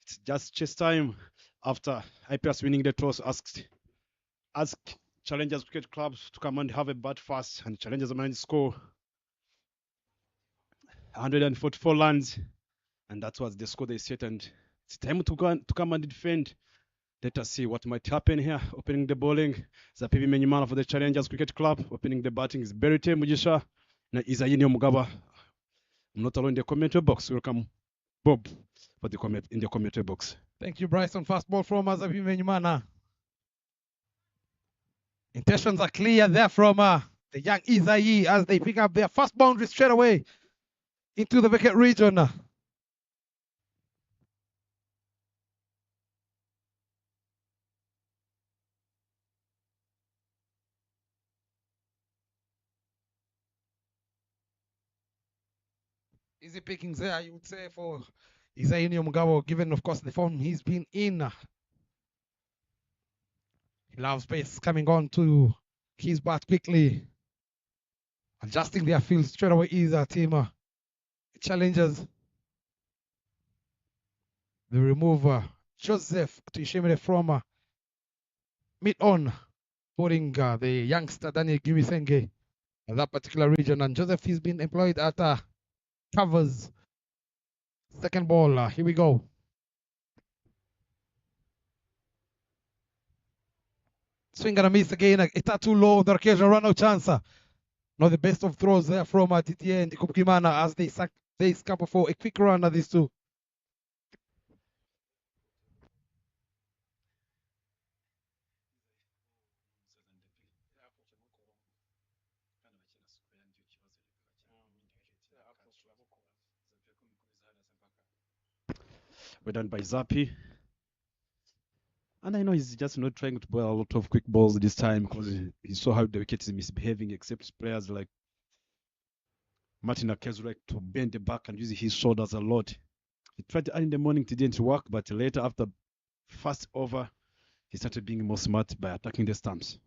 It's just chase time after IPRC winning the toss. Asked Challengers Cricket Clubs to come and have a bat first, and Challengers managed to score 144 runs, and that was the score they set. And it's time to come and defend. Let us see what might happen here. Opening the bowling is a PV Menyimana for the Challengers Cricket Club. Opening the batting is Berite Mujisha. Na Izayini Omugaba. I'm not alone in the commentary box. Welcome, Bob, for the comment in the commentary box. Thank you, Bryson. Fast ball from Azapi Menyimana. Intentions are clear there from the young Izai as they pick up their first boundary straight away into the wicket region. Easy pickings there, you would say, for Izai Omugabo, given, of course, the form he's been in. He loves pace coming on to his bat quickly. Adjusting their field straight away is a team. Challengers. They remove Joseph Tuishimere from mid-on, putting the youngster Daniel Gimisenge at that particular region. And Joseph has been employed at covers. Second ball, here we go. Swing and a miss again. It's too low. The occasional run out chance. Not the best of throws there from Didier and Kupkimana as they scamper for a quick run at these two. We're done by Zappi. And I know he's just not trying to bowl a lot of quick balls this time because he saw how the wicket is misbehaving, except players like Martin Akezurek to bend the back and use his shoulders a lot. He tried to earn in the morning, it didn't work, but later after first over, he started being more smart by attacking the stumps.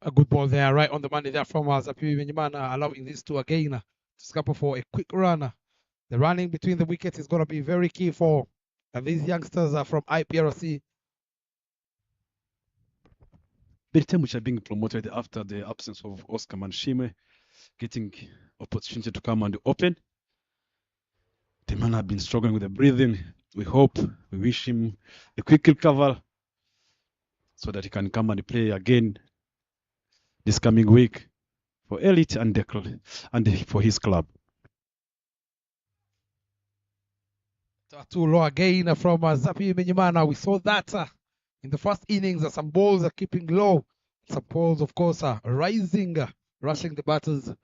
A good ball there, right on the money there from Zapi Menyimana, allowing these two again to scamper for a quick run. The running between the wickets is going to be very key for these youngsters from IPRC. Berite which are being promoted after the absence of Oscar Manshime, getting opportunity to come and open. The man has been struggling with the breathing. We wish him a quick recovery so that he can come and play again this coming week for Elite and for his club. Too low again from Zapi Menyimana. We saw that in the first innings. Some balls are keeping low. Some balls, of course, are rising, rushing the batters.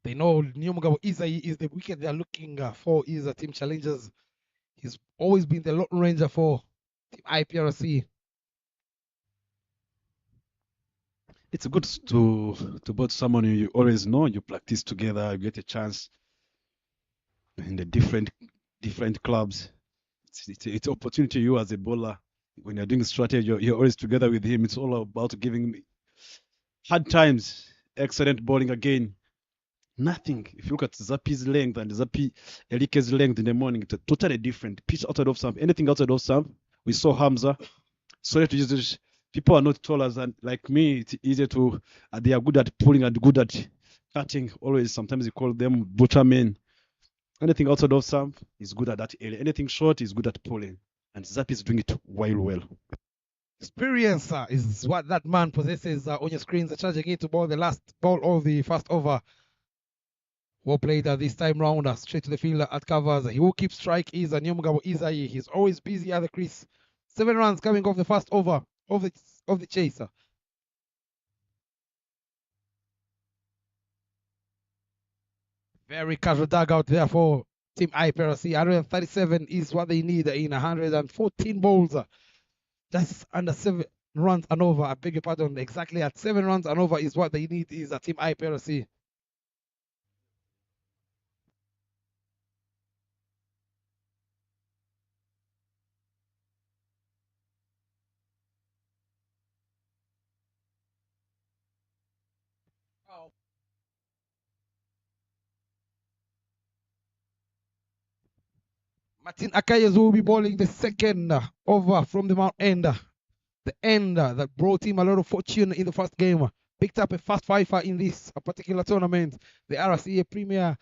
They know Nyomugabo Izai is the wicket they're looking for. Is a team challengers. He's always been the long ranger for Team IPRC. It's good to both someone you always know. You practice together. You get a chance in the different clubs. It's an opportunity you as a bowler. When you're doing strategy, you're always together with him. It's all about giving him hard times, excellent bowling again. Nothing. If you look at Zapi's length and Zapi Elike's length in the morning, it's totally different. Pitch outside of stump, anything outside of stump. We saw Hamza. Sorry to use this. People are not taller than like me. It's easier to. They are good at pulling and good at cutting. Always, sometimes you call them butcher men. Anything outside of stump is good at that area. Anything short is good at pulling. And Zapi is doing it well. Experience is what that man possesses on your screens. Charging in to ball the last ball of the first over. Well played this time round, straight to the field at covers. He will keep strike is Nyomugabo Izai. He's always busy at the crease. 7 runs coming off the first over of the chaser. Very casual dugout there for Team IPRC. 137 is what they need in 114 balls. Just under 7 runs and over. I beg your pardon. Exactly at 7 runs and over is what they need is a Team IPRC. Martin Akayezu will be bowling the second over from the Mount End. The end that brought him a lot of fortune in the first game. Picked up a fast fifer in this particular tournament, the RCA Premier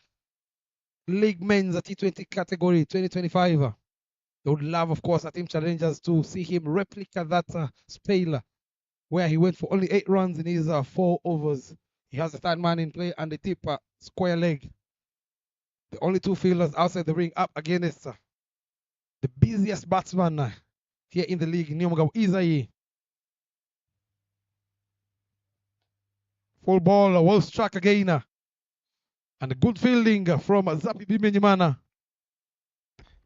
League Men's T20 category 2025. They would love, of course, our team challengers to see him replicate that spell where he went for only 8 runs in his 4 overs. He has the third man in play and the tip square leg. The only 2 fielders outside the ring up against the busiest batsman here in the league, Nyomugabo Izai. Full ball, well struck again. And a good fielding from Zapi Bimenyimana.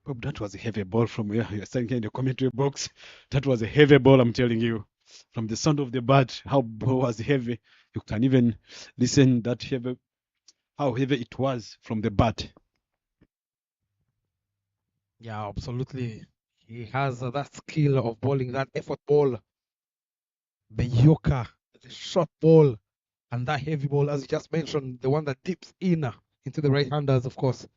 Bob, that was a heavy ball from where you're saying in the commentary box. That was a heavy ball, I'm telling you. From the sound of the bat, how ball was heavy. You can even listen that heavy, how heavy it was from the bat. Yeah, absolutely. He has that skill of bowling, that effort ball, the yorker, the short ball, and that heavy ball, as you just mentioned, the one that dips in into the right-handers, of course.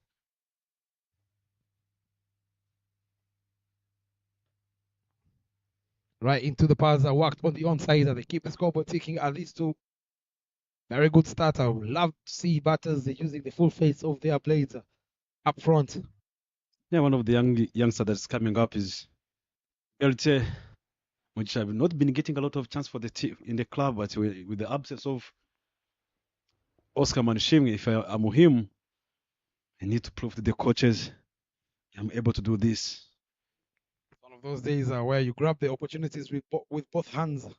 Right into the pads that worked on the onside. They keep the scoreboard ticking at least 2. Very good start. I would love to see batters using the full face of their blades up front. Yeah, one of the youngsters that's coming up is Elte, which have not been getting a lot of chance for the team in the club, but with the absence of Oscar Manishim, if I'm him, I need to prove to the coaches I'm able to do this. One of those days where you grab the opportunities with both hands.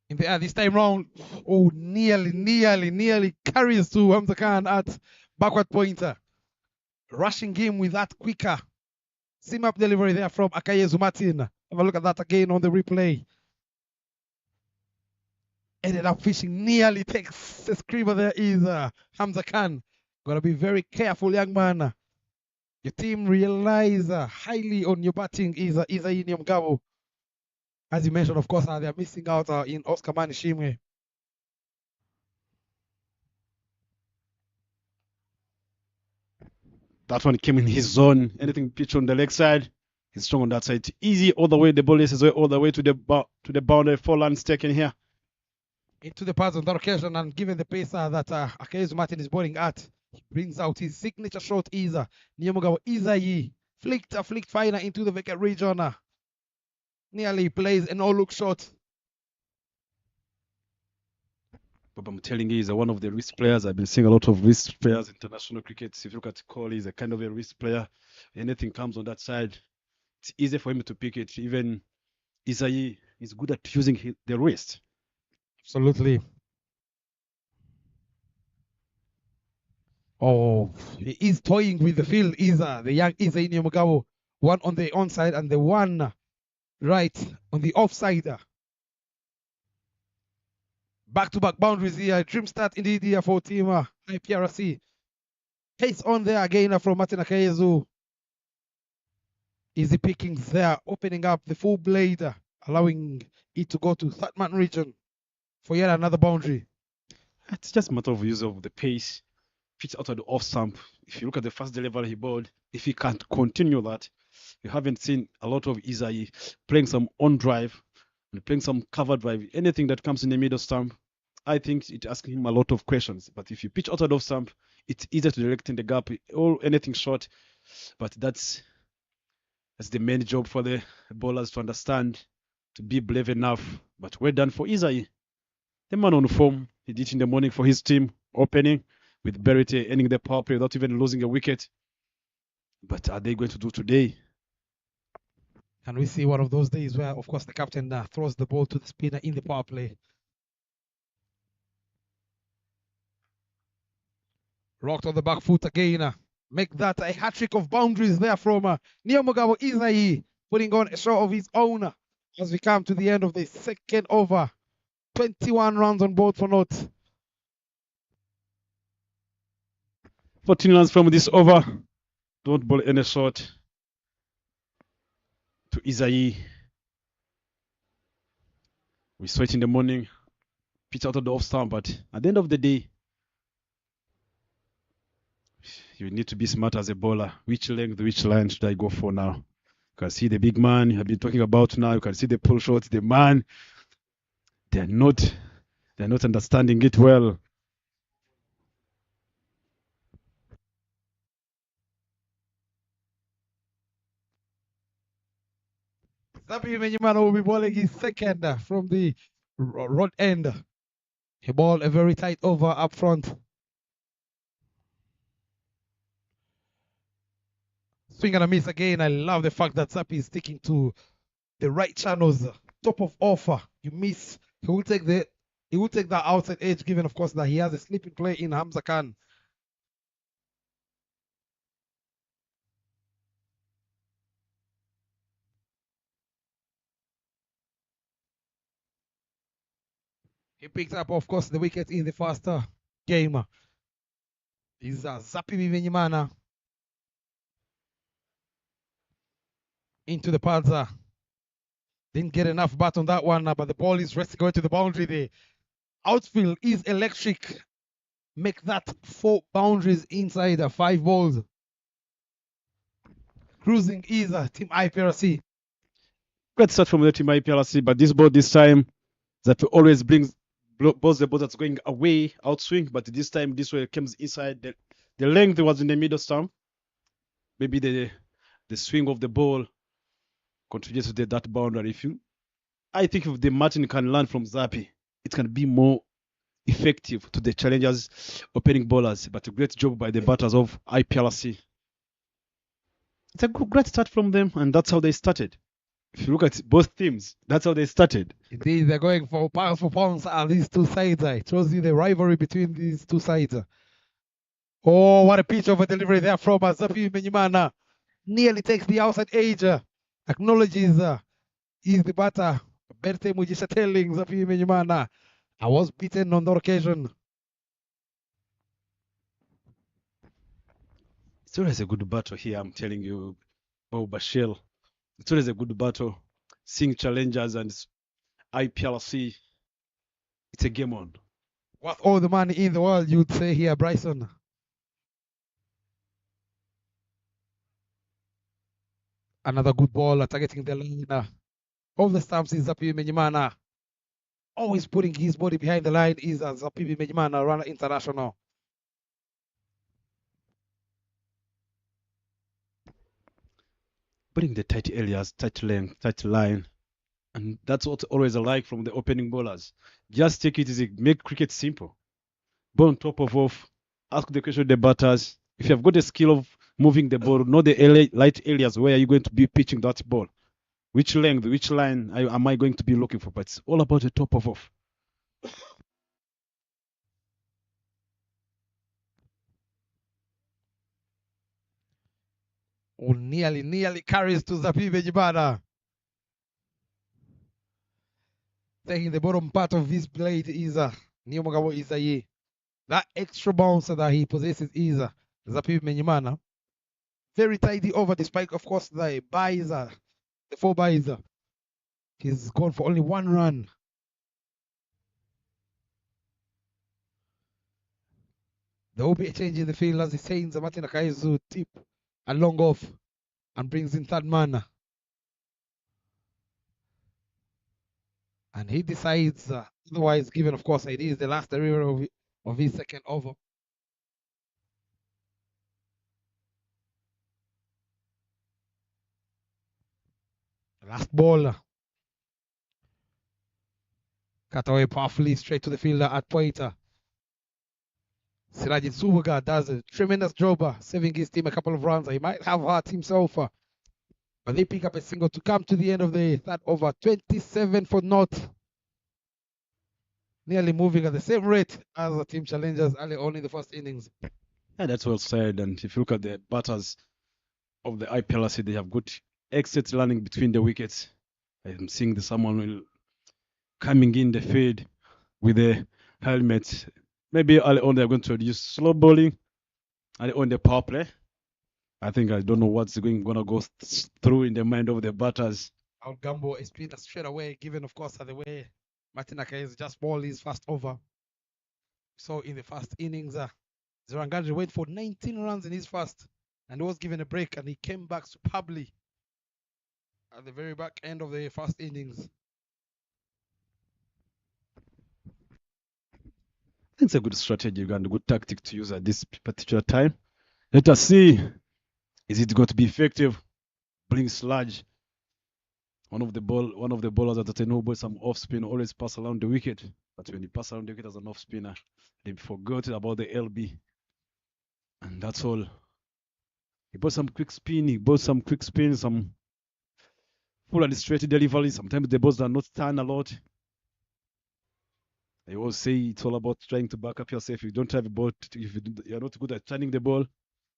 In the air this time round, oh, nearly carries to Hamza Khan at backward pointer. Rushing him with that quicker seam up delivery there from Akayezu Martin. Have a look at that again on the replay. Ended up fishing, nearly takes the screamer. There is Hamza Khan. Gotta be very careful, young man. Your team relies highly on your batting is Izai Nyomugabo. As you mentioned, of course, they are missing out in Oscar Manishimwe. That one came in his zone. Anything pitch on the leg side, he's strong on that side. Easy all the way. The ball is all the way to the boundary. 4 runs taken here. Into the pads on that occasion, and given the pace that Akayezu Martin is bowling at, he brings out his signature shot. Is Nyomugabo Izai flicked finer into the wicket region. Nearly plays an all-look shot. But I'm telling you, he's one of the risk players. I've been seeing a lot of risk players in international cricket. If you look at Kohli, he's a kind of a risk player. Anything comes on that side, it's easy for him to pick it. Even Izai is good at using the wrist. Absolutely. Oh, he is toying with the field. The young Izai Nyomugabo. One on the onside and the one right on the offside. Back-to-back boundaries here. Dream start indeed here for team IPRC. Pace on there again from Martin Akayezu. Easy pickings there, opening up the full blade, allowing it to go to third man region for yet another boundary. It's just a matter of use of the pace. Pitch out of the off stump. If you look at the first delivery he bowled, if he can't continue that, you haven't seen a lot of Izai playing some on drive and playing some cover drive. Anything that comes in the middle stump, I think it's asking him a lot of questions. But if you pitch out of the off stump, it's easier to direct in the gap or anything short. But that's the main job for the bowlers to understand, to be brave enough. But well done for Izai. The man on form, he did in the morning for his team, opening with Berete ending the power play without even losing a wicket. But are they going to do today? Can we see one of those days where, of course, the captain throws the ball to the spinner in the power play? Rocked on the back foot again. Make that a hat-trick of boundaries there from Nyomugabo Izai, putting on a show of his own as we come to the end of the second over. 21 runs on board for naught. 14 runs from this over. Don't bowl any shot to Izai. We sweat in the morning, pitch out of the off stump, but at the end of the day, you need to be smart as a bowler. Which length, which line should I go for now? You can see the big man you have been talking about now. You can see the pull shots. The man, they're not understanding it well. Zappy Menyimana will be bowling his second from the rod end. He bowled a very tight over up front. Swing and a miss again. I love the fact that Zappy is sticking to the right channels. Top of offer. You miss. He will take that outside edge, given of course that he has a sleeping play in Hamza Khan. He picked up, of course, the wicket in the first game. Is Zappy Menyimana into the pads. Didn't get enough bat on that one, but the ball is resting going to the boundary. The outfield is electric. Make that 4 boundaries inside 5 balls. Cruising is Team IPRC. Great start from the team IPRC, but this ball this time that always brings both the ball that's going away, outswing, but this time this way comes inside. The length was in the middle stump. Maybe the swing of the ball contributes to that boundary. I think if the Martin can learn from Zappy, it can be more effective to the challengers, opening bowlers. But a great job by the batters of IPRC. It's a great start from them, and that's how they started. If you look at both teams, that's how they started. Indeed, they're going for pounds on these two sides. It shows you the rivalry between these two sides. Oh, what a pitch of a delivery there from Zappy Menyimana. Nearly takes the outside edge. Acknowledges is the batter. Berthe Mujisha telling Zappy Menyimana, I was beaten on that occasion. It's always a good battle here, I'm telling you, Bob Bashir. It's always a good battle. Seeing challengers and IPRC, it's a game on. Worth all the money in the world, you'd say here, Bryson. Another good ball targeting the line of the stumps is Zappy Menyimana. Always putting his body behind the line is Zappy Menyimana, runner international. Putting the tight areas, tight length, tight line. And that's what always I like from the opening bowlers. Just take it easy, make cricket simple. Ball on top of off, ask the question of the batters. If you have got a skill of moving the ball, know the light areas where you're going to be pitching that ball. Which length, which line am I going to be looking for? But it's all about the top of off. Oh, nearly carries to Zappy Menyimana. Taking the bottom part of his blade is Nyomagawa Isaye. That extra bounce that he possesses is Zappy Menyimana. Very tidy over, despite, of course, the buys, the 4 buys. He's gone for only 1 run. There will be a change in the field as he sends Martin Akaizu tip and long off and brings in 3rd man. And he decides, otherwise, given, of course, it is the last delivery of his 2nd over. Last ball. Cut away powerfully straight to the fielder at pointer. Sirajit Subuga does a tremendous job saving his team a couple of runs. He might have hurt himself, but they pick up a single to come to the end of the 3rd over. 27 for naught. Nearly moving at the same rate as the team challengers early on in the 1st innings. Yeah, that's well said. And if you look at the batters of the IPRC, they have good exit running between the wickets. I'm seeing someone coming in the field with a helmet. Maybe early on they're going to use slow bowling early on the power play. I don't know what's going to go through in the mind of the batters. Our Gambo is being straight away, given, of course, the way Martin Akai's just ball his first over. So in the first innings, Zirangandri went for 19 runs in his first and was given a break, and he came back superbly at the very back end of the first innings. It's a good strategy and a good tactic to use at this particular time. Let us see. Is it going to be effective? Bring Sludge. One of the bowlers at the no some off spin always pass around the wicket. But when he pass around the wicket as an off spinner, they forgot about the LB. And that's all. He bought some quick spin, some full and straight delivery. Sometimes the balls are not turn a lot. I always say it's all about trying to back up yourself. If you don't have a ball, if you're not good at turning the ball,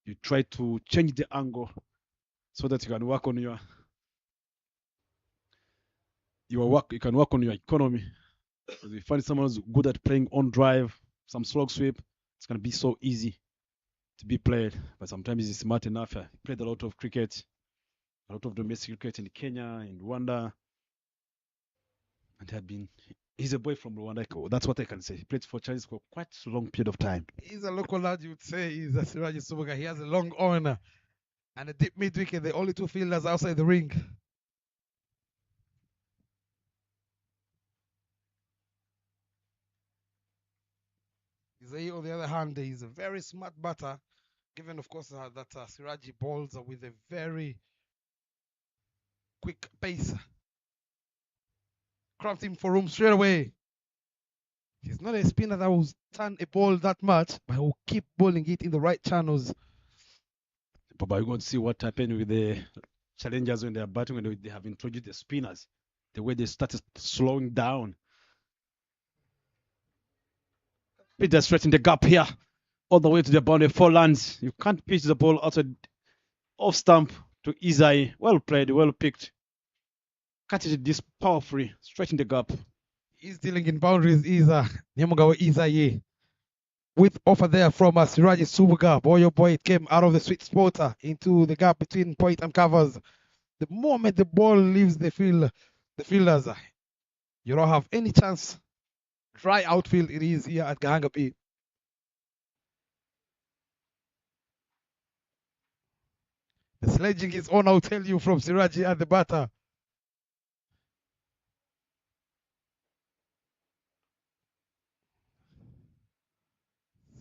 you try to change the angle so that you can work on your work. You can work on your economy. If you find someone who's good at playing on drive, some slog sweep, it's gonna be so easy to be played. But sometimes he's smart enough. He played a lot of cricket, a lot of domestic cricket in Kenya, in Rwanda, and he's a boy from Rwanda. That's what I can say. He played for Chinese for quite a long period of time. He's a local lad, you would say. He's a Siraji Subuga. He has a long on and a deep mid wicket. The only two fielders outside the ring. Izai, on the other hand, he's a very smart batter, given, of course, that Siraji bowls with a very quick pace. Cramped him for room straight away. He's not a spinner that will turn a ball that much, but he will keep bowling it in the right channels. But we're going to see what happened with the challengers when they are batting, when they have introduced the spinners, the way they started slowing down. Peter straight in the gap here, all the way to the boundary, 4 runs. You can't pitch the ball outside off stump to Izai. Well played, well picked. Cut it this powerfully, straight in the gap. He's dealing in boundaries is Nyamugawa Izai. With offer there from Siraji Subuga. Boy, oh boy, it came out of the sweet spot into the gap between point and covers. The moment the ball leaves the fielders, you don't have any chance. Dry outfield it is here at Gahanga B. The sledging is on, I'll tell you, from Siraji at the batter.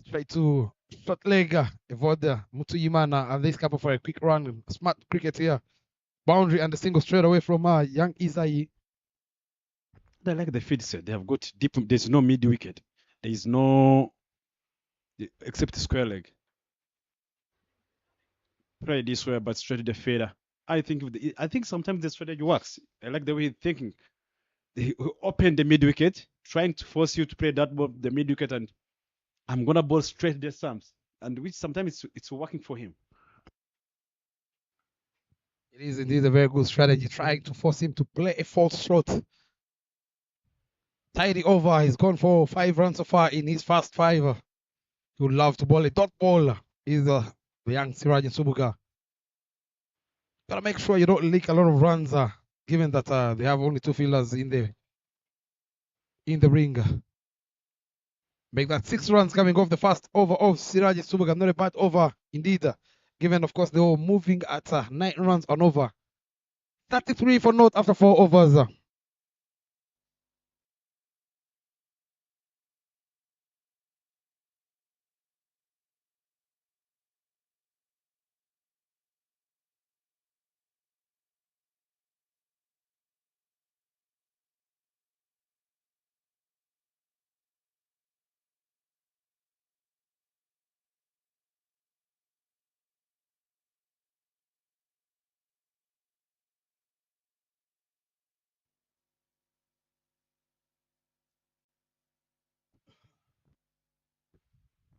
Straight to short leg, avoid Mutuyimana, and this couple for a quick run. Smart cricket here. Boundary and a single straight away from young Izai. They like the field set. They have got deep. There's no mid wicket. There is no, except square leg. Play this way, but straight to the fader. I think sometimes the strategy works. I like the way he's thinking. They open the mid wicket, trying to force you to play that ball, the mid wicket, and I'm gonna ball straight the stumps, and which sometimes it's working for him. It is indeed a very good strategy, trying to force him to play a false shot. Tidy over. He's gone for 5 runs so far in his first 5. He would love to bowl a dot ball. Is the young Siraji Subuga. Gotta make sure you don't leak a lot of runs, given that they have only 2 fielders in the ring. Make that 6 runs coming off the first over of Siraji Subuga. Not a bad over indeed, given, of course, they were moving at 9 runs on over. 33 for naught after 4 overs.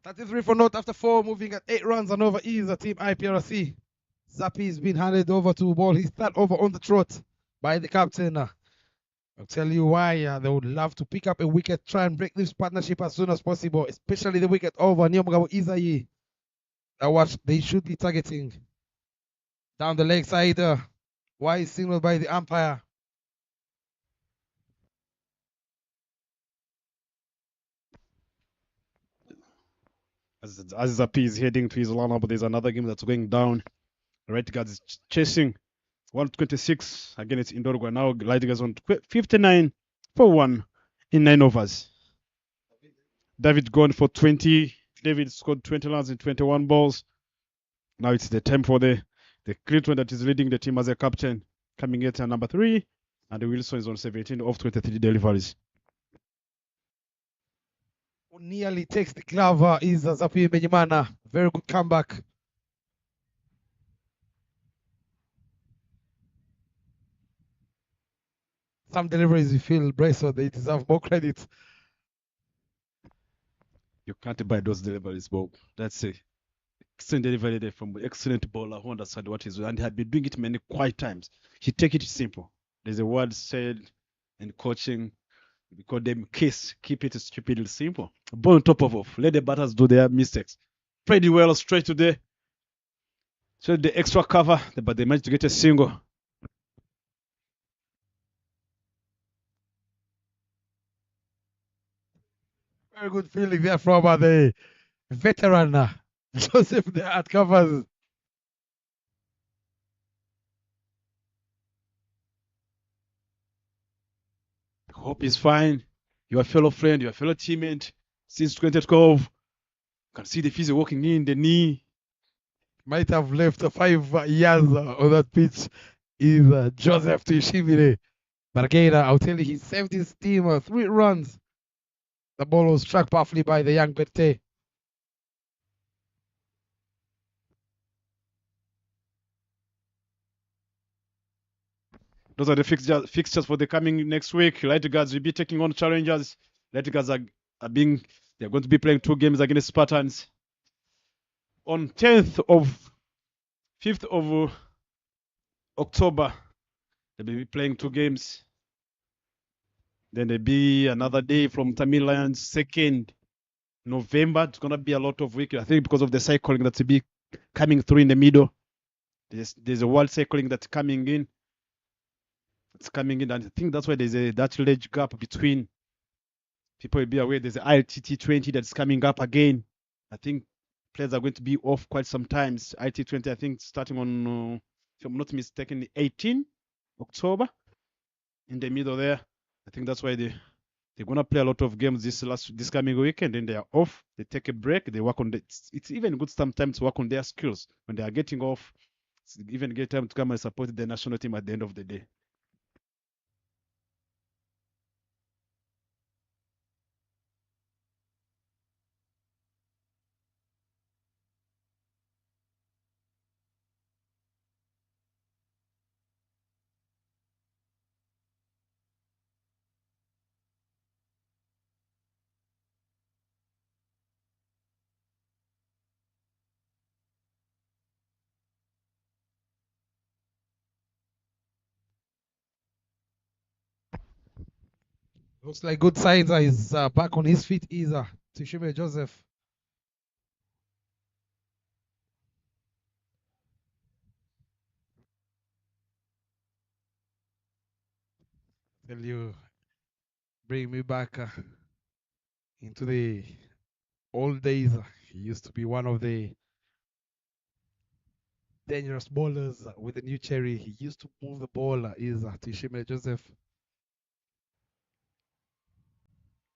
Thirty-three for naught after 4, moving at 8 runs and over is the team IPRC. Zappi's been handed over to ball his 3rd over on the trot by the captain. I'll tell you why they would love to pick up a wicket, try and break this partnership as soon as possible, especially the wicket over Nyamugawa Izai. That's what they should be targeting. Down the leg side, wise signal by the umpire. As Zapi is heading to his lineup, there's another game that's going down. Right guard is chasing 126. Again, it's Indorgwa now. Light guards on 59 for 1 in 9 overs. David gone for 20. David scored 20 runs in 21 balls. Now it's the time for the Clinton that is leading the team as a captain, coming at number 3. And Wilson is on 17 off 23 deliveries. Who nearly takes the glove is Zapi Menyimana. Very good comeback. Some deliveries you feel, Bryson, they deserve more credit. You can't buy those deliveries, Bob. That's it. Excellent delivery there from excellent bowler who understands what he's doing, and he had been doing it many quite times. He take it simple. There's a word said in coaching, we call them kiss, keep it stupidly simple. Ball on top of off. Let the batters do their mistakes. Pretty well straight to the extra cover, but they managed to get a single. Very good feeling there from the veteran Joseph there at covers. Hope is fine. Your fellow friend, your fellow teammate, since 2012, you can see the physio walking in the knee. Might have left 5 years on that pitch is Joseph Tuishimire. But again, I'll tell you, he saved his team 3 runs. The ball was struck powerfully by the young Bette. Those are the fixtures for the coming next week. Light guards will be taking on challengers. Light guards they're going to be playing 2 games against Spartans. On 5th of October, they'll be playing 2 games. Then there'll be another day from Tamil Lions, 2nd November. It's going to be a lot of wickets, I think, because of the cycling that's be coming through in the middle. There's a world cycling that's coming in. It's coming in, and I think that's why there's that large gap between. People will be aware there's the T20 that's coming up again. I think players are going to be off quite sometimes. T20, I think, starting on, if I'm not mistaken, 18 October. In the middle there, I think that's why they're gonna play a lot of games this coming weekend. Then they are off. They take a break. They work on it's even good sometimes to work on their skills when they are getting off. It's even get time to come and support the national team at the end of the day. Looks like good signs. He's back on his feet. Is Tuishimire Joseph. Tell you, bring me back into the old days. He used to be one of the dangerous bowlers with the new cherry. He used to move the ball. Is Tuishimire Joseph.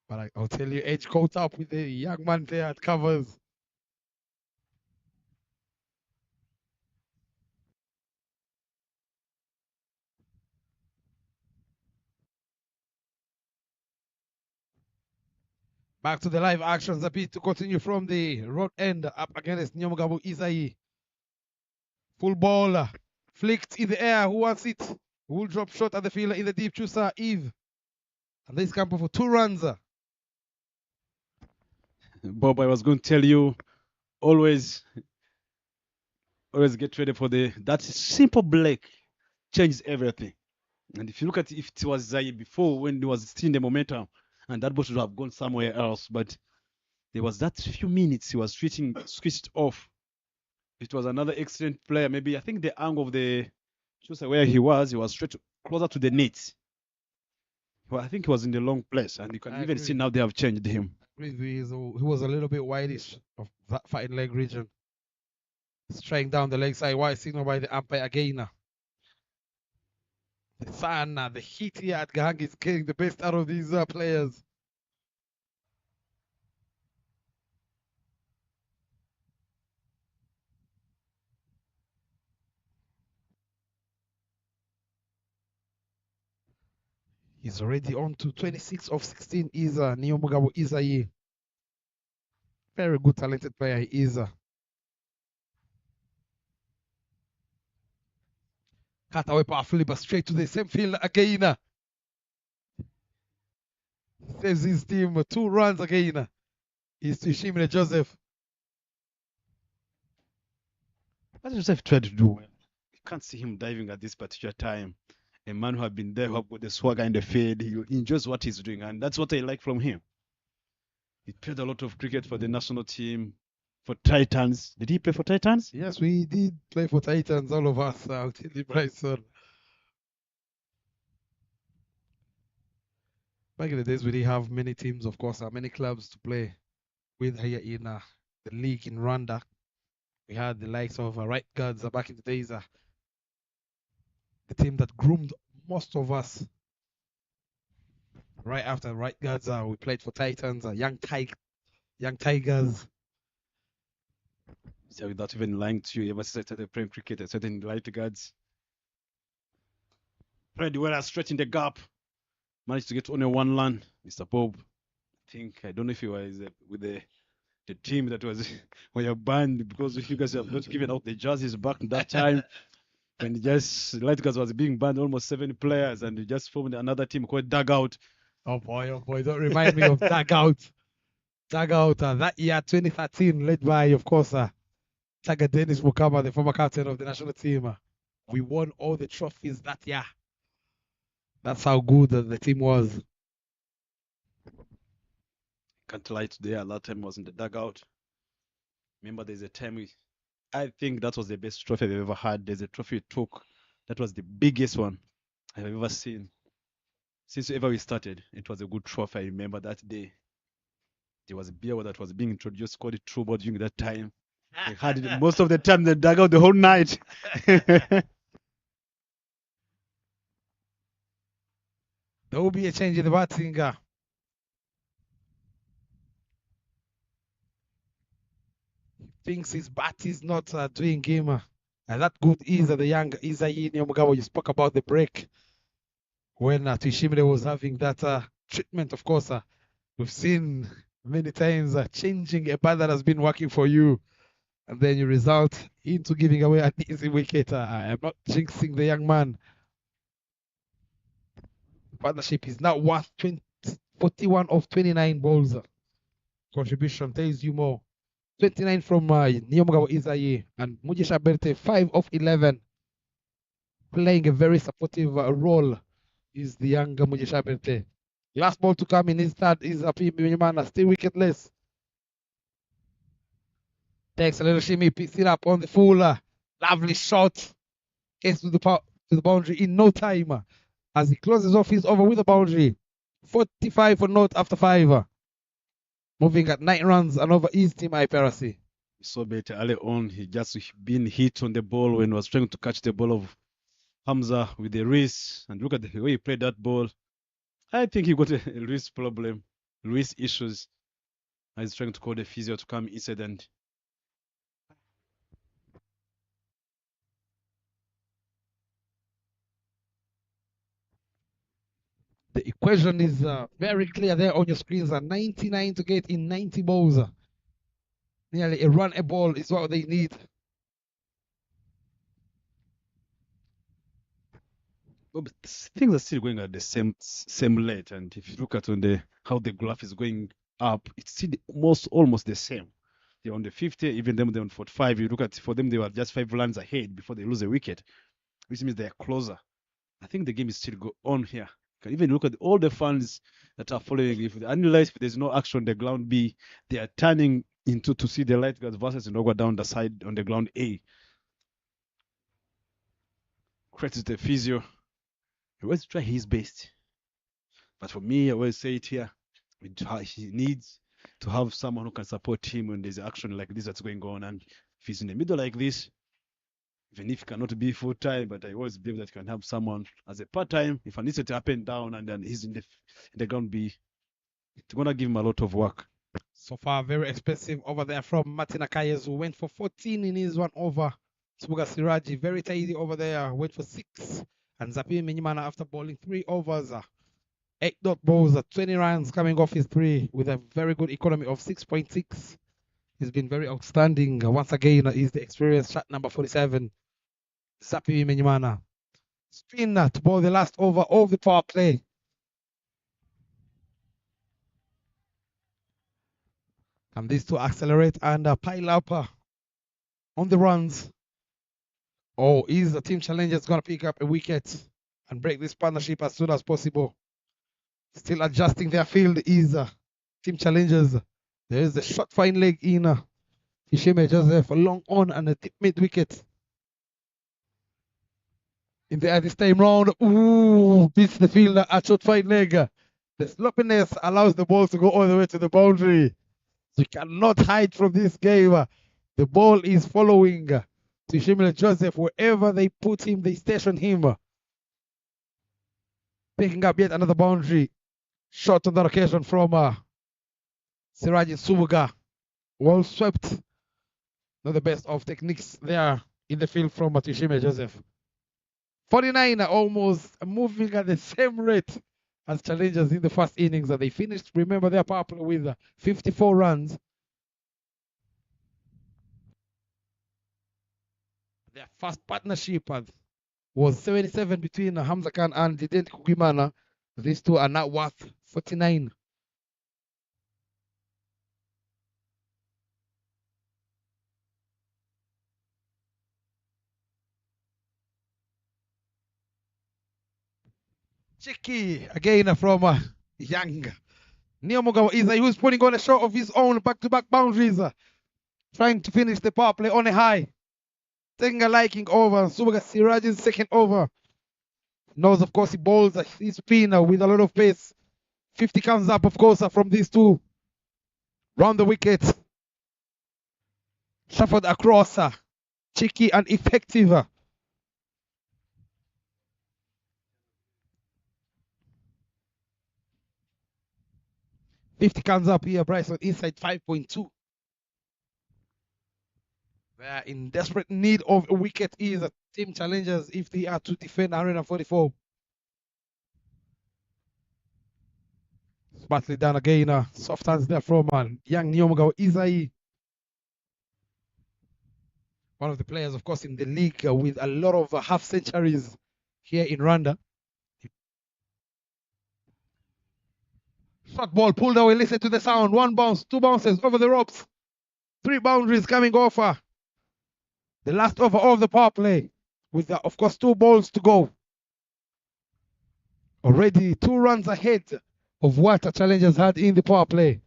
But I'll tell you, edge caught up with the young man there at covers. Back to the live actions, a bit to continue from the road end up against Nyomugabo Isai. Full ball, flicked in the air. Who wants it? Who will drop shot at the fielder in the deep? Chusa Eve. And this comes for 2 runs. Bob, I was going to tell you, always get ready for that simple break changes everything. And if you look at if it was Zai before when he was still in the momentum, and that ball should have gone somewhere else, but there was that few minutes he was switched off. It was another excellent player. Maybe I think the angle of the Chusa where he was straight closer to the net. Well, I think he was in the long place, and you can even see now they have changed him. He was a little bit whitish of that fighting leg region. Straying down the leg side, white signal by the umpire again. The sun, the heat here at Gahanga is getting the best out of these players. He's already on to 26 of 16. Is Neomugabo Isayi. Very good, talented player. He is. Cut away powerfully, but straight to the same field again. Saves his team 2 runs again. Is to Shimile Joseph. What Joseph tried to do well. You can't see him diving at this particular time. A man who had been there, who had got the swagger in the field, he enjoys what he's doing, and that's what I like from him. He played a lot of cricket for the national team, for Titans. Did he play for Titans? Yes, we did play for Titans, all of us out in the Bryson. Back in the days, we did have many teams, of course, many clubs to play with here in the league in Rwanda. We had the likes of Right Guards back in the days. The team that groomed most of us. Right after Right Guards, we played for Titans, Young Tigers. So without even lying to you, ever since I started playing cricket, I started in Right Guards. Played well, stretching the gap. Managed to get only 1 run. Mr. Bob, I don't know if he was with the team that was when you're banned because you guys have not given out the jerseys back in that time. When just Light Guards was being banned, almost 7 players, and we just formed another team called Dugout. Oh boy, don't remind me of Dugout. Dugout, that year, 2013, led by, of course, Tiger Dennis Mukama, the former captain of the national team. We won all the trophies that year. That's how good the team was. Can't lie today, at that time was in the Dugout. Remember, there's a time I think that was the best trophy I've ever had. There's a trophy we took. That was the biggest one I've ever seen. Since ever we started, it was a good trophy. I remember that day. There was a beer that was being introduced called True Ball during that time. I had it most of the time in the Dugout the whole night. There will be a change in the batting. Thinks his bat is not doing him. And that good is the young Isayi Nyamugabo. You spoke about the break when Tuishimile was having that treatment. Of course, we've seen many times changing a bat that has been working for you, and then you result into giving away an easy wicket. I'm not jinxing the young man. The partnership is now worth 41 of 29 balls. Contribution tells you more. 29 from Nyamugabo Isayi and Mugisha Berte, 5 of 11. Playing a very supportive role is the young Mugisha Berte. Last ball to come in his third is Api Mimana, still wicketless. Takes a little shimmy, picks it up on the full. Lovely shot. Gets to the boundary in no time. As he closes off his over with a boundary. 45 for naught after 5. Moving at 9 runs and over his team IPRC. We saw better early on. He just been hit on the ball when he was trying to catch the ball of Hamza with the wrist. And look at the way he played that ball. I think he got a wrist problem, wrist issues. He's trying to call the physio to come inside and the equation is very clear there on your screens. 99 to get in 90 balls. Nearly a run a ball is what they need. but things are still going at the same rate. And if you look at how the graph is going up, it's still almost the same. They're on the 50, even them they're on 45. You look at for them, they were just 5 runs ahead before they lose a wicket, which means they're closer. I think the game is still go on here. You can even look at all the fans that are following. If there's no action on the ground B, they are turning into to see the Light Guards versus Ndogwa down the side on the ground A. Credit the physio. He always try his best. But for me, I always say it here. He needs to have someone who can support him when there's action like this that's going on. And if he's in the middle like this, even if he cannot be full time, but I always believe that you can have someone as a part time. If I need to up and down, and then he's in the ground, it's gonna give him a lot of work. So far, very expensive over there from Martin Akayes, who went for 14 in his one over. Subuga Siraji, very tidy over there, went for 6. And Zapi Minyimana, after bowling 3 overs, 8 dot balls, 20 runs coming off his 3 with a very good economy of 6.6. He's been very outstanding. Once again, is the experienced shot number 47, Zapi Minyimana. Spinner to bowl the last over of the power play. And these two accelerate and pile up on the runs. Oh, is the team challengers going to pick up a wicket and break this partnership as soon as possible? Still adjusting their field is team challengers. There is a short fine leg in Ishime Joseph, a long on and a tip mid wicket. In the this time round, ooh, beats the fielder at short fine leg. The sloppiness allows the ball to go all the way to the boundary. You cannot hide from this game. The ball is following Tishimile Joseph. Wherever they put him, they station him. Picking up yet another boundary. Shot on that occasion from Siraji Subuga. Well swept. Not the best of techniques there in the field from Tishimile Joseph. 49 almost moving at the same rate as challengers in the first innings that they finished. Remember, their power play with 54 runs. Their first partnership was 77 between Hamza Khan and Dident Kugimana. These two are now worth 49. Cheeky again from Young. Neomugawa is who's putting on a shot of his own back-to-back boundaries. Trying to finish the power play on a high. Taking a liking over Subuga Siraj's second over. Knows, of course, he bowls his spinner with a lot of pace. 50 comes up, of course, from these two. Round the wicket. Shuffled across. Cheeky and effective. $50 comes up here, Bryson, inside 5.2. They are in desperate need of a wicket is team challengers if they are to defend 144. Smartly done again. Soft hands there from young Neomugawa Izai. One of the players, of course, in the league with a lot of half centuries here in Rwanda. Short ball pulled away. Listen to the sound. 1 bounce, 2 bounces over the ropes. 3 boundaries coming off. The last over of the power play with, of course, 2 balls to go. Already 2 runs ahead of what the challengers had in the power play.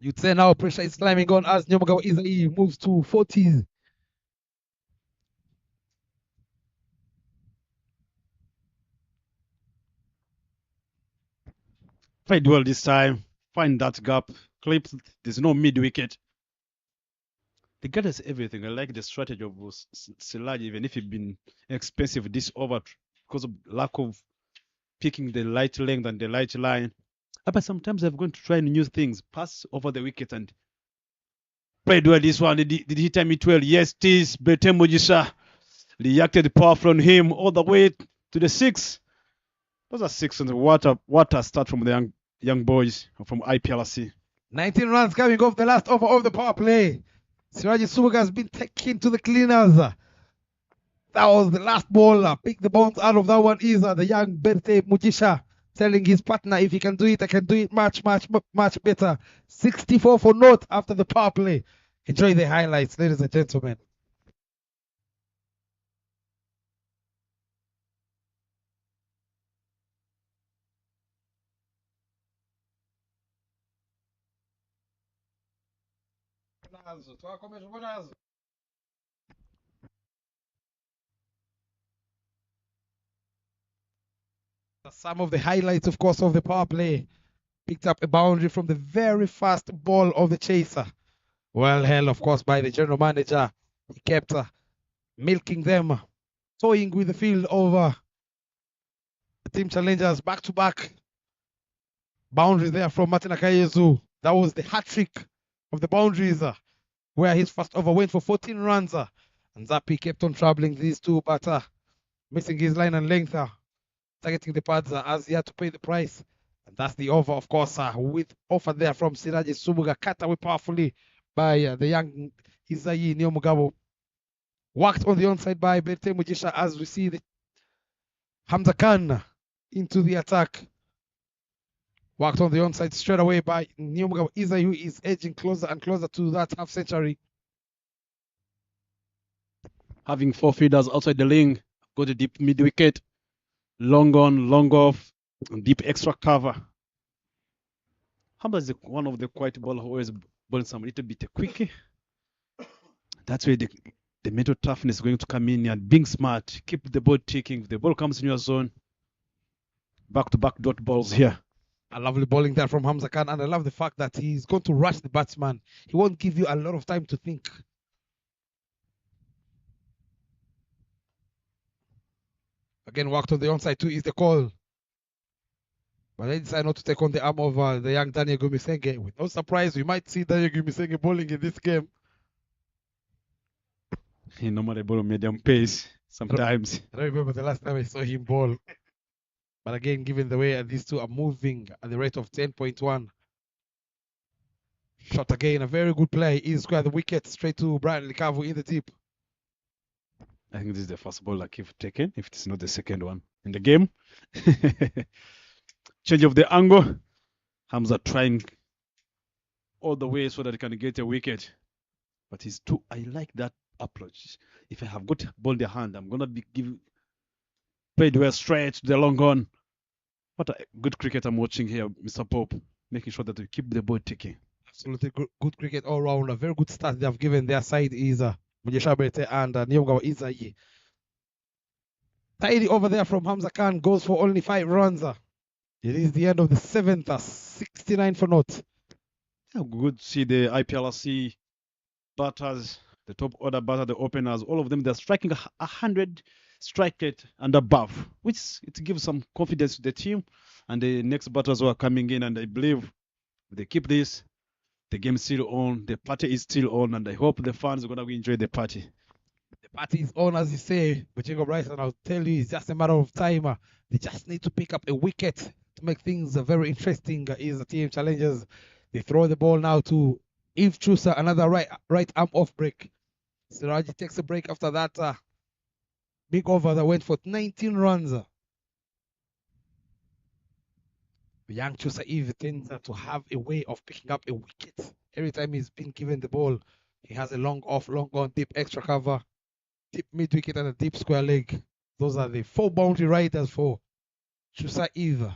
You'd say now pressure is climbing on as Neomugawa Izai moves to 40s. Played well this time. Find that gap. Clipped. There's no mid wicket. The guy does everything. I like the strategy of Siraj, even if it's been expensive this over because of lack of picking the light length and the light line. But sometimes I'm going to try new things. Pass over the wicket and played well this one. Did he time it well? Yes, it is. Bete Mujisha reacted power from him all the way to the 6. Those are 6 and what a start from the young boys from IPRC. 19 runs coming off the last over of the power play. Siraji Subuga has been taken to the cleaners. That was the last ball. Pick the bounce out of that one is the young Bete Mujisha. Telling his partner, if he can do it, I can do it much better. 64 for naught after the power play. Enjoy the highlights, ladies and gentlemen. Some of the highlights, of course, of the power play. Picked up a boundary from the very first ball of the chaser. Well held, of course, by the general manager. He kept milking them, toying with the field over the team challengers back-to-back. Boundary there from Martin Akayezu. That was the hat-trick of the boundaries, where his first over went for 14 runs. And Zappi kept on troubling these two, but missing his line and length, targeting the pads as he had to pay the price. And that's the over, of course, with offer there from Siraji Subuga, cut away powerfully by the young Isayi Neomugabo. Worked on the onside by Berte Mujisha as we see the Hamza Khan into the attack. Worked on the onside straight away by Neomugabo. Isayi is edging closer and closer to that half century. Having 4 feeders outside the ring, go to deep mid wicket, long on, long off, and deep extra cover. Hamza is one of the quiet bowlers who always bowling some little bit quick. That's where the mental toughness is going to come in and being smart, keep the ball ticking. If the ball comes in your zone, back-to-back dot balls here. A lovely bowling there from Hamza Khan, and I love the fact that he's going to rush the batsman. He won't give you a lot of time to think. Again, worked on the onside too is the call. But they decide not to take on the arm of the young Daniel Gumisenge. With no surprise, we might see Daniel Gumisenge bowling in this game. He normally bowl medium pace sometimes. I don't remember the last time I saw him bowl. But again, given the way these two are moving at the rate of 10.1. Shot again, a very good play. He squared the wicket straight to Brian Likavu in the tip. I think this is the first ball that you've taken, if it's not the second one in the game. Change of the angle. Hamza trying all the way so that he can get a wicket. But he's too, I like that approach. If I have got ball in the hand, I'm going to be played well straight to the long on. What a good cricket I'm watching here, Mr. Pope, making sure that we keep the ball ticking. Absolutely good cricket all round. A very good start they have given their side is Mujesha Bete and Neomugabo Isayi. Tidy over there from Hamza Khan goes for only 5 runs. It is the end of the 7th, 69 for naught. Yeah, good to see the IPRC batters, the top order batter, the openers, all of them, they're striking 100 strike rate and above, which it gives some confidence to the team and the next batters who are coming in. And I believe if they keep this, the game is still on, the party is still on, and I hope the fans are going to enjoy the party. The party is on, as you say, but Jacob Bryson, I'll tell you, it's just a matter of time. They just need to pick up a wicket to make things very interesting. Is the team challengers. They throw the ball now to Eve Chusa, another right arm off break. Siraji takes a break after that big over that went for 19 runs. Young Chusa Eve tends to have a way of picking up a wicket. Every time he's been given the ball, he has a long off, long on, deep extra cover, deep mid wicket, and a deep square leg. Those are the 4 boundary riders for Chusa Eve.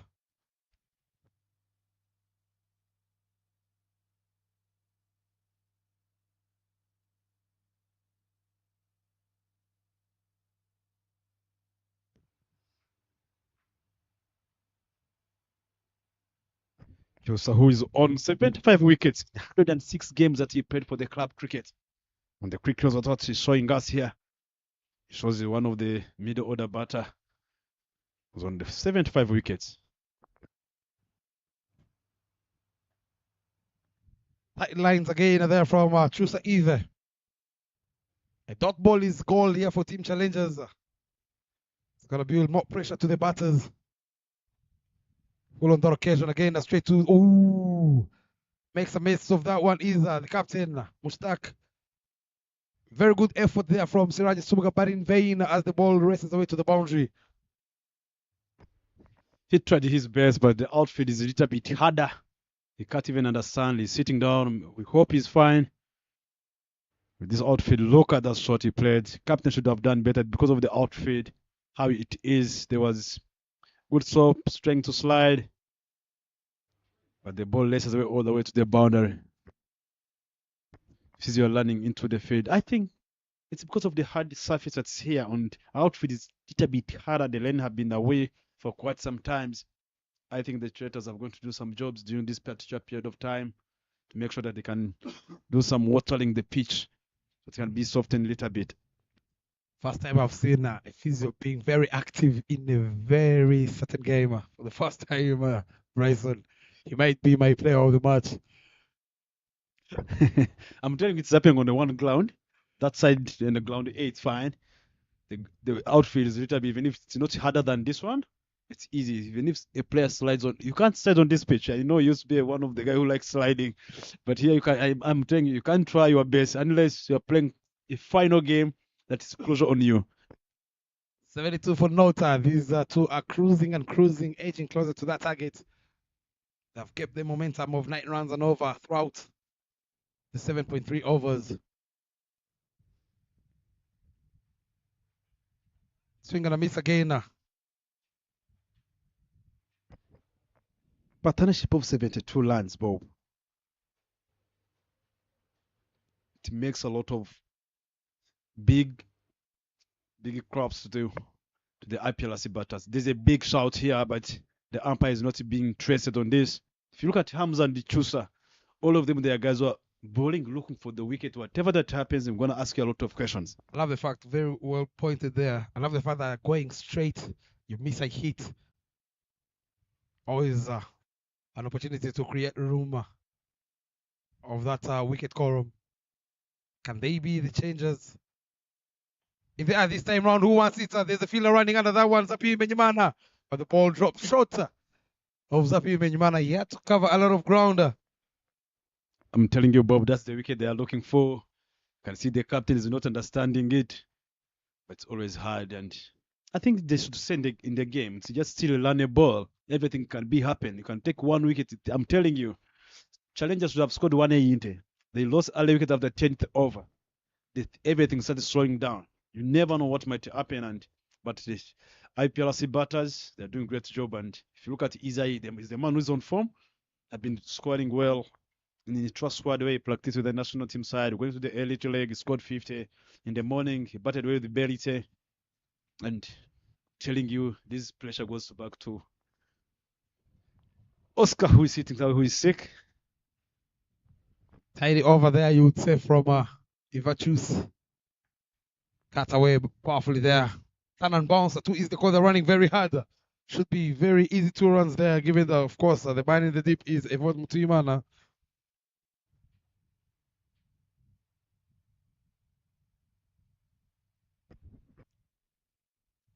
Josa, who is on 75 wickets, 106 games that he played for the club cricket. And the cricket was is showing us here. It shows you one of the middle order batter was on the 75 wickets. Tight lines again there from Chusa Eve. A dot ball is called here for team challengers. It's going to build more pressure to the batters. Full on that occasion again, straight to, makes a mess of that one is the captain, Mushtaq. Very good effort there from Siraj Subuga, but in vain as the ball races away to the boundary. He tried his best, but the outfield is a little bit harder. He can't even understand. He's sitting down. We hope he's fine. With this outfield, look at that shot he played. Captain should have done better because of the outfield, how it is. There was good strength to slide, but the ball laces away all the way to the boundary. Since you're running into the field, I think it's because of the hard surface that's here, and outfield is a little bit harder. The lane have been away for quite some times. I think the traders are going to do some jobs during this particular period of time to make sure that they can do some watering the pitch, so it can be softened a little bit. First time I've seen a physio being very active in a very certain game. For the first time, Bryson, he might be my player of the match. I'm telling you, it's happening on the one ground. That side and the ground A, it's fine. The outfield is a little bit, even if it's not harder than this one, it's easy. Even if a player slides on, you can't slide on this pitch. I know you used to be one of the guys who likes sliding, but here you can. I'm telling you, you can't try your best unless you're playing a final game that is closer on you. 72 for Nota. These two are cruising and cruising, edging closer to that target. They've kept the momentum of 9 runs and over throughout the 7.3 overs. Swing and a miss again. Partnership of 72 runs, Bob. It makes a lot of big crops to the IPRC batters. There's a big shout here, but the umpire is not being traced on this. If you look at Hamza and Chusa, all of them, they are guys who are bowling, looking for the wicket. Whatever that happens, I'm going to ask you a lot of questions. I love the fact, very well pointed there. I love the fact that going straight, you miss a hit. Always an opportunity to create room of that wicket column. Can they be the changers? If they are this time round, who wants it? There's a fielder running under that one, Zapi Menyimana. But the ball drops short of Zapi Menyimana. He had to cover a lot of ground. I'm telling you, Bob, that's the wicket they are looking for. You can see the captain is not understanding it, but it's always hard. And I think they should send it in the game. It's just still run a ball. Everything can be happen. You can take one wicket. I'm telling you, challengers should have scored 180. They lost early wicket after 10th over. Everything started slowing down. You never know what might happen. But the IPRC batters, they're doing a great job. And if you look at Isai, he's the man who's on form. Had been scoring well in the trust squad way. He practiced with the national team side. Went to the elite league. He scored 50 in the morning. He batted well with the Berite. And telling you, this pressure goes back to Oscar, who is sitting there, who is sick. Tidy over there, you would say, from Ivachus. Cut away powerfully there. Turn and bounce. 2 is the call. They're running very hard. Should be very easy 2 runs there, given that, of course, the man in the deep is Evod Mutuyimana.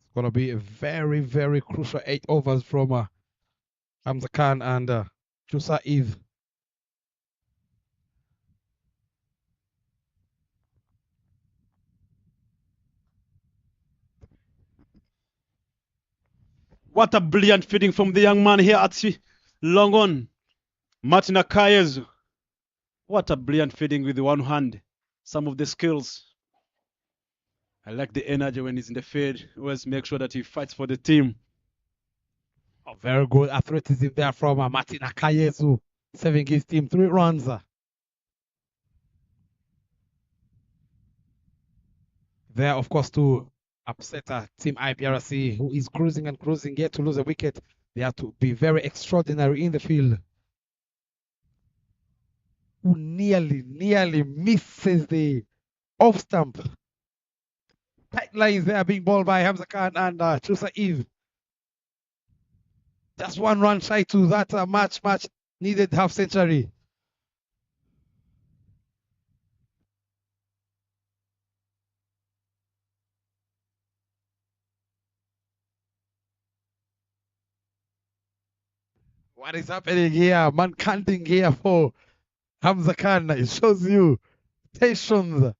It's going to be a very, very crucial 8 overs from Hamza Khan and Chusa Eve. What a brilliant feeding from the young man here at long on. Martin Akayezu. What a brilliant feeding with the one hand. Some of the skills. I like the energy when he's in the field. Always make sure that he fights for the team. Oh, very good athleticism there from Martin Akayezu, saving his team 3 runs. There, of course, to upset Team IPRC, who is cruising and cruising, yet to lose a wicket. They have to be very extraordinary in the field. Who nearly misses the off stump. Tight lines there being bowled by Hamza Khan and Chusa Eve. Just 1 run shy to that much needed half century. What is happening here? Man canting here for Hamza Khan. It shows you tensions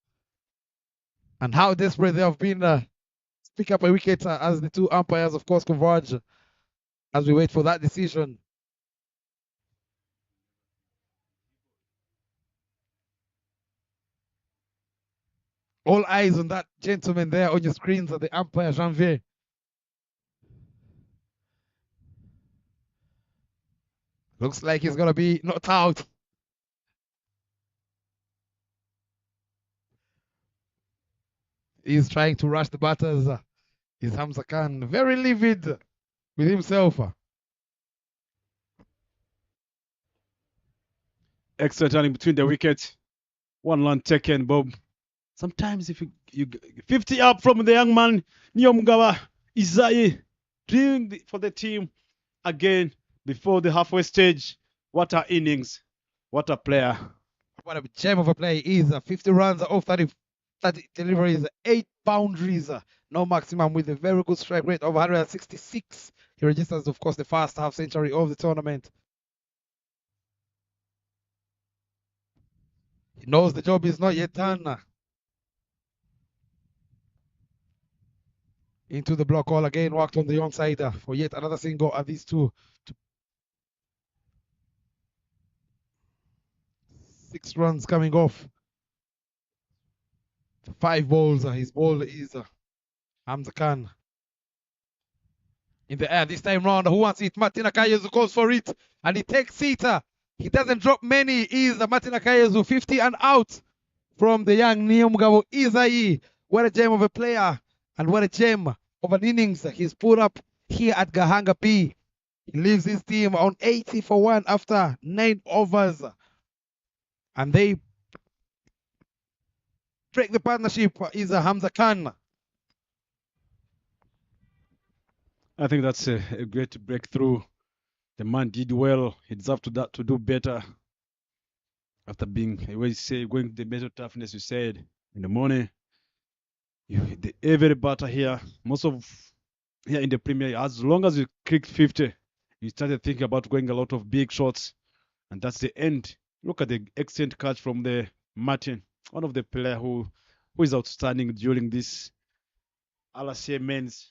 and how desperate they have been to pick up a wicket as the 2 umpires, of course, converge as we wait for that decision. All eyes on that gentleman there on your screens at the umpire, Janvier. Looks like he's going to be knocked out. He's trying to rush the batters. Is Hamza Khan very livid with himself. Extra turning between the wickets. 1 run taken, Bob. Sometimes if you 50 up from the young man, Nyomgawa Isai, doing for the team again before the halfway stage. What a innings. What a player. What a gem of a play is 50 runs off 30 deliveries, 8 boundaries, no maximum with a very good strike rate of 166. He registers, of course, the first half century of the tournament. He knows the job is not yet done. Into the block all again, worked on the onside for yet another single at these two. 6 runs coming off. 5 balls. His ball is Hamza Khan. In the air this time round. Who wants it? Martin Akayezu goes for it. And he takes it. He doesn't drop many. Is Martin Akayezu 50 and out from the young Nyomgawa Isai. What a gem of a player. And what a gem of an innings he's put up here at Gahanga B. He leaves his team on 80 for 1 after 9 overs. And they break the partnership. Is Hamza Khan. I think that's a great breakthrough. The man did well. He deserved to do better. After being, going to the mental toughness, you said in the morning. Every batter here, most of here in the Premier, as long as you clicked 50, you started thinking about going a lot of big shots, and that's the end. Look at the excellent catch from the Martin, one of the players who is outstanding during this IPRC Men's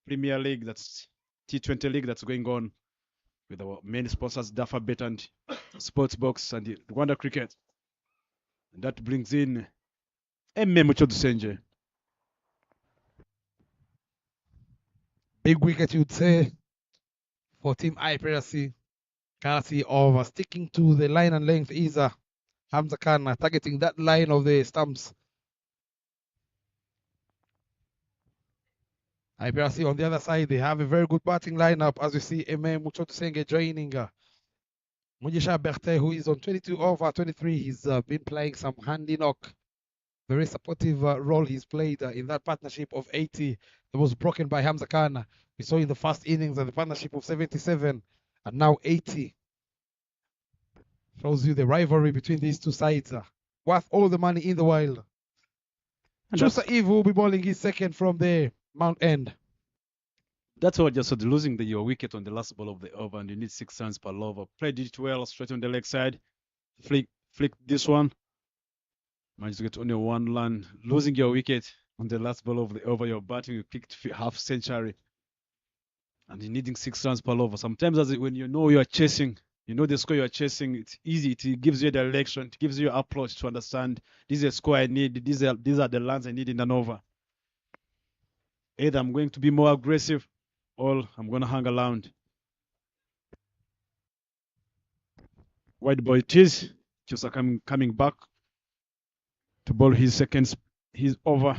Premier League, that's T20 League that's going on with our main sponsors, Dafabet and Sportsbox and the Rwanda Cricket. And that brings in Mucho Dusenje. Big wicket, you'd say, for Team IPRC. Courtesy of sticking to the line and length is Hamza Khan targeting that line of the stumps. IPRC on the other side, they have a very good batting lineup as we see Mucho Dusenje joining Mujisha Berthe, who is on 22 over 23. He's been playing some handy knock. Very supportive role he's played in that partnership of 80 that was broken by Hamza Khan. We saw in the first innings the partnership of 77 and now 80. Shows you the rivalry between these two sides. Worth all the money in the world. Chusa Eve will be bowling his second from the Mount End. That's what just said, losing your wicket on the last ball of the over, and you need 6 runs per over. Played it well, straight on the leg side. Flick this one. Managed to get only 1 run. Losing your wicket on the last ball of the over, you're batting, you picked half century. And you're needing 6 runs per over. Sometimes when you know you are chasing, you know the score you are chasing, it's easy. It gives you a direction. It gives you an approach to understand this is a score I need. These are the runs I need in an over. Either I'm going to be more aggressive or I'm going to hang around. White ball it is. Just coming back to bowl his over.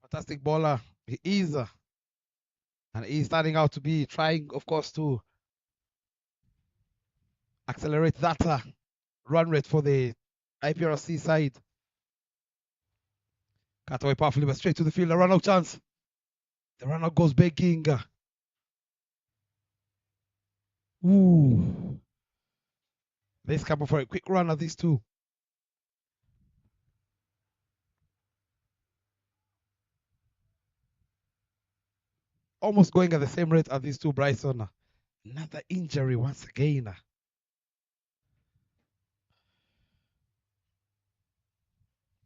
Fantastic bowler he is, and he's starting out to be trying, of course, to accelerate that run rate for the IPRC side. Cut away powerfully, but straight to the field. A run-out chance. The run-out goes begging. Ooh. Let's come for a quick run at these two. Almost going at the same rate as these two, Bryson. Another injury once again.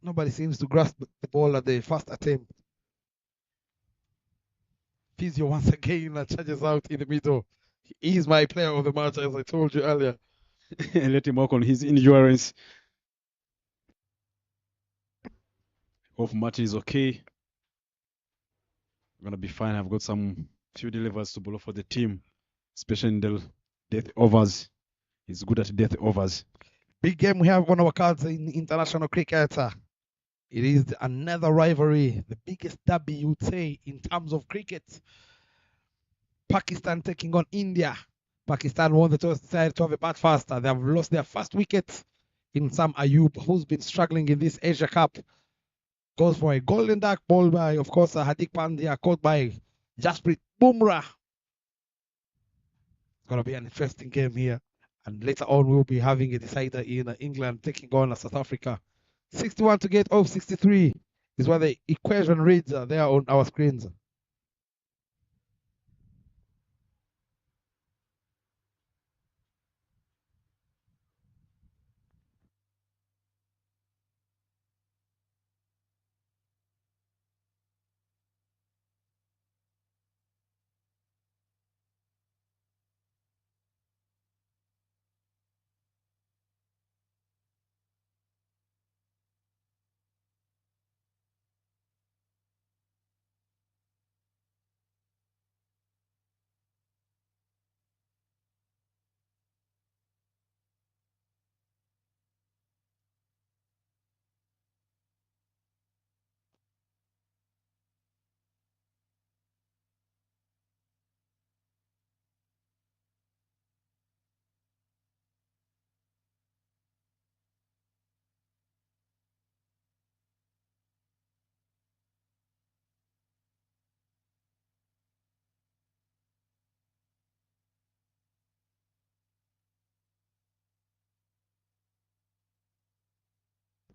Nobody seems to grasp the ball at the first attempt. Physio once again charges out in the middle. He's my player of the match, as I told you earlier. Let him work on his endurance. Hope Martin is okay. We're gonna be fine. I've got some few delivers to bowl for the team, especially in the death overs. He's good at death overs. Big game we have on our cards in international cricket. It is another rivalry, the biggest derby you would say in terms of cricket. Pakistan taking on India. Pakistan won the toss, decided to have a bat first. They have lost their first wicket in Sam Ayub, who's been struggling in this Asia Cup. Goes for a golden duck ball by, of course, Hardik Pandya, caught by Jasprit Bumrah. It's going to be an interesting game here. And later on, we'll be having a decider in England taking on South Africa. 61 to get off 63 is what the equation reads there on our screens.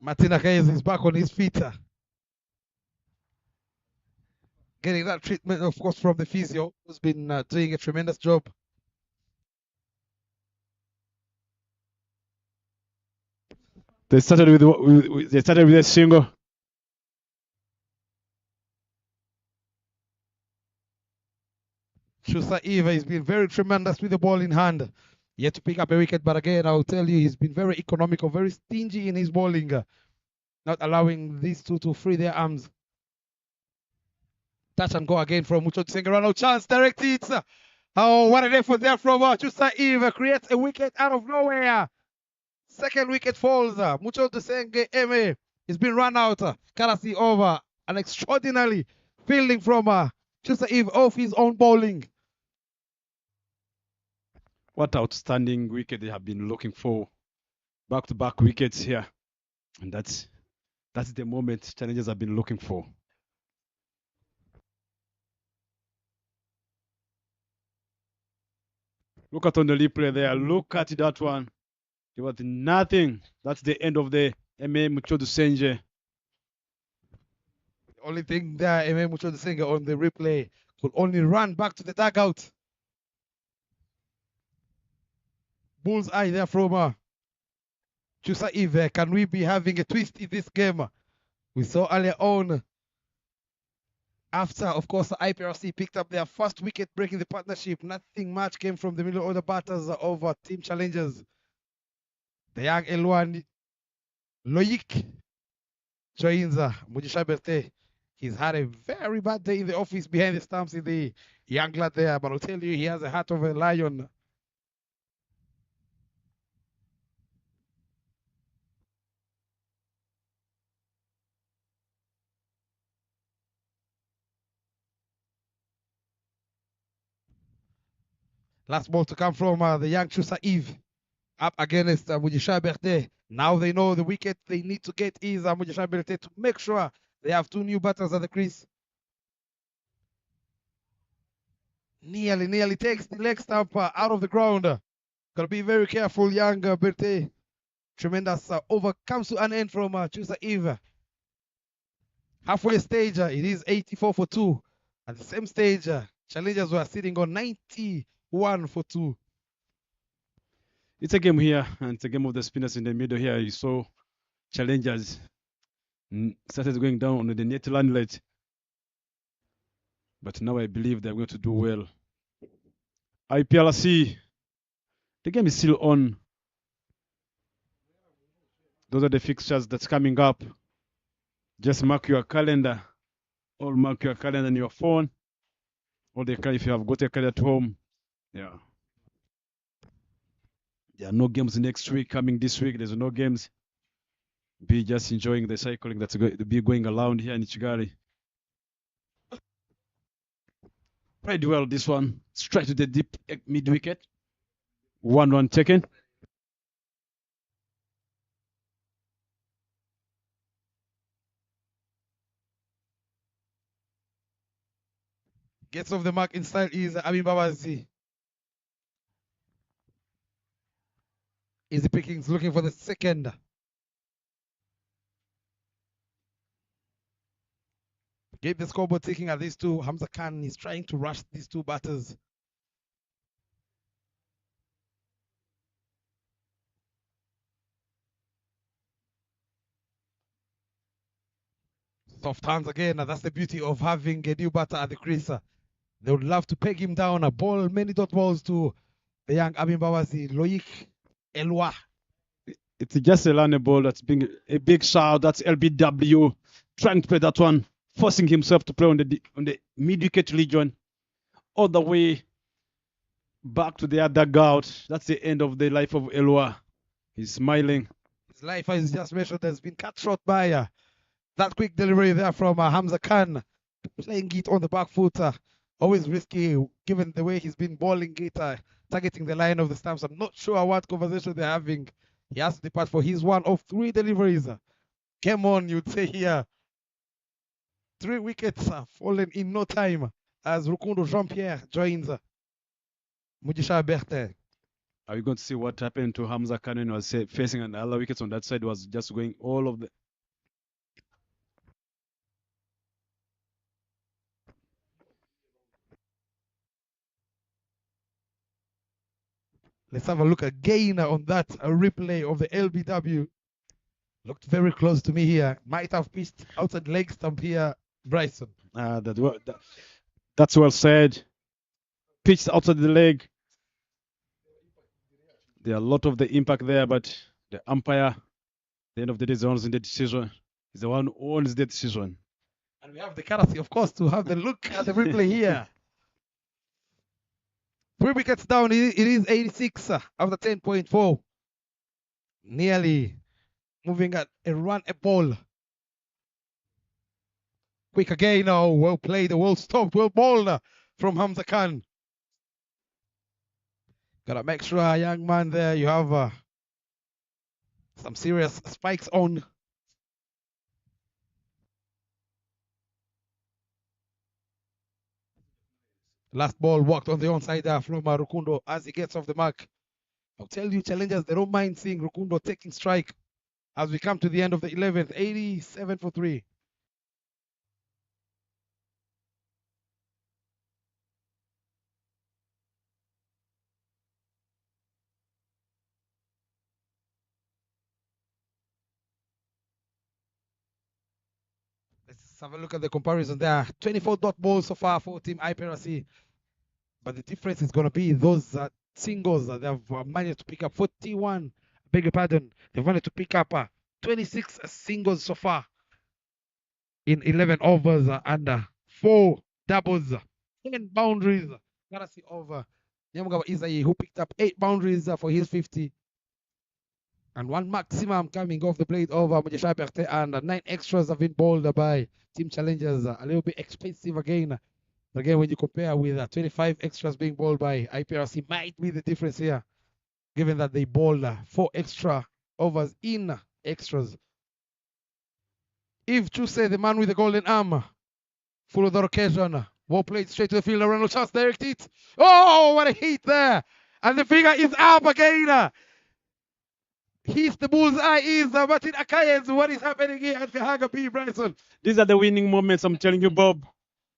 Martina Hayes is back on his feet. Getting that treatment, of course, from the physio, who's been doing a tremendous job. They started with a single. Shusa Eva has been very tremendous with the ball in hand. Yet to pick up a wicket, but again, I'll tell you, he's been very economical, very stingy in his bowling, not allowing these two to free their arms. Touch and go again from Mucho Tsengarano. Chance, direct hits. Oh, what an effort there from Shusa Eva. Creates a wicket out of nowhere. Second wicket falls. Mucho Tsenge Eme has been run out. Karasi over. An extraordinary fielding from Shusa Eva off his own bowling. What outstanding wicket they have been looking for. Back-to-back wickets here. And that's the moment challengers have been looking for. Look at on the replay there. Look at that one. There was nothing. That's the end of the M.A. Muchodu Senje. The only thing there, M.A. Muchodu Senje on the replay could only run back to the dugout. Bullseye there from Chusa Eve. Can we be having a twist in this game? We saw earlier on, after, of course, the IPRC picked up their first wicket breaking the partnership. Nothing much came from the middle order batters over team challengers. The young Elwan Loic joins Mujisha Berte. He's had a very bad day in the office behind the stumps in the young lad there, but I'll tell you, he has a heart of a lion. Last ball to come from the young Chusa Eve. Up against Mujisha Berte. Now they know the wicket they need to get is Mujisha Berte to make sure they have two new batters at the crease. Nearly takes the leg stump out of the ground. Gotta be very careful, young Berte. Tremendous over comes to an end from Chusa Eve. Halfway stage, it is 84 for 2. At the same stage, challengers were sitting on 91 for 2. It's a game here, and it's a game of the spinners in the middle here. You saw challengers started going down on the net landlet. But now I believe they're going to do well. IPRC. The game is still on. Those are the fixtures that's coming up. Just mark your calendar. Or mark your calendar on your phone. Or if you have got a calendar at home. Yeah. There are no games next week. Coming this week, there's no games. Be just enjoying the cycling that's going to be going around here in Ichigari. Played well this one. Straight to the deep mid wicket. 1 run taken. Gets off the mark in style is Amin Babazi. Easy pickings looking for the second. Gave the scoreboard ticking at these two. Hamza Khan is trying to rush these two batters. Soft hands again. That's the beauty of having a new batter at the crease. They would love to peg him down. A ball, many dot balls to the young Amin Babazi. Loic Elwa. It's just a line ball that's being a big shout. That's LBW trying to play that one, forcing himself to play on the mid-wicket region, all the way back to the other gout. That's the end of the life of Elwa. He's smiling. His life, as just mentioned, has been cut short by that quick delivery there from Hamza Khan, playing it on the back foot. Always risky, given the way he's been bowling it, targeting the line of the stumps. I'm not sure what conversation they're having. He has to depart for his one of 3 deliveries. Game on, you'd say here. 3 wickets fallen in no time as Rukundo Jean-Pierre joins Mujisha Berthe. Are we going to see what happened to Hamza Khan when he was facing another wickets on that side? Was just going all of the. Let's have a look again on that replay of the LBW. Looked very close to me here. Might have pitched outside leg stump here, Bryson. That's well said. Pitched outside the leg. There are a lot of the impact there, but the umpire, at the end of the day, is the one who's in the decision. He's the one who owns the decision. And we have the courtesy, of course, to have the look at the replay here. 3 wickets down. It is 86 after 10.4. Nearly moving at a run a ball. Quick again now. Well played. Well stopped. Well bowled from Hamza Khan. Gotta make sure, young man, there you have some serious spikes on. Last ball walked on the onside there from Rukundo as he gets off the mark. I'll tell you, challengers, they don't mind seeing Rukundo taking strike as we come to the end of the 11th. 87 for 3. Let's have a look at the comparison there. 24 dot balls so far for Team IPRC. But the difference is going to be those singles that they've managed to pick up. 41, beg your pardon. They've managed to pick up 26 singles so far in 11 overs and 4 doubles, 10 boundaries. Courtesy of Nyamgawa Isai, who picked up 8 boundaries for his 50. And 1 maximum coming off the plate over Mujesha Berthe, and 9 extras have been bowled by Team Challengers. A little bit expensive again. Again, when you compare with 25 extras being bowled by IPRC, might be the difference here, given that they bowled 4 extra overs in extras. If Chuse, the man with the golden arm, full of the occasion, well played straight to the field, Ronald Chance direct it. Oh, what a hit there! And the figure is up again. He's the bullseye is Martin Akayes. What is happening here at Gahanga B, Bryson? These are the winning moments, I'm telling you, Bob.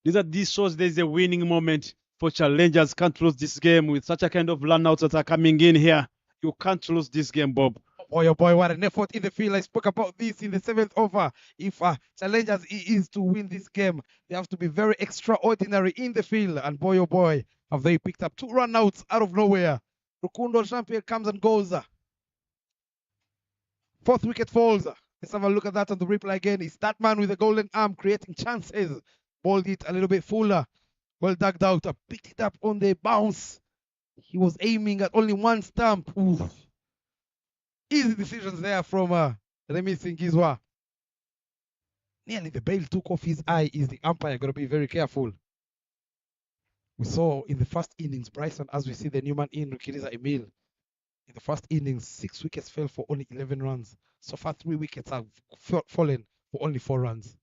This shows there's a winning moment for challengers. Can't lose this game with such a kind of run-outs that are coming in here. You can't lose this game, Bob. Oh boy, what an effort in the field. I spoke about this in the 7th over. If challengers is to win this game, they have to be very extraordinary in the field. And boy, oh boy, have they picked up 2 run outs out of nowhere. Rukundo Champion comes and goes. 4th wicket falls. Let's have a look at that on the replay again. It's that man with the golden arm creating chances. Balled it a little bit fuller. Well dug out. Picked it up on the bounce. He was aiming at only one stump. Oof. Easy decisions there from Remy Singizwa. Nearly the bail took off his eye. Is the umpire going to be very careful? We saw in the first innings, Bryson, as we see the new man in, Rukiriza Emil. In the first innings, 6 wickets fell for only 11 runs. So far, 3 wickets have fallen for only 4 runs.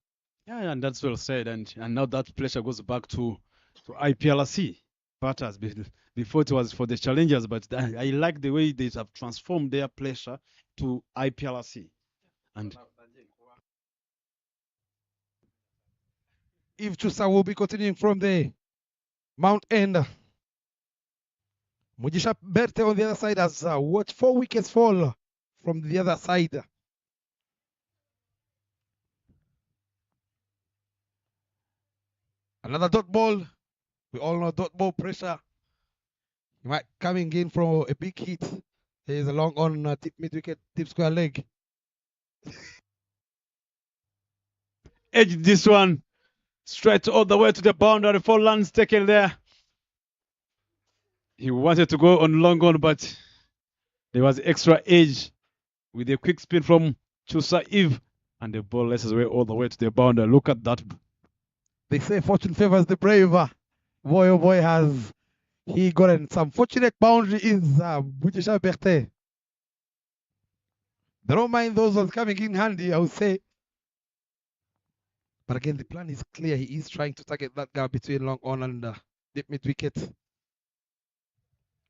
Yeah, and that's well said. And now that pressure goes back to IPRC. Spartans. Before it was for the challengers, but I like the way they have transformed their pressure to IPRC. And If Chusa will be continuing from the Mount End. Mujisha Berte on the other side has watched 4 wickets fall from the other side. Another dot ball. We all know dot ball pressure. He might coming in from a big hit. There is a long on mid wicket, deep square leg. edge this one straight all the way to the boundary. 4 runs taken there. He wanted to go on long on, but there was extra edge with a quick spin from Chusa Eve, and the ball lets us away all the way to the boundary. Look at that. They say fortune favors the brave. Boy, oh boy, has he gotten some fortunate boundary is Mujisha Berte. They don't mind those ones coming in handy, I would say. But again, the plan is clear. He is trying to target that gap between long on and deep mid wicket.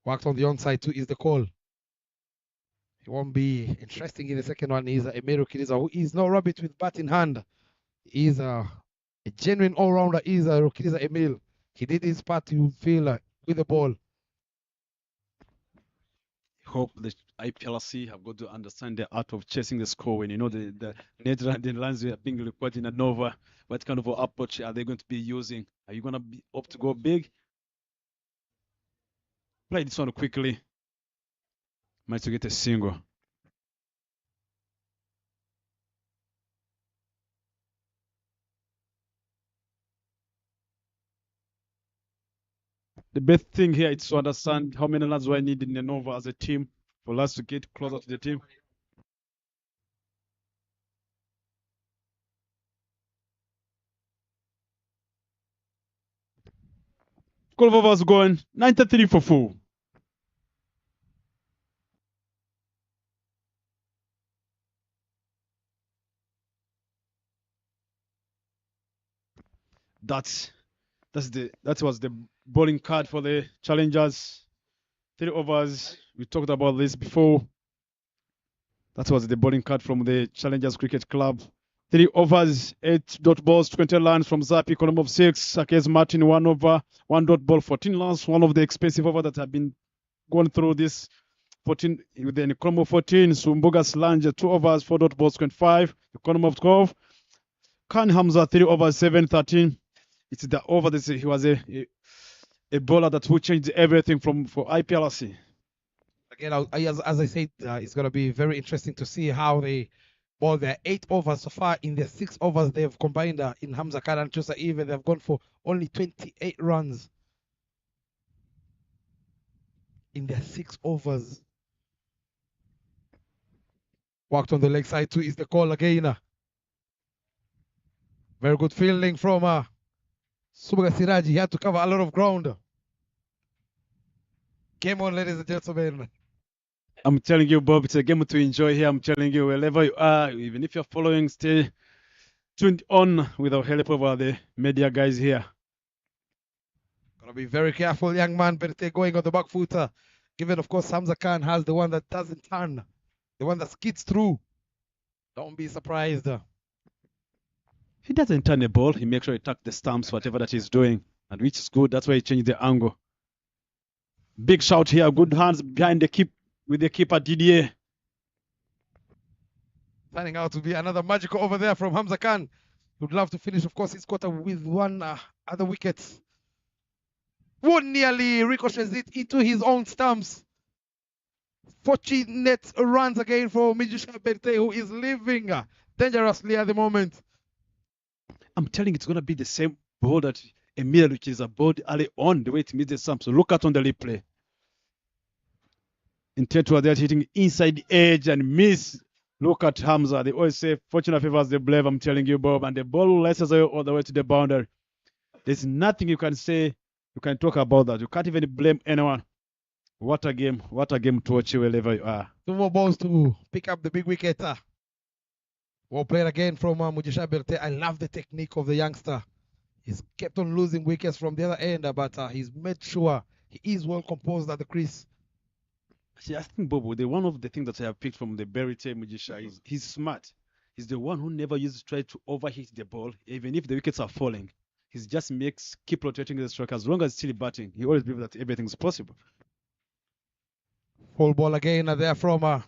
Worked on the onside too is the call. It won't be interesting in the second one. Is Emero Kiriza, who is no rabbit with bat in hand. He is a genuine all-rounder. Is Rukiriza Emil. He did his part, you feel, with the ball. Hope the IPRC have got to understand the art of chasing the score. When you know the net run, the runs are being recorded in an over, what kind of an approach are they going to be using? Are you going to be up to go big? Play this one quickly. Managed to get a single. The best thing here is to understand how many runs do I need in an over as a team for us to get closer to the team. 12 overs going, 93 for 4. That was the bowling card for the challengers. 3 overs. We talked about this before. That was the bowling card from the Challengers Cricket Club. 3 overs, 8 dot balls, 20 runs from Zapi, column of 6. Sakez Martin, 1 over, 1 dot ball, 14 runs. One of the expensive overs that have been going through this 14 with the column of 14. Sumbugas Lange, 2 overs, 4 dot balls, 25. The column of 12. Khan Hamza, 3 overs, 7, 13. It's the over. He was a bowler that will change everything for IPRC. Again, as I said, it's going to be very interesting to see how they bowl their 8 overs so far. In their 6 overs, they've combined in Hamza Khan and Chusa Eve. They've gone for only 28 runs in their 6 overs. Worked on the leg side too is the call again. Very good fielding from Subaga Siraji. He had to cover a lot of ground. Game on, ladies and gentlemen. I'm telling you, Bob, it's a game to enjoy here. I'm telling you, wherever you are, even if you're following, stay tuned on with our help over the media guys here. Gotta be very careful, young man, but they're going on the back footer. Given, of course, Hamza Khan has the one that doesn't turn, the one that skids through. Don't be surprised. He doesn't turn the ball. He makes sure he tucks the stumps, whatever that he's doing, and which is good. That's why he changed the angle. Big shout here. Good hands behind the keep with the keeper Didier. Turning out to be another magical over there from Hamza Khan. Would love to finish, of course, his quarter with 1 other wicket. One nearly ricochets it into his own stumps. Fortunate runs again for Mijusha Berte, who is living dangerously at the moment. I'm telling you, it's going to be the same ball that Emil, which is a ball early on, the way it meets the stump. So look at on the replay. In T20, they're hitting inside the edge and miss. Look at Hamza. They always say, fortune favors the brave, I'm telling you, Bob. And the ball laces away all the way to the boundary. There's nothing you can say, you can talk about that. You can't even blame anyone. What a game to watch wherever you are. 2 more balls to pick up the big wicket. Well played again from Mujisha Berte. I love the technique of the youngster. He's kept on losing wickets from the other end, but he's made sure he is well composed at the crease. See, I think, Bobo, one of the things that I have picked from the Berite Mujisha is he's smart. He's the one who never used to try to overhit the ball, even if the wickets are falling. He just keep rotating the stroke as long as it's still batting. He always believes that everything's possible. Full ball again there from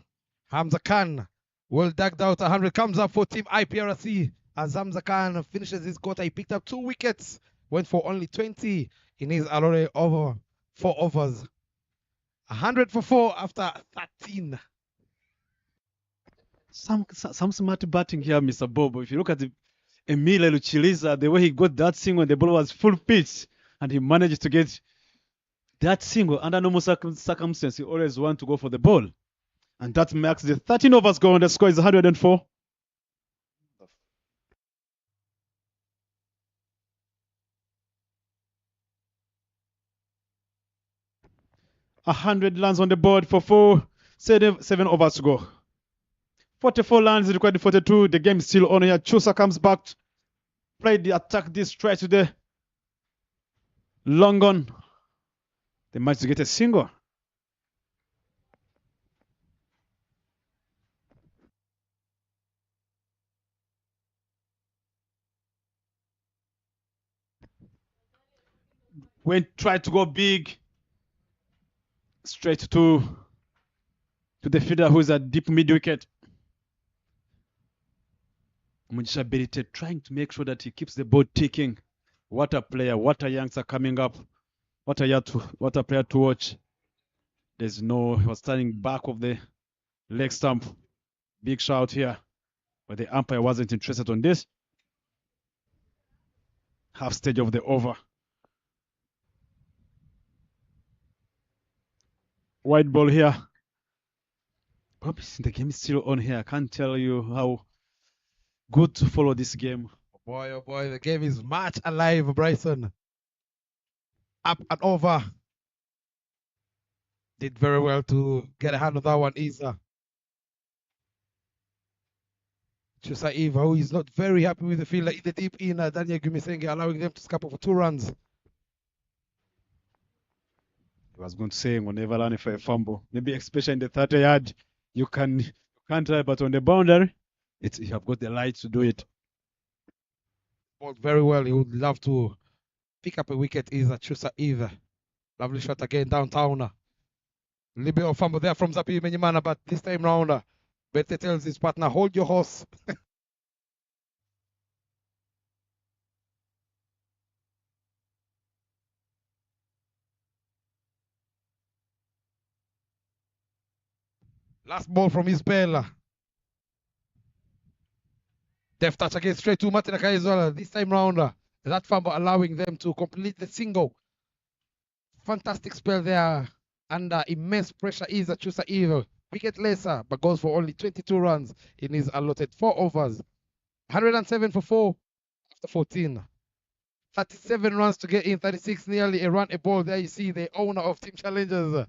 Hamza Khan. Well dug out. 100 comes up for Team IPRC as Hamza Khan finishes his quarter. He picked up 2 wickets, went for only 20 in his Alore over 4 overs. 100 for 4 after 13. Some smart batting here, Mr. Bobo. If you look at Emile Luchiliza, the way he got that single when the ball was full pitch, and he managed to get that single under normal circumstances, he always want to go for the ball. And that marks the 13 overs gone. The score is 104. A 100 lands on the board for 7 overs to go. 44 lands required 42. The game is still on here. Chusa comes back. Played the attack this try to the long on. They managed to get a single. Tried to go big. Straight to the fielder who is at deep mid wicket. Mujisha Berite trying to make sure that he keeps the ball ticking. What a player, what a youngster coming up. What a player to watch. He was standing back of the leg stump. Big shout here. But the umpire wasn't interested on this. Half stage of the over. White ball here. The game is still on here. I can't tell you how good to follow this game. Oh boy, the game is much alive, Bryson. Up and over. Did very well to get a hand on that one, Isa. Chusa Eva, who is not very happy with the fielder in the deep in Daniel Gumisenge, allowing them to scupper for 2 runs. I was going to say, whenever learning for a fumble, maybe especially in the 30 yard, you can't try, but on the boundary, you have got the light to do it. Balled very well. He would love to pick up a wicket. Is Chusa Eva. Lovely shot again downtown. A little bit of fumble there from Zapi Menyimana, but this time round, Bete tells his partner, hold your horse. Last ball from Isabella. Deft touch again straight to Martin Akaizwala. This time round, that fumble allowing them to complete the single. Fantastic spell there. Under immense pressure is Chusa Evil. Wicket lesser, but goes for only 22 runs in his allotted 4 overs. 107 for 4 after 14. 37 runs to get in, 36 nearly a run a ball. There you see the owner of Team Challengers.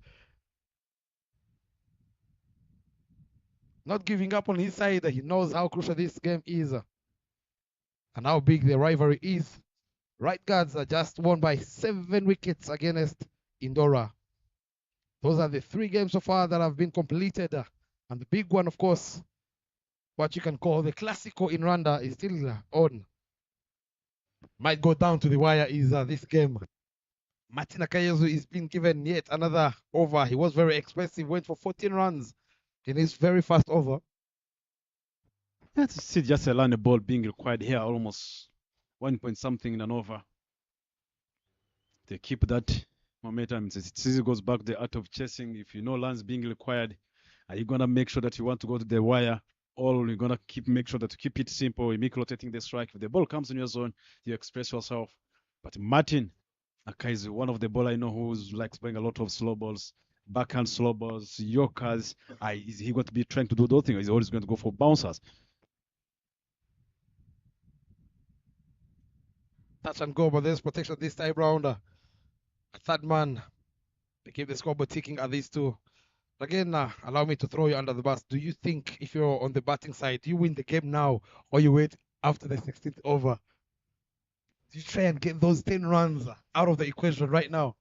Not giving up on his side. He knows how crucial this game is and how big the rivalry is. Right guards are just won by 7 wickets against Indora. Those are the 3 games so far that have been completed. And the big one, of course, what you can call the Classico in Rwanda is still on. Might go down to the wire is this game. Martin Akayezu is being given yet another over. He was very expensive, went for 14 runs in his very first over. Let's see just a line of ball being required here, almost 1 point something in an over. They keep that momentum. It goes back to the art of chasing. If you know runs being required, are you gonna make sure that you want to go to the wire, or you're gonna make sure that you keep it simple? You make rotating the strike. If the ball comes in your zone, you express yourself. But Martin Akai is one of the ball I know who likes playing a lot of slow balls, backhand slow balls, yorkers. Is he going to be trying to do those things? He's always going to go for bouncers. Touch and go, but there's protection this time round. A third man. They keep the scoreboard ticking at these two. Again, allow me to throw you under the bus. Do you think if you're on the batting side, do you win the game now or you wait after the 16th over? Do you try and get those 10 runs out of the equation right now?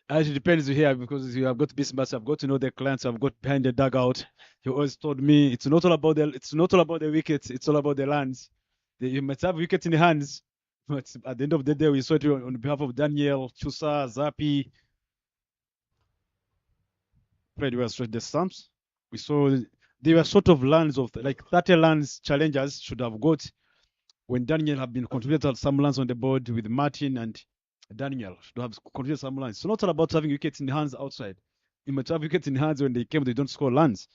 It depends here because you have got to be smart. I've got to know the clients. I've got behind the dugout. He always told me it's not all about the wickets. It's all about the lands. You must have wickets in the hands. But at the end of the day, we saw it on behalf of Daniel, Chusa, Zapi. Played well straight the stumps. We saw they were sort of lands of like 30 lands challengers should have got when Daniel have been contributed some lands on the board with Martin and Daniel should have contributed some lands. It's not all about having wickets in the hands outside. You must have wickets in the hands when they came, they don't score lands.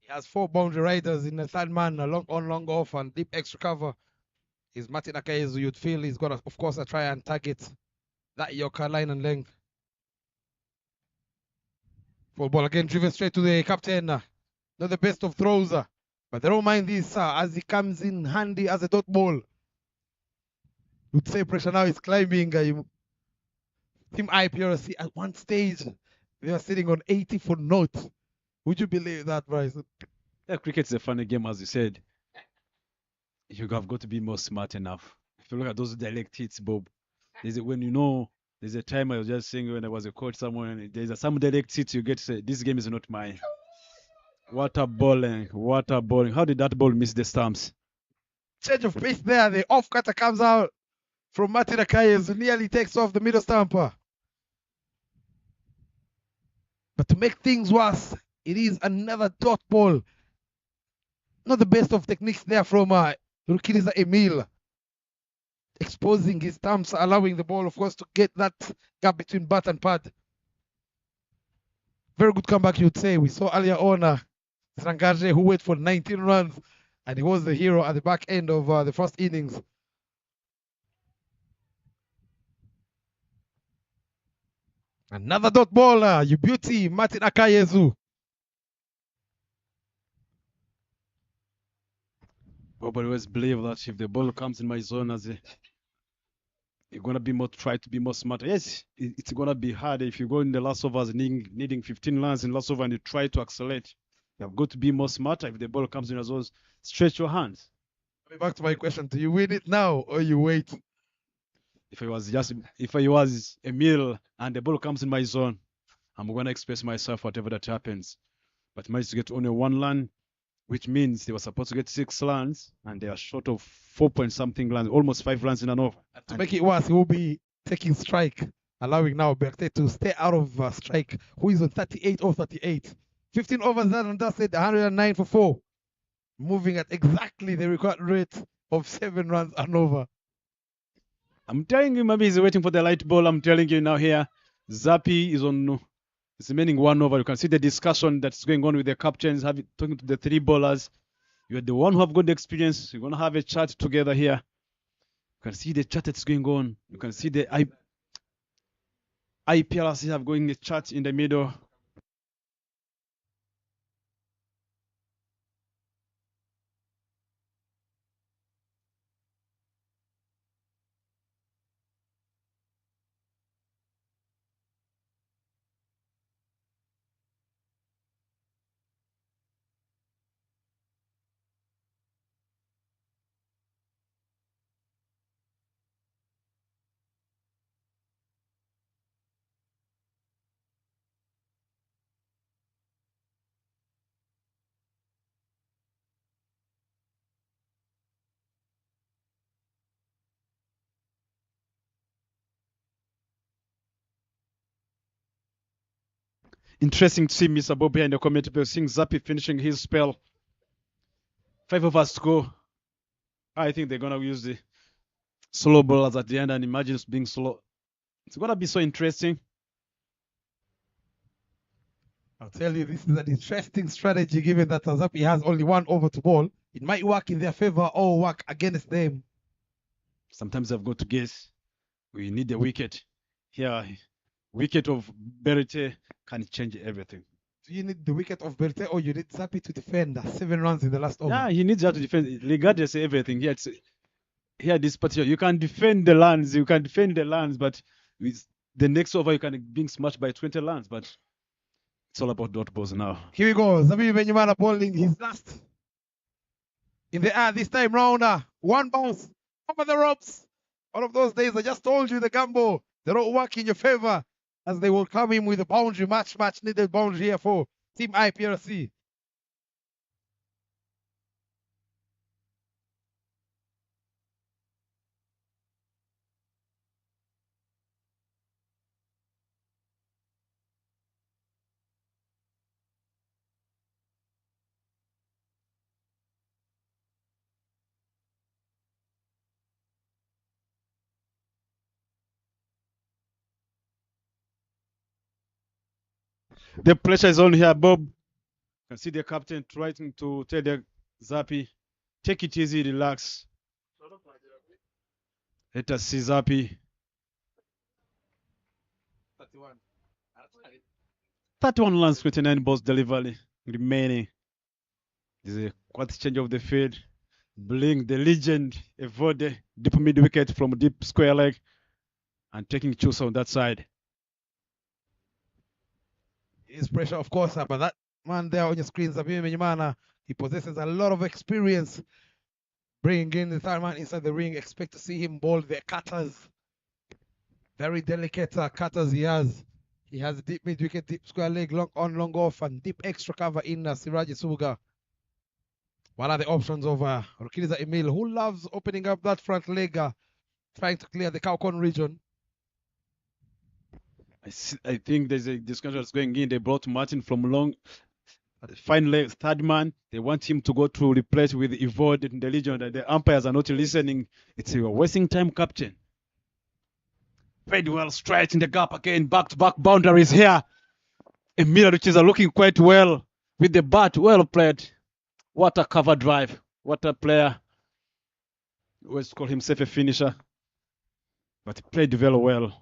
He has 4 boundary riders in the third man, a long on, long off, and deep extra cover. Is Martin Akayezu, you'd feel he's got, of course, a try and target that Yorker line and length. Full ball again, driven straight to the captain. Not the best of throws, but they don't mind this as he comes in handy as a dot ball. You'd say pressure now is climbing. Team IPRC at one stage, they were sitting on 80 for naught. Would you believe that, Bryce? Yeah, cricket's a funny game, as you said. You have got to be more smart enough. If you look at those direct hits, Bob, there's a time I was just saying when I was a coach somewhere, and there's some direct hits you get to say, this game is not mine. Water bowling. How did that ball miss the stumps? Change of pace there. The off cutter comes out from Martin Akayezu, nearly takes off the middle stumper. But to make things worse, it is another dot ball. Not the best of techniques there from Rukiriza Emil. Exposing his stumps, allowing the ball, of course, to get that gap between bat and pad. Very good comeback, you'd say. We saw earlier on Srangaje, who went for 19 runs, and he was the hero at the back end of the first innings. Another dot ball, you beauty, Martin Akayezu. But I always believe that if the ball comes in my zone, you're gonna try to be more smart. Yes, it's gonna be hard if you go in the last overs needing 15 runs in last over and you try to accelerate. You have got to be more smarter. If the ball comes in your zones, stretch your hands. Back to my question: do you win it now or you wait? If I was Emil and the ball comes in my zone, I'm gonna express myself whatever that happens. But managed to get only 1 run, which means they were supposed to get 6 runs and they are short of 4-point-something runs, almost 5 runs in an over. And to make it worse, he will be taking strike, allowing now Berthe to stay out of strike, who is on 38 or 38. 15 overs done and dusted, 109 for 4. Moving at exactly the required rate of 7 runs and over. I'm telling you, maybe he's waiting for the light ball. I'm telling you now here, Zapi is on. It's remaining 1 over. You can see the discussion that's going on with the captains, talking to the 3 bowlers. You're the one who have got the experience. You're going to have a chat together here. You can see the chat that's going on. You can see the IPRC have going a chat in the middle. Interesting to see Mr. Bob here in the commentary box, seeing Zapi finishing his spell. 5 overs to go. I think they're going to use the slow bowlers at the end and imagine being slow. It's gonna be so interesting. I'll tell you, this is an interesting strategy given that Zapi has only 1 over to bowl. It might work in their favor or work against them. Sometimes I've got to guess. We need a wicket. Here, wicket of Berete can change everything. Do you need the wicket of Berte or you need Zapi to defend 7 runs in the last over? Yeah, he needs that to defend, regardless of everything. Here, this particular, you can defend the lands, but with the next over, you can being smashed by 20 lands. But it's all about dot balls now. Here we go. Zabi Benyamana bowling his last in the air this time round. 1 bounce over the ropes. All of those days I just told you the gamble, they don't work in your favor as they will come in with a boundary, much needed boundary here for Team IPRC. The pressure is on here, Bob. You can see the captain trying to tell the Zapi, take it easy, relax. Let us see Zapi. 31 runs, 29 balls delivery remaining. There's a quite change of the field. Bling, the legend, avoid deep mid wicket from deep square leg and taking choose on that side. His pressure, of course, but that man there on your screen, Zabi Menyamana, he possesses a lot of experience bringing in the third man inside the ring. Expect to see him bowl the cutters. Very delicate cutters he has. He has deep mid wicket, deep square leg, long on, long off, and deep extra cover in Siraji Suga. What are the options of Rukiliza Emil, who loves opening up that front leg, trying to clear the Kaukon region? I think there's a discussion that's going in. They brought Martin from long, fine leg, third man. They want him to go to replace with Evode in the Legion. The umpires are not listening. It's a wasting time, captain. Very well, straight in the gap again. Back-to-back boundaries here. Emil Ruchiza are looking quite well with the bat. Well played. What a cover drive. What a player. We always call himself a finisher. But he played very well.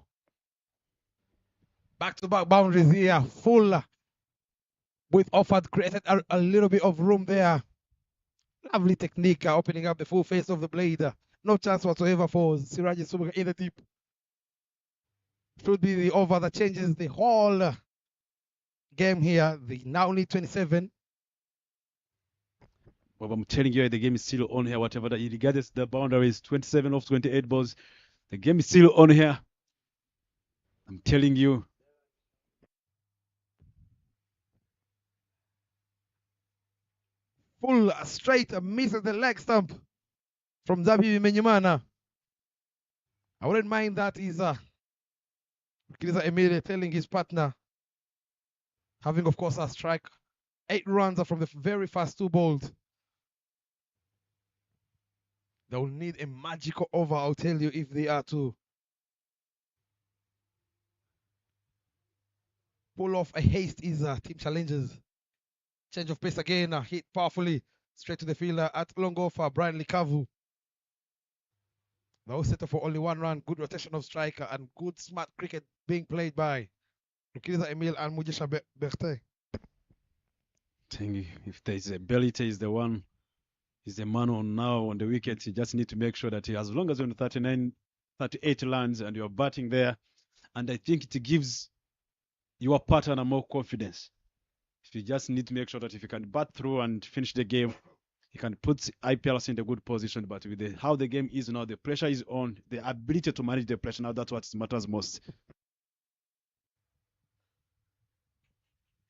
Back-to-back boundaries here, full with offered, created a little bit of room there. Lovely technique, opening up the full face of the blade. No chance whatsoever for Siraji Subuga in the deep. Should be the over that changes the whole game here. They now need 27. Well, I'm telling you, the game is still on here. Whatever that, regardless the boundaries, 27 of 28 balls, the game is still on here. I'm telling you. Full straight, misses the leg stump from Zabi Menyamana. I wouldn't mind that. Is Kiliza Emile telling his partner, having of course a strike. 8 runs from the very first 2 balls. They will need a magical over, I'll tell you, if they are to pull off a haste. Is team challenges. Change of pace again, hit powerfully straight to the fielder at long off Brian Likavu. They all settle for only 1 run. Good rotation of striker and good smart cricket being played by Rukiliza Emil and Mujisha Berthe. If there's a Belite is the one, he's the man on now on the wickets. You just need to make sure that he, as long as you're on 39, 38 runs and you're batting there, and I think it gives your partner more confidence. If you just need to make sure that if you can bat through and finish the game, you can put IPRC in a good position. But with how the game is now, the pressure is on, the ability to manage the pressure now, that's what matters most.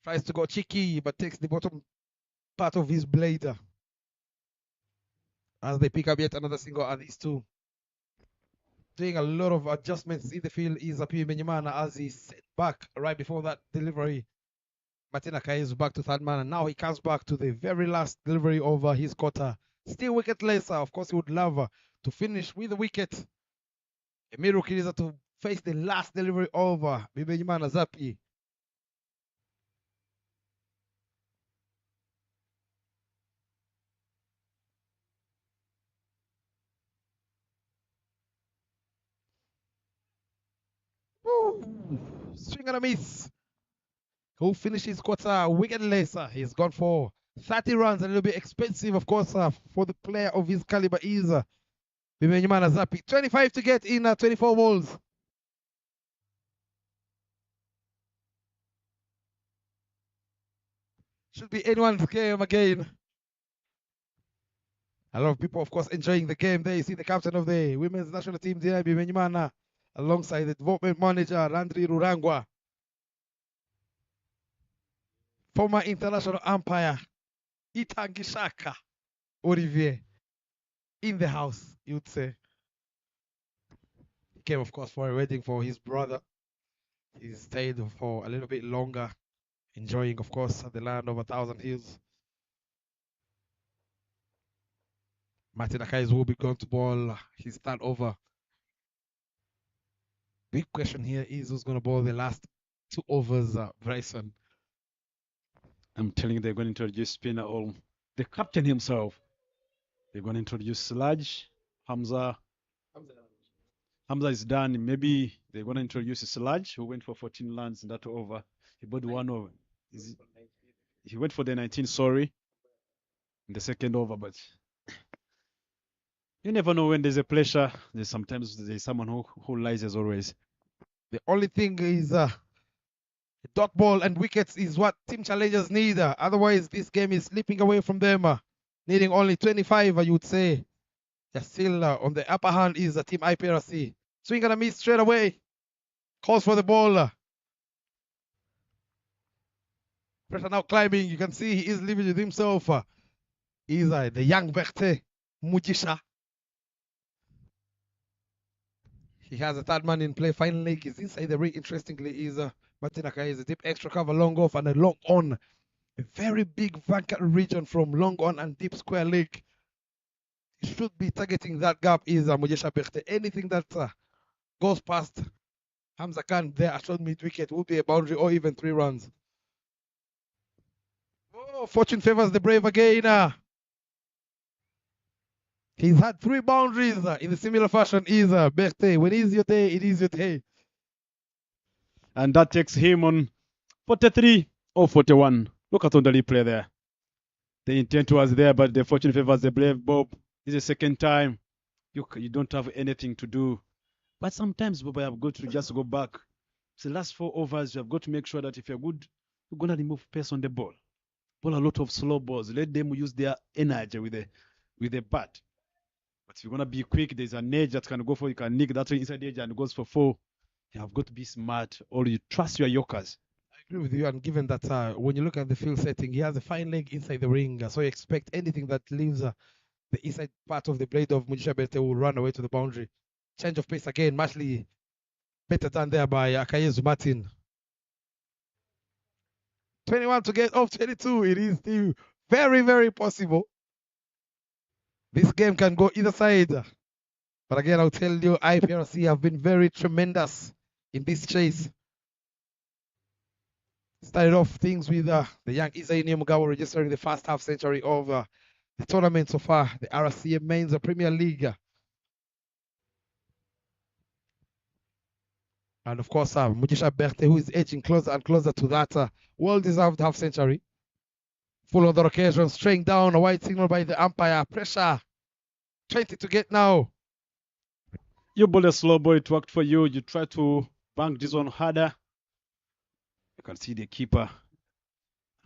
Tries to go cheeky, but takes the bottom part of his blade as they pick up yet another single. And these two doing a lot of adjustments in the field is Api Menyamana as he set back right before that delivery. Martina Kai is back to third man, and now he comes back to the very last delivery over his quarter. Still wicketless. Of course, he would love to finish with a wicket. Emiru Kiriza to face the last delivery over. Bimenyimana Zapi. Swing and a miss. Who finishes quarter wicketless? He's gone for 30 runs, a little bit expensive, of course, for the player of his caliber is Bimenyimana Zapi. 25 to get in 24 balls. Should be anyone's game again. A lot of people, of course, enjoying the game there. You see the captain of the women's national team, Dina Bimenyimana, alongside the development manager, Landry Rurangwa. Former international umpire, Itangishaka Olivier, in the house, you'd say. He came, of course, for a wedding for his brother. He stayed for a little bit longer, enjoying, of course, the land of 1,000 hills. Martin Akais will be going to ball his stand over. Big question here is who's going to ball the last 2 overs, Bryson. I'm telling you, they're going to introduce spinner or the captain himself. They're going to introduce Sludge. Hamza is done. Maybe they're going to introduce Sludge, who went for 14 runs in that over. He bought 1 over. He went for the 19, sorry, in the second over, but you never know when there's a pressure. Sometimes there's someone who lies as always. The only thing is dot ball and wickets is what team challengers need. Otherwise, this game is slipping away from them. Needing only 25, you would say. They're still on the upper hand is team IPRC. Swing and a miss straight away. Calls for the ball. Pressure now climbing. You can see he is living with himself. He's the young Verte Mujisha. He has a 3rd man in play. Final leg is inside the ring. Interestingly, is Martin Akais is a deep extra cover, long off and a long on. A very big vacant region from long on and deep square leg. He should be targeting that gap is Mujesha Berthe. Anything that goes past Hamza Khan there at short mid wicket will be a boundary or even 3 runs. Oh, fortune favors the brave again. He's had 3 boundaries in the similar fashion is Berthe. When it is your day, it is your day. And that takes him on 43 or 41. Look at on the replay there. The intent was there, but the fortune favors the brave. Bob, this is the 2nd time. You don't have anything to do. But sometimes, Bob, I have got to just go back. It's the last 4 overs. You have got to make sure that if you're good, you're going to remove pace on the ball. Ball a lot of slow balls. Let them use their energy with the bat. But if you're going to be quick, there's an edge that can go for, you can nick that inside the edge and goes for 4. You have got to be smart, or you trust your Yorkers. I agree with you, and given that when you look at the field setting, he has a fine leg inside the ring, so you expect anything that leaves the inside part of the blade of Mujisha Berthe will run away to the boundary. Change of pace again, muchly better done there by Akayezu Martin. 21 to get off 22. It is still very, very possible. This game can go either side. But again, I'll tell you, IPRC have been very tremendous in this chase. Started off things with the young Isai Mugawa registering the first half century of the tournament so far, the RCA Men's Premier League. And of course, Mujisha Berthe, who is edging closer and closer to that well-deserved half century. Full other occasion, straying down, a white signal by the umpire. Pressure, 20 to get now. You bowled a slow ball, it worked for you. You try to bank this one harder. You can see the keeper.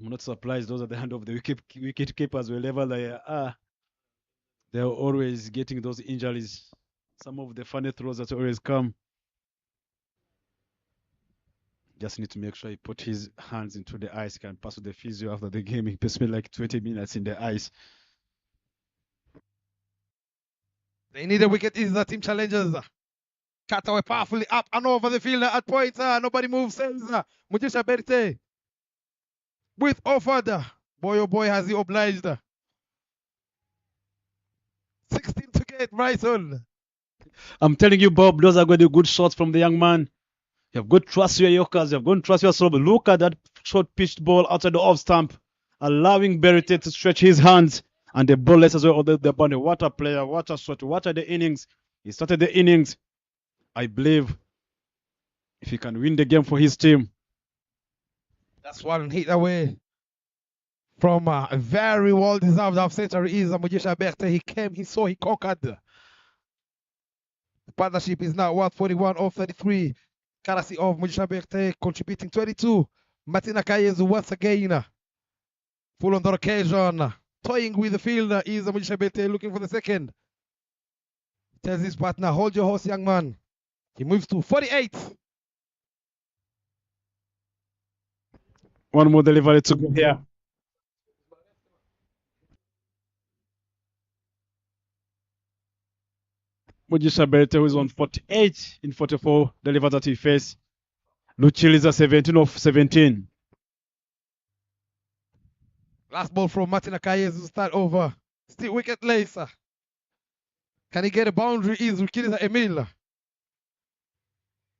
I'm not surprised those are the hand of the wicket keepers wherever they are. They're always getting those injuries. Some of the funny throws that always come. Just need to make sure he put his hands into the ice, can pass to the physio after the game. He spent like 20 minutes in the ice. They need a wicket. Is the team challengers. Cut away powerfully up and over the field at points. Nobody moves. Says Mujisha Berthe. With offered. Boy, oh boy, has he obliged. 16 to get, Bryson. I'm telling you, Bob, those are going to be good shots from the young man. You have got to trust your Yorkers. You have got to trust yourself. Look at that short pitched ball outside the off stump, allowing Berite to stretch his hands. And the ball lets us all the bunny. What a player, what a shot, what are the innings. He started the innings. I believe if he can win the game for his team. That's one hit away from a very well-deserved half-century is Mujisha Berthe. He came, he saw, he conquered. The partnership is now 141 off 33. Courtesy of Mujisha Berthe contributing 22. Martina Kayezu once again. Full on the occasion. Toying with the fielder is Mujisha Berthe looking for the second. Tells his partner, hold your horse, young man. He moves to 48. One more delivery to go here. Mujisha Berthe, who is on 48 in 44, delivers at his face. Luchiliza 17 of 17. Last ball from Martin Akayezu, start over. Still wicket laser. Can he get a boundary? Is Rukiliza Emil.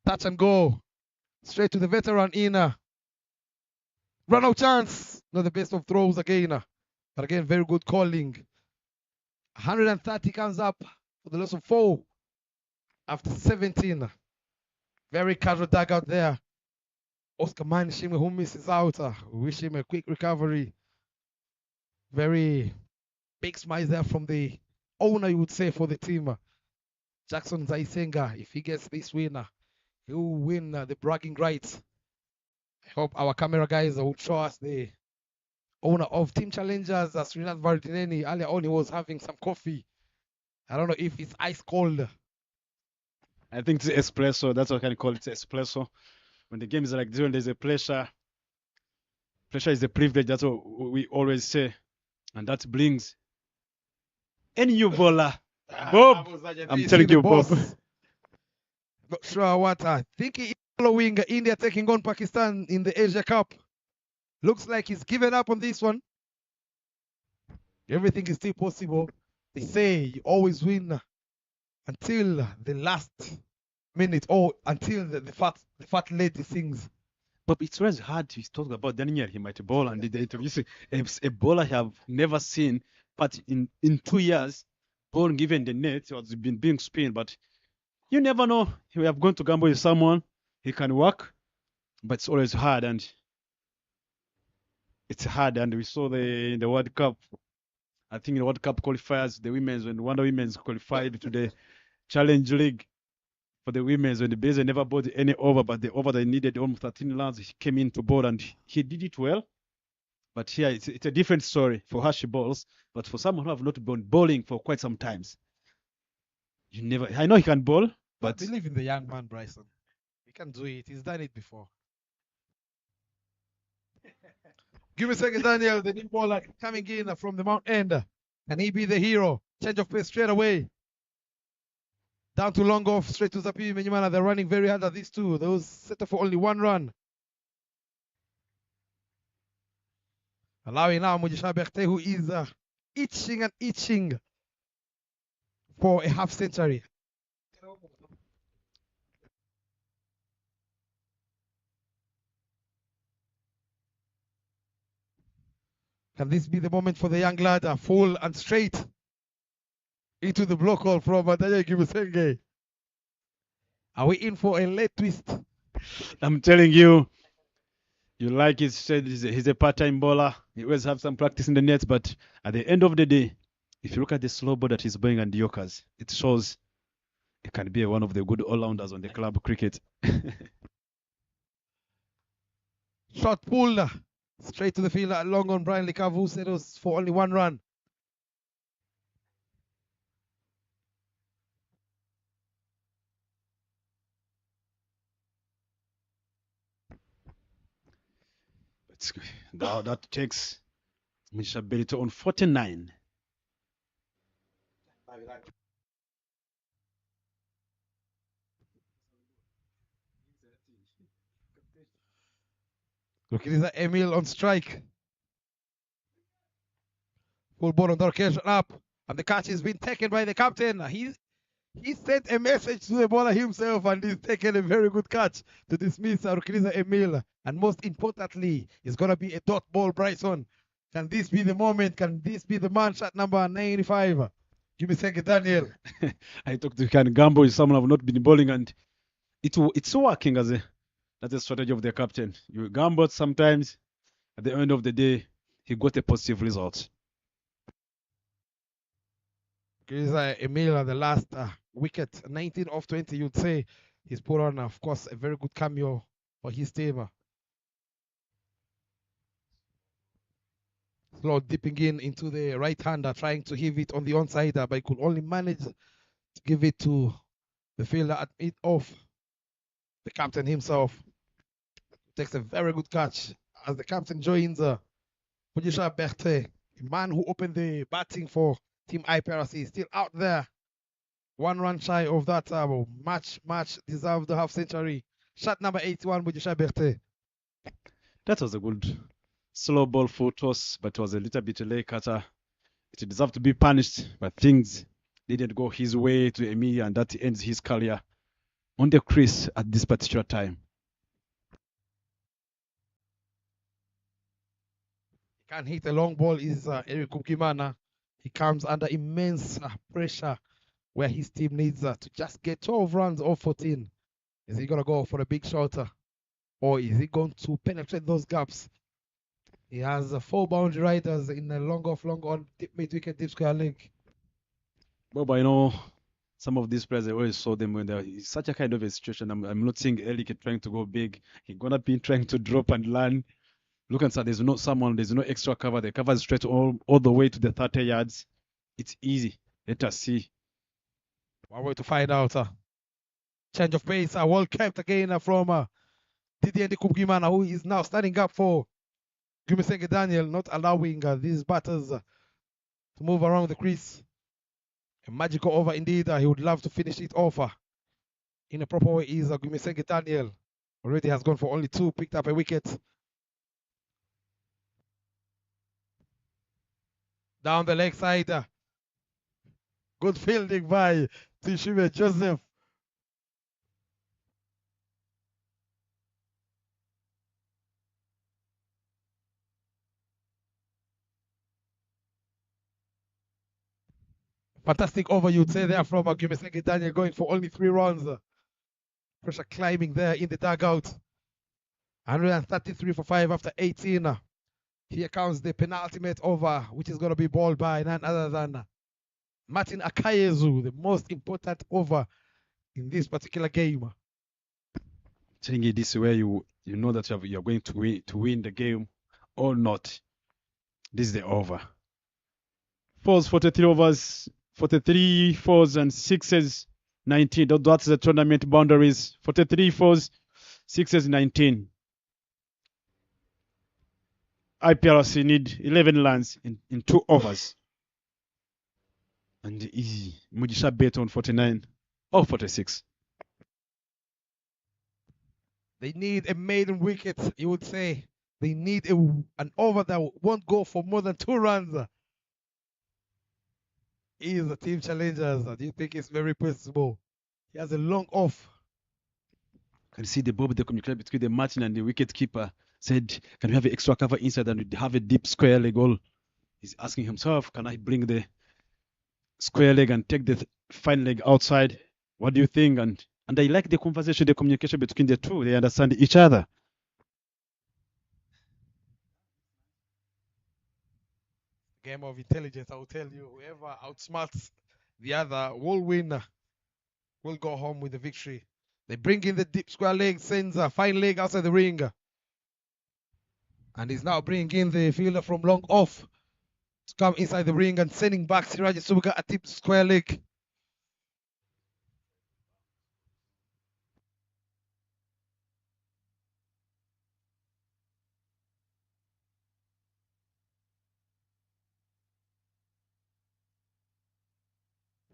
Touch and go. Straight to the veteran inner. Run out chance. Not the best of throws again. But again, very good calling. 130 comes up for the loss of 4 after 17. Very casual dugout there. Oscar Manishime, who misses out. We wish him a quick recovery. Very big smile there from the owner, you would say, for the team. Jackson Zaisenga, if he gets this winner, he will win the bragging rights. I hope our camera guys will show us the owner of Team Challengers, Srinath Vardineni. Earlier on, he was having some coffee. I don't know if it's ice cold. I think it's espresso. That's what I can call it, espresso. When the game is like this, when there's a pressure is a privilege. That's what we always say. And that brings any new bowler. Bob, I'm telling you, Bob. Not sure what I think he is following India taking on Pakistan in the Asia Cup. Looks like he's given up on this one. Everything is still possible. They say you always win until the last minute or until the fat lady sings. But it's always hard to talk about Daniel. He might bowl and the interview. A bowler I have never seen, but in 2 years, ball given the net has been being spin. But you never know. We have gone to gamble with someone. He can work, but it's always hard and it's hard. And we saw in the World Cup. I think in the World Cup qualifiers, the women's when Wonder Women's qualified to the Challenge League. For the women's, when the Blazer never bowled any over, but the over they needed almost 13 runs, he came into bowl and he did it well. But here it's a different story for her she bowls. But for someone who have not been bowling for quite some times, I know he can bowl, but I believe in the young man, Bryson. He can do it. He's done it before. Give me a second, Daniel. The new bowler coming in from the Mount End. Can he be the hero? Change of pace straight away. Down to long off, straight to Zapi Menyimana. They're running very hard at these two. Those set up for only 1 run. Allowing now Mujisha Berthe, who is itching and itching for a half century. Can this be the moment for the young lad? Full and straight into the block hole from Daniel Kibusenge. Are we in for a late twist? I'm telling you, you like it, said he's a part-time bowler. He always have some practice in the nets, but at the end of the day, if you look at the slow ball that he's bowling and the Yorkers, it shows he can be one of the good all-rounders on the club cricket. Shot pull straight to the field, long on Brian Likavu, settles for only 1 run. Now that takes Misha Berito on 49. Look, it is Emil on strike. Full ball on the occasion up. And the catch is being taken by the captain. He sent a message to the bowler himself and he's taken a very good catch to dismiss Rukriza Emil. And most importantly, it's going to be a dot ball, Bryson. Can this be the moment? Can this be the man? Shot number 95. Give me second, Daniel. I talked to Can Gambo is someone I've not been bowling, and it's working as that's a strategy of the captain. You gamble sometimes, at the end of the day, he got a positive result. Rukriza Emil at the last wicket, 19 off 20, you'd say. He's put on, of course, a very good cameo for his team. Slow dipping into the right hander, trying to heave it on the onside, but he could only manage to give it to the fielder at mid off. The captain himself takes a very good catch as the captain joins Mujisha Berthe, the man who opened the batting for Team IPRC, still out there. 1 run shy of that much deserved half century. Shot number 81, Mujisha Berthe. That was a good slow ball full toss, but it was a little bit late cutter. It deserved to be punished, but things didn't go his way to Emil, and that ends his career on the crease at this particular time. He can't hit a long ball is Eric Kukimana. He comes under immense pressure where his team needs to just get 12 runs off 14. Is he going to go for a big shot or is he going to penetrate those gaps? He has 4 boundary riders in a long off, long on, mid-wicket, deep square leg. But I know some of these players, I always saw them when they're in such a kind of a situation. I'm not seeing Elik trying to go big. He's going to be trying to drop and land. Look and say there's no extra cover. The cover is straight all the way to the 30 yards. It's easy. Let us see. One way to find out. Change of pace, well kept again from Didier Ndikubgimana, who is now standing up for Gumisenge Daniel, not allowing these batters to move around the crease. A magical over indeed. He would love to finish it off in a proper way. Is Gumisenge Daniel already has gone for only 2, picked up a wicket. Down the leg side. Good fielding by Tishime Joseph. Fantastic over, you'd say, there from Gumisenge Daniel, going for only 3 runs. Pressure climbing there in the dugout. 133 for 5 after 18. Here comes the penultimate over, which is going to be bowled by none other than Martin Akayezu, the most important over in this particular game. Telling you this where you know that you're going to win the game or not. This is the over. 4s, 43 overs, 43 4s and 6s, 19. That's the tournament boundaries. 43 4s, 6s, 19. IPRC need 11 runs in 2 overs. And Mujisha bet on 49 or 46. They need a maiden wicket, you would say. They need an over that won't go for more than 2 runs. Is the team challengers. Do you think it's very possible? He has a long off. Can you see the Bob, the communication between the Martin and the wicket keeper? Said, can we have an extra cover inside and have a deep square leg goal? He's asking himself, can I bring the square leg and take the fine leg outside? What do you think? And I like the conversation, the communication between the two. They understand each other. Game of intelligence, I will tell you. Whoever outsmarts the other will win. Will go home with the victory. They bring in the deep square leg, sends a fine leg outside the ring. And he's now bringing in the fielder from long off to come inside the ring and sending back Siraj Subuga a deep square leg.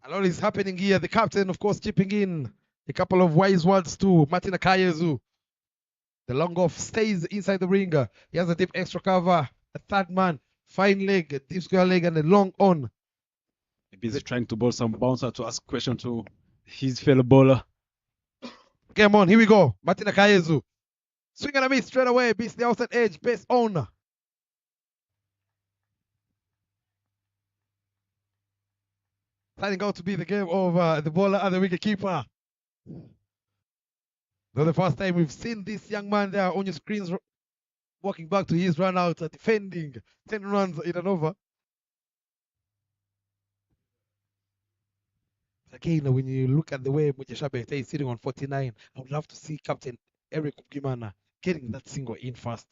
A lot is happening here. The captain, of course, chipping in a couple of wise words to Martin Akayezu. The long off stays inside the ring. He has a deep extra cover, a 3rd man, fine leg, a deep square leg, and a long on. Maybe he's trying to bowl some bouncer to ask question to his fellow bowler. Game on, here we go. Martin Akayezu. Swing and a miss straight away, beats the outside edge, base owner. Turning out to be the game of the bowler and the wicket keeper. Though the first time we've seen this young man there on your screens walking back to his run out, defending 10 runs in an over. Again, when you look at the way Mujashabe is sitting on 49, I would love to see Captain Eric Gimana getting that single in first.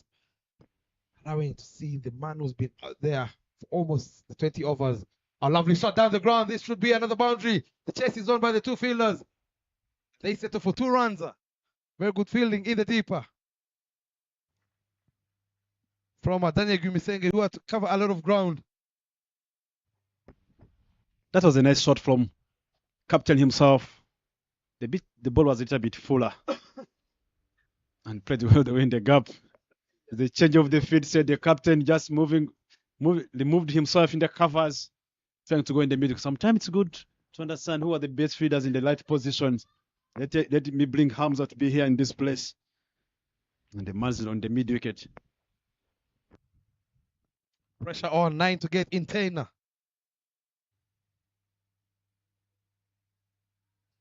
Allowing to see the man who's been out there for almost the 20 overs. A lovely shot down the ground. This should be another boundary. The chase is on by the two fielders. They settle for 2 runs. Very good fielding in the deeper. From Daniel Gumisenge, who had to cover a lot of ground. That was a nice shot from captain himself. The ball was a little bit fuller. And played well the way in the gap. The change of the field said the captain just moved himself in the covers, trying to go in the middle. Sometimes it's good to understand who are the best fielders in the right positions. Let me bring Hamza to be here in this place. And the man's on the mid wicket. Pressure on, 9 to get in 10.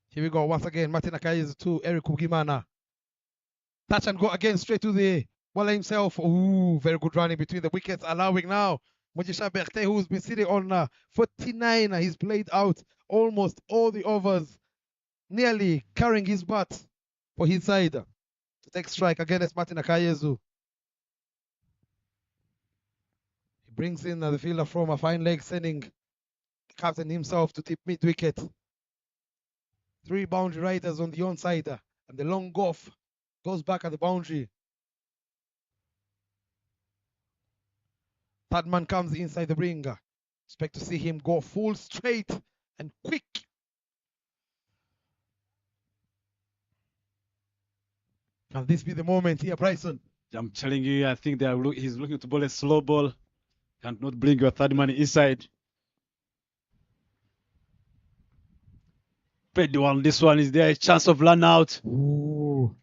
Here we go once again. Martin Akayezu to Eric Ugimana. Touch and go again straight to the bowler himself. Ooh, very good running between the wickets, allowing now Mojisha Berthe, who's been sitting on 49. He's played out almost all the overs, nearly carrying his bat for his side to take strike against Martin Akayezu. He brings in the fielder from a fine leg, sending the captain himself to tip mid wicket. 3 boundary riders on the onside, and the long golf goes back at the boundary. Third man comes inside the ring. Expect to see him go full straight and quick. Can this be the moment here, Bryson? I'm telling you, I think he's looking to bowl a slow ball. Cannot bring your third man inside. Played one. This one, is there a chance of run out? Ooh.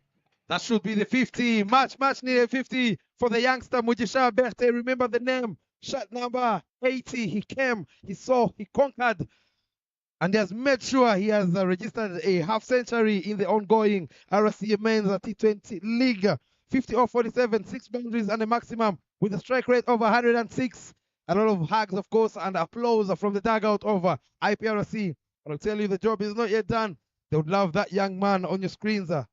That should be the 50. Much near 50 for the youngster Mujisha Berthe. Remember the name. Shot number 80. He came, he saw, he conquered. And he has made sure he has registered a half century in the ongoing IPRC Men's T20 League. 50 or 47, 6 boundaries and a maximum with a strike rate of 106. A lot of hugs, of course, and applause from the dugout of IPRC. But I'll tell you, the job is not yet done. They would love that young man on your screens to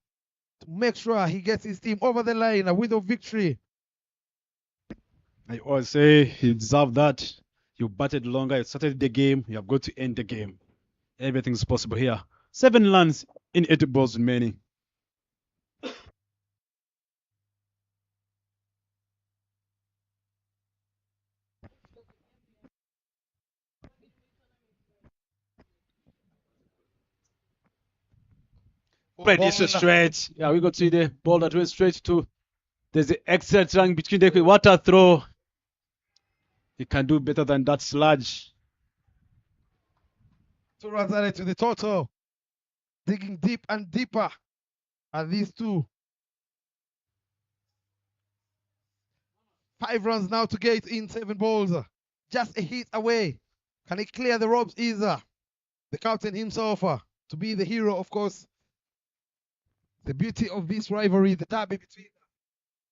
make sure he gets his team over the line with a victory. I always say he deserved that. You batted longer, you started the game, you have got to end the game. Everything's possible here. 7 runs in 8 balls remaining. Played this straight. Yeah, we got to see the ball that went straight to. There's the excellent run between the water throw. He can do better than that sludge. 2 runs added to the total. Digging deep and deeper are these two. 5 runs now to get in 7 balls. Just a hit away. Can he clear the ropes easier? The captain himself to be the hero, of course. The beauty of this rivalry, the derby between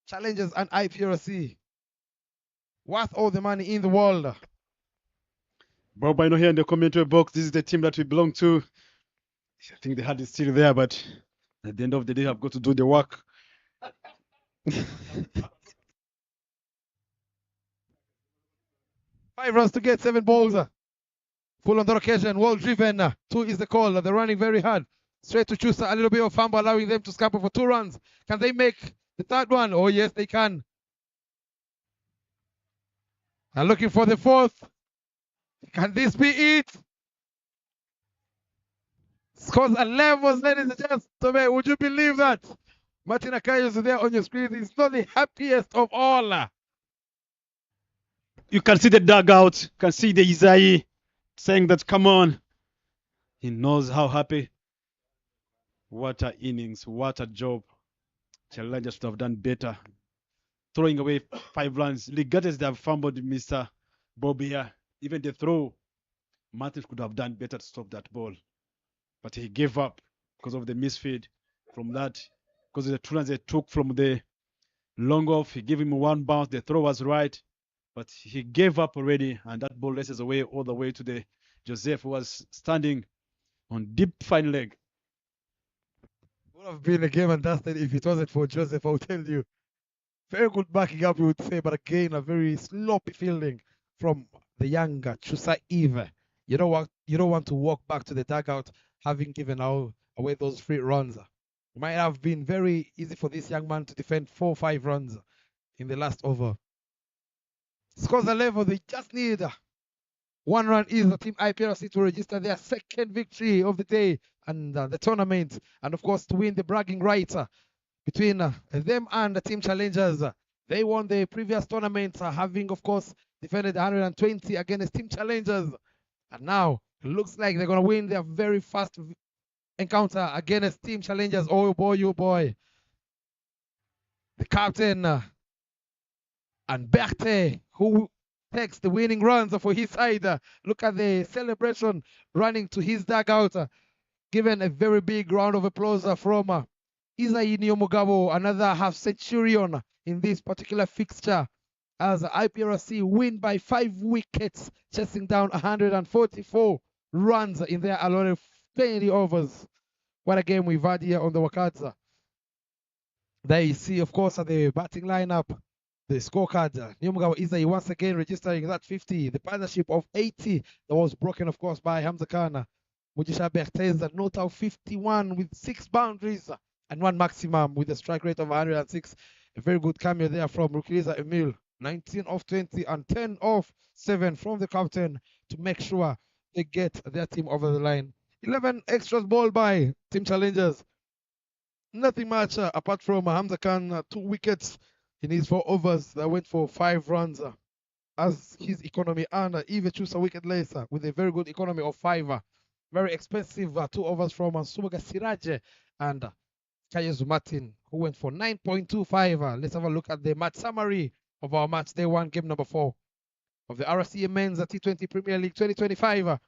Challengers and IPRC. Worth all the money in the world. Bob, I know here in the commentary box, this is the team that we belong to. I think the heart is still there, but at the end of the day, I've got to do the work. 5 runs to get 7 balls. Full on the occasion, well driven. 2 is the call. They're running very hard. Straight to choose a little bit of fumble, allowing them to scamper for 2 runs. Can they make the 3rd one? Oh, yes, they can. And looking for the 4th. Can this be it? Scores 11, ladies and gentlemen. Would you believe that? Martin Akayezu there on your screen is not the happiest of all. You can see the dugout. You can see the Isai saying that, come on. He knows how happy What a innings, what a job. Challengers should have done better. Throwing away 5 runs, regardless they have fumbled Mr. Bobby here. Even the throw, Martin could have done better to stop that ball. But he gave up because of the misfeed from that. Because of the 2 runs they took from the long off, he gave him 1 bounce. The throw was right, but he gave up already, and that ball races away all the way to the Joseph, who was standing on deep fine leg. Would have been a game and dusted if it wasn't for Joseph, I'll tell you. Very good backing up, you would say, but again, a very sloppy fielding from the younger Chusa Eve. You don't want to walk back to the dugout having given away those 3 runs. It might have been very easy for this young man to defend 4 or 5 runs in the last over. Scores are level. They just need 1 run is the team IPRC to register their 2nd victory of the day and the tournament, and of course to win the bragging rights between them and the team challengers. They won the previous tournament, having of course defended 120 against team challengers, and now it looks like they're going to win their very first encounter against team challengers. Oh boy, oh boy. The captain and Berthe, who takes the winning runs for his side. Look at the celebration running to his dugout, given a very big round of applause from Isai Nyomugabo, another half centurion in this particular fixture, as IPRC win by 5 wickets, chasing down 144 runs in their allotted 20 overs. What a game we've had here on the Wakadza. There you see, of course, the batting lineup, the scorecard. Nyomugabo Isai once again registering that 50, the partnership of 80 that was broken, of course, by Hamza Khan. Mujisha Berthez, a not out 51 with 6 boundaries and 1 maximum with a strike rate of 106. A very good cameo there from Rukiliza Emil. 19 off 20 and 10 off 7 from the captain to make sure they get their team over the line. 11 extras ball by team challengers. Nothing much apart from Hamza Khan, 2 wickets in his 4 overs that went for 5 runs as his economy, and Eve chose a wicket later with a very good economy of 5. Very expensive 2 overs from Subaga Siraje and Kayezu Martin, who went for 9.25. Let's have a look at the match summary of our match day 1, game number 4 of the RCA Men's T20 Premier League 2025.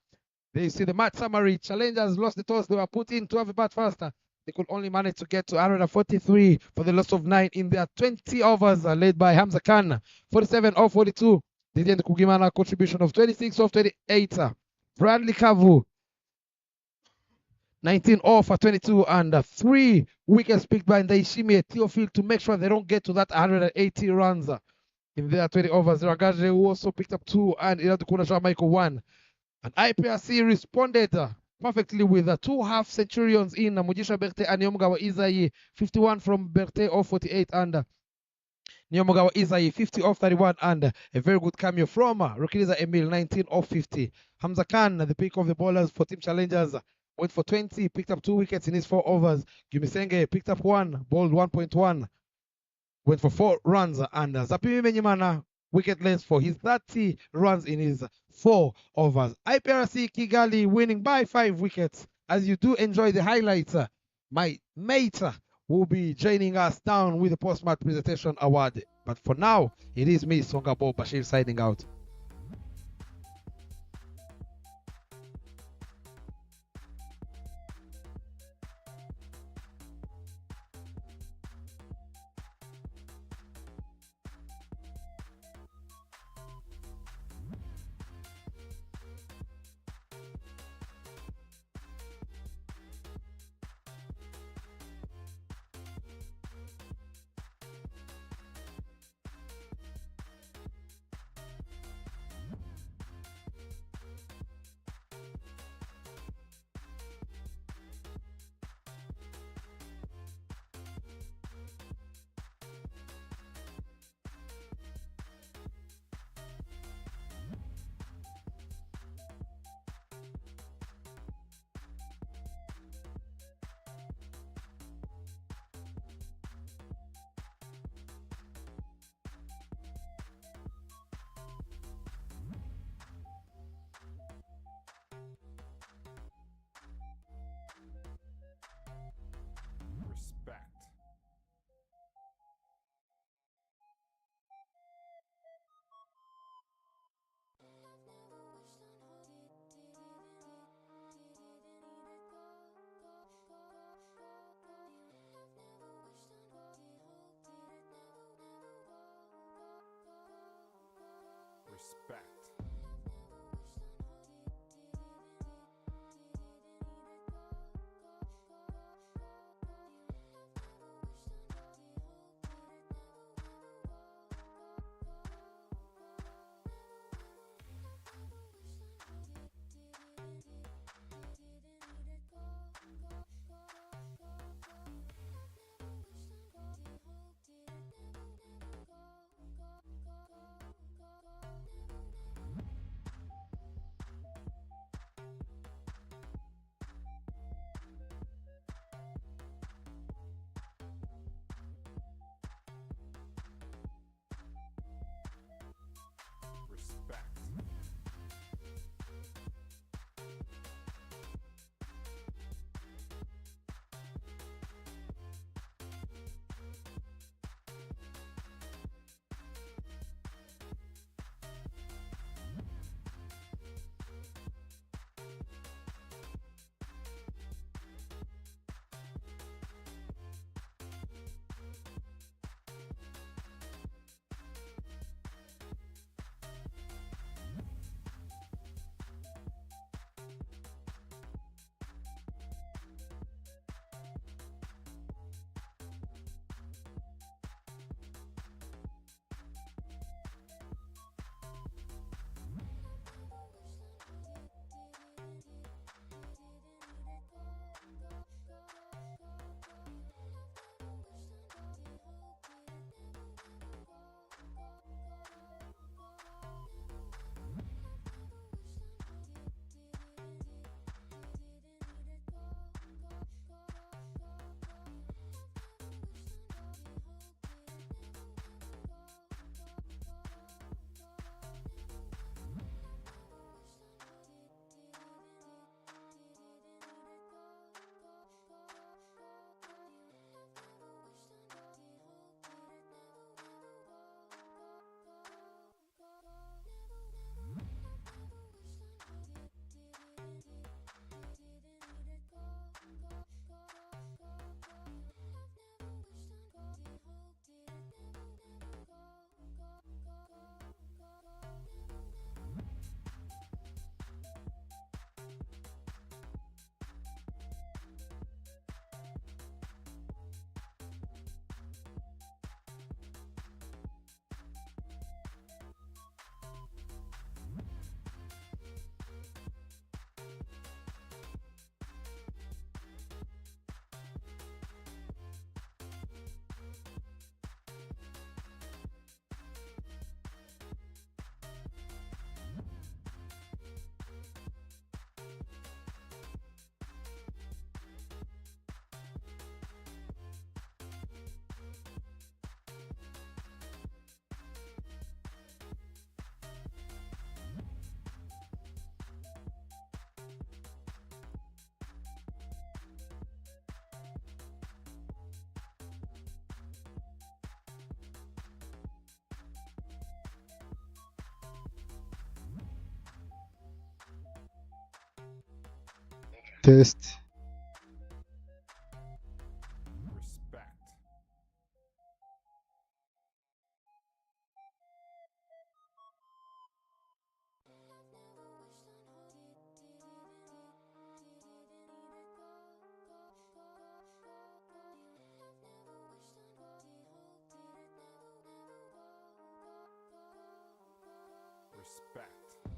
There you see the match summary. Challengers lost the toss. They were put in to have a bat faster. They could only manage to get to 143 for the loss of 9 in their 20 overs, led by Hamza Khan. 47 off 42. Didier Kugimana contribution of 26 off 28. Bradley Kavu 19 off 22, and 3 wickets picked by Ndaishimi Theophile to make sure they don't get to that 180 runs in their 20 overs. Ragaje, who also picked up 2, and Iradu Kunasha Michael 1. And IPRC responded perfectly with 2 half centurions in Mujisha Berthe and Nyomugabo Isai. 51 from Berthe off 48, and Nyomugabo Isai 50 off 31, and a very good cameo from Rukiliza Emil 19 off 50. Hamza Khan, the pick of the bowlers for team challengers, went for 20, picked up 2 wickets in his 4 overs. Gumisenge picked up 1, bowled 1.1, went for 4 runs, and Zapimi Menyimana wicketless for his 30 runs in his 4 overs. IPRC Kigali winning by 5 wickets. As you do enjoy the highlights, my mate will be joining us down with the post-match presentation award. But for now, it is me, Songabo Bashir, signing out. Respect. Respect. Test. Respect. Respect.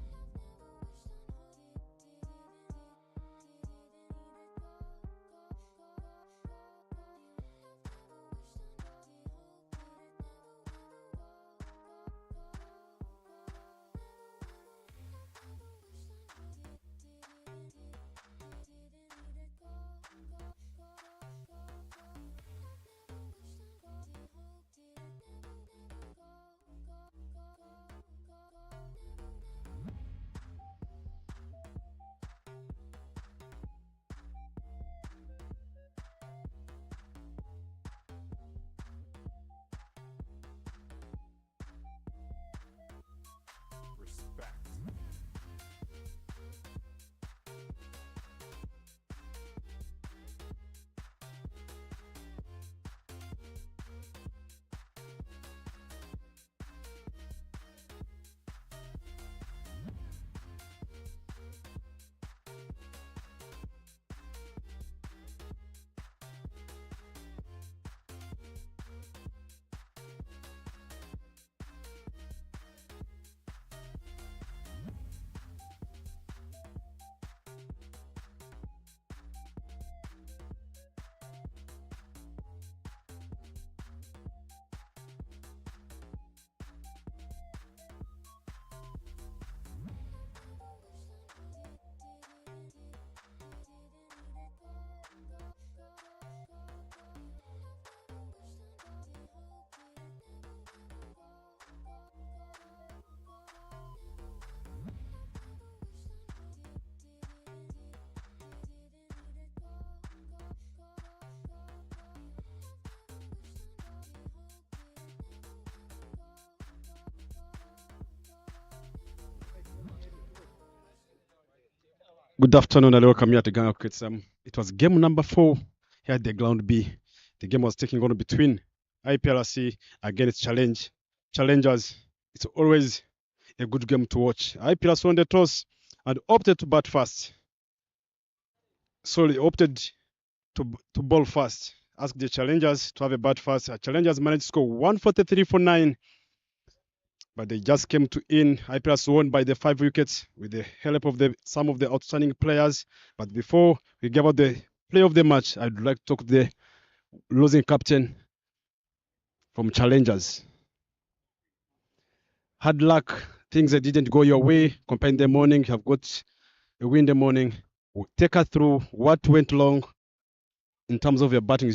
Good afternoon and welcome here to Gahanga Cricket. It was game number 4 here at the Ground B. The game was taking on between IPRC against Challengers. It's always a good game to watch. IPRC won the toss and opted to bat first. Sorry, opted to bowl first. Asked the Challengers to have a bat first. Challengers managed to score 143 for 9. But they just came to in. IPRC won by the 5 wickets with the help of some of the outstanding players. But before we give out the play of the match, I'd like to talk to the losing captain from Challengers. Hard luck. Things that didn't go your way. Compared in the morning, you have got a win in the morning. Take us through what went wrong in terms of your batting.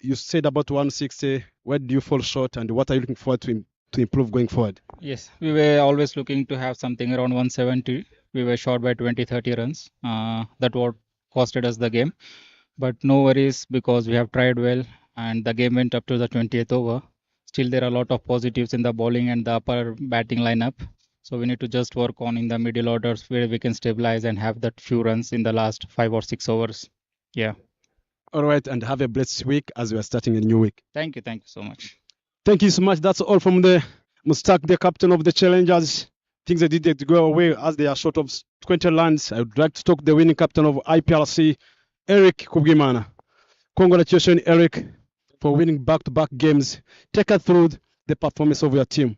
You said about 160. Where do you fall short, and what are you looking forward to improve going forward? Yes, we were always looking to have something around 170. We were short by 20-30 runs. That what costed us the game. But no worries, because we have tried well and the game went up to the 20th over. Still, there are a lot of positives in the bowling and the upper batting lineup. So we need to just work on in the middle orders where we can stabilize and have that few runs in the last 5 or 6 overs. Yeah. All right, and have a blessed week as we are starting a new week. Thank you so much. Thank you so much. That's all from the Mustak, the captain of the Challengers. Things that didn't go away as they are short of 20 runs. I would like to talk to the winning captain of IPRC, Eric Kubgimana. Congratulations, Eric, for winning back-to-back games. Take us through the performance of your team.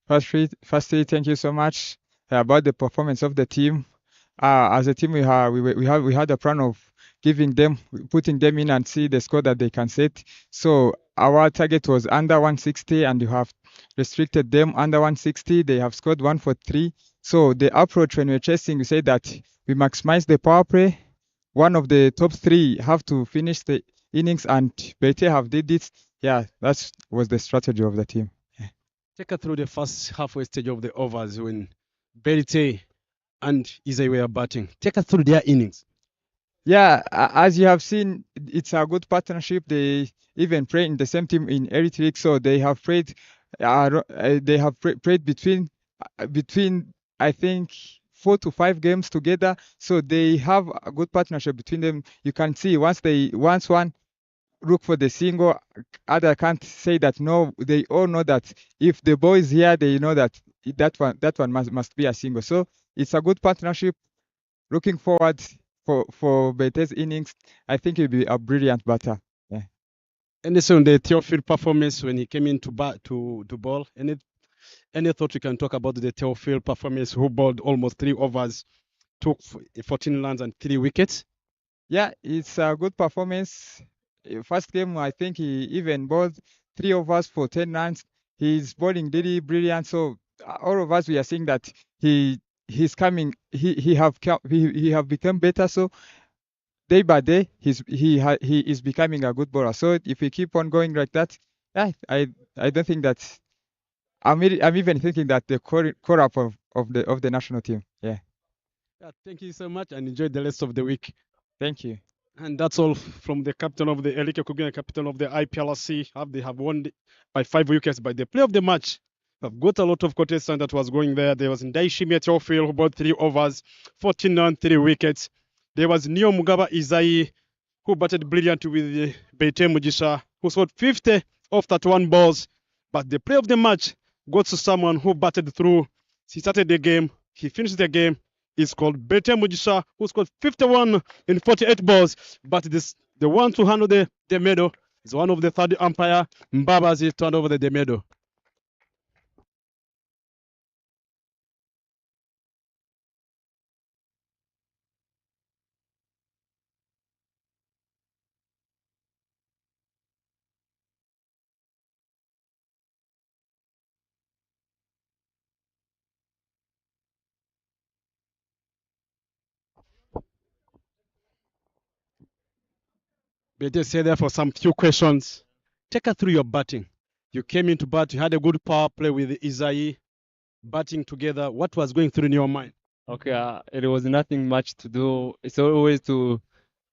Firstly, thank you so much about the performance of the team. As a team, we had a plan of putting them in and see the score that they can set. So our target was under 160, and you have restricted them under 160. They have scored 143. So the approach when we're chasing, we say that we maximize the power play. One of the top 3 have to finish the innings, and Bete have did it. Yeah, that was the strategy of the team. Yeah. Take us through the first halfway stage of the overs when Bete and Isai were batting. Take us through their innings. Yeah, as you have seen, it's a good partnership. They even play in the same team in Eritrea, so they have played. Played between I think 4 to 5 games together. So they have a good partnership between them. You can see once one look for the single, other can't say that no. They all know that if the ball is here, they know that that one must be a single. So it's a good partnership. Looking forward for Bete's innings. I think he'll be a brilliant batter. Yeah. And so the Theophil performance when he came in to bowl. Any thought you can talk about the Theophil performance, who bowled almost 3 overs, took 14 runs and 3 wickets? Yeah, it's a good performance. First game, I think he even bowled 3 overs for 10 runs. He's bowling really brilliant. So all of us, we are seeing that he's coming. He have become better. So day by day, he is becoming a good bowler. So if we keep on going like that, yeah, I don't think that. I'm even thinking that the core up of the national team. Yeah. Thank you so much and enjoy the rest of the week. Thank you. And that's all from the captain of the Elike Kugina, captain of the IPRC. They have won by 5 wickets by the play of the match. I've got a lot of contestants that was going there. There was Ndaishimia Theophil, who bowled 3 overs, 14 runs, 3 wickets. There was Neo Mugaba Isai, who batted brilliantly with Bete Mujisha, who scored 50 off 31 balls. But the play of the match goes to someone who batted through. He started the game. He finished the game. It's called Bete Mujisha, who scored 51 in 48 balls. But the one to handle the medal is one of the third umpire, Mbabazi, turned over the medal. Bete stay there for some few questions. Take us through your batting. You came into bat, you had a good power play with Isai, batting together. What was going through in your mind? Okay, it was nothing much to do. It's always to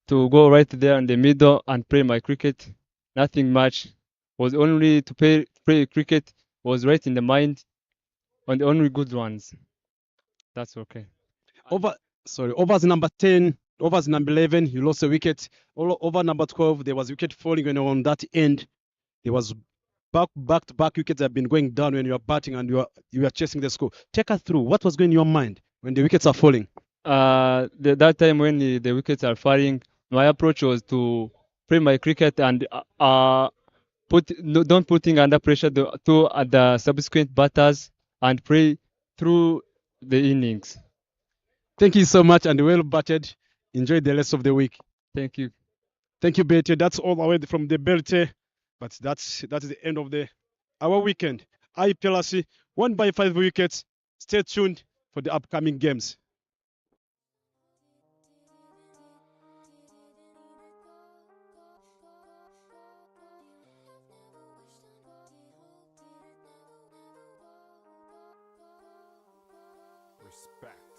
go right there in the middle and play my cricket. Nothing much. Was only to play cricket. Was right in the mind on the only good ones. That's okay. sorry, overs number 10, overs number 11, you lost a wicket. Over number 12, there was wicket falling, and on that end, there was back-to-back wickets have been going down when you are batting and you are chasing the score. Take us through what was going in your mind when the wickets are falling. That time when the wickets are falling, my approach was to play my cricket and don't putting under pressure to the subsequent batters and play through the innings. Thank you so much and well batted. Enjoy the rest of the week. Thank you. Thank you, Bete. That's all away from the Belte. But that is the end of our weekend. IPRC won by 5 wickets. Stay tuned for the upcoming games. Respect.